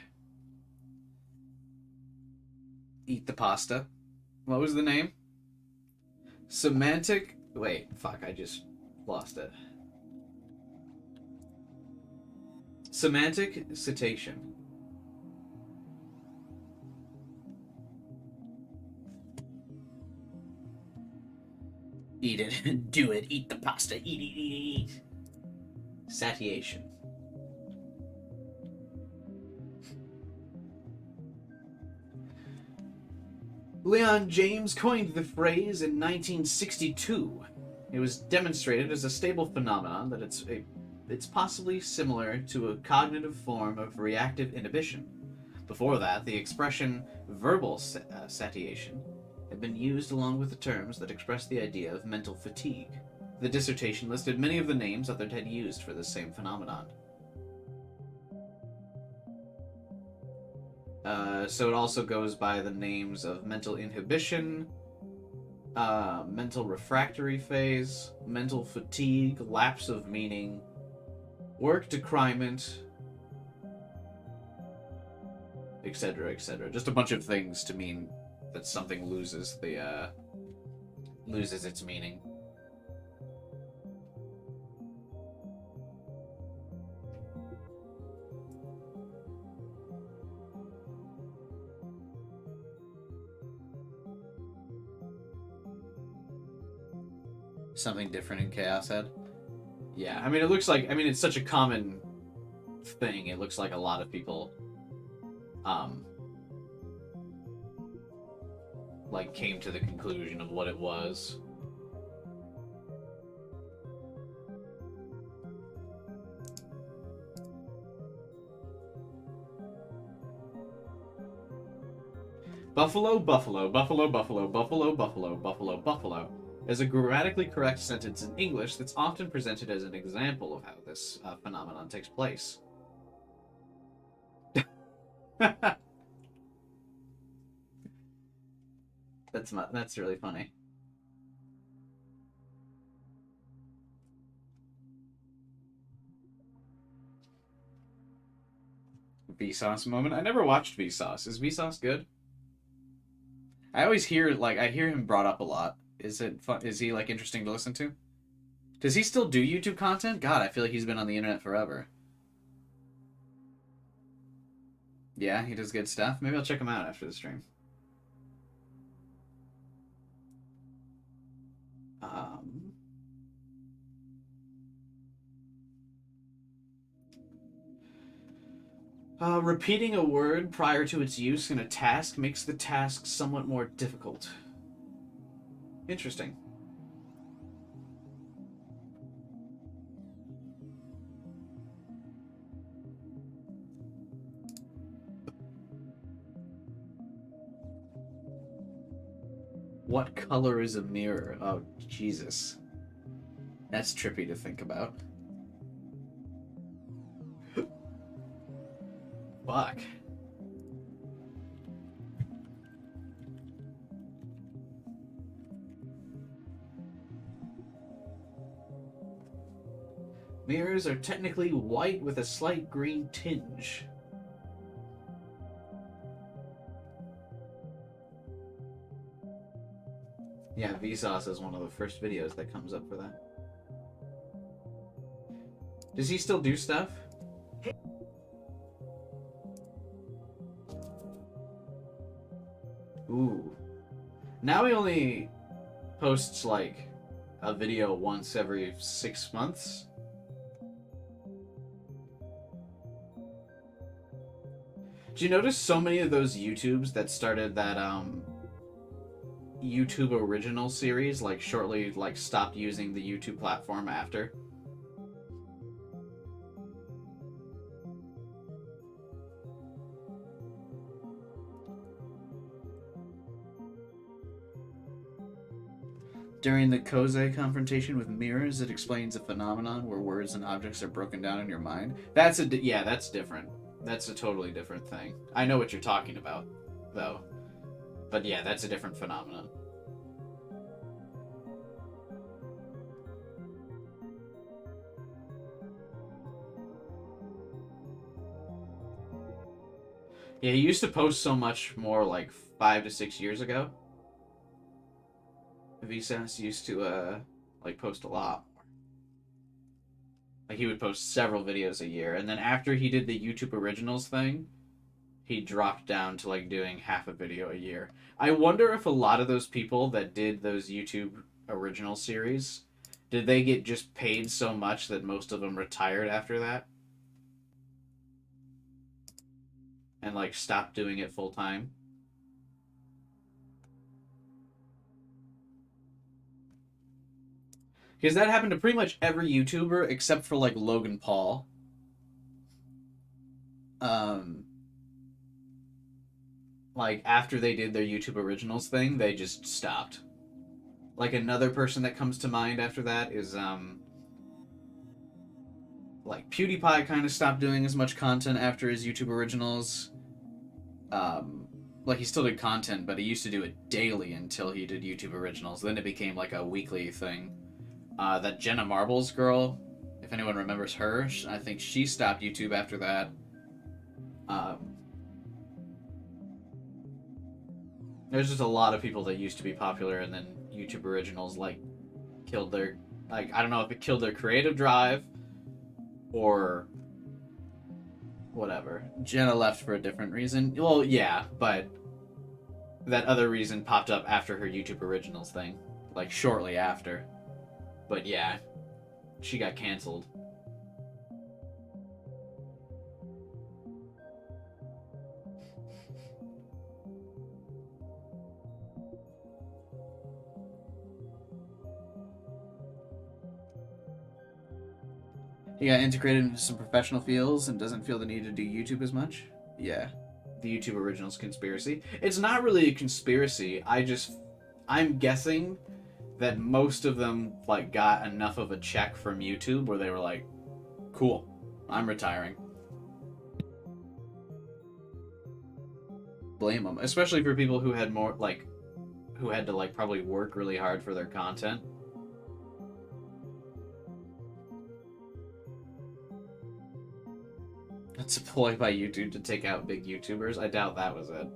Eat the pasta. What was the name? Semantic... Wait, fuck, I just lost it. Semantic cetacean. Eat it. Do it. Eat the pasta. Eat. Satiation. Leon James coined the phrase in 1962. It was demonstrated as a stable phenomenon that it's possibly similar to a cognitive form of reactive inhibition. Before that, the expression verbal satiation had been used along with the terms that express the idea of mental fatigue. The dissertation listed many of the names others had used for this same phenomenon. So it also goes by the names of mental inhibition, mental refractory phase, mental fatigue, lapse of meaning, work decrement, etc., etc. Just a bunch of things to mean that something loses its meaning. Something different in Chaos Head. Yeah, I mean, it looks like... I mean, it's such a common thing. It looks like a lot of people, like, came to the conclusion of what it was. Buffalo, buffalo, buffalo, buffalo, buffalo, buffalo, buffalo, buffalo is a grammatically correct sentence in English that's often presented as an example of how this phenomenon takes place. That's really funny. Vsauce moment. I never watched Vsauce. Is Vsauce good? I always hear I hear him brought up a lot. Is it fun? Is he like interesting to listen to? Does he still do YouTube content? God, I feel like he's been on the internet forever. Yeah, he does good stuff. Maybe I'll check him out after the stream. Repeating a word prior to its use in a task makes the task somewhat more difficult. Interesting. What color is a mirror? Oh, Jesus. That's trippy to think about. Fuck. Mirrors are technically white with a slight green tinge. Yeah, Vsauce is one of the first videos that comes up for that. Does he still do stuff? Ooh. Now he only posts like a video once every 6 months. Do you notice so many of those YouTubes that started that YouTube original series like shortly like stopped using the YouTube platform after? During the Koze confrontation with mirrors, it explains a phenomenon where words and objects are broken down in your mind. That's different. That's a totally different thing. I know what you're talking about, though. But yeah, that's a different phenomenon. Yeah, he used to post so much more like 5 to 6 years ago. Vsauce used to like post a lot more. Like he would post several videos a year, and then after he did the YouTube Originals thing, he dropped down to like doing half a video a year. I wonder if a lot of those people that did those YouTube Original series, did they get just paid so much that most of them retired after that? And like stopped doing it full time? Because that happened to pretty much every YouTuber except for like Logan Paul. Like after they did their YouTube Originals thing, they just stopped. Like another person that comes to mind after that is like PewDiePie kind of stopped doing as much content after his YouTube Originals. Like he still did content, but he used to do it daily until he did YouTube Originals. Then it became like a weekly thing. That Jenna Marbles girl, if anyone remembers her, I think she stopped YouTube after that. There's just a lot of people that used to be popular and then YouTube Originals like killed their, like, I don't know if it killed their creative drive or whatever. Jenna left for a different reason. Well, yeah, but that other reason popped up after her YouTube Originals thing, like shortly after. But yeah, she got canceled. He got integrated into some professional fields and doesn't feel the need to do YouTube as much. Yeah, the YouTube Originals conspiracy. It's not really a conspiracy. I'm guessing that most of them like got enough of a check from YouTube where they were like, cool, I'm retiring. Blame them, especially for people who had more like, who had to like probably work really hard for their content. That's a ploy by YouTube to take out big YouTubers. I doubt that was it.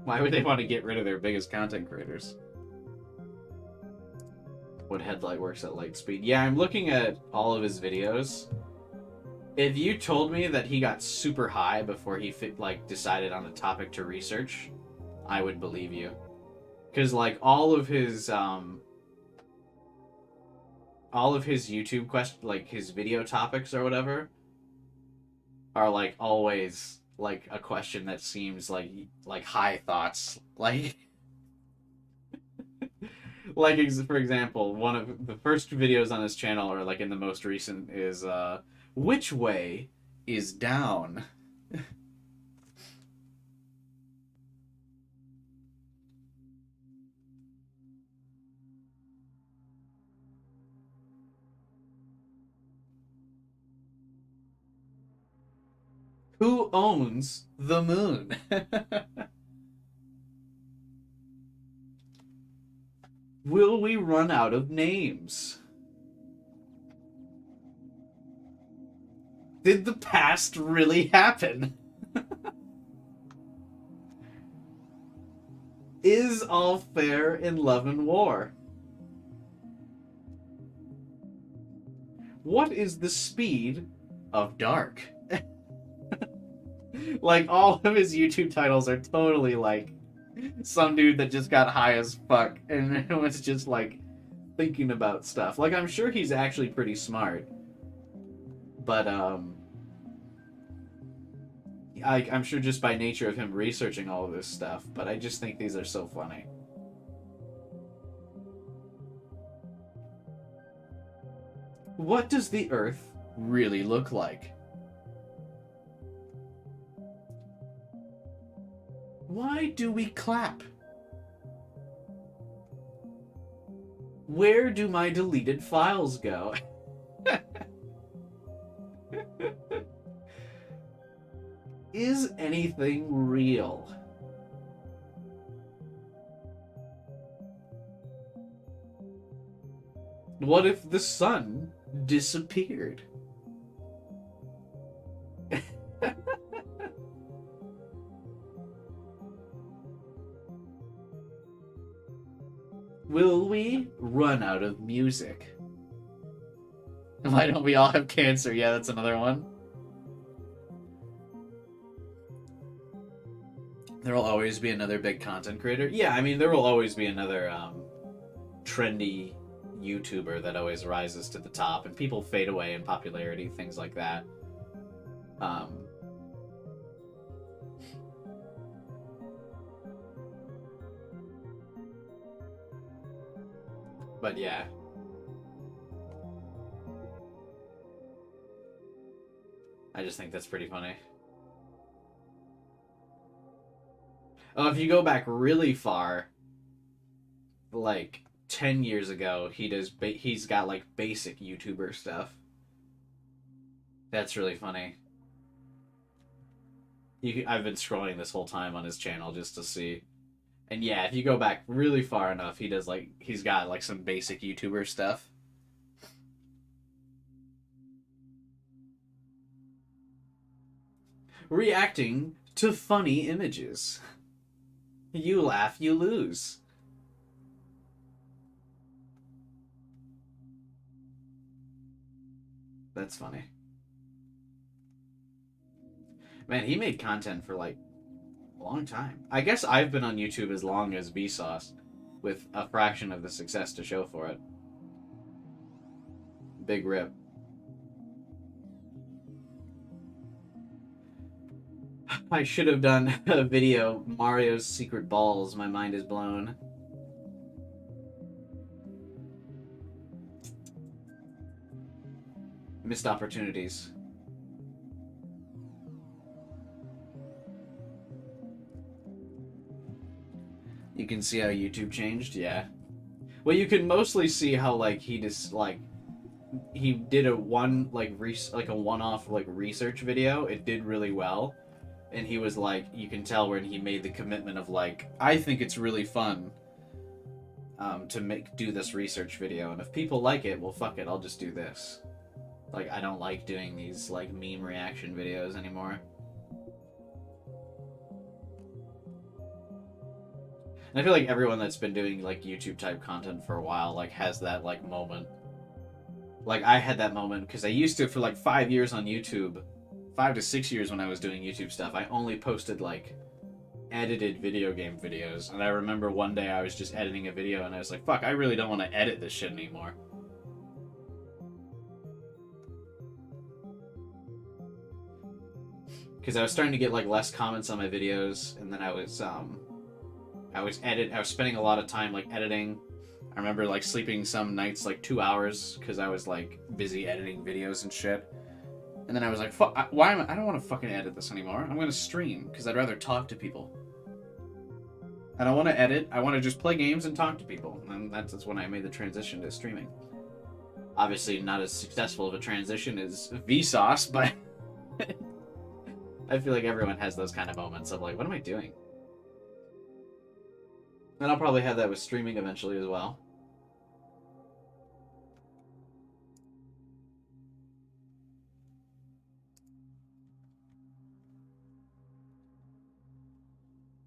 Why would they want to get rid of their biggest content creators? What headlight works at light speed? Yeah, I'm looking at all of his videos. If you told me that he got super high before he decided on a topic to research, I would believe you. Because like all of his YouTube like his video topics or whatever are like always like a question that seems like high thoughts, like like for example, one of the first videos on his channel, or like in the most recent, is which way is down? Who owns the moon? Will we run out of names? Did the past really happen? Is all fair in love and war? What is the speed of dark? Like, all of his YouTube titles are totally like some dude that just got high as fuck and was just like thinking about stuff. Like, I'm sure he's actually pretty smart, but I'm sure just by nature of him researching all of this stuff, but I just think these are so funny. What does the Earth really look like? Why do we clap? Where do my deleted files go? Is anything real? What if the sun disappeared? Will we run out of music? Why don't we all have cancer? Yeah, that's another one. There will always be another big content creator. Yeah, I mean, there will always be another trendy YouTuber that always rises to the top, and people fade away in popularity, things like that. But yeah. I just think that's pretty funny. Oh, if you go back really far, like 10 years ago, he's got like basic YouTuber stuff. That's really funny. I've been scrolling this whole time on his channel just to see. And yeah, if you go back really far enough, he's got like some basic YouTuber stuff. Reacting to funny images. You laugh, you lose. That's funny. Man, he made content for like a long time. I guess I've been on YouTube as long as Vsauce, with a fraction of the success to show for it. Big rip. I should have done a video, Mario's Secret Balls. My mind is blown. Missed opportunities. You can see how YouTube changed? Yeah. Well, you can mostly see how, like, he did a one-off, like, research video. It did really well. And he was like, you can tell when he made the commitment of like, I think it's really fun to do this research video, and if people like it, well, fuck it, I'll just do this. Like, I don't like doing these like meme reaction videos anymore. And I feel like everyone that's been doing like YouTube type content for a while like has that like moment. Like, I had that moment because I used to, for like 5 years on YouTube, 5 to 6 years when I was doing YouTube stuff, I only posted like edited video game videos. And I remember one day I was just editing a video and I was like, fuck, I really don't want to edit this shit anymore. Because I was starting to get like less comments on my videos, and then I was spending a lot of time like editing. I remember like sleeping some nights like 2 hours because I was like busy editing videos and shit. And then I was like, fuck, I don't want to fucking edit this anymore. I'm going to stream, because I'd rather talk to people. I don't want to edit. I want to just play games and talk to people. And that's when I made the transition to streaming. Obviously not as successful of a transition as Vsauce, but I feel like everyone has those kind of moments of like, what am I doing? And I'll probably have that with streaming eventually as well.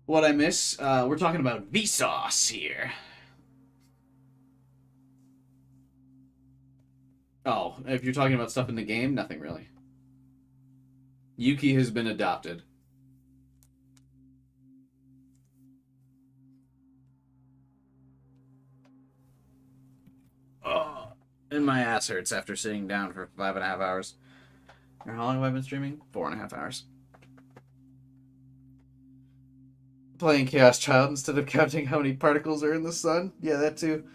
What I miss? We're talking about Vsauce here. Oh, if you're talking about stuff in the game, nothing really. Yuki has been adopted. Oh, and my ass hurts after sitting down for 5.5 hours. Or how long have I been streaming? 4.5 hours. Playing Chaos Child instead of counting how many particles are in the sun? Yeah, that too.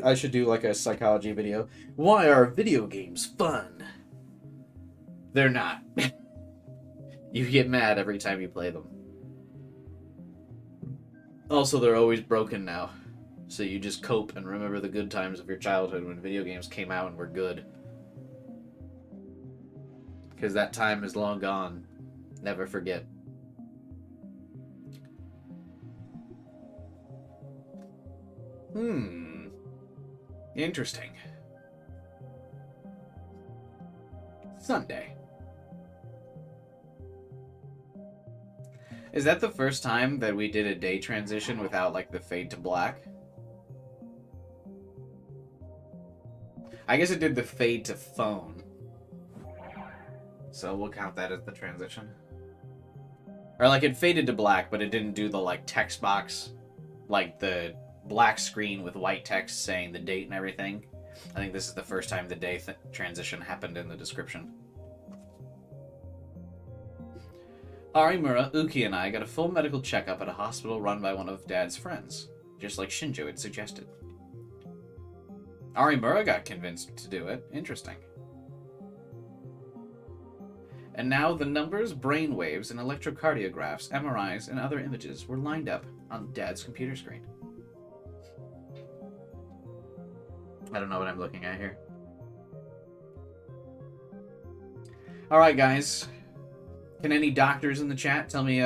I should do like a psychology video. Why are video games fun? They're not. You get mad every time you play them. Also, they're always broken now. So you just cope and remember the good times of your childhood when video games came out and were good. Because that time is long gone. Never forget. Interesting. Sunday. Is that the first time that we did a day transition without, like, the fade to black? I guess it did the fade to phone. So we'll count that as the transition. Or, like, it faded to black, but it didn't do the, like, text box. Like, the black screen with white text saying the date and everything. I think this is the first time the day transition happened in the description. Arimura, Uki, and I got a full medical checkup at a hospital run by one of Dad's friends, just like Shinjo had suggested. Arimura got convinced to do it. Interesting. And now the numbers, brainwaves, and electrocardiographs, MRIs, and other images were lined up on Dad's computer screen. I don't know what I'm looking at here. Alright, guys. Can any doctors in the chat tell me,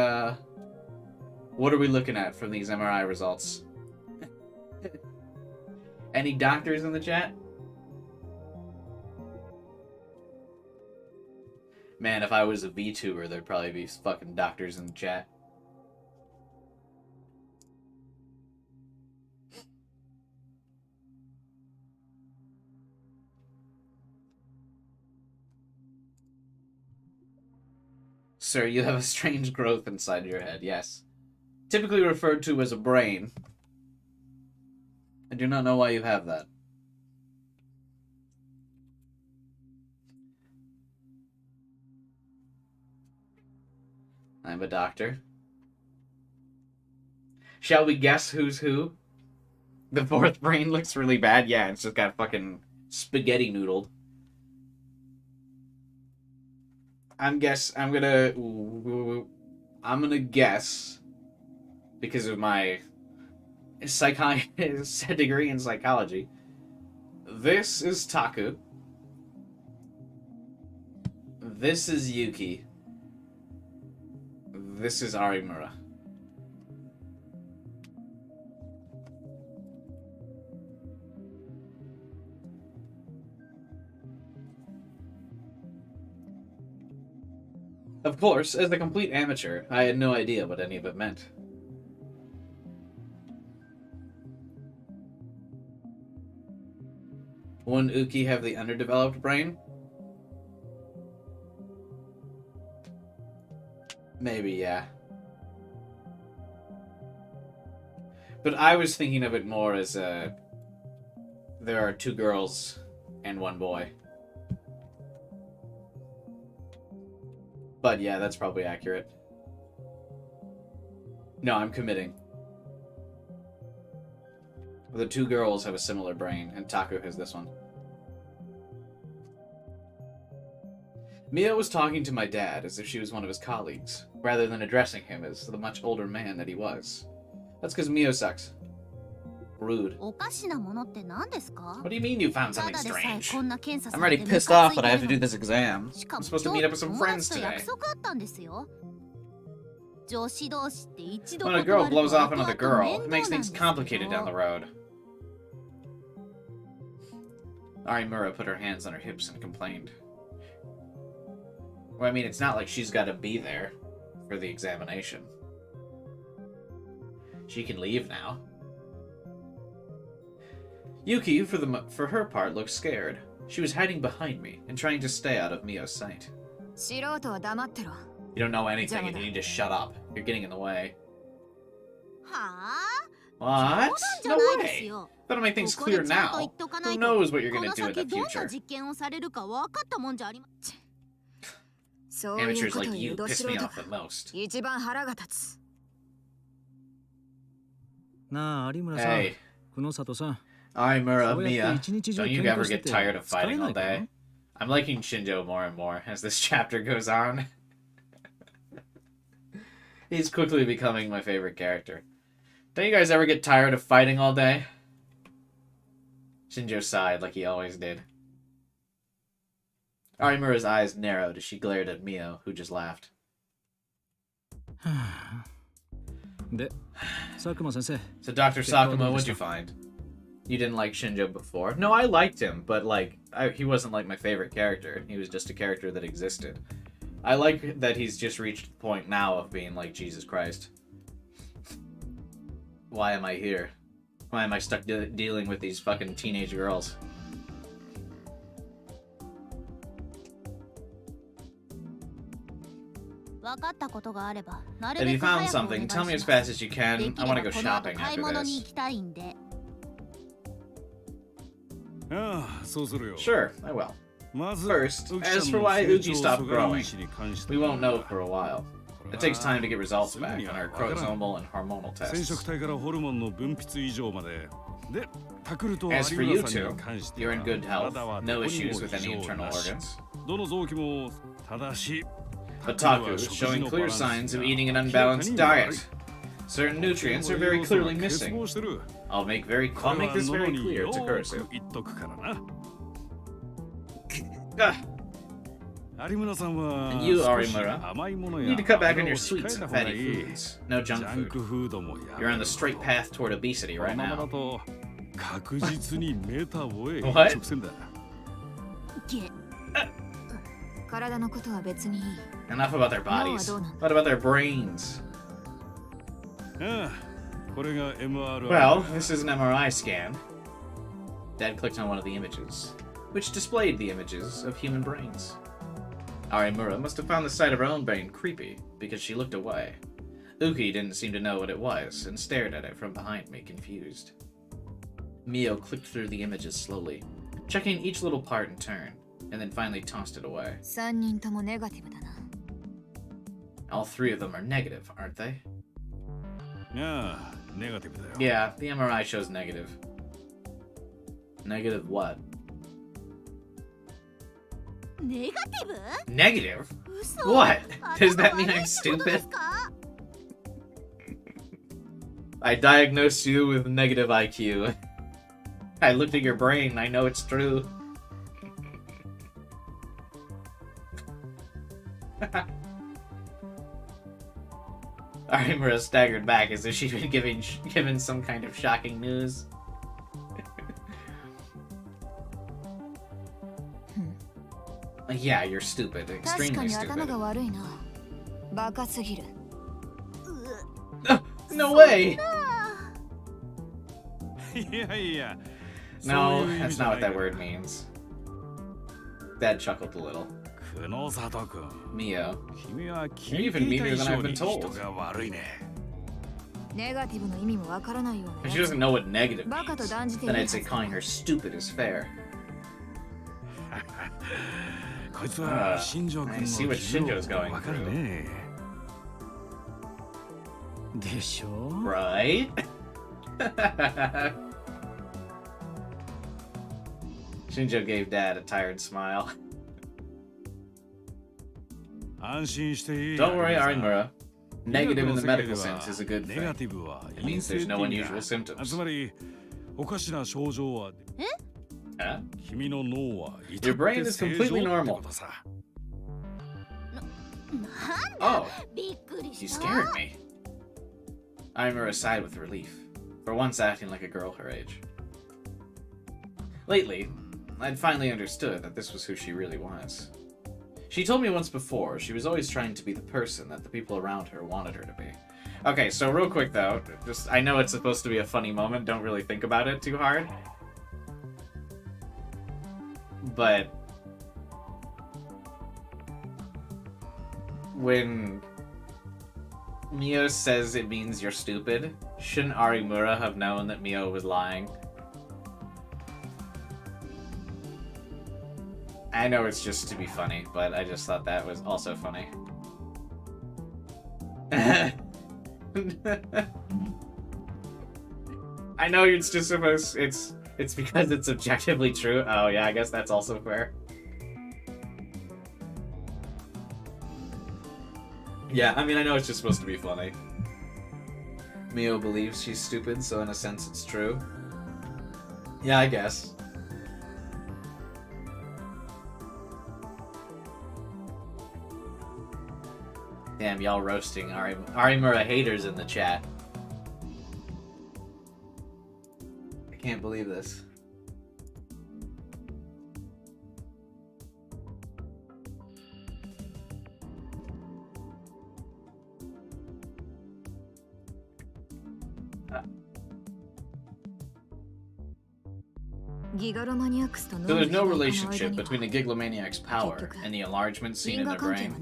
what are we looking at from these MRI results? Any doctors in the chat? Man, if I was a VTuber, there'd probably be fucking doctors in the chat. Sir, you have a strange growth inside your head, yes. Typically referred to as a brain. I do not know why you have that. I'm a doctor. Shall we guess who's who? The fourth brain looks really bad. Yeah, it's just got fucking spaghetti noodled. I'm gonna guess, because of my degree in psychology. This is Taku. This is Yuki. This is Arimura. Of course, as a complete amateur, I had no idea what any of it meant. Wouldn't Uki have the underdeveloped brain? Maybe, yeah. But I was thinking of it more as there are 2 girls and 1 boy. But yeah, that's probably accurate. No, I'm committing. The 2 girls have a similar brain, and Taku has this one. Mia was talking to my dad as if she was one of his colleagues, rather than addressing him as the much older man that he was. That's because Mio sucks. Rude. What do you mean you found something strange? I'm already pissed off that I have to do this exam. I'm supposed to meet up with some friends today. 女子同士って一度 When a 断 girl ると blows off 後 another 々 girl, 面 it 倒 makes なん things ですけ complicated down the ど road. Arimura put her hands on her hips and complained. Well, I mean, it's not like she's got to be there for the examination. She can leave now. Yuki, for her part, looked scared. She was hiding behind me and trying to stay out of Mio's sight. 素人は黙ってろ。 You don't know anything and you need to shut up. You're getting in the way. は What? あ？ No 冗談じゃないです way! よ。 That'll make things ここで clear ちゃんと now. 言っとかな Who いと knows what you're こ gonna の do in 先 the どんな future? 実験をされるか分かったもんじゃありません。そういう Amateurs こと like を言 you うど piss 素 me 人 off the most. 一番腹が立つ。なあ有村さん、 Hey, 久野里さん、 Arimura, そうやって Mia, 一日中 don't you 喧 ever 嘩して get て tired of 疲れ fighting な all いか day? I'm liking Shinjo more and more as this chapter goes on. He's quickly becoming my favorite character. Don't you guys ever get tired of fighting all day? Shinjo sighed like he always did. Arimura's eyes narrowed as she glared at Mio, who just laughed. で、佐久間先生、 So, Dr. Sakuma, what'd you find? You didn't like Shinjo before? No, I liked him, but he wasn't like my favorite character. He was just a character that existed. I like that he's just reached the point now of being like Jesus Christ. Why am I here? Why am I stuck dealing with these fucking teenage girls? If you found something, tell me as fast as you can. I want to go shopping after this. ああ、そうするよ。 Sure, I will. まず、 First, ウキ as ちゃ for んの why 成 Uki 長 stopped 素晴ら growing, しに関して we は won't know for a while. これ It takes time to get results すぐ back に on は our わからん。 chromosomal and hormonal 染 tests. 色体からホルモンの分泌異常まで。で、タクルと As 有 for you 村さん two, に関して you're は in good health, 体は no どこに issues も with 異 any 常 internal なし。 organs. どの臓器も正しい。 But Taku, showing clear signs of eating an unbalanced diet. Certain nutrients are very clearly missing. I'll make this very clear to Kursu. 言っとくからな。 Ah, 有村さんは and you, 少し Arimura, 甘いもの you や need to cut back on 油 your を控 sweets えた and 方が fatty いい。 foods. No ジ junk ャンク food. フードもやめ You're ろ on the straight path toward obesity この right まま now. だと確実にメタボへ What? 一直線だ。体のことは別にいい。 Enough about their bodies. What about their brains? ああ、これが MRI。 Well, this is an MRI scan. Dad clicked on one of the images, which displayed the images of human brains. Arimura must have found the sight of her own brain creepy, because she looked away. Uki didn't seem to know what it was, and stared at it from behind me, confused. Mio clicked through the images slowly, checking each little part in turn, and then finally tossed it away. 3人ともネガティブだな。 All three of them are negative, aren't they? ああ、ネガティブだよ。 Yeah, the MRI shows negative. Negative what? ネガティブ？ Negative? 嘘。 What? 頭 Does that mean 悪い I'm ってことで stupid? すか？ I diagnosed you with negative IQ. I looked at your brain, I know it's true. Arimura staggered back as if she'd been given some kind of shocking news. Yeah, you're stupid. 確か Extremely に頭 stupid. が悪いな。バカすぎる。 No way! いやいや。 No, そういう意 that's 味じゃ not な what い that から word means. Dad chuckled a little. 久野里君。 Mio, 君は You're even meaner than I've been 人 told. が悪いね。ネガティブの意味もわからないよう If な she やつ doesn't know what negative バカと means, 断じてい then い I'd は say ず calling her stupid is fair. こいつは I 新庄君 see の what 事情 Shinjo's going わかる through. ね。でしょ Right? Shinjo gave Dad a tired smile. 安心していい。 Don't worry, Arimura. 医 Negative 学 in の the 世界で medical は sense is a good ネガ thing. ティブは It 陰 means 性 there's って no 意味だ unusual symptoms. つまりおかしな症状は Huh? 君の脳は至 Your っ brain て is 正 completely 常って normal. ことさ。Oh, びっくり he した。 scared me. Arimura sighed with relief, for once acting like a girl her age. Lately, I'd finally understood that this was who she really was. She told me once before she was always trying to be the person that the people around her wanted her to be. Okay, so real quick though, I know it's supposed to be a funny moment, don't really think about it too hard. But when Mio says it means you're stupid, shouldn't Arimura have known that Mio was lying? I know it's just to be funny, but I just thought that was also funny. I know it's just supposed it's because it's objectively true. Oh yeah, I guess that's also fair. Yeah, I mean I know it's just supposed to be funny. Mio believes she's stupid, so in a sense it's true. Yeah, I guess. Damn, y'all roasting Arimura haters in the chat. I can't believe this. So there's no relationship between the Gigalomaniac's power and the enlargement seen in their brain?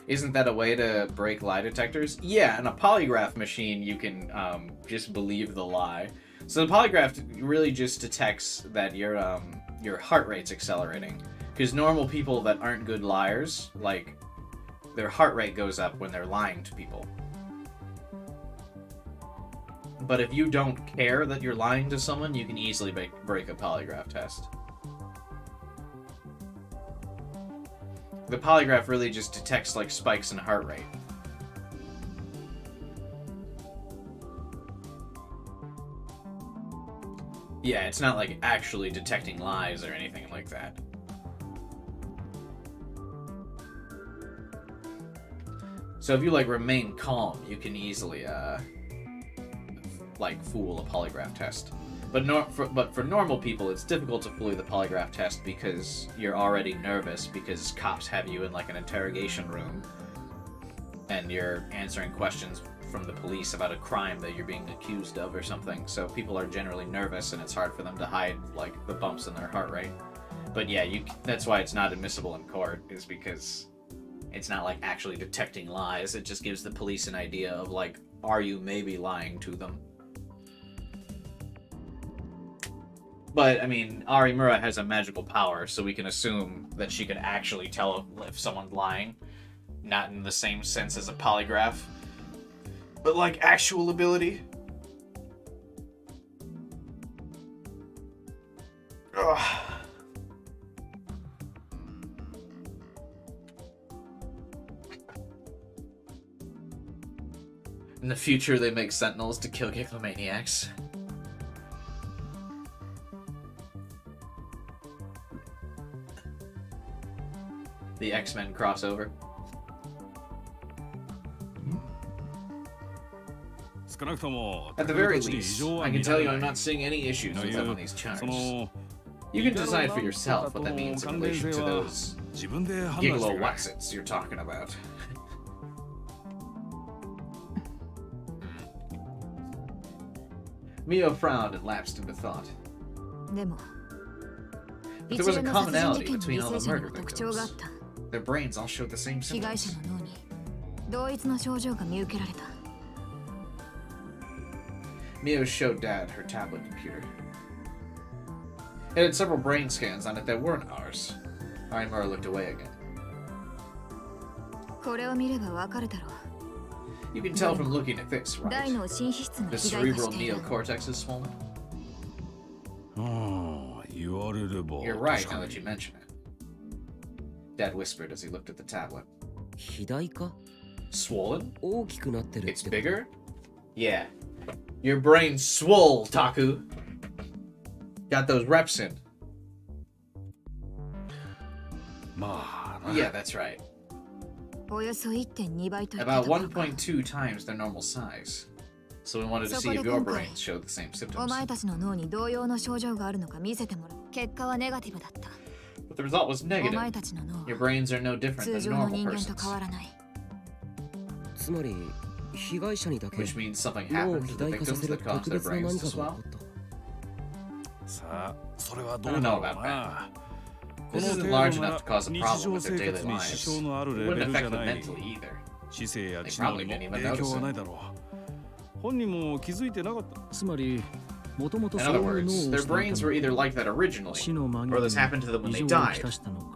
Isn't that a way to break lie detectors? Yeah, in a polygraph machine you can just believe the lie. So the polygraph really just detects that your heart rate's accelerating. Because normal people that aren't good liars, like, their heart rate goes up when they're lying to people. But if you don't care that you're lying to someone, you can easily break a polygraph test. The polygraph really just detects, like, spikes in heart rate. Yeah, it's not, like, actually detecting lies or anything like that. So if you, like, remain calm, you can easily, like, fool a polygraph test. But for normal people, it's difficult to fool the polygraph test because you're already nervous because cops have you in, like, an interrogation room and you're answering questions from the police about a crime that you're being accused of or something. So people are generally nervous and it's hard for them to hide, like, the bumps in their heart rate. But yeah, that's why it's not admissible in court, is because it's not, like, actually detecting lies. It just gives the police an idea of, like, are you maybe lying to them? But, I mean, Arimura has a magical power, so we can assume that she can actually tell if someone's lying. Not in the same sense as a polygraph, but, like, actual ability. Ugh. In the future, they make sentinels to kill Gigalomaniacs. The X-Men crossover. At the very least, I can tell you I'm not seeing any issues with them on these charts. You can decide for yourself what that means in relation to those Gigolo Watsits you're talking about. Mio frowned and lapsed into thought. But there was a commonality between all the murder victims. Their brains all showed the same symptoms. Mio showed Dad her tablet computer. It had several brain scans on it that weren't ours. Arimura looked away again. You can tell from looking at this, right? The cerebral neocortex is swollen. You're right, now that you mention it. Dad whispered as he looked at the tablet. Swollen? It's bigger? Yeah. Your brain's swole, Taku. Got those reps in. まあな。 Yeah, that's right. およそ1.2倍といった About ところか。 1.2 times their normal size. So we wanted to see if your brain showed the same お symptoms. 前たちの脳に同様の症状があるのか見せてもらう。結果はネガティブだった。 But the result was お negative. 前たちの脳は Your brains are no different 通 than 常の normal 人間と persons. 変わらない。つまり被害者にだけ Which means something 脳を happened 肥 to the 大化さ victims せる that caused 特 their 別な brains 何 to かが起 swell. こった。さあ、それはどうだろうな。 This この isn't 程 large 度 enough な to cause a 日 problem 常 with their 生 daily 活に lives. 支障のある It レベ wouldn't ルじ affect ゃ them ない。 mentally either. 知性や They 知能 probably にも didn't even 影響 notice はない it. だろう。本人も気づいてなかった。つまりもともと In そうい other う脳を words, して their いた brains were の either か like that originally, 死の間 or this 際 happened to them when に they 異常を died. きたしたのか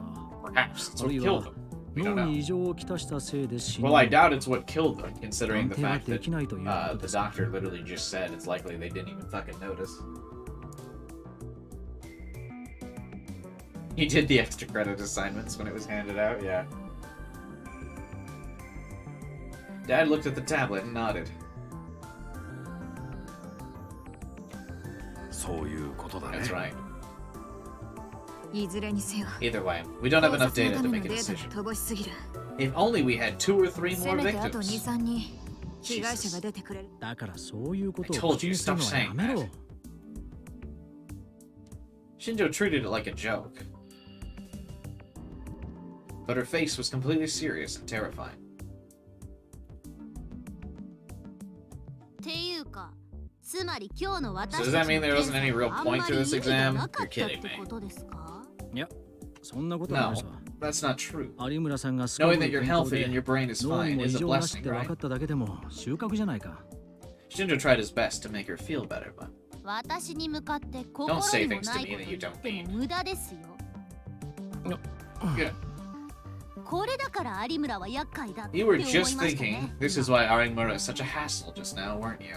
Perhaps it's ある what い killed は them. We don't 脳に know. 異常をきたしたせいで死ぬ Well, I doubt it's what killed them, considering 断 the 定は fact で that きないということ the です。 doctor literally just said it's likely they didn't even fucking notice. He did the extra credit assignments when it was handed out, yeah. Dad looked at the tablet and nodded. そういうことだね。 That's right. いずれにせよ。 Either way, we don't have 考 enough 察の data た to め make の a データが decision. 乏しすぎる。 If only we had 2 or 3せ more めてあと victims. 2、3人被害者が出てくれる。だからそういうことを I told 口 you, にするの stop はや saying めろ that. Shinjo treated it like a joke. But her face was completely serious and terrifying. っていうか、つまり今日の So 私 does た that ち mean の there 検 wasn't 査 any は real あんま point り to 意 this 味が exam? なか You're ったっ kidding て me. ことですか？いやそんなことはない No, さ that's not true. 有村さんがすご Knowing く that you're 健康 healthy で and your brain is 脳に fine も異 is a 常なしっ blessing, て分か right? っただけでも収穫じゃないか Shinjo tried his best to make her feel better, but 私に向かって心 Don't say にも things な to い me こと that 言 you っ don't て mean. も無駄ですよ。 Good. これだから有村は厄介だって You 思い were ました just ね。 thinking this is why Arimura is such a hassle just now, weren't you?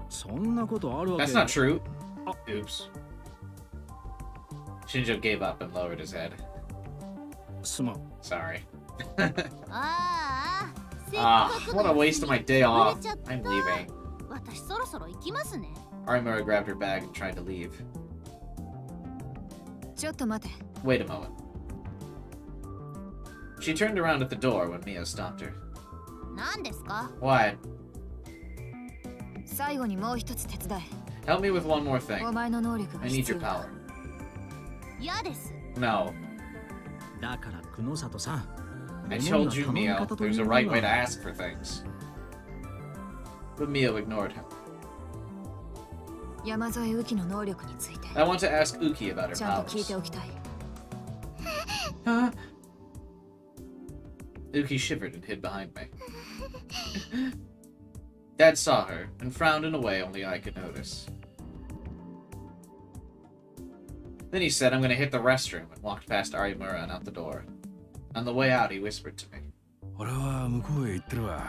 そんなことあるわけ That's not true. Oops. Shinjo gave up and lowered his head. すまん Sorry. ああ、せっ Ah, かく what a の waste of my day 潰 off. れちゃった I'm leaving. 私そろそろ行きますね。 Arimura grabbed her bag and tried to leave. ちょっと待て。 Wait a moment. She turned around at the door when Mio stopped her. 何ですか？ Why? 最後にもう一つ手伝 Help me with one more え。お thing. 前の能力が I need 必 your 要だ。 power. 嫌です。 No. だから久野里さん I 物には told you, 頼み Mio, 方とい there's う a も right の way to が ask for things. But Mio ignored him. 山添雨季の能力について I want to ask Uki about her ちゃんと聞い powers. ておきたい。 Huh? Uki shivered and hid behind me. Dad saw her and frowned in a way only I could notice. Then he said, I'm going to hit the restroom, and walked past Arimura and out the door. On the way out, he whispered to me, 俺は向こうへ行ってるわ。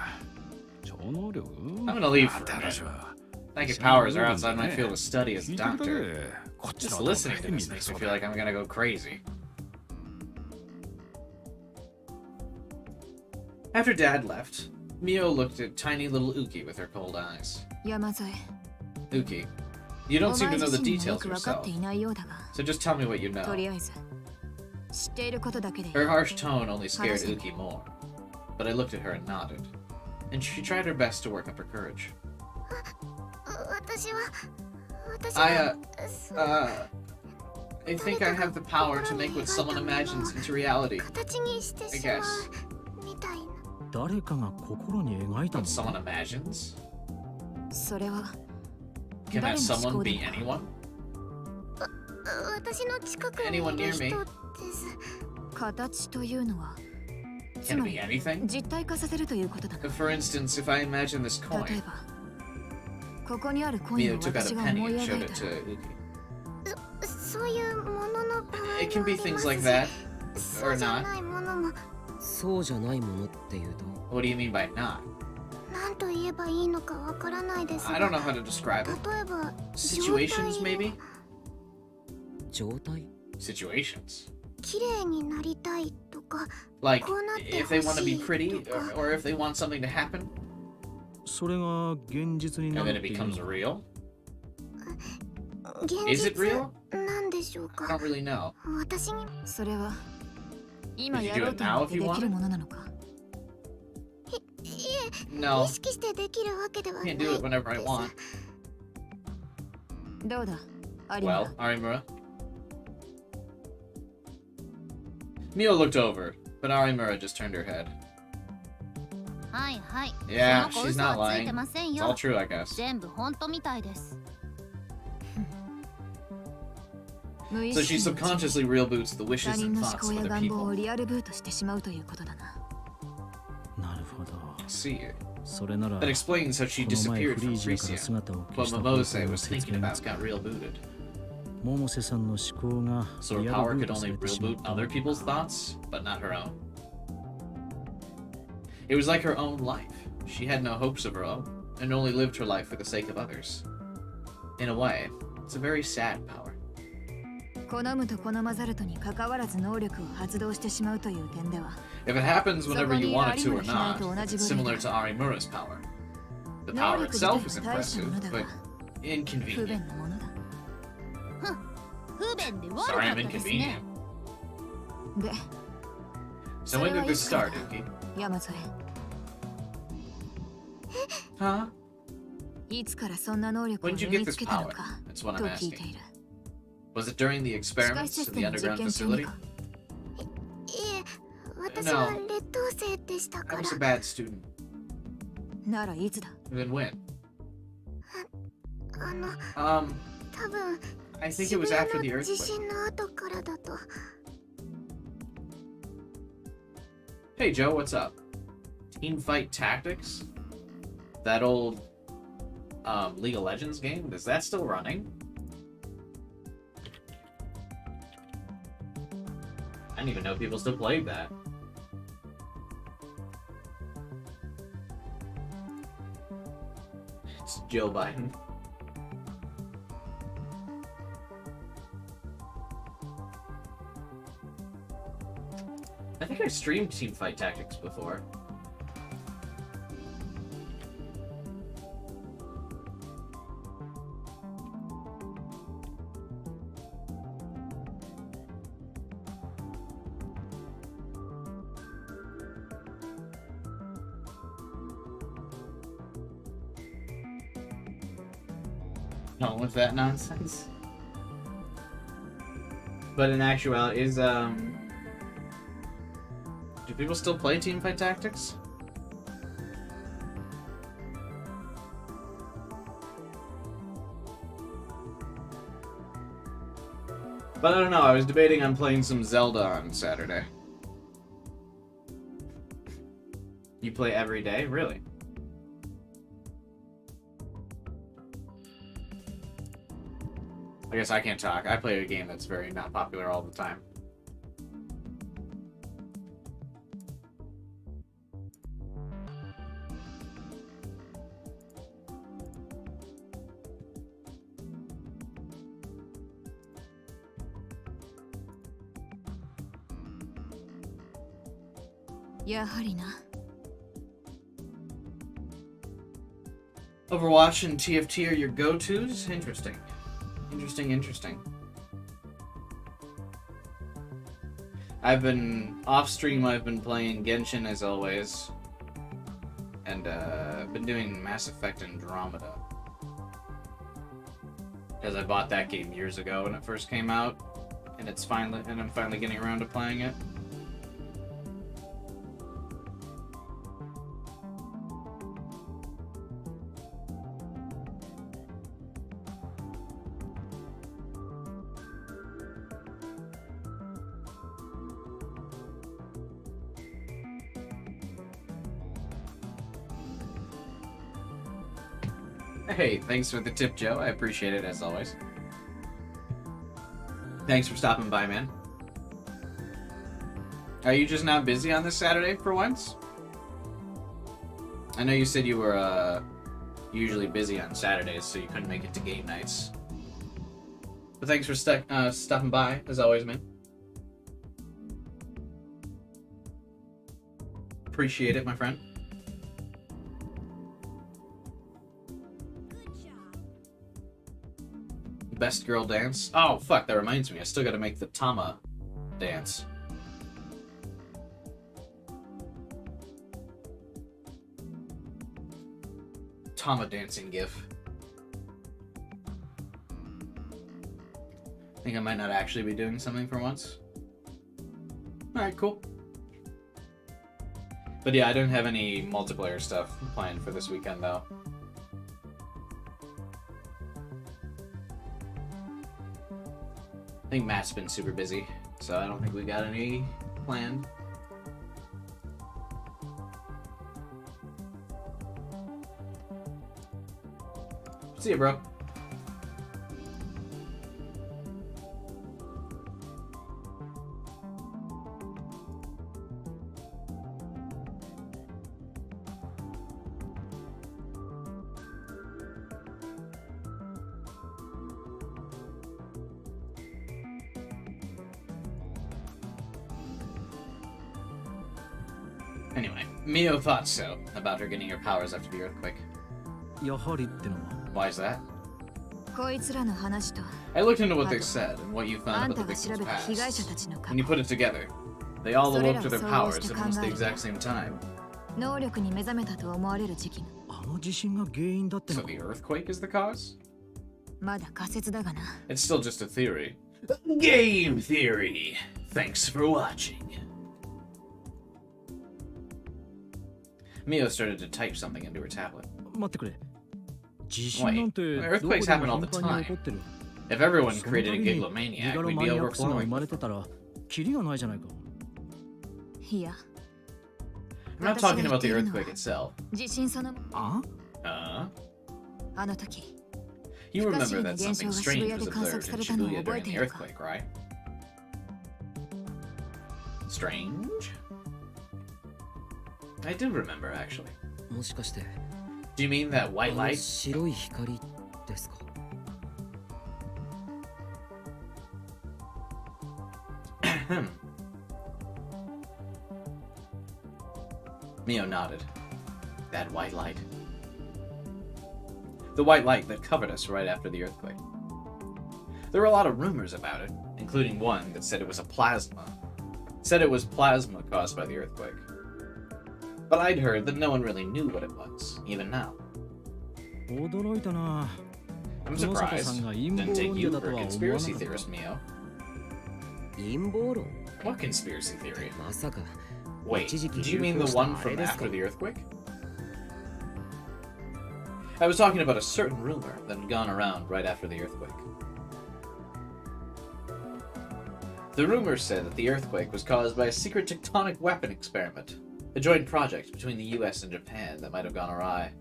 超能力 I'm gonna leave for a って話は。 Psychic powers are outside my field of study as a 聞いてるだ doctor. け。こっち Just の頭 listening が to 変に this なり makes そ me う feel だ like I'm gonna go crazy. After Dad left, Mio looked at tiny little Uki with her cold eyes. 山添、 Uki, you お don't seem 前 to know 自 the 身もよ details く分かっ yourself, ていないようだが、 so just tell me what you と know. りあえず知っていることだけでいい。 Her harsh tone only scared Uki more, but I looked at her and nodded, and she tried her best to work up her courage. 私は I think I have the power to make what someone imagines into reality. 形にして I しま guess. うみたいな。誰かが心に描いた What も someone の imagines? それは Can that 誰の思 someone 考で be も anyone? 私の近くに Anyone いる near 人 me? です。形というのはつ Can ま it り be anything? 実体化させるということだな。 For instance, if I imagine this 例え coin, ばここにあるコイン Mio を took out 私 a が penny 思い and 描 showed い it たら to Uki. そういうものの場合もあ It can り be ま things す like し that, そ or うじゃ not. ないものもそうじゃないものっていうと What do you mean by not? 何と言えばいいのかわからないですが I don't know how to describe it. 例えば Situations, maybe? 状態 Situations. 綺麗になりたいとか Like, こうなって if they want to be ほしい pretty, とか or if they want something to happen, それが現実にな and る then っ it ていう becomes の real? 現 Is it 実 real? なんでしょう I か don't really know. 私にそれは今 Could you や do ろう it と now 思っ if て you できる wanted? ものなのか。No. 意識してできるわけではない Can't で do す。 it whenever I want. どうだ有村 Well, Arimura. Mio looked over, but Arimura just turned her head. はいはい。 Yeah, その子 she's 嘘 not はついて lying. ません It's よ all。true, I guess. 全部本当みたいです。無意 So 識 she のうちに subconsciously real boots the 他 wishes 人 and の思 thoughts 考 of や other 願望を people. リアルブートしてしまうということだな。なるほど。 See, それなら that explains how she この前 disappeared フリ from ージアから Frisia. 姿を消 What した方 Mimose 法の was 説 thinking 明が about got real booted. 百瀬さんの思考が So リ her ア power ルブー could トさ only れて real しまっ boot たの other people's thoughts, but not her own. It was like her own life. She had no hopes of her own, and only lived her life for the sake of others. In a way, it's a very sad power. 好むと好まざるとに関わらず能力を発動してしまうという点では If it happens whenever you want it to or not, Someone it's similar to Arimura's power. The power 能力自 itself 体 is は大したもの impressive, だ but が不 inconvenient. 便なものだ。不便で悪 Sorry, か I'm ったですね inconvenient.。で、 So when did this start, Uki? 山添、 Huh? いつからそんな能力を When 身 did you get に this つけたの power? か That's what と I'm 聞いて asking. いる。 Was it during the 機械 experiments シス in テ the ム実 underground 験中に facility? か。いえ、私は劣等生でしたか I ら was a bad student. ならいつだ。 Then when? あの、 Um, 多分 I think it 渋 was 谷 after the の地 earthquake. 震の後からだと。 Hey Joe, what's up? Team Fight Tactics? That old League of Legends game? Is that still running? I didn't even know people still played that. It's Joe Biden. I think I streamed Team Fight Tactics before. Done with that nonsense. But in actuality, do people still play Teamfight Tactics? But I don't know, I was debating on playing some Zelda on Saturday. You play every day? Really? I guess I can't talk. I play a game that's very not popular all the time. Overwatch and TFT are your go-tos? Interesting. Interesting. I've been off-stream, I've been playing Genshin as always. And been doing Mass Effect Andromeda. Because I bought that game years ago when it first came out. And I'm finally getting around to playing it. Hey, thanks for the tip, Joe. I appreciate it as always. Thanks for stopping by, man. Are you just not busy on this Saturday for once? I know you said you were usually busy on Saturdays, so you couldn't make it to game nights. But thanks for stopping by, as always, man. Appreciate it, my friend. Best girl dance. Oh, fuck, that reminds me. I still gotta make the Tama dance. Tama dancing gif. I think I might not actually be doing something for once. Alright, cool. But yeah, I don't have any multiplayer stuff planned for this weekend, though. I think Matt's been super busy, so I don't think we got any planned. See ya, bro. Anyway, Mio thought so about her getting her powers after the earthquake. やはりってのは Why is that? こいつらの話と I looked into what they said and what you あ found ん about た the が調 victims' べた被害者 past. たちの過 When you 去 put it together, they all それら awoke to を their 総合 powers して at 考 almost the える exact と same time. 能力に目覚めたと思われる時期があの地震が原因だって So のか the earthquake is the cause? まだ仮説だがな It's still just a theory. Game theory. Thanks for watching. Mio started to type something into her tablet. 待ってくれ地震なんて Wait, どこで earthquakes happen も all the 頻繁に起こってる If everyone その created 度 a に gigalomaniac, ギガロ we'd マ be ニアックスが生 overflowing. まれてたらキリがないじゃないかいや I'm not talking about the earthquake itself. 地震そのあ あの時 You remember that something strange was observed in Shibuya during the earthquake, right? Strange? I do remember, actually. もしかして Do you mean that あ white の light? 白い光ですか Mio nodded. That white light. The white light that covered us right after the earthquake. There were a lot of rumors about it, including one that said it was plasma caused by the earthquake. But I'd heard that no one really knew what it was, even now. 驚いたな I'm この坂 surprised. さんが陰謀 Didn't take 論者 you だと for a は思わな conspiracy かった theorist, Mio. 陰謀論 What conspiracy theory? まさか Wait, 一時期 do you mean 流 the 行した one あれ from ですか after the earthquake? I was talking about a certain rumor that had gone around right after the earthquake. The rumor said that the earthquake was caused by a secret tectonic weapon experiment, a joint project between the US and Japan that might have gone awry.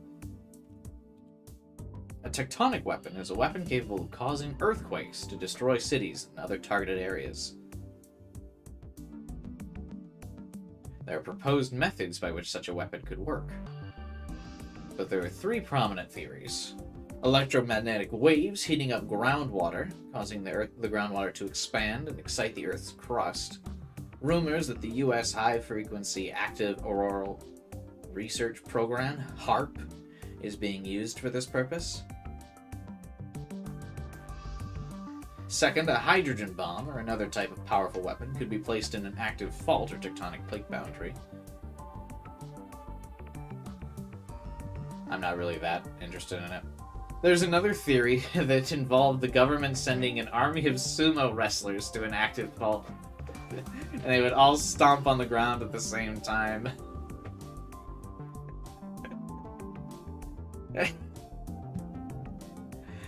A tectonic weapon is a weapon capable of causing earthquakes to destroy cities and other targeted areas. There are proposed methods by which such a weapon could work. But there are three prominent theories. Electromagnetic waves heating up groundwater, causing the groundwater to expand and excite the Earth's crust. Rumors that the U.S. High-Frequency Active Auroral Research Program, HARP, is being used for this purpose. Second, a hydrogen bomb, or another type of powerful weapon, could be placed in an active fault or tectonic plate boundary. I'm not really that interested in it. There's another theory that involved the government sending an army of sumo wrestlers to an active fault. And they would all stomp on the ground at the same time.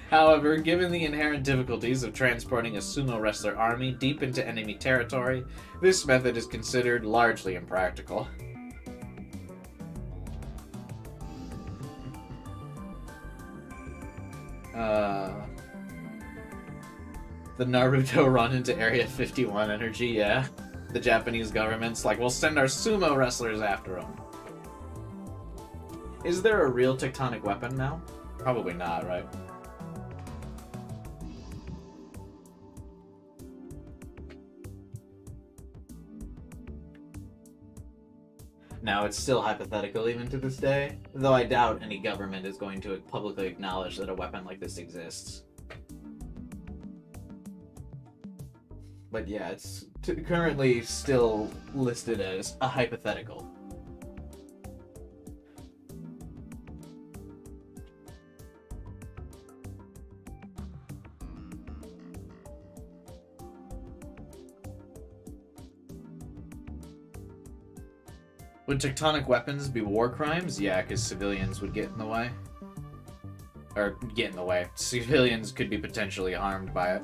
However, given the inherent difficulties of transporting a sumo wrestler army deep into enemy territory, this method is considered largely impractical. The Naruto run into Area 51 energy, yeah. The Japanese government's like, we'll send our sumo wrestlers after them. Is there a real tectonic weapon now? Probably not, right? Now, it's still hypothetical even to this day, though I doubt any government is going to publicly acknowledge that a weapon like this exists. But yeah, it's currently still listed as a hypothetical. Would tectonic weapons be war crimes? Yeah, because civilians would get in the way. Or get in the way. Civilians could be potentially harmed by it.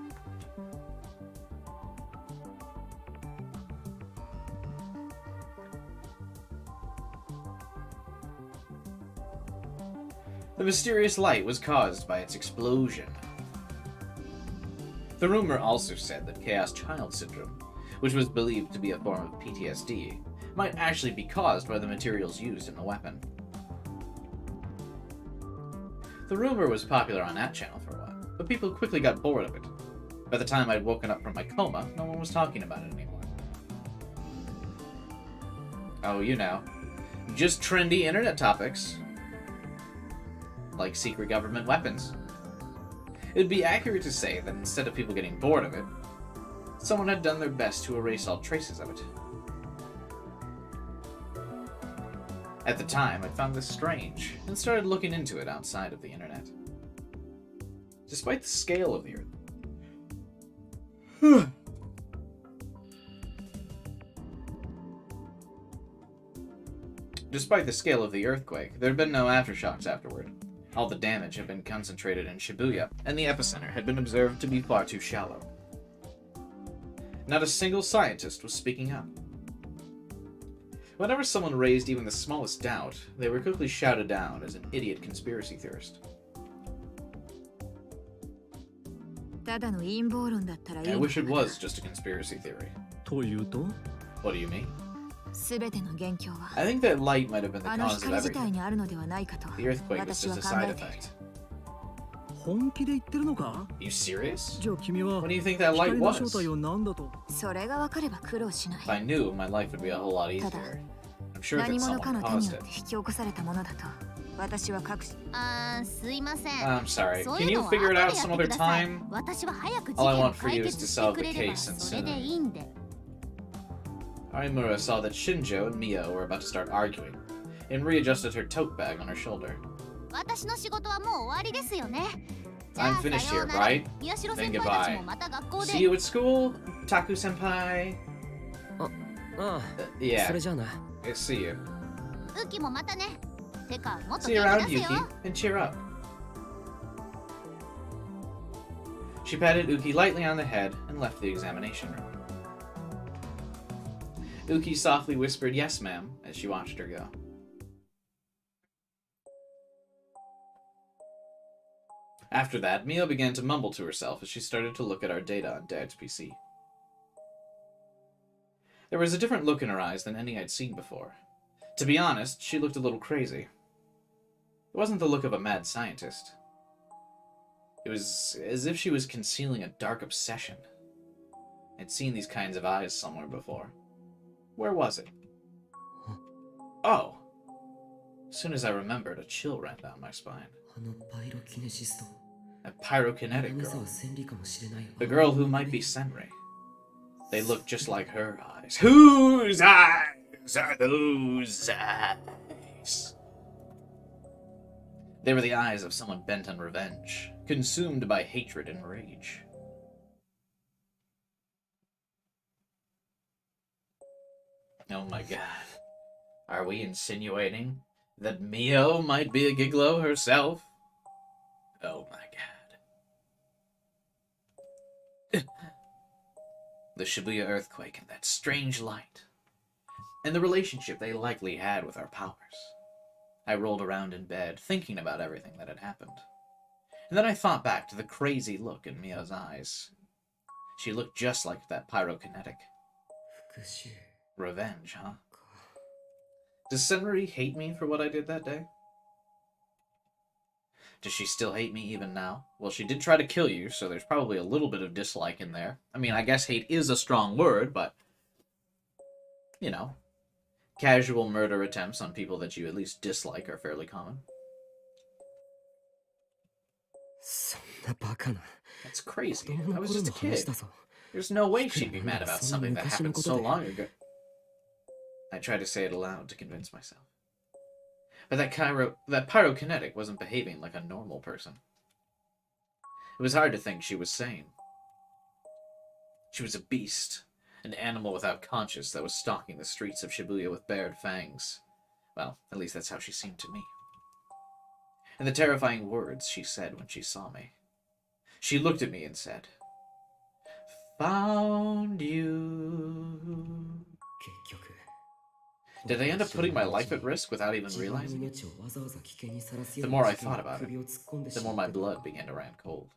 The mysterious light was caused by its explosion. The rumor also said that Chaos Child Syndrome, which was believed to be a form of PTSD, might actually be caused by the materials used in the weapon. The rumor was popular on that channel for a while, but people quickly got bored of it. By the time I'd woken up from my coma, no one was talking about it anymore. Oh, you know. Just trendy internet topics. Like secret government weapons. It'd be accurate to say that instead of people getting bored of it, someone had done their best to erase all traces of it. At the time, I found this strange, and started looking into it outside of the internet. Despite the scale of the Earth... Despite the scale of the earthquake, there had been no aftershocks afterward. All the damage had been concentrated in Shibuya, and the epicenter had been observed to be far too shallow. Not a single scientist was speaking up. Whenever someone raised even the smallest doubt, they were quickly shouted down as an idiot conspiracy theorist. I wish it was just a conspiracy theory. What do you mean? I think that light might have been the cause of everything. The earthquake was just a side effect. Are you serious? What do you think that light was? If I knew, my life would be a whole lot easier. I'm sure that someone caused it. I'm sorry. Can you figure it out some other time? All I want for you is to solve the case and soon. Arimura saw that Shinjo and Mio were about to start arguing, and readjusted her tote bag on her shoulder. I'm finished here, right? Then goodbye. See you at school, Taku-senpai? Yeah. See you. See you around, Yuki, and cheer up. She patted Uki lightly on the head and left the examination room. Uki softly whispered, "Yes, ma'am," as she watched her go. After that, Mio began to mumble to herself as she started to look at our data on Dad's PC. There was a different look in her eyes than any I'd seen before. To be honest, she looked a little crazy. It wasn't the look of a mad scientist. It was as if she was concealing a dark obsession. I'd seen these kinds of eyes somewhere before. Where was it? Oh! As soon as I remembered, a chill ran down my spine. That pyrokinetic girl. The girl who might be Senri. They looked just like her eyes. Whose eyes are those eyes? They were the eyes of someone bent on revenge, consumed by hatred and rage. Oh my god. Are we insinuating that Mio might be a gigolo herself? Oh my god. The Shibuya earthquake and that strange light. And the relationship they likely had with our powers. I rolled around in bed, thinking about everything that had happened. And then I thought back to the crazy look in Mio's eyes. She looked just like that pyrokinetic. Revenge, huh? Does Senri hate me for what I did that day? Does she still hate me even now? Well, she did try to kill you, so there's probably a little bit of dislike in there. I mean, I guess hate is a strong word, but... you know. Casual murder attempts on people that you at least dislike are fairly common. That's crazy. I was just a kid. There's no way she'd be mad about something that happened so long ago. I tried to say it aloud to convince myself. But that pyrokinetic wasn't behaving like a normal person. It was hard to think she was sane. She was a beast. An animal without conscience that was stalking the streets of Shibuya with bared fangs. Well, at least that's how she seemed to me. And the terrifying words she said when she saw me. She looked at me and said, "Found you." Did I end up putting my life at risk without even realizing it? The more I thought about it, the more my blood began to run cold.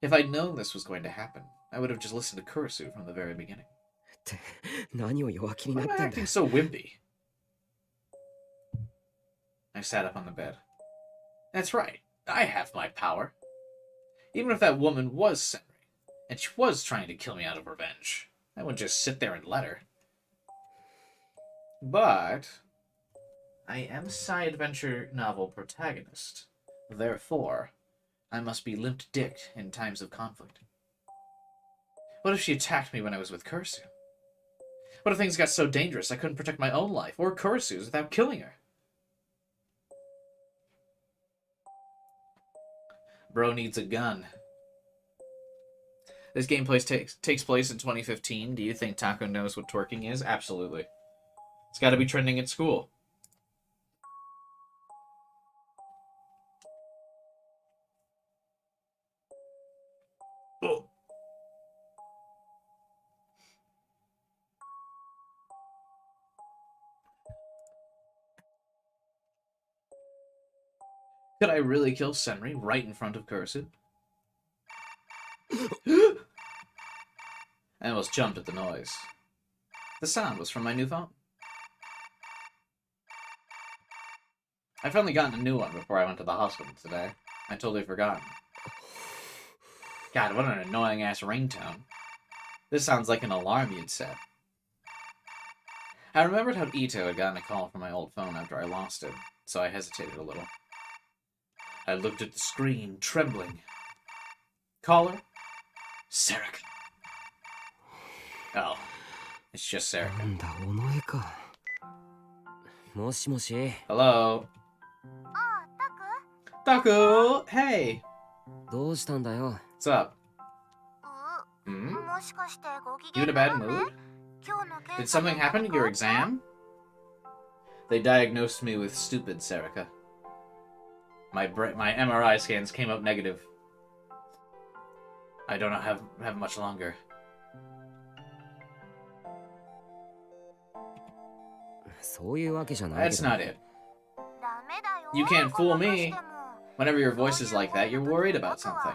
If I'd known this was going to happen, I would have just listened to Kurisu from the very beginning. Why am I acting so wimpy? I sat up on the bed. That's right, I have my power. Even if that woman was Senri, and she was trying to kill me out of revenge, I wouldn't just sit there and let her. But I am a sci-adventure novel protagonist. Therefore, I must be limp-dicked in times of conflict. What if she attacked me when I was with Kurisu? What if things got so dangerous I couldn't protect my own life or Kurisu's without killing her? Bro needs a gun. This gameplay takes place in 2015. Do you think Taco knows what twerking is? Absolutely. It's got to be trending at school. Oh. Could I really kill Senri right in front of Kurisu? I almost jumped at the noise. The sound was from my new phone. I've only gotten a new one before I went to the hospital today. I totally forgot. God, what an annoying-ass ringtone. This sounds like an alarm you'd set. I remembered how Ito had gotten a call from my old phone after I lost it, so I hesitated a little. I looked at the screen, trembling. Caller? Sarika. Oh, it's just Sarika. Hello? Taku! Hey! What's up? Hmm? You in a bad mood? Did something happen to your exam? They diagnosed me with stupid, Sarika. My MRI scans came up negative. I don't have much longer. That's not it. You can't fool me. Whenever your voice is like that, you're worried about something.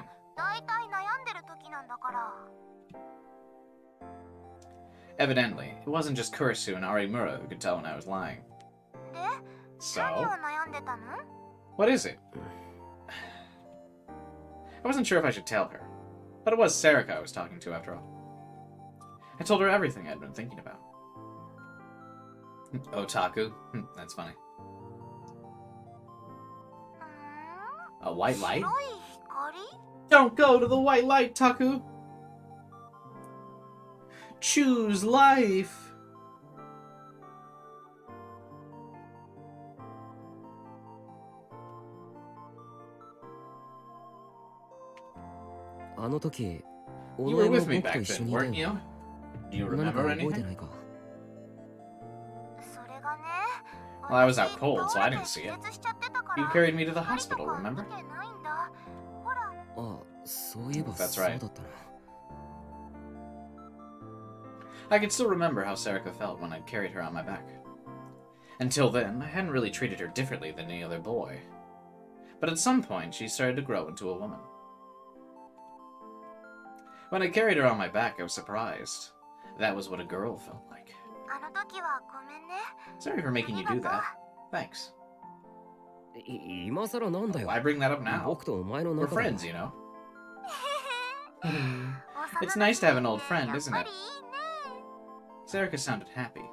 Evidently, it wasn't just Kurisu and Arimura who could tell when I was lying. So? What is it? I wasn't sure if I should tell her, but it was Sarika I was talking to after all. I told her everything I'd been thinking about. Otaku? That's funny. A white light? Don't go to the white light, Taku! Choose life! You were with me back then, weren't you? Do you remember anything? Well, I was out cold, so I didn't see it. You carried me to the hospital, remember? That's right. I can still remember how Sarika felt when I carried her on my back. Until then, I hadn't really treated her differently than any other boy. But at some point, she started to grow into a woman. When I carried her on my back, I was surprised. That was what a girl felt like. Sorry for making you do that. Thanks. Why bring that up now? We're friends, you know. It's nice to have an old friend, isn't it? Sarika sounded happy,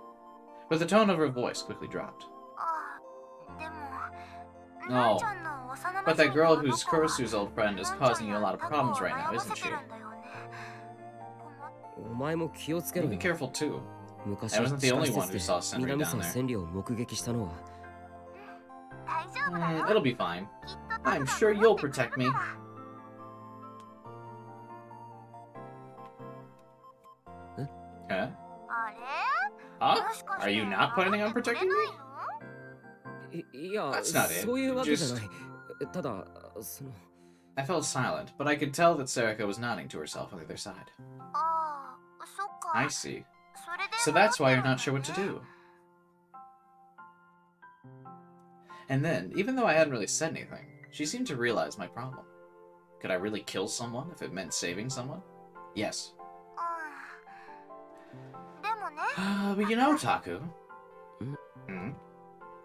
but the tone of her voice quickly dropped. Oh, but that girl who's Kurisu's old friend is causing you a lot of problems right now, isn't she? You be careful too. I wasn't the only one who saw Senri down there. It'll be fine. I'm sure you'll protect me. Huh? あれ Huh? もしかして Are you not planning on 守ってくれ protecting ない me? のいや、 That's not it. そういうわけじゃ Just- ない。ただ、その、 I felt silent, but I could tell that Serica was nodding to herself on the other side. ああ、そっか。 I see. それで So that's why you're 迷 not って sure るん what だ to ね do. And then, even though I hadn't really said anything, she seemed to realize my problem. Could I really kill someone if it meant saving someone? Yes. うん。でもね、 But you know, Taku. Hmm?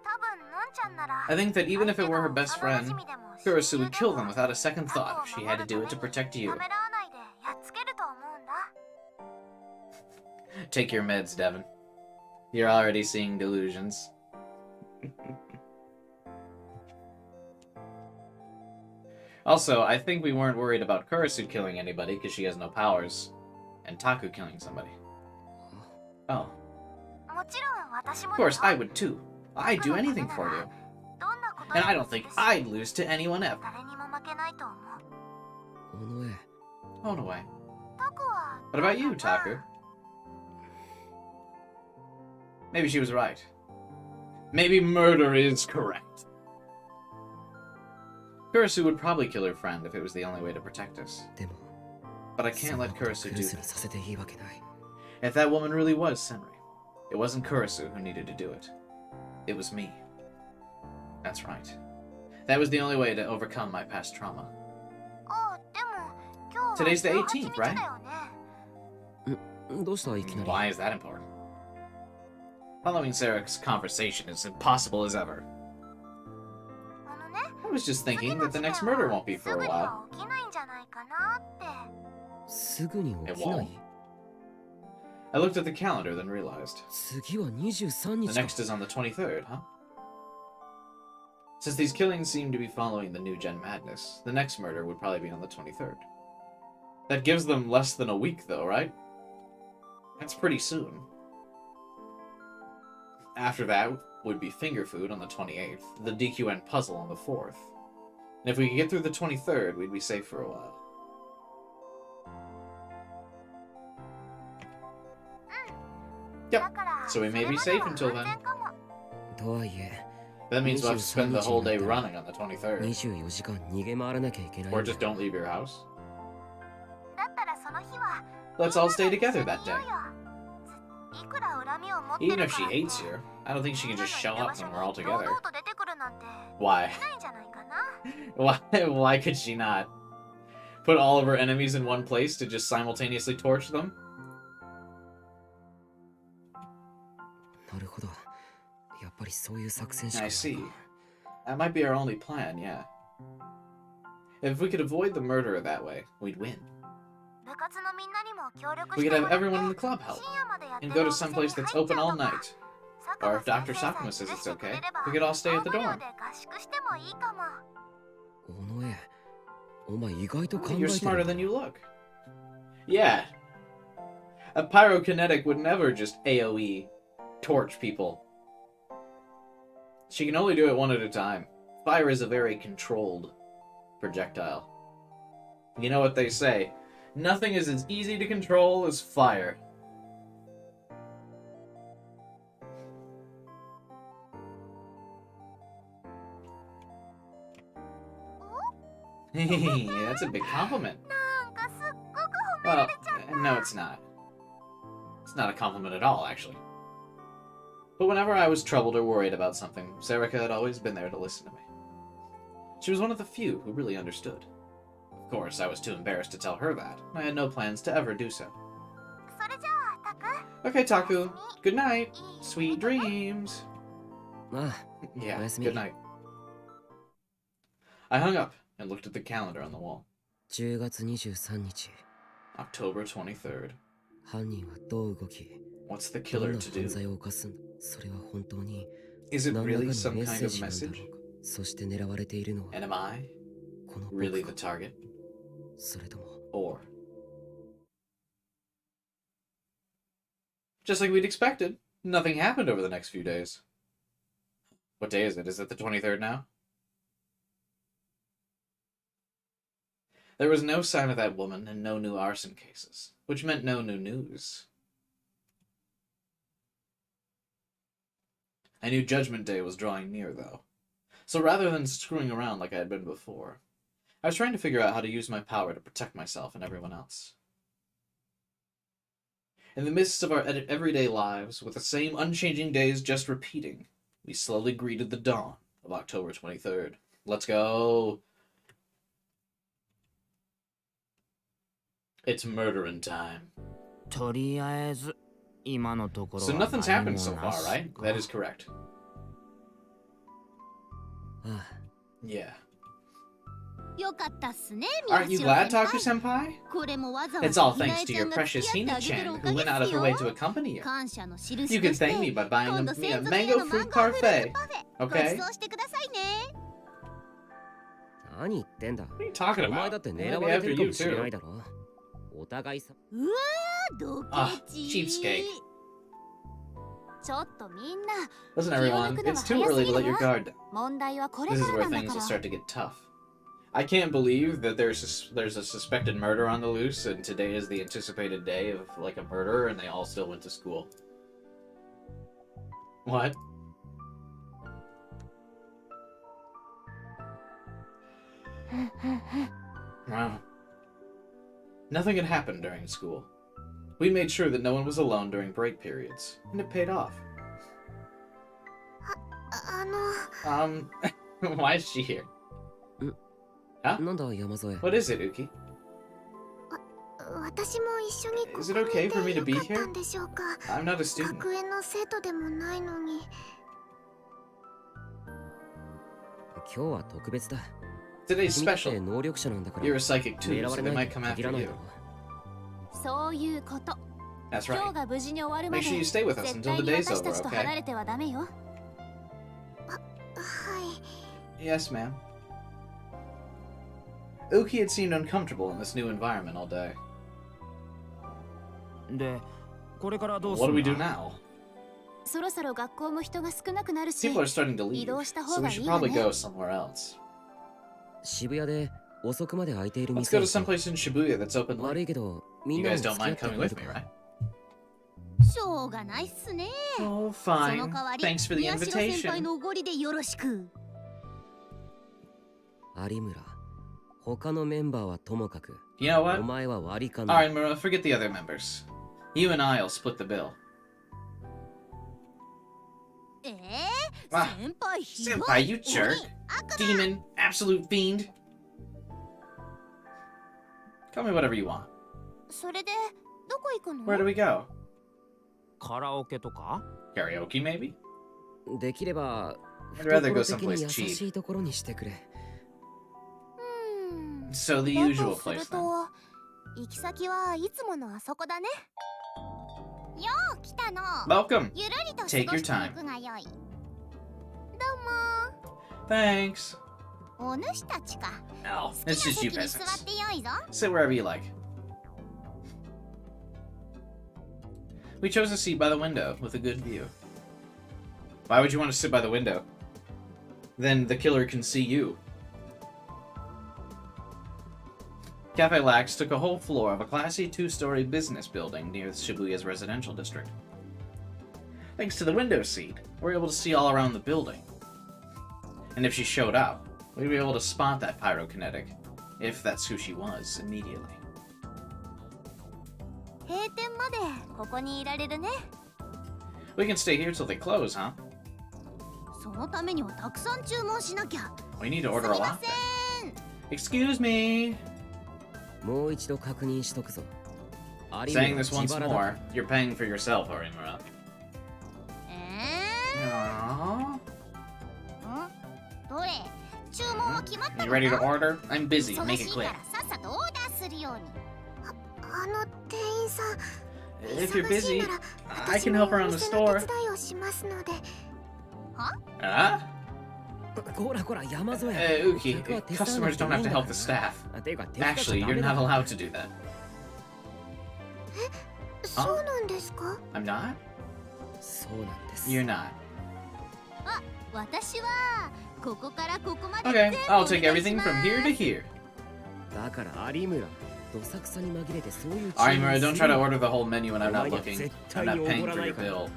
多分のんちゃんなら I think that even if it were her best 幼馴 friend, 染でも Kurisu 親友 would で kill も them without a second タ thought クを if she 守 had る to た do め it to に protect た you. めらわないでやっつけると思うんだ。 Take your meds, Devin. You're already seeing delusions. Also, I think we weren't worried about Kurisu killing anybody because she has no powers, and Taku killing somebody. Oh. もちろん私も Of だよ course, I would too. I'd do anything for you. どんなこと And に I も don't する think し I'd lose to anyone ever. 誰にも負けないと思う。尾上、 Oh, no way. タクは What about you, どうかな Taku? Maybe she was right. Maybe murder is correct. Kurisu would probably kill her friend if it was the only way to protect us. でも、 But I そ can't んな let こと Kurisu ク do ルスに that. させていいわけない。 If that woman really was Senri, it wasn't Kurisu who needed to do it. It was me. That's right. That was the only way to overcome my past trauma. あ、でも今日は Today's the 18 18th, 日 right? だよね。どうしたいきなり。 Why is that important? Following Sarek's conversation is impossible as ever. あのね、 I was just 次 thinking の that the 事件 next murder は won't be す for ぐ a に while. は起きないんじゃないかなって。すぐに起き It な won't. い。 I looked at the calendar, then realized. 次は23 The 日か。 next is on the 23rd, huh? Since these killings seem to be following the new gen madness, the next murder would probably be on the 23rd. That gives them less than a week, though, right? That's pretty soon. After that would be finger food on the 28th, the DQN puzzle on the 4th. And if we could get through the 23rd, we'd be safe for a while. Yep, だから so we may be それ safe まで until は then. 安全かも。とはいえ、 That means we'll have to spend the whole day 23 running on the 23rd. 24時間逃げ回らなきゃいけないんだ Or よ。 just don't leave your house. だったらその日は Let's all stay みんなで together that 一緒 day. にいようよ。いくら恨みを持ってる Even か if she らって hates you, I don't think she can just show up when we're all 堂 together. 々と出てくるなんて Why? ないんじゃないかな。 Why could she not? Put all of her enemies in one place to just simultaneously torch them? なるほど。やっぱりそういう作戦しか I ない see. か。 That might be our only plan, yeah. If we could avoid the murderer that way, we'd win. 部活のみんなにも協力 We し could ても have らって everyone in the club help, 深夜までやって and る go お to 店 some に place 入 that's っちゃう open と all か night. 坂 Or 野 if 先 Dr. 生さえ Sakuma says 許 it's してくれ okay, れば we could all stay at the 大声 dorm. で合宿してもいいかも。尾上、お前意外と考え You're て smarter る than you look. Yeah. A pyrokinetic would never just AoE torch people. She can only do it one at a time. Fire is a very controlled projectile. You know what they say, nothing is as easy to control as fire. That's a big compliment. なんかすっごく褒め Well, られちゃった。 no, it's not. It's not a compliment at all, actually. But whenever I was troubled or worried about something, Serica had always been there to listen to me. She was one of the few who really understood. Of course, I was too embarrassed to tell her that. I had no plans to ever do so. それじゃあ、タク。 Okay, Taku. Good night. Sweet dreams. あ Yeah, Nice good meeting. night. I hung up and looked at the calendar on the wall. 10月23日。 October 23rd. 犯人はどう動き、 What's the どん killer な to 犯 do? 罪を犯すんだ。それは本当に Is it 何らか really の some メッ kind セー of ジなんだ message? ろうか。そして狙われているのは And am I この really 僕 the か。 target? それとも Or just like we'd expected, nothing happened over the next few days. What day is it? Is it the 23rd now? There was no sign of that woman and no new arson cases, which meant no new news. I knew Judgment Day was drawing near, though. So rather than screwing around like I had been before, I was trying to figure out how to use my power to protect myself and everyone else. In the midst of our everyday lives, with the same unchanging days just repeating, we slowly greeted the dawn of October 23rd. Let's go! It's murdering time. とりあえず今のところ So は nothing's 何 happened も so な far, し right? か That is correct. あ Yeah. よかったっすね、 Aren't you glad, Taku Senpai? これもわざわ It's ざ all ひな thanks え to ちゃ your んが precious 付き合ってあげてる Hina-chan, お who かげ went で out of す her よ way to accompany you. 感謝の印 You と can して thank me by buying 今 me 度 a 先祖 mango への fruit マンゴーフルー parfait. ツパフェ Okay? ご馳走してくださいね。何言ってんだ。 What are you talking お前 about? だって Maybe 狙われて after るか you もしれない too. だろ。お互いさ。うわー、ドケ Ah, チ cheapskate. ちょっとみんな Listen, everyone, it's too early to let your guard down. 問題はこれ This か is ら where なんだ things か will ら start to get tough. I can't believe that there's a suspected murder on the loose, and today is the anticipated day of like a murderer, and they all still went to school. What? Wow. Nothing had happened during school. We made sure that no one was alone during break periods, and it paid off. あの Why is she here? Huh? なんだ山添。 What is it, Uki? 私も一緒にこ Is it こに okay い for me て to be よかった here? んでしょうか。 I'm not a student. 学園の生徒でもないのに。今日は特別だ。 Today's 君って special. 能力者なんだから You're a psychic too, 狙わ so れ they ない might と come は限 after らない you. だろ。そういうこと。 That's 今日 right. が無事に終わるま Make で sure you stay with us 絶 until 対 the に day's 私た over, ちと離 okay? れてはダメよ。はい。 Yes, ma'am. Uki had seemed uncomfortable in this new environment all day. でこれからどうす What do る we ん do だ now? そろそろ学校も人が少なくなるし、 People are starting to leave, 移動した方 so が we い should いわ probably ね。 go somewhere else. 渋谷で遅くまで空いている Let's 店 go を to someplace in Shibuya that's open 悪 late. いけどみん You なも guys 付 don't き合 mind ってく coming れ with る me, か right? しょうがないっすね。 Oh, その fine. 代わり、 Thanks for the 宮代先輩 invitation. のおごりでよろしく。有村他のメンバーはともかく You know お what? 前は割り勘だ Alright, Mura, forget the other members. You and I'll split the bill. あ先輩ひどい。 Senpai, you jerk. 鬼悪魔 Demon, absolute fiend. Call me whatever you want. それでどこ行くの？ Where do we go? カラオケとか Karaoke, maybe? できれば I'd rather go 懐的に someplace 優 cheap. しいところにしてくれ。So the だ usual とする place と then. 行き先はいつものあそこだね。よう来たの。 Welcome. ゆるりと過ご Take your していくがよい。どう Thanks. も。お主たちか。 No, 好きな it's just 席 you に座っ peasants. てよいぞ。 Sit wherever you like. We chose a seat by the window with a good view. Why would you want to sit by the window? Then the killer can see you. Cafe Lax took a whole floor of a classy two-story business building near Shibuya's residential district. Thanks to the window seat, we're able to see all around the building. And if she showed up, we'd be able to spot that pyrokinetic, if that's who she was, immediately. 閉店までここにいられるね。 We can stay here till they close, huh? そのためにはたくさん注文しなきゃ。 We need to す order み a ま lot せ then. ん。 Excuse me. もう一度確認しとくぞ。有 Saying 村 this 自 once 腹だ。 more, you're paying for yourself, Orimura. ん？ Aww. どれ？注文は決まった You の ready to か？ order? I'm busy. 忙 Make し it い quick. からさっさとオーダーするように。あの店員さん。 If you're busy, I can help around the store. 手伝いをしますので。 Huh? こらこら山添。 Uki, 客は手伝わな customers くて don't もい have いん to だ help the staff. あていうか手伝っちゃ Actually, ダ you're メ not だ。 allowed to do that. そうなんですか？ I'm not? そうなんです。 You're not. 私はここからここまで Okay, 全部 I'll お願い take し everything ます from here to here. だから有村、どさくさに紛れてそういう Arimura, don't す try る to な order the whole menu when I'm not お前には looking. 絶 I'm 対に not paying おごら for ない your から。 bill.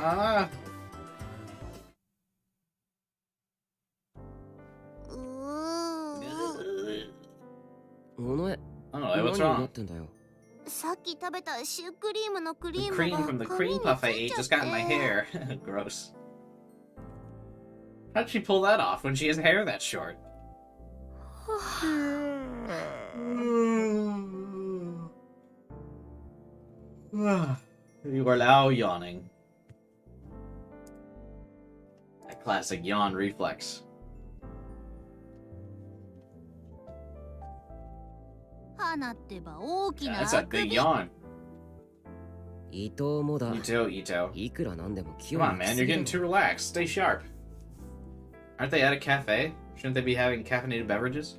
Ah. お前 I don't know, 何 what's にな wrong? ってんだよ。さっき食べたシュークリームのクリ The ームが cream from the 髪 cream に puff つ I い ate ちゃっ just got in my て hair. Gross. How'd she pull that off when she has hair that short? You are now yawning. A classic yawn reflex. 花ってば大き Yeah, な that's a あくび big yawn. 伊藤もだ。 Ito. いくらなんでも気 Come を on, man, you're getting too relaxed. Stay sharp. Aren't they at a cafe? Shouldn't they be having caffeinated beverages?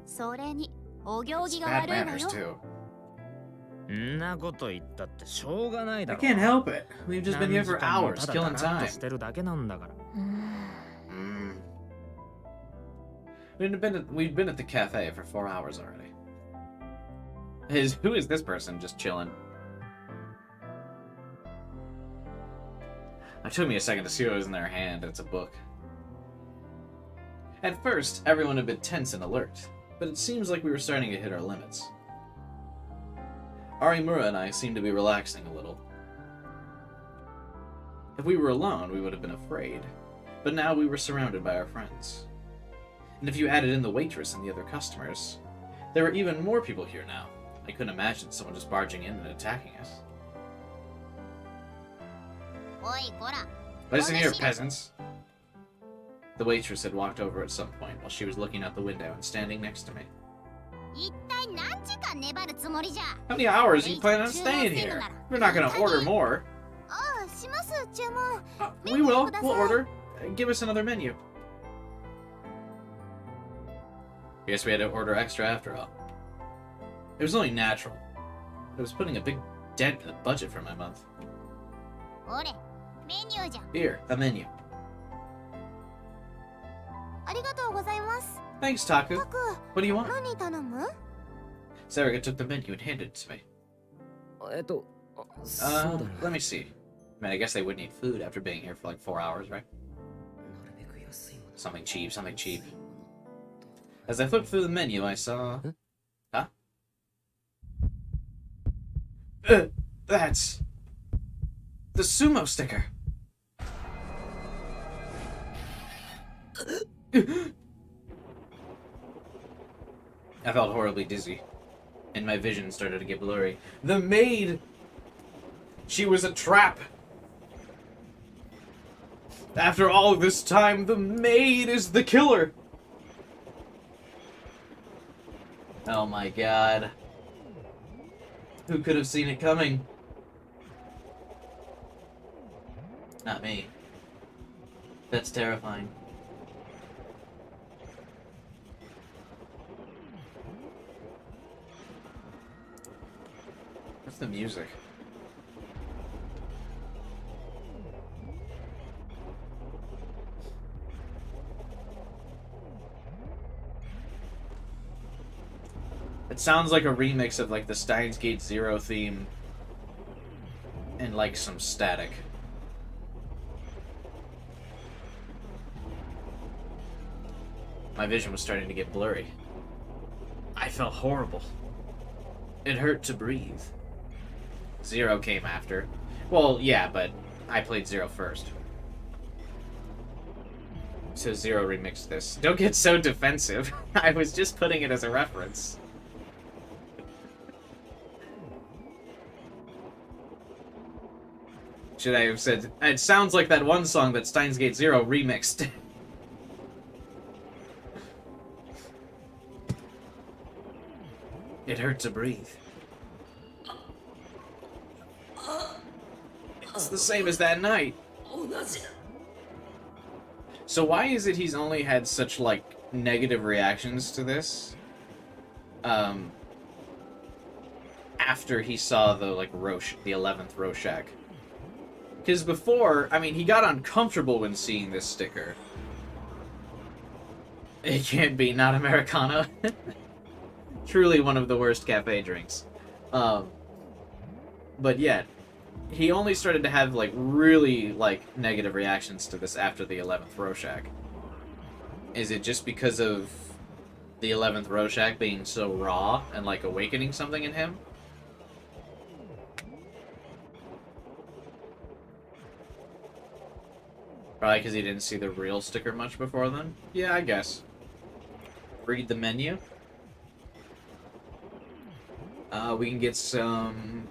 それにお行 It's 儀が bad 悪いわ manners, よ too. んなこと言ったってしょうがないだ I ろ。 can't help it. We've just been here for 何時間も hours, ただ killing だらっ time. としてるだけなんだから。Mm. We've been at the cafe for 4 hours already. Who is this person just chilling? It took me a second to see what was in their hand. It's a book. At first, everyone had been tense and alert, but it seems like we were starting to hit our limits. Arimura and I seemed to be relaxing a little. If we were alone, we would have been afraid, but now we were surrounded by our friends. And if you added in the waitress and the other customers, there were even more people here now. I couldn't imagine someone just barging in and attacking us. おいこら Listen here, peasants. The waitress had walked over at some point while she was looking out the window and standing next to me. 一体何時間粘るつもりじゃ How many hours are you planning on staying here? We're not gonna order more. ああします注文 We will. We'll order. Give us another menu. I guess we had to order extra after all. It was only natural. It was putting a big dent in the budget for my month. ほれメニューじゃ Here, a menu. ありがとうございます Thanks, Taku. タク What do you want? 何頼む Sarika took the menu and handed it to me. そうだな。 Let me see. I mean, I guess they would need food after being here for like 4 hours, right? なるべく安いもの。 Something cheap, something cheap. As I flipped through the menu, I saw... Huh? That's... the sumo sticker. I felt horribly dizzy, and my vision started to get blurry. The maid! She was a trap! After all this time, the maid is the killer! Oh my god. Who could have seen it coming? Not me. That's terrifying. What's the music? It sounds like a remix of like the Steins Gate Zero theme and like some static. My vision was starting to get blurry. I felt horrible. It hurt to breathe. Zero came after. Well, yeah, but I played Zero first. So Zero remixed this. Don't get so defensive. I was just putting it as a reference. Should I have said, it sounds like that one song that Steins Gate Zero remixed. It hurt to breathe. It's the same as that night. So why is it he's only had such, like, negative reactions to this? After he saw the, like, the 11th Rorschach. Because before, I mean, he got uncomfortable when seeing this sticker. It can't be not Americano. Truly one of the worst cafe drinks. But yet, he only started to have, like, really, like, negative reactions to this after the 11th Rorschach. Is it just because of the 11th Rorschach being so raw and, like, awakening something in him? Probably because he didn't see the real sticker much before then? Yeah, I guess. Read the menu. We can get some...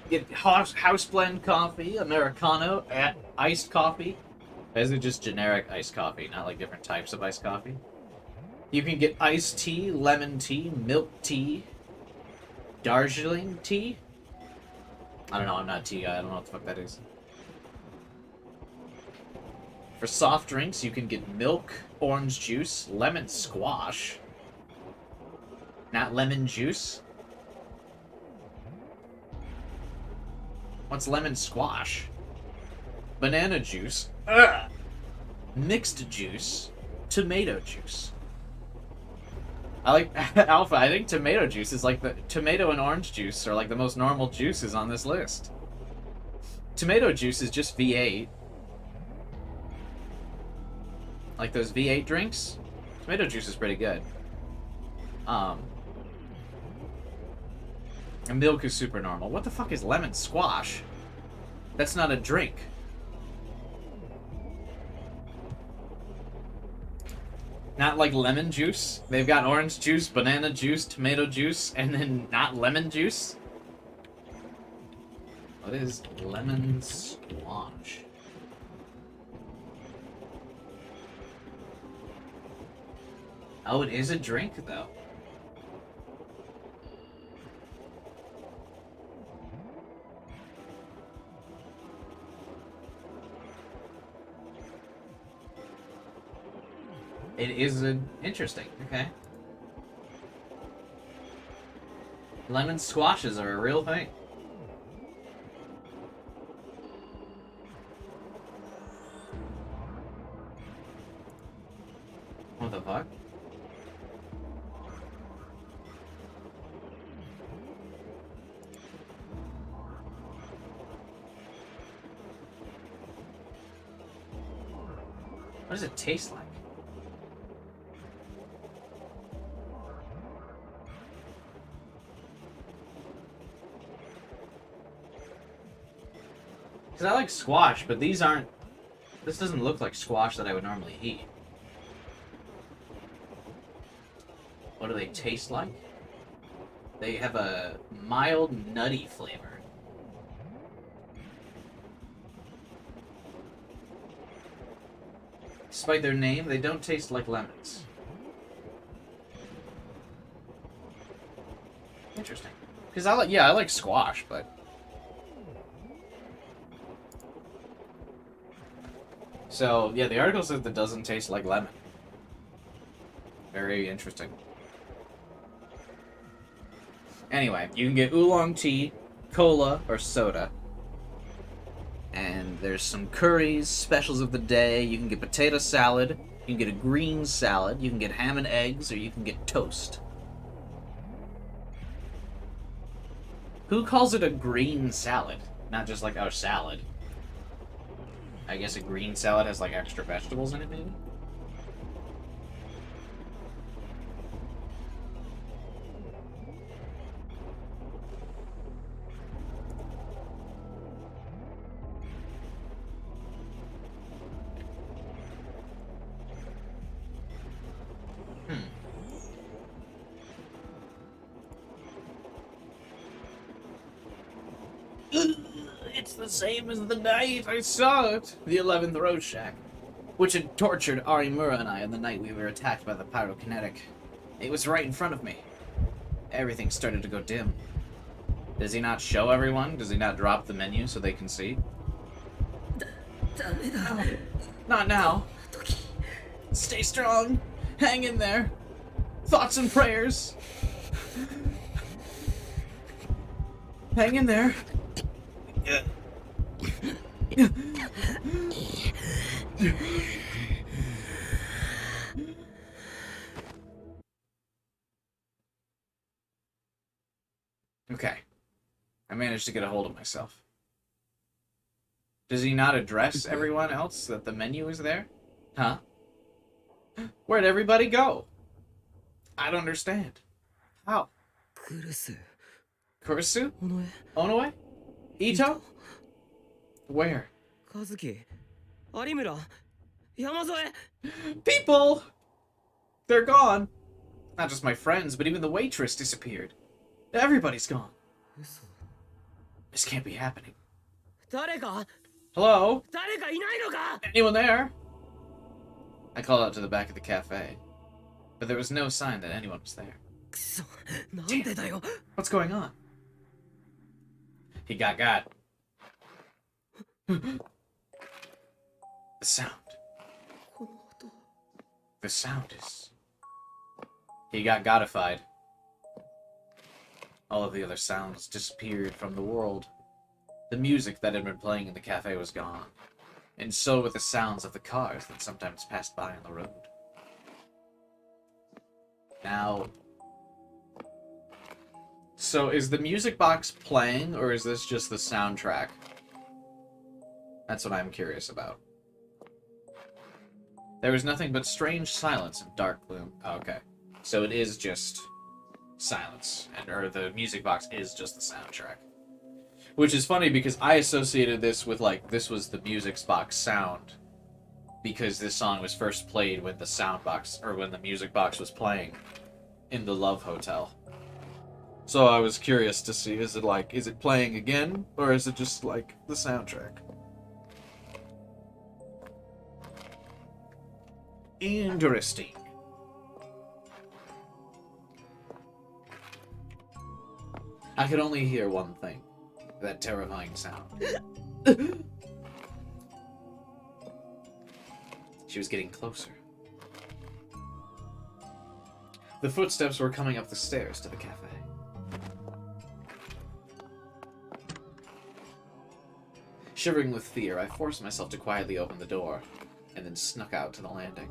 Get house blend coffee, Americano, iced coffee. Is it just generic iced coffee, not like different types of iced coffee? You can get iced tea, lemon tea, milk tea, Darjeeling tea. I don't know, I'm not a tea guy, I don't know what the fuck that is. For soft drinks, you can get milk, orange juice, lemon squash. Not lemon juice. What's lemon squash? Banana juice. Ugh. Mixed juice. Tomato juice. I like Alpha. I think tomato juice is like the tomato and orange juice are like the most normal juices on this list. Tomato juice is just V8. Like those V8 drinks. Tomato juice is pretty good. And milk is super normal. What the fuck is lemon squash? That's not a drink. Not like lemon juice. They've got orange juice, banana juice, tomato juice, and then not lemon juice. What is lemon squash? Oh, it is a drink, though. It is interesting. Okay. Lemon squashes are a real thing. What the fuck? What does it taste like? Because I like squash, but these aren't... This doesn't look like squash that I would normally eat. What do they taste like? They have a mild, nutty flavor. Despite their name, they don't taste like lemons. Interesting. Because I like squash, but... So, yeah, the article says that doesn't taste like lemon. Very interesting. Anyway, you can get oolong tea, cola, or soda. And there's some curries, specials of the day. You can get potato salad, you can get a green salad, you can get ham and eggs, or you can get toast. Who calls it a green salad? Not just like, oh, salad. I guess a green salad has like extra vegetables in it, maybe? It's the same as the night I saw it. The 11th Rorschach, which had tortured Arimura and I on the night we were attacked by the pyrokinetic. It was right in front of me. Everything started to go dim. Does he not show everyone? Does he not drop the menu so they can see? Not now. Stay strong. Hang in there. Thoughts and prayers. Hang in there. Okay. I managed to get a hold of myself. Does he not address everyone else that the menu is there? Huh? Where'd everybody go? I don't understand. How? クルス Kurisu? 尾上 Onoe? Ito? Where? 和樹有村山添 People! They're gone. Not just my friends, but even the waitress disappeared. Everybody's gone. 嘘 This can't be happening. 誰か Hello? 誰かいないのか Anyone there? I called out to the back of the cafe, but there was no sign that anyone was there. くそなんでだよ What's going on? He got. The sound. この音 The sound is... He got godified. All of the other sounds disappeared from the world. The music that had been playing in the cafe was gone. And so were the sounds of the cars that sometimes passed by on the road. Now... So is the music box playing, or is this just the soundtrack? That's what I'm curious about. There was nothing but strange silence and dark gloom. Oh, okay. So it is just silence, or the music box is just the soundtrack. Which is funny because I associated this with, like, this was the music box sound. Because this song was first played when the sound box, or when the music box was playing in the Love Hotel. So I was curious to see, is it playing again, or is it just, like, the soundtrack? Interesting. I could only hear one thing. That terrifying sound. She was getting closer. The footsteps were coming up the stairs to the cafe. Shivering with fear, I forced myself to quietly open the door, and then snuck out to the landing.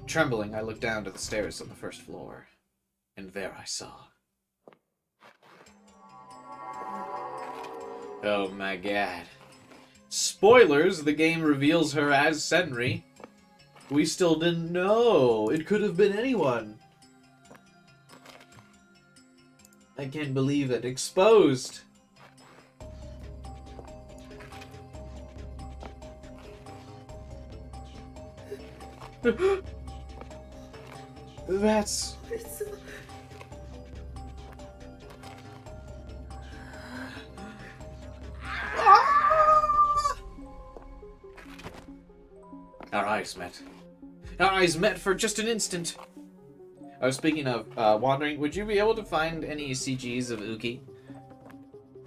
Trembling, I looked down to the stairs on the first floor, and there I saw... Oh my god. Spoilers, the game reveals her as Senri. We still didn't know. It could have been anyone. I can't believe it. Exposed. That's... Our eyes met. Our eyes met for just an instant. I was speaking of wandering. Would you be able to find any CGs of Uki?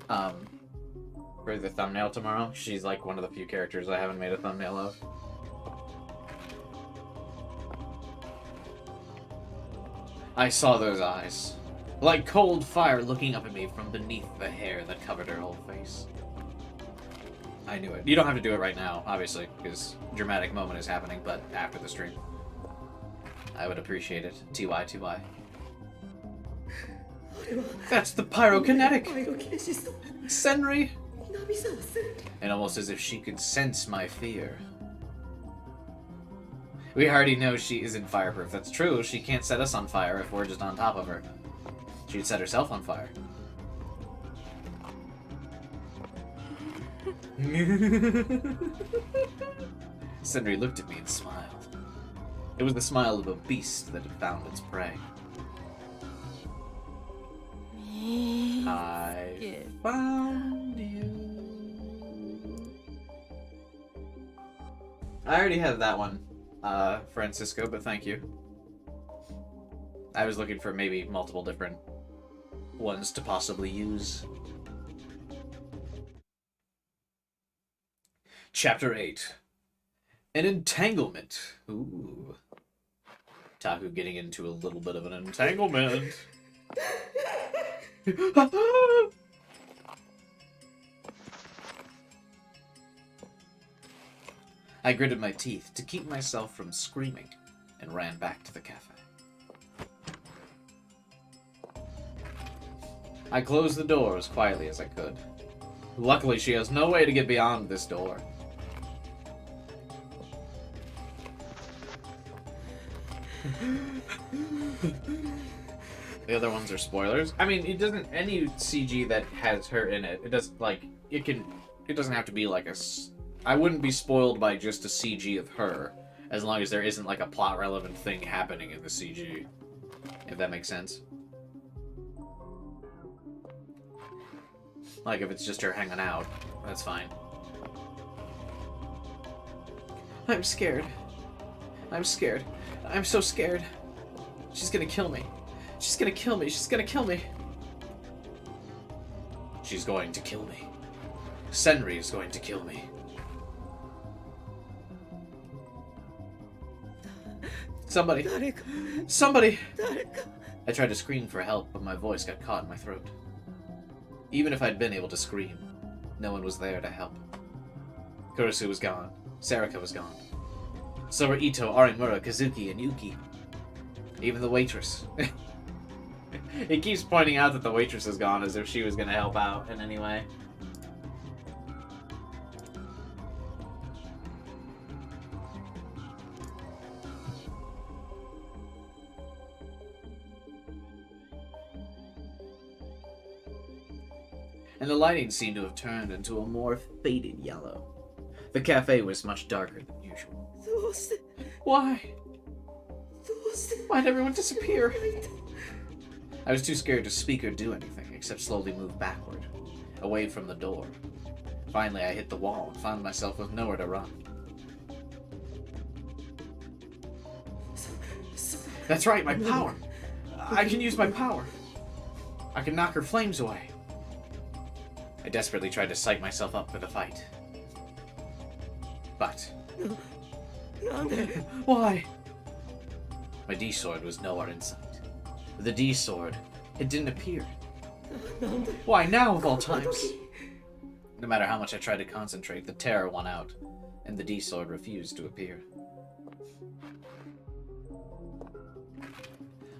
For the thumbnail tomorrow? She's like one of the few characters I haven't made a thumbnail of. I saw those eyes. Like cold fire looking up at me from beneath the hair that covered her whole face. I knew it. You don't have to do it right now, obviously, because dramatic moment is happening, but after the stream. I would appreciate it. TY. That's the pyrokinetic! Senri! And almost as if she could sense my fear. We already know she isn't fireproof. That's true. She can't set us on fire if we're just on top of her. She'd set herself on fire. Senri looked at me and smiled. It was the smile of a beast that had found its prey. I found you. I already have that one, Francisco, but thank you. I was looking for maybe multiple different ones to possibly use. Chapter 8. An entanglement. Ooh. Taku getting into a little bit of an entanglement. I gritted my teeth to keep myself from screaming and ran back to the cafe. I closed the door as quietly as I could. Luckily, she has no way to get beyond this door. The other ones are spoilers. I mean, it doesn't, any CG that has her in it, it doesn't, like, it doesn't have to be like I wouldn't be spoiled by just a CG of her, as long as there isn't like a plot relevant thing happening in the CG. If that makes sense. Like, if it's just her hanging out, that's fine. I'm scared. I'm scared. I'm so scared. She's gonna kill me. She's gonna kill me. She's gonna kill me. She's going to kill me. Senri is going to kill me. Somebody. Somebody! I tried to scream for help, but my voice got caught in my throat. Even if I'd been able to scream, no one was there to help. Kurisu was gone. Sarika was gone. So were Ito, Arimura, Kazuki, and Yuki. Even the waitress. It keeps pointing out that the waitress is gone as if she was going to help out in any way. And the lighting seemed to have turned into a more faded yellow. The cafe was much darker than usual. Why? Why'd everyone disappear? I was too scared to speak or do anything, except slowly move backward, away from the door. Finally, I hit the wall and found myself with nowhere to run. That's right, my power! I can use my power! I can knock her flames away. I desperately tried to psych myself up for the fight. But... Why? My D-sword was nowhere in sight. The D-sword, it didn't appear. Why now, of all times? No matter how much I tried to concentrate, the terror won out, and the D-sword refused to appear.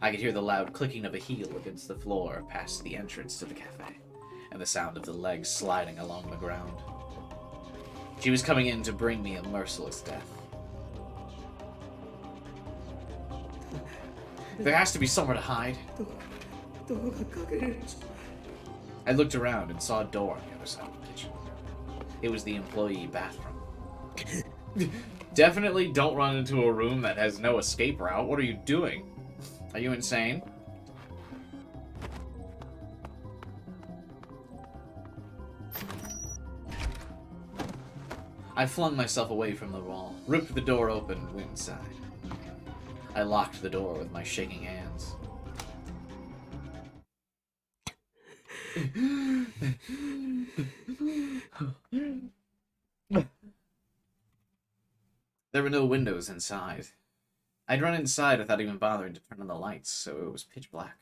I could hear the loud clicking of a heel against the floor past the entrance to the cafe, and the sound of the legs sliding along the ground. She was coming in to bring me a merciless death. There has to be somewhere to hide. I looked around and saw a door on the other side of the kitchen. It was the employee bathroom. Definitely don't run into a room that has no escape route. What are you doing? Are you insane? I flung myself away from the wall, ripped the door open, and went inside. I locked the door with my shaking hands. There were no windows inside. I'd run inside without even bothering to turn on the lights, so it was pitch black.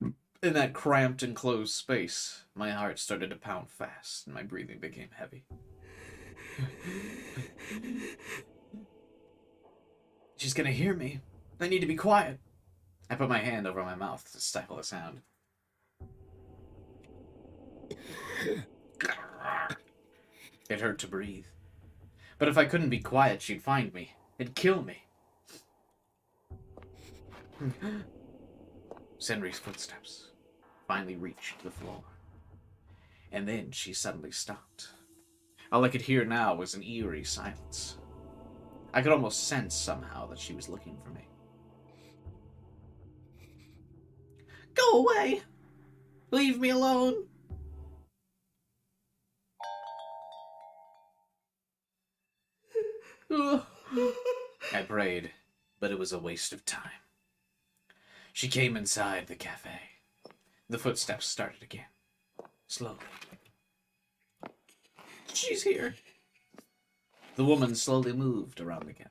In that cramped, enclosed space, my heart started to pound fast, and my breathing became heavy. She's gonna hear me. I need to be quiet. I put my hand over my mouth to stifle the sound. It hurt to breathe. But if I couldn't be quiet, she'd find me. It'd kill me. Senri's footsteps finally reached the floor. And then she suddenly stopped. All I could hear now was an eerie silence. I could almost sense somehow that she was looking for me. Go away! Leave me alone! I prayed, but it was a waste of time. She came inside the cafe. The footsteps started again. Slowly. She's here. The woman slowly moved around the cafe.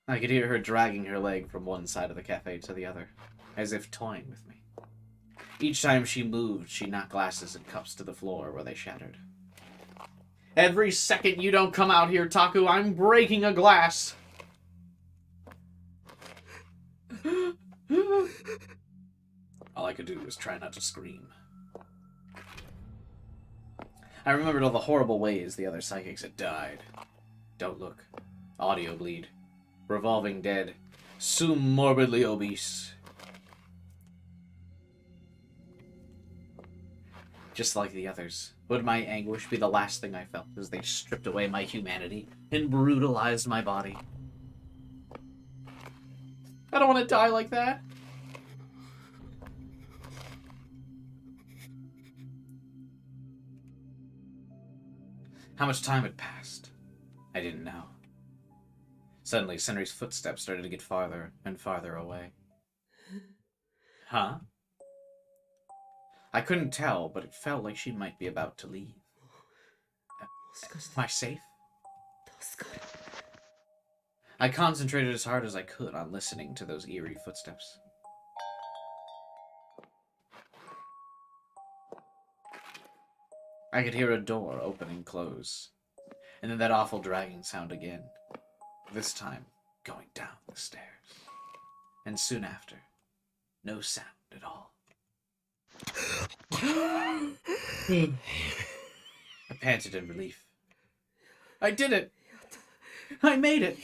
I could hear her dragging her leg from one side of the cafe to the other, as if toying with me. Each time she moved, she knocked glasses and cups to the floor where they shattered. Every second you don't come out here, Taku, I'm breaking a glass. All I could do was try not to scream. I remembered all the horrible ways the other psychics had died. Don't look. Audio bleed. Revolving dead. Sum morbidly obese. Just like the others, would my anguish be the last thing I felt as they stripped away my humanity and brutalized my body? I don't want to die like that. How much time had passed? I didn't know. Suddenly, Senri's footsteps started to get farther and farther away. Huh? I couldn't tell, but it felt like she might be about to leave. Am I safe? I concentrated as hard as I could on listening to those eerie footsteps. I could hear a door open and close, and then that awful dragging sound again, this time going down the stairs. And soon after, no sound at all. I panted in relief. I did it! I made it!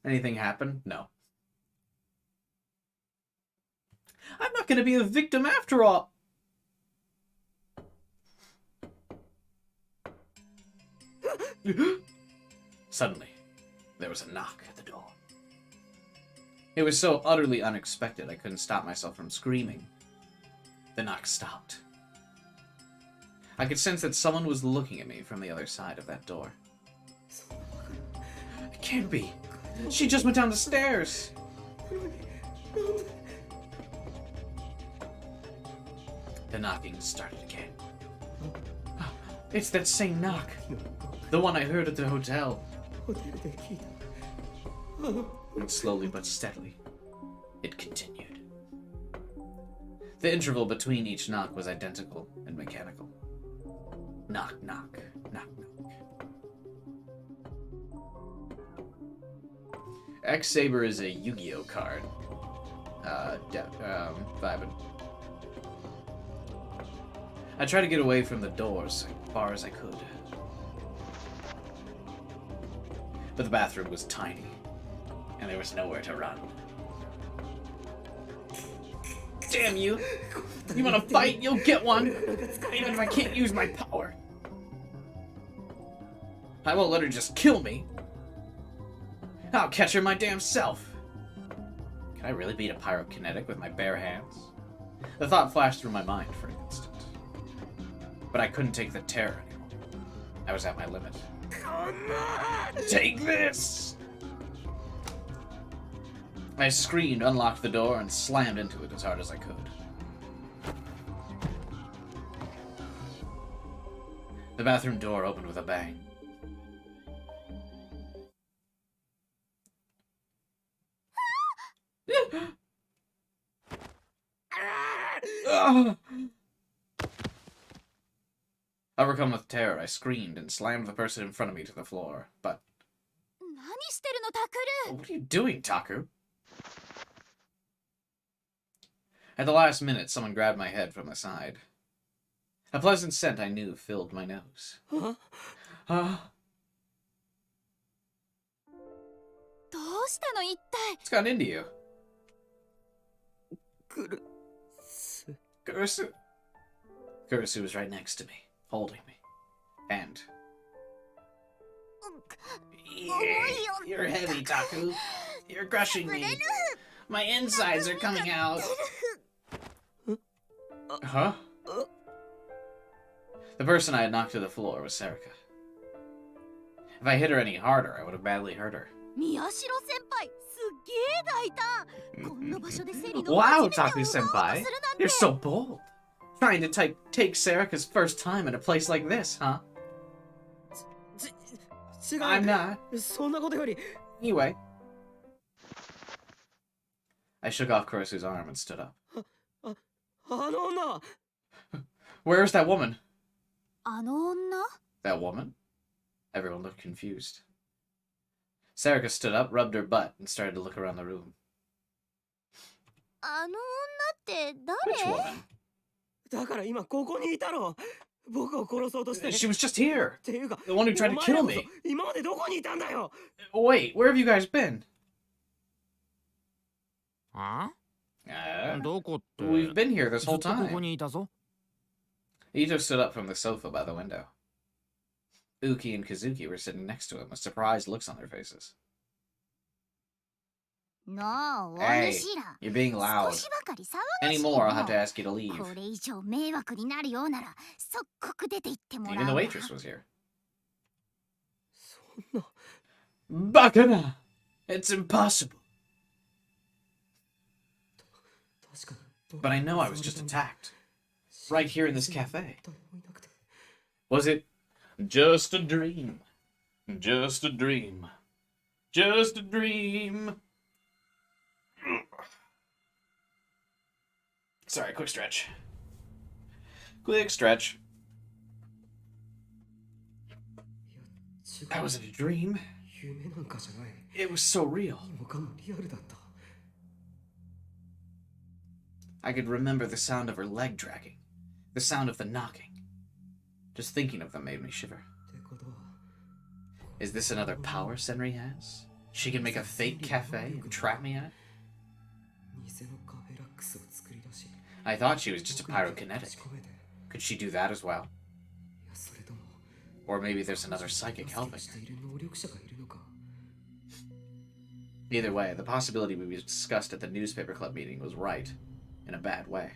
Anything happen? No. I'm not gonna be a victim after all! Suddenly, there was a knock at the door. It was so utterly unexpected I couldn't stop myself from screaming. The knock stopped. I could sense that someone was looking at me from the other side of that door. It can't be. She just went down the stairs. The knocking started again. It's that same knock. The one I heard at the hotel. And slowly but steadily, it continued. The interval between each knock was identical and mechanical. Knock, knock, knock, knock. X-Saber is a Yu-Gi-Oh card. Vibin'. I tried to get away from the doors as far as I could. But the bathroom was tiny, and there was nowhere to run. Damn you! You wanna fight? You'll get one! Even if I can't use my power. I won't let her just kill me. I'll catch her my damn self. Can I really beat a pyrokinetic with my bare hands? The thought flashed through my mind for an instant. But I couldn't take the terror anymore. I was at my limit. Take this! I screamed, unlocked the door, and slammed into it as hard as I could. The bathroom door opened with a bang. Overcome with terror, I screamed and slammed the person in front of me to the floor, but... What are you doing, Taku? At the last minute, someone grabbed my head from the side. A pleasant scent I knew filled my nose. What's gotten into you? Kurusu. Kurusu was right next to me, holding me. And... You're heavy, Taku. You're crushing me. My insides are coming out. Huh? The person I had knocked to the floor was Serika. If I hit her any harder, I would have badly hurt her. Wow, Taku-senpai! You're so bold! Trying to take Serika's first time in a place like this, huh? I'm not. Anyway. I shook off Kurusu's arm and stood up. Where's that woman? That woman? Everyone looked confused. Serika stood up, rubbed her butt, and started to look around the room. あの女って誰？ Which woman? だから今ここにいたろ。僕を殺そうとして。 She was just here. っていうか、 The one who tried to お前 kill らこそ me. 今までどこにいたんだよ。 Wait, where have you guys been? あ Uh, どこって we've been here this ず whole っとここ time. にいたぞ。 Ito stood up from the sofa by the window. Uki and Kazuki were sitting next to him with surprised looks on their faces. なあ、お Hey, 主ら。 you're being 少 loud. しばかり騒がし Any い more, I'll の have to ask you to leave. これ以上迷惑になるようなら即刻出て行ってもら Even う the わ。 waitress was here. そんな。 Bakana! It's impossible. 確かに。 But I know I was just attacked. Right here in this cafe. 誰もいなくて。 Was it just a dream? Just a dream. Just a dream. Sorry, quick stretch. Quick stretch. いや、違う。 That wasn't a dream. 夢なんかじゃない。 It was so real. 何もかもリアルだった。 I could remember the sound of her leg dragging, the sound of the knocking. Just thinking of them made me shiver. ってことは。 Is this another power Senri has? She can make a fake cafe and trap me in it? 偽のカフェラックスを作り出し。 I thought she was just a pyrokinetic. 仕込めて。 Could she do that as well? いや、それとも。 Or maybe there's another psychic 助 helping けをし her. ている能力者がいるのか。 Either way, the possibility we discussed at the newspaper club meeting was right, in a bad way.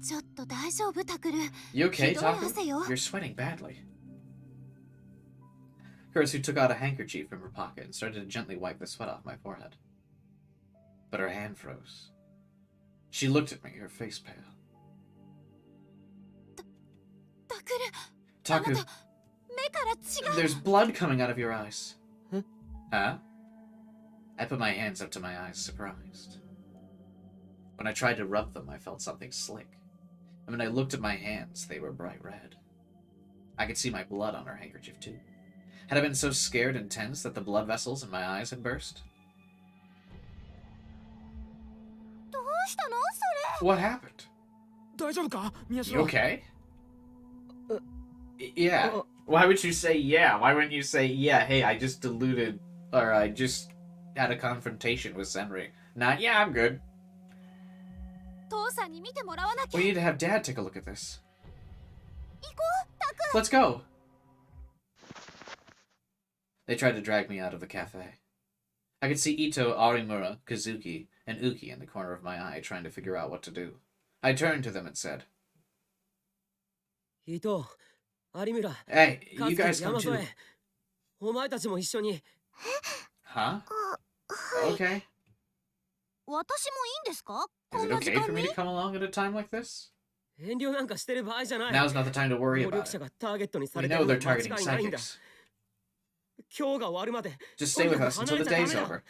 ちょっと大丈夫、タクル。 You okay, ひどい Taku? 汗よ。 You're sweating badly. Kurisu took out a handkerchief from her pocket and started to gently wipe the sweat off my forehead. But her hand froze. She looked at me, her face pale. タクル、 Taku, 目から血が。 there's blood coming out of your eyes. Huh? Huh? I put my hands up to my eyes, surprised. When I tried to rub them, I felt something slick. And when I looked at my hands, they were bright red. I could see my blood on her handkerchief, too. Had I been so scared and tense that the blood vessels in my eyes had burst? どうしたのそれ？ What happened? 大丈夫か宮 You 代。 okay? Yeah. Why would you say yeah? Why wouldn't you say, yeah, hey, I just diluted, or I just had a confrontation with Senri? Not, yeah, I'm good. 父さんに見てもらわなきゃ。 We need to have Dad take a look at this. 行こう、タク。 Let's go. They tried to drag me out of the cafe. I could see Ito, Arimura, Kazuki, and Uki in the corner of my eye trying to figure out what to do. I turned to them and said, 伊藤、有村、 Hey, カ you ズキ、 guys 山 come too. 添。お前たちも一緒に。 Huh? はい。 Okay. 私もいいんですか？ Is こ it んな時 okay 間 for me に to？come along at a time like this? 遠慮なんかしてる場合じゃない。 Now's not the time to worry 能 about 力者 it. がターゲットにさ We れてる know の they're は targeting 間違いないんだ。 psychics. 今日が終わるまで。 Just stay with us と until に the かく離れ day's ちゃダメだ。 over.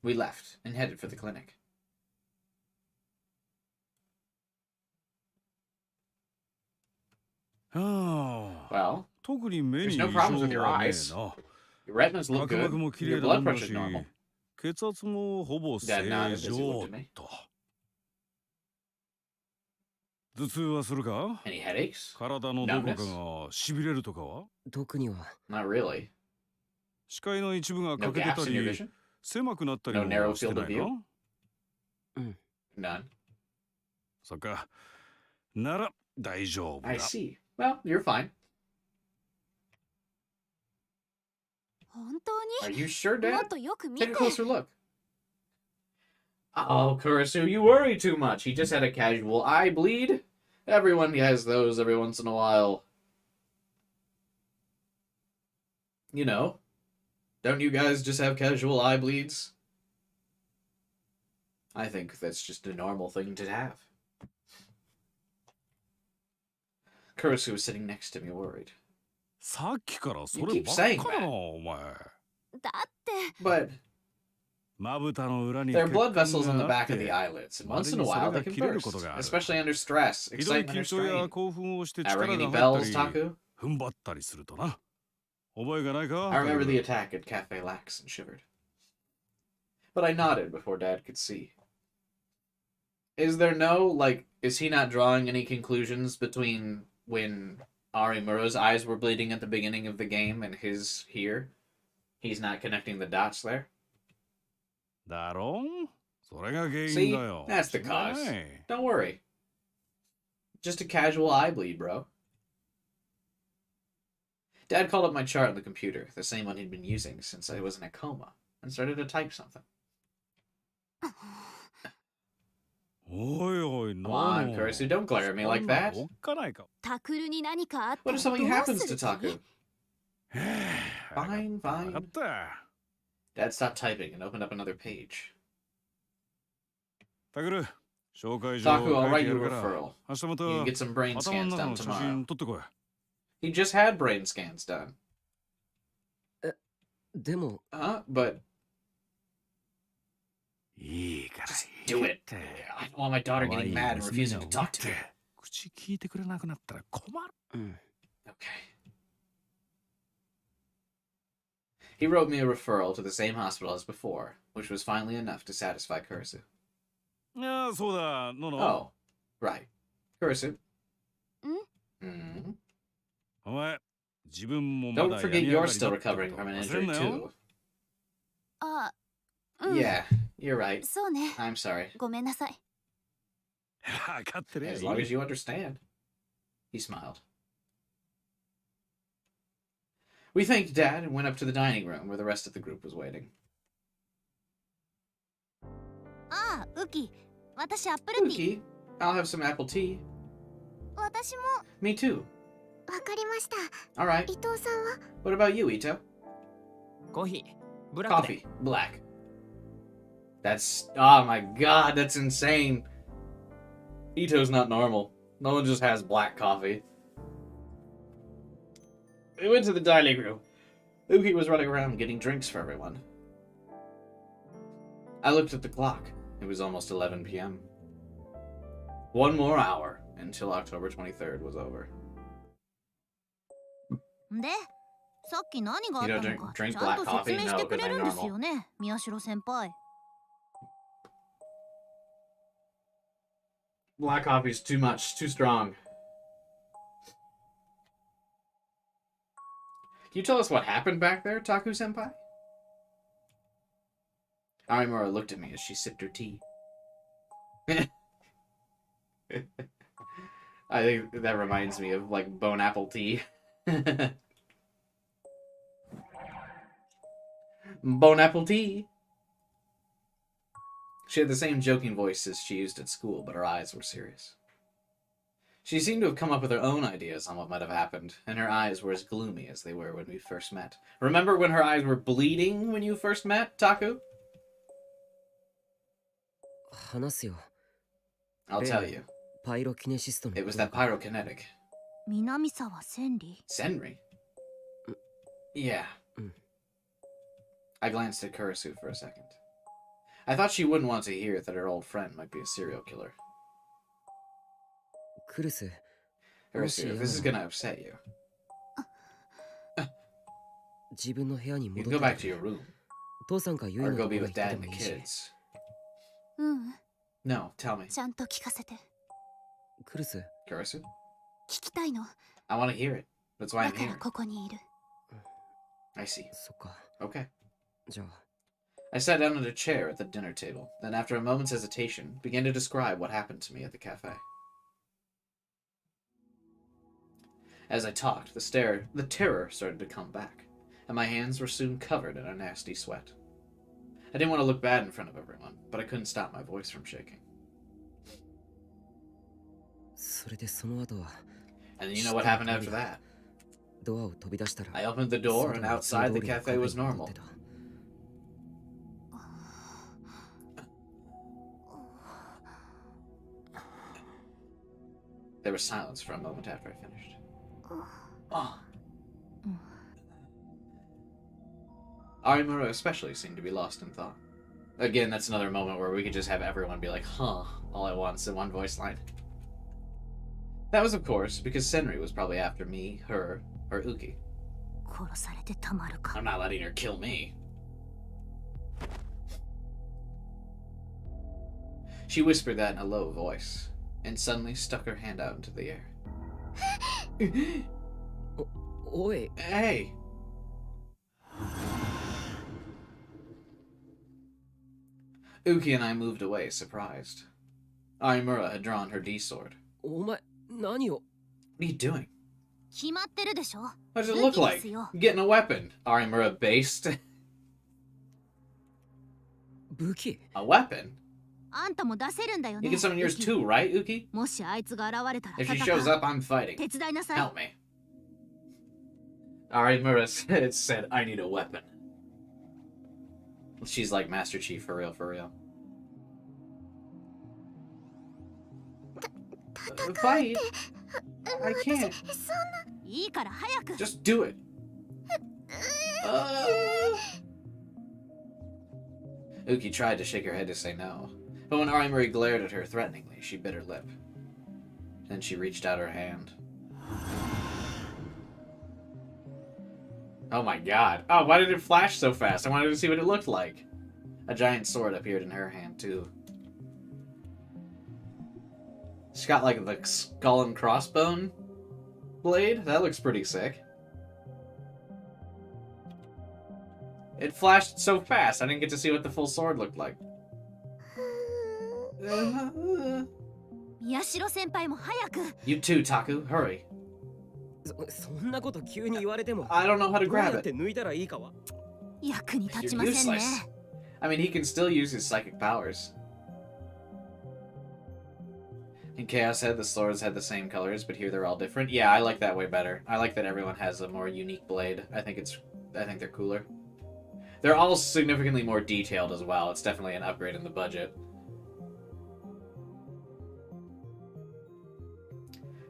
We left and headed for the clinic. Well, 特に目 there's に no 異 problems with 常 your はねえ eyes. な。 Your retinas look 角 good. 膜も綺 Your 麗な blood もんだ pressure's し、 normal. 血圧もほぼ正 Dad nodded as he 常 looked at me. と。頭痛はするか？ Any headaches? 体のどこかが痺れるとかは？特には。 Not really. 視界の一部が No 欠けて gaps た in your り、 vision? 狭くなったり No narrow もして field な of い view? な。 None. そっか。なら大丈夫 I だ。 see. Well, you're fine. 本当 Are に？ you sure, も Dad? っとよく見 Take て。 a closer look. Oh, Kurisu, you worry too much. He just had a casual eye bleed. Everyone has those every once in a while. You know. Don't you guys just have casual eye bleeds? I think that's just a normal thing to have. Kurisu was sitting next to me, worried. さっきからそ You れ keep ばっ saying かだな、 that. お前。だって。 But まぶたの裏に there are 血 blood 管 vessels on the があっ back of て the eyelids, and ま once れ in a にそれ while が they can 切れる burst, ことがある。 especially under stress, ひどい excitement, 緊 or 張や strain. 興奮をして That 力 ring が any 入った bells, り、 Taku? 踏ん張ったりするとな。覚えがないか? I remember the attack at Cafe Lax and shivered. But I nodded before Dad could see. Is there no, like, is he not drawing any conclusions between when Arimura's eyes were bleeding at the beginning of the game and his here? He's not connecting the dots there? だろ? それが原因 See? だよ。 That's the しょうが cause. ない。 Don't worry. Just a casual eye bleed, bro. Dad called up my chart on the computer, the same one he'd been using since I was in a coma, and started to type something. おいおい、 Come on, Kurisu, don't glare at me like that. おっかないか。タクルに何かあったら What if something どう happens す to る気 Taku? Fine, わか fine. った。 Dad stopped typing and opened up another page. タクル、紹介状 Taku, を I'll 書い write てや you る a から、 referral. 明日また You can get some brain 頭の scans 中 done の写 tomorrow. 真撮ってこい。 He just had brain scans done. でも、 But いいから just 言 do え it. って。 I don't want my daughter 可愛 getting い mad and 娘 refusing が to お talk っ to て me. 口聞いてくれなくなったら困る。うん。 Okay. He wrote me a referral to the same hospital as before, which was finally enough to satisfy Kurisu. いや、そうだ、のの。 Oh, right. Kurisu. Hmm? お前、自分もま Don't だ forget 病み上 you're がりだ still ってこと recovering from an 忘れん injury な too. よ。あ、うん。 Yeah, you're right. そうね。 I'm sorry. ごめんなさい。わかってるよ。 As long as you understand. He smiled. We thanked Dad and went up to the dining room where the rest of the group was waiting. ああ、ウキ。私アップルティー。 Uki, I'll have some apple tea. 私も。 Me too. わかりました。 Alright. 伊藤さんは What about you, Ito? コーヒー、ブラックで。 Coffee. Black. That's... Oh my god, that's insane. Ito's not normal. No one just has black coffee. We went to the dining room. Uki was running around getting drinks for everyone. I looked at the clock. It was almost 11 p.m. One more hour until October 23rd was over. で、さっき何があったの You か don't drink ちゃんと black coffee? 説明して No, くれ 'cause る I'm んです normal. よね、宮代先輩。Black coffee's too much, too strong. Can you tell us what happened back there, Taku-senpai? Arimura looked at me as she sipped her tea. I think that reminds me of, like, bone apple tea. Bone apple tea! She had the same joking voice as she used at school, but her eyes were serious. She seemed to have come up with her own ideas on what might have happened, and her eyes were as gloomy as they were when we first met. Remember when her eyes were bleeding when you first met, Taku? 話すよ。 I'll tell you. パイロキネシストの。 It was that pyrokinetic. 南沢千里。 Senri? Yeah. Mm. I glanced at Kurisu for a second. I thought she wouldn't want to hear that her old friend might be a serial killer. クルス。 Kurisu, if this is gonna upset you, 自分の部屋に you 戻 can っ go て back to your room, 父さんかユイ or の go とこ be ろ with 行って Dad で and も the いいし。 kids. うん、 No, tell me. ちゃんと聞かせて。クルス。 Kurisu? 聞きたいの。 I want to hear it. That's why だ I'm から here. ここにいる。 I see. そっか。 Okay. じゃあ。 I sat down at a chair at the dinner table, then after a moment's hesitation, began to describe what happened to me at the cafe. As I talked, the terror started to come back, and my hands were soon covered in a nasty sweat. I didn't want to look bad in front of everyone, but I couldn't stop my voice from shaking. それでその後は。 And you know what happened after that? ドアを飛び出したら。 I opened the door, and outside the cafe was normal. There was silence for a moment after I finished. Oh. Arimura especially seemed to be lost in thought. Again, that's another moment where we could just have everyone be like, huh, all at once in one voice line. That was, of course, because Senri was probably after me, her, or Uki. 殺されてたまるか。 I'm not letting her kill me. She whispered that in a low voice, and suddenly stuck her hand out into the air. おい、 Hey! Uki and I moved away, surprised. Aimura had drawn her D-sword. お前何を？ What are you doing? 決まってるでしょ。 What does it look 武器で like? すよ。 Getting a weapon. Aimura based. 武器？ A weapon? あんたも出せるんだよ You ね。 can summon yours too, right, Uki? もしあいつが現れたら If 戦 she う。 shows up, I'm fighting. 手伝いなさい。 Help me. Aimura said, I need a weapon. She's like Master Chief, for real, for real. Fight? I can't. いいから早く。 Just do it. Uki tried to shake her head to say no, but when Arimuri glared at her threateningly, she bit her lip. Then she reached out her hand. Oh my god. Oh, why did it flash so fast? I wanted to see what it looked like. A giant sword appeared in her hand, too. She's got like the skull and crossbone blade. That looks pretty sick. It flashed so fast, I didn't get to see what the full sword looked like. 宮代先輩も早く。 You too, Taku. Hurry. そんなこと急に言われても。 I don't know how to どうや grab って it. 抜いたらいいかは。役に立ち You're ませんね。 useless. I mean, he can still use his psychic powers. In Chaos Head, the swords had the same colors, but here they're all different. Yeah, I like that way better. I like that everyone has a more unique blade. I think they're cooler. They're all significantly more detailed as well. It's definitely an upgrade in the budget.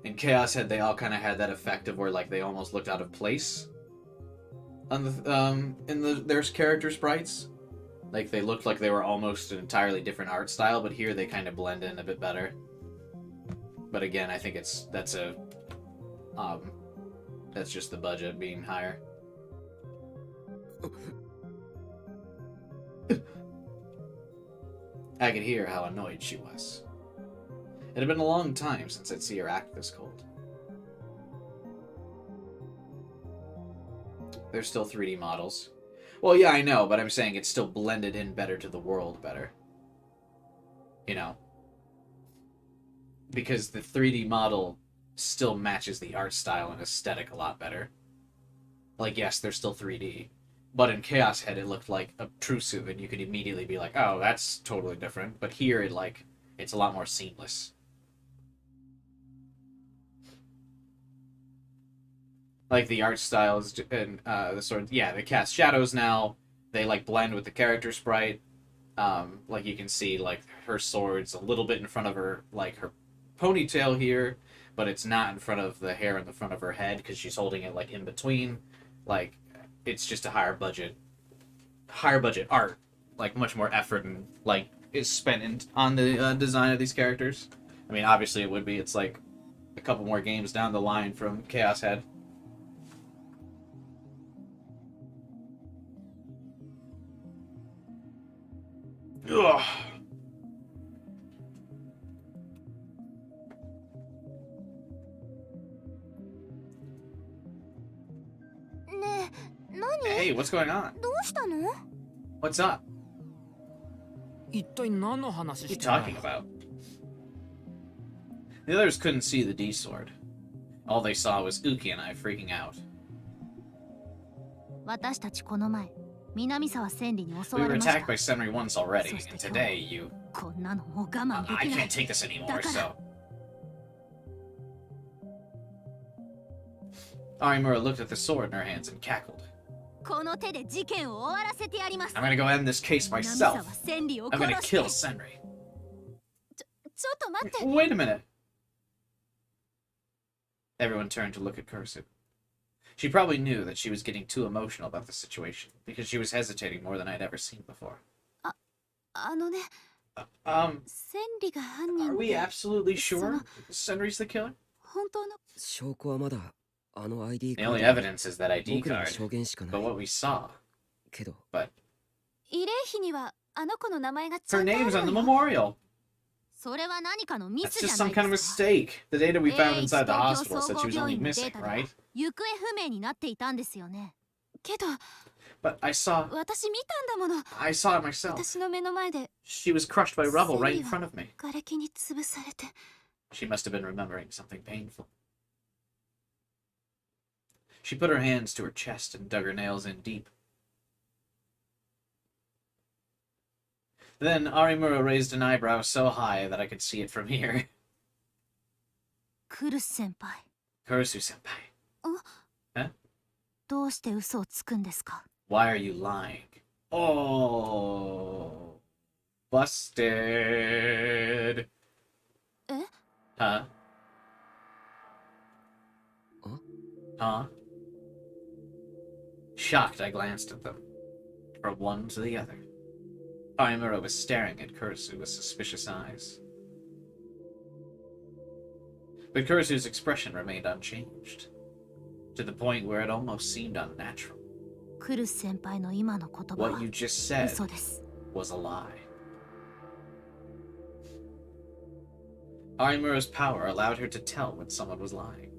In Chaos Head, they all kind of had that effect of where like they almost looked out of place on the their character sprites. Like they looked like they were almost an entirely different art style, but here they kind of blend in a bit better. But again, I think that's just the budget being higher. I could hear how annoyed she was. It had been a long time since I'd see her act this cold. They're still 3D models. Well, yeah, I know, but I'm saying it's still blended in better to the world better. You know? Because the 3D model still matches the art style and aesthetic a lot better. Like, yes, they're still 3D. But in Chaos Head, it looked like obtrusive, and you could immediately be like, oh, that's totally different. But here, it's a lot more seamless. Like, the art styles and the sort of, yeah, they cast shadows now. They, like, blend with the character sprite. Like, you can see, like, her sword's a little bit in front of her, like, her ponytail here, but it's not in front of the hair in the front of her head, because she's holding it, like, in between. Like, it's just a higher budget art. Like, much more effort and, like, is spent on the design of these characters. I mean, obviously it would be. It's, like, a couple more games down the line from Chaos Head. Ugh. Hey, what's going on? どうしたの？ What's up? 一体何の話 What are し you てんだ talking about? The others couldn't see the D-sword. All they saw was Uki and I freaking out. 私たちこの前、南沢千里に襲 We わ were れました。 attacked by Senri once already, and today you... こんなのもう我慢で I きない can't。take this anymore, だから so... Arimura looked at the sword in her hands and cackled. この手で事件を終わらせてやります。 I'm gonna go end this case 南沢 myself. 千里を I'm 殺 gonna して。 kill Senri. ちょっと待って。 Wait a minute. Everyone turned to look at Kursu. She probably knew that she was getting too emotional about the situation, because she was hesitating more than I'd ever seen before. あのね、 Um, 千里が犯人 are で we absolutely sure その Senri's the killer? 本当の証拠はまだ The only evidence is that ID 僕らの card. 証言しかな But い what we saw. けど But 慰霊碑にはあの子の名前がちゃ her んとあ name's on る the のよ。 memorial. それは何かのミ That's スじ just ゃな some い kind of ですか。 mistake. The data we found inside the 東 hospital 京 said 総 she 合 was 病 only 院のデ missing, ータで right? は行方不明になっていたんですよね。けど But I saw 私見たんだもの。 it myself. 私の目の前で She was crushed by rubble right in セン front リ of me. は瓦礫に潰されて。 She must have been remembering something painful. She put her hands to her chest and dug her nails in deep. Then Arimura raised an eyebrow so high that I could see it from here. クルス先輩、 Kurusu senpai, どうして嘘をつくんですか。 why are you lying? Oh, busted. え？ Huh? Huh? Huh? Shocked, I glanced at them, from one to the other. Arimura was staring at Kurusu with suspicious eyes. But Kurusu's expression remained unchanged, to the point where it almost seemed unnatural. クルス先輩の今の言葉 What は you just said 嘘です。 was a lie. Arimura's power allowed her to tell when someone was lying.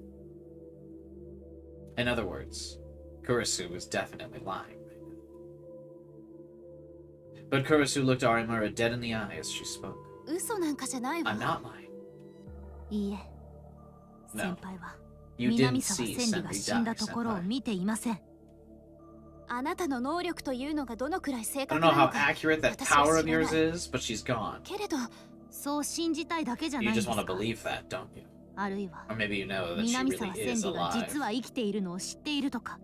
In other words, Kurusu was definitely lying right now. But Kurusu looked Arimura dead in the eye as she spoke. 嘘なんかじゃないわ。 I'm not lying. いいえ。 No. 先輩は You 南 didn't 沢 see 千里が Senri 死んだ die, ところを senpai. 見ていません。あなたの能力というのがどのくらい正 I 確 don't know なの how か。 accurate that 私は power of 知らない。 yours is, but she's gone. けれど、そう信じたいだけじゃな You いんで just す want か。 to believe that, don't you? あるいは Or maybe you know that she 南沢 really 千 is 里が alive. 実は生きているのを知っているとか。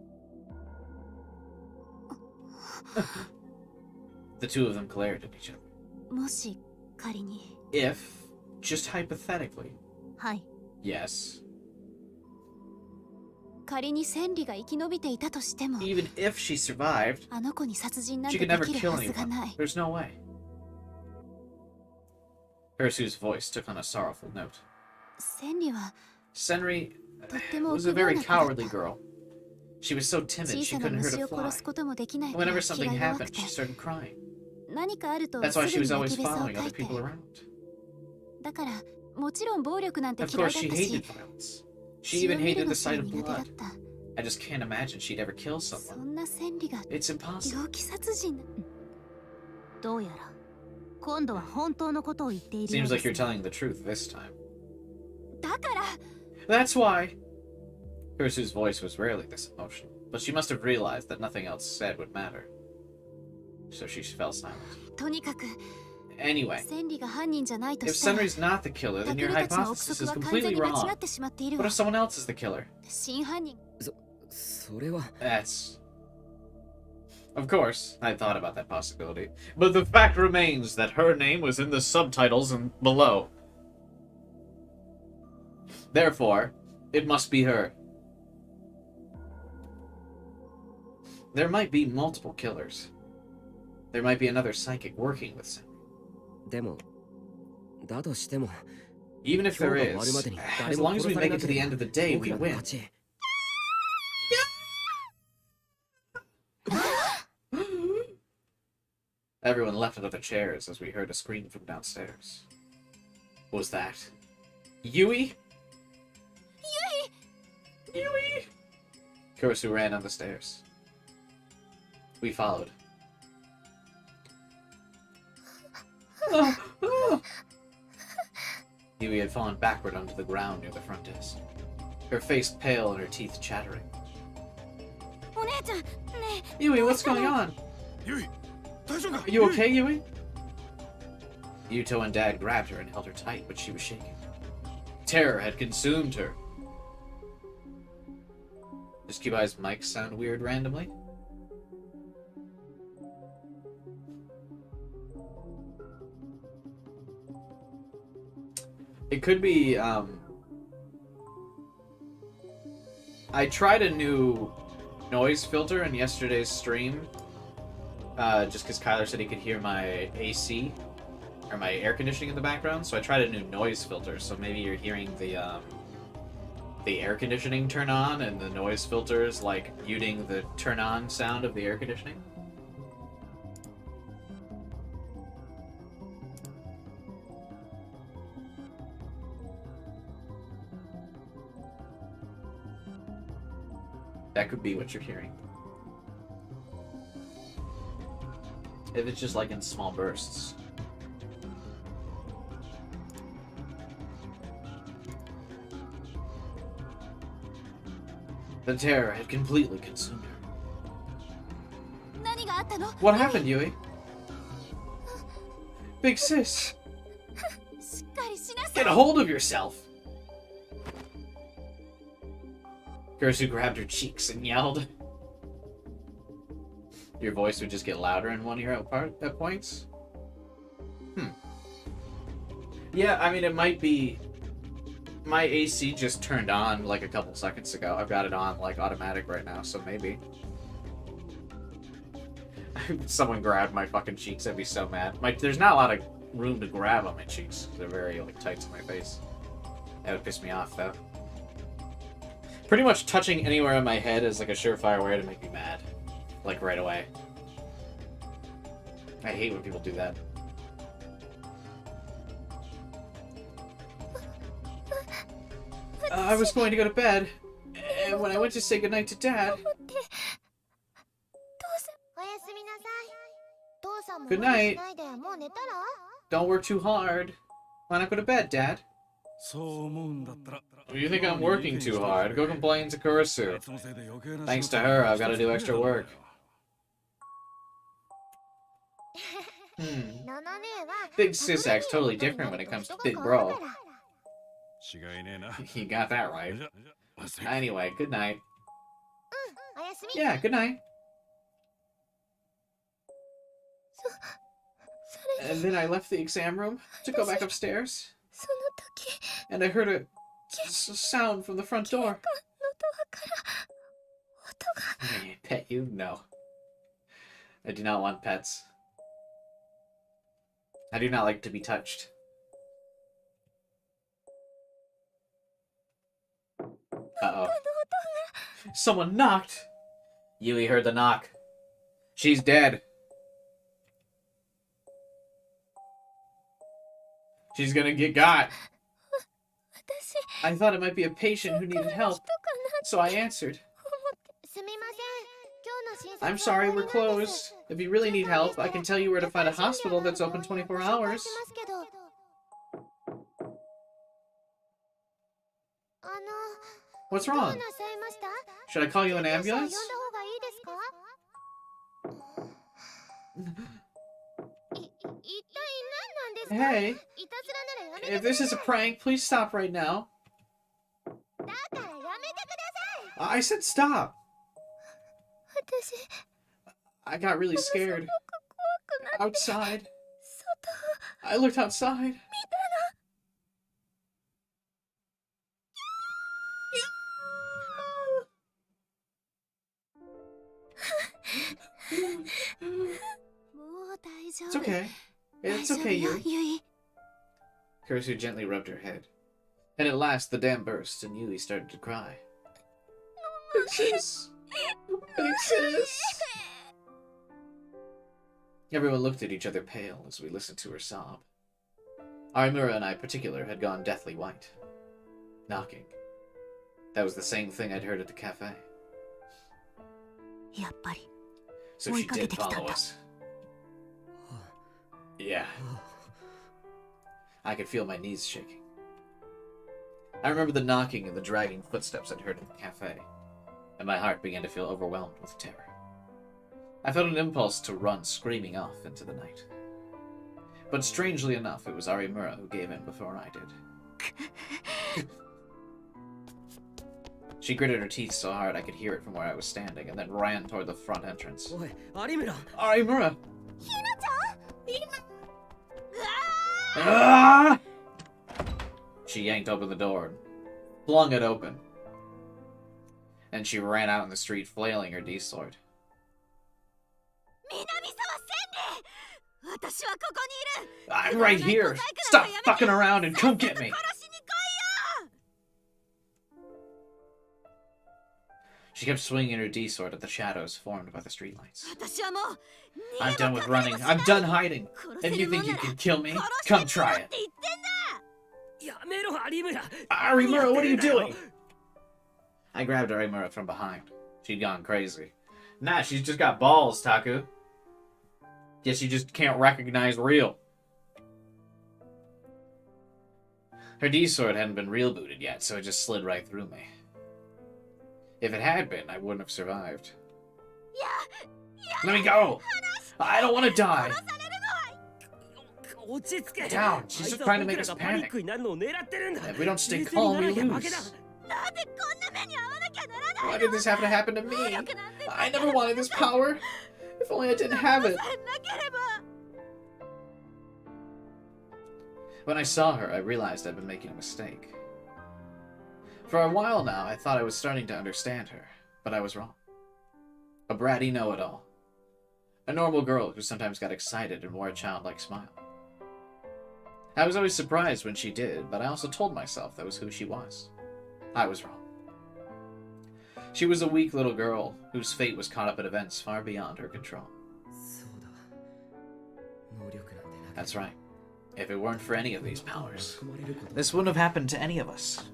The two of them glared at each other. もし仮に、 If, just hypothetically, はい、 yes, 仮に千里が生き延びていたとしても、 even if she survived, あの子に殺人なん she て could で never きる kill はずが anyone. ない。 There's no way. Hirsu's voice took on a sorrowful note. 千里は Senri とっても was a 臆病 very な子だっ cowardly た。 girl. She was so timid 小 she さな couldn't hurt 虫 a を殺 fly. すこともできないくらい Whenever 気が something 弱 happened, くて she started crying. 何かあると That's す why ぐ she に was 泣 always きべそを following 書 other いて。 people around. だからもちろん暴力なんて Of 嫌い course, だっ she たし hated violence. She 血を even 見る hated の the さえ sight of 苦手だっ blood. た。 I just can't imagine she'd ever kill そ someone. んな千里が It's impossible. 猟奇殺人どうやら今度は本当のことを言っているよう Seems で like す you're telling the truth this time. だから That's why. Hirsu's voice was rarely this emotional, but she must have realized that nothing else said would matter. So she fell silent. とにかく Anyway, 千里が犯人じゃないと if したら Senri's not the killer, タ then ク your ルたちの憶 hypothesis 測 is は完全 completely に間違 wrong. ってしまっている What わ if someone else is the killer? 真犯人それは That's... Of course, I thought about that possibility. But the fact remains that her name was in the subtitles and below. Therefore, it must be her. There might be multiple killers. There might be another psychic working with Senri. でもだとしても Even if 今 there 日が終わるま is, でに as 誰も long as 殺 we され make な it to け the れ end ば of the day, 僕 we らの win. 勝ち Everyone leapt out of their chairs as we heard a scream from downstairs. What was that? Yui? Yui! Kurusu ran down the stairs. We followed. Yui had fallen backward onto the ground near the front desk, her face pale and her teeth chattering. お姉ちゃんね Yui, what's going on? ゆい大丈夫か Are you okay, Yui? Yuto and Dad grabbed her and held her tight, but she was shaking. Terror had consumed her. Does Cubai's mic sound weird randomly? It could be, I tried a new noise filter in yesterday's stream, just because Kyler said he could hear my AC, or my air conditioning in the background, so I tried a new noise filter, so maybe you're hearing the the air conditioning turn on and the noise filters like muting the turn on sound of the air conditioning. That could be what you're hearing. If it's just like in small bursts. The terror had completely consumed her. What happened, Yui? Big sis! Get a hold of yourself! Kursu grabbed her cheeks and yelled. Your voice would just get louder in one ear at points? Yeah, I mean, it might be... My AC just turned on like a couple seconds ago. I've got it on like automatic right now, so maybe. If someone grabbed my fucking cheeks, I'd be so mad. There's not a lot of room to grab on my cheeks. They're very like tight to my face. That would piss me off though. Pretty much touching anywhere on my head is like a surefire way to make me mad. Like right away. I hate when people do that. I was going to go to bed, and when I went to say goodnight to Dad... Good night. Don't work too hard. Why not go to bed, Dad? You think I'm working too hard? Go complain to Kurisu. Thanks to her, I've got to do extra work. Big sis acts totally different when it comes to Big Bro. You got that right. Anyway, good night. Yeah, good night. And then I left the exam room to go back upstairs. And I heard a sound from the front door. Pet you? No. I do not want pets. I do not like to be touched. Uh-oh. Someone knocked! Yui heard the knock. She's dead. She's gonna get got. I thought it might be a patient who needed help, so I answered. I'm sorry, we're closed. If you really need help, I can tell you where to find a hospital that's open 24 hours. What's wrong? Should I call you an ambulance? Hey, if this is a prank, please stop right now. I said stop. I got really scared. Outside. I looked outside. It's okay. It's okay, Yui. Kurisu gently rubbed her head. And at last the dam burst and Yui started to cry. Big sis! Big sis! Everyone looked at each other pale as we listened to her sob. Arimura and I in particular had gone deathly white. Knocking. That was the same thing I'd heard at the cafe. So she did follow us. Yeah. I could feel my knees shaking. I remember the knocking and the dragging footsteps I'd heard in the cafe, and my heart began to feel overwhelmed with terror. I felt an impulse to run screaming off into the night. But strangely enough, it was Arimura who gave in before I did. She gritted her teeth so hard I could hear it from where I was standing, and then ran toward the front entrance. Arimura! Ah! She yanked open the door and flung it open. And she ran out in the street, flailing her D-sword. I'm right here! Stop fucking around and come get me! She kept swinging her D-sword at the shadows formed by the streetlights. 私はもう I'm done with running. I'm done hiding. If you think you can kill me, come try it. やめろ有村 Arimura, what are you doing? I grabbed Arimura from behind. She'd gone crazy. Nah, she's just got balls, Taku. Guess you just can't recognize real. Her D-sword hadn't been real booted yet, so it just slid right through me. If it had been, I wouldn't have survived. Let me go! I don't want to die! 落ち着け Down! She's just trying to make us パニッ panic. クになるのを狙ってるんだ If we don't stay 冷静に calm, な we らなきゃ負けだ lose. なんでこんな目に遭わなきゃならない Why did this have to happen to me? I never wanted this power. If only I didn't have it. なければ When I saw her, I realized I'd been making a mistake. For a while now, I thought I was starting to understand her, but I was wrong. A bratty know-it-all. A normal girl who sometimes got excited and wore a childlike smile. I was always surprised when she did, but I also told myself that was who she was. I was wrong. She was a weak little girl whose fate was caught up in events far beyond her control. そうだ能力なんてなければ That's right. If it weren't for any of these powers, 組まれること this wouldn't have happened to any of us.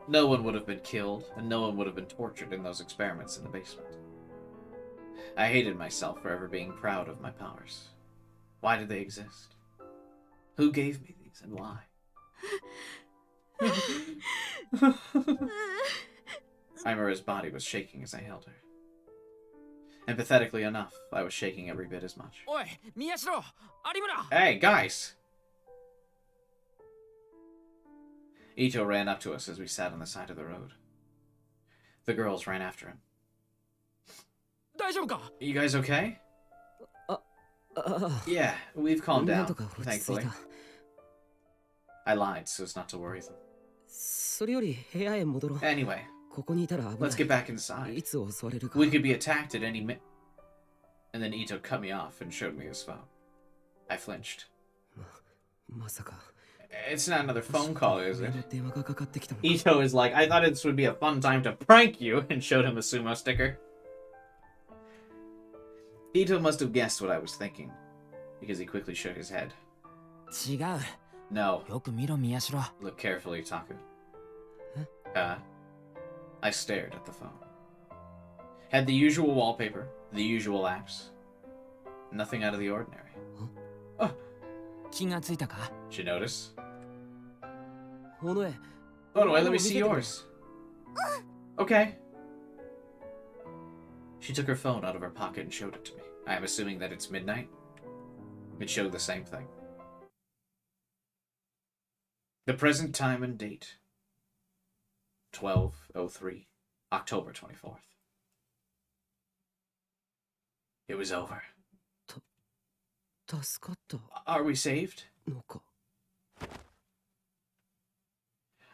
No one would have been killed, and no one would have been tortured in those experiments in the basement. I hated myself for ever being proud of my powers. Why did they exist? Who gave me these, and why? Imura's body was shaking as I held her. And pathetically enough, I was shaking every bit as much. おい宮代有村 Hey, guys! Ito ran up to us as we sat on the side of the road. The girls ran after him. 大丈夫か You guys okay? ああ Yeah, we've calmed なん down, とか落ち着い thankfully. た I lied so as not to worry them. それより部屋へ戻ろう Anyway, ここにいたら危な let's get い back inside. いつ襲われるか We could be attacked at any minute. And then Ito cut me off and showed me his phone. I flinched. まさか It's not another phone call, is it? 親の電話がかかってきたのか Ito is like, I thought this would be a fun time to prank you, and showed him a sumo sticker. Ito must have guessed what I was thinking, because he quickly shook his head. 違う No, よく見ろ宮代 look carefully, Taku. Huh? I stared at the phone. Had the usual wallpaper, the usual apps. Nothing out of the ordinary. 気がついたか Did you notice? 尾上 Oh no, let me see yours. Okay. She took her phone out of her pocket and showed it to me. I am assuming that it's midnight. It showed the same thing. The present time and date. 12:03, October 24th. It was over. 助かった Are we saved? のか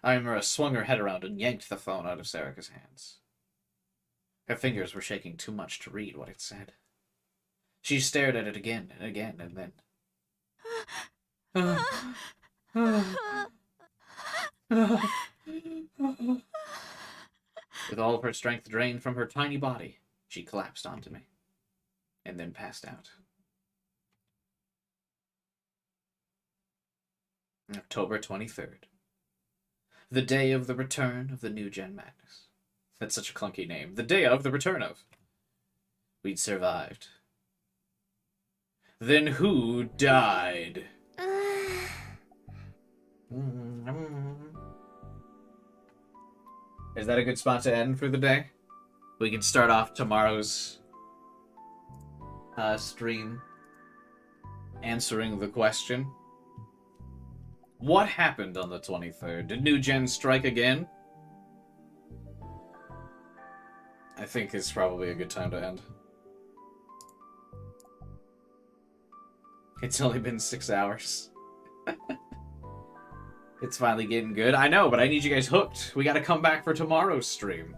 Imura swung her head around and yanked the phone out of Sarika's hands. Her fingers were shaking too much to read what it said. She stared at it again and again, and then... With all of her strength drained from her tiny body, she collapsed onto me, and then passed out. October 23rd. The day of the return of the New Gen Madness. That's such a clunky name. The day of the return of. We'd survived. Then who died? Is that a good spot to end for the day? We can start off tomorrow's stream answering the question. What happened on the 23rd? Did New Gen strike again? I think it's probably a good time to end. It's only been 6 hours. It's finally getting good. I know, but I need you guys hooked. We gotta come back for tomorrow's stream.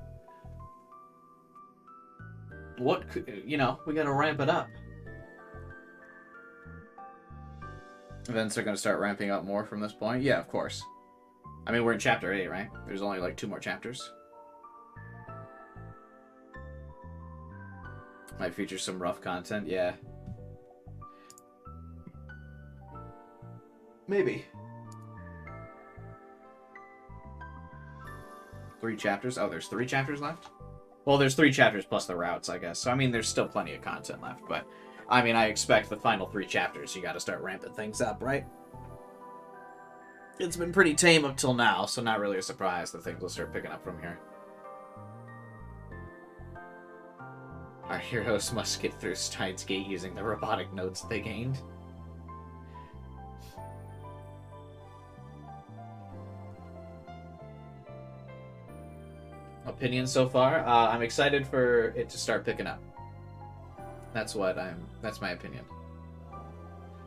What could, you know, we gotta ramp it up. Events are gonna start ramping up more from this point? Yeah, of course. I mean, we're in chapter 8, right? There's only like 2 more chapters. Might feature some rough content, yeah. Maybe. 3 chapters? Oh, there's 3 chapters left? Well, there's 3 chapters plus the routes, I guess. So, I mean, there's still plenty of content left, but... I mean, I expect the final 3 chapters, you gotta start ramping things up, right? It's been pretty tame up till now, so not really a surprise that things will start picking up from here. Our heroes must get through Steins Gate using the robotic nodes they gained. Opinion so far? I'm excited for it to start picking up. That's my opinion.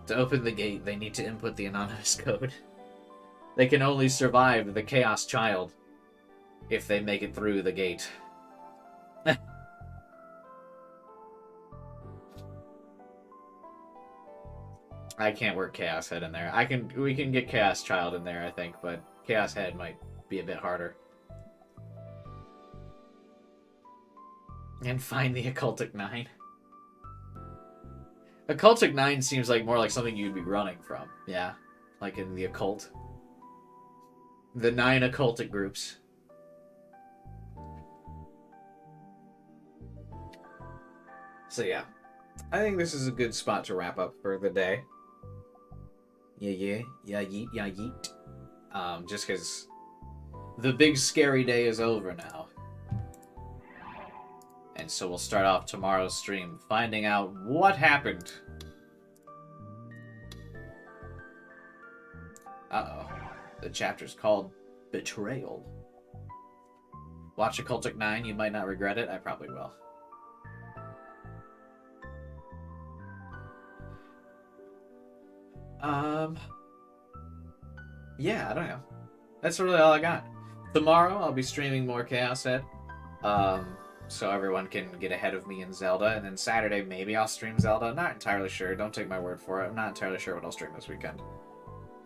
To open the gate, they need to input the anonymous code. They can only survive the Chaos Child if they make it through the gate. I can't work Chaos Head in there. We can get Chaos Child in there, I think, but Chaos Head might be a bit harder. And find the Occultic 9. Occultic 9 seems like more like something you'd be running from. Yeah. Like in the occult. The 9 occultic groups. So yeah. I think this is a good spot to wrap up for the day. Yeah, yeet. Just because the big scary day is over now. And so we'll start off tomorrow's stream finding out what happened. Uh-oh. The chapter's called Betrayal. Watch Occultic 9, you might not regret it. I probably will. Yeah, I don't know. That's really all I got. Tomorrow, I'll be streaming more Chaos Head. So everyone can get ahead of me in Zelda. And then Saturday, maybe I'll stream Zelda. Not entirely sure. Don't take my word for it. I'm not entirely sure what I'll stream this weekend.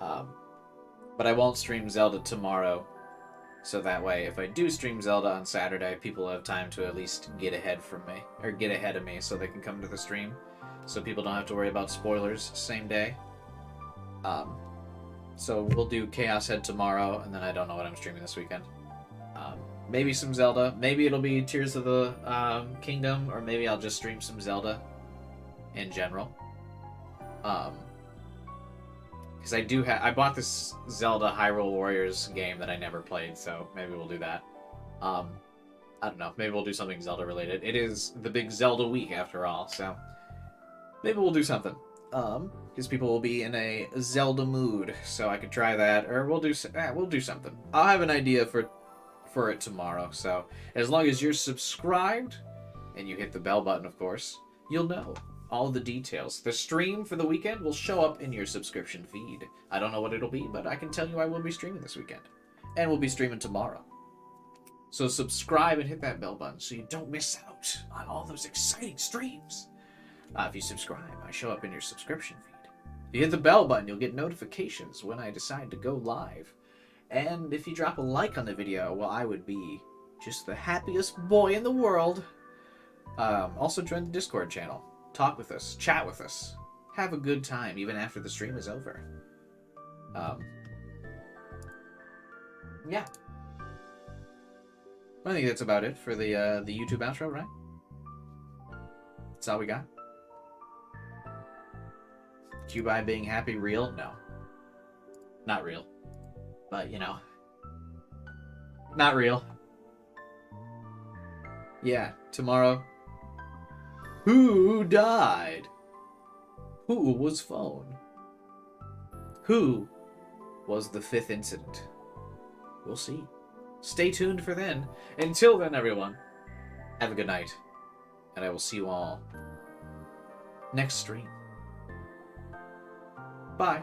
But I won't stream Zelda tomorrow. So that way, if I do stream Zelda on Saturday, people have time to at least get ahead from me. Or get ahead of me so they can come to the stream. So people don't have to worry about spoilers same day. So we'll do Chaos Head tomorrow, and then I don't know what I'm streaming this weekend. Maybe some Zelda. Maybe it'll be Tears of the Kingdom, or maybe I'll just stream some Zelda in general. Because I bought this Zelda Hyrule Warriors game that I never played, so maybe we'll do that. I don't know. Maybe we'll do something Zelda related. It is the big Zelda week after all, so maybe we'll do something. Because people will be in a Zelda mood, so I could try that, or we'll do something. I'll have an idea for it tomorrow, so as long as you're subscribed, and you hit the bell button, of course, you'll know all the details. The stream for the weekend will show up in your subscription feed. I don't know what it'll be, but I can tell you I will be streaming this weekend. And we'll be streaming tomorrow. So subscribe and hit that bell button so you don't miss out on all those exciting streams. If you subscribe, I show up in your subscription feed. If you hit the bell button, you'll get notifications when I decide to go live. And if you drop a like on the video, well, I would be just the happiest boy in the world. Also join the Discord channel. Talk with us. Chat with us. Have a good time, even after the stream is over. Yeah. I think that's about it for the YouTube outro, right? That's all we got. Cubi being happy real? No. Not real. But, you know. Not real. Yeah, tomorrow. Who died? Who was phone? Who was the 5th incident? We'll see. Stay tuned for then. Until then, everyone, have a good night. And I will see you all next stream. Bye.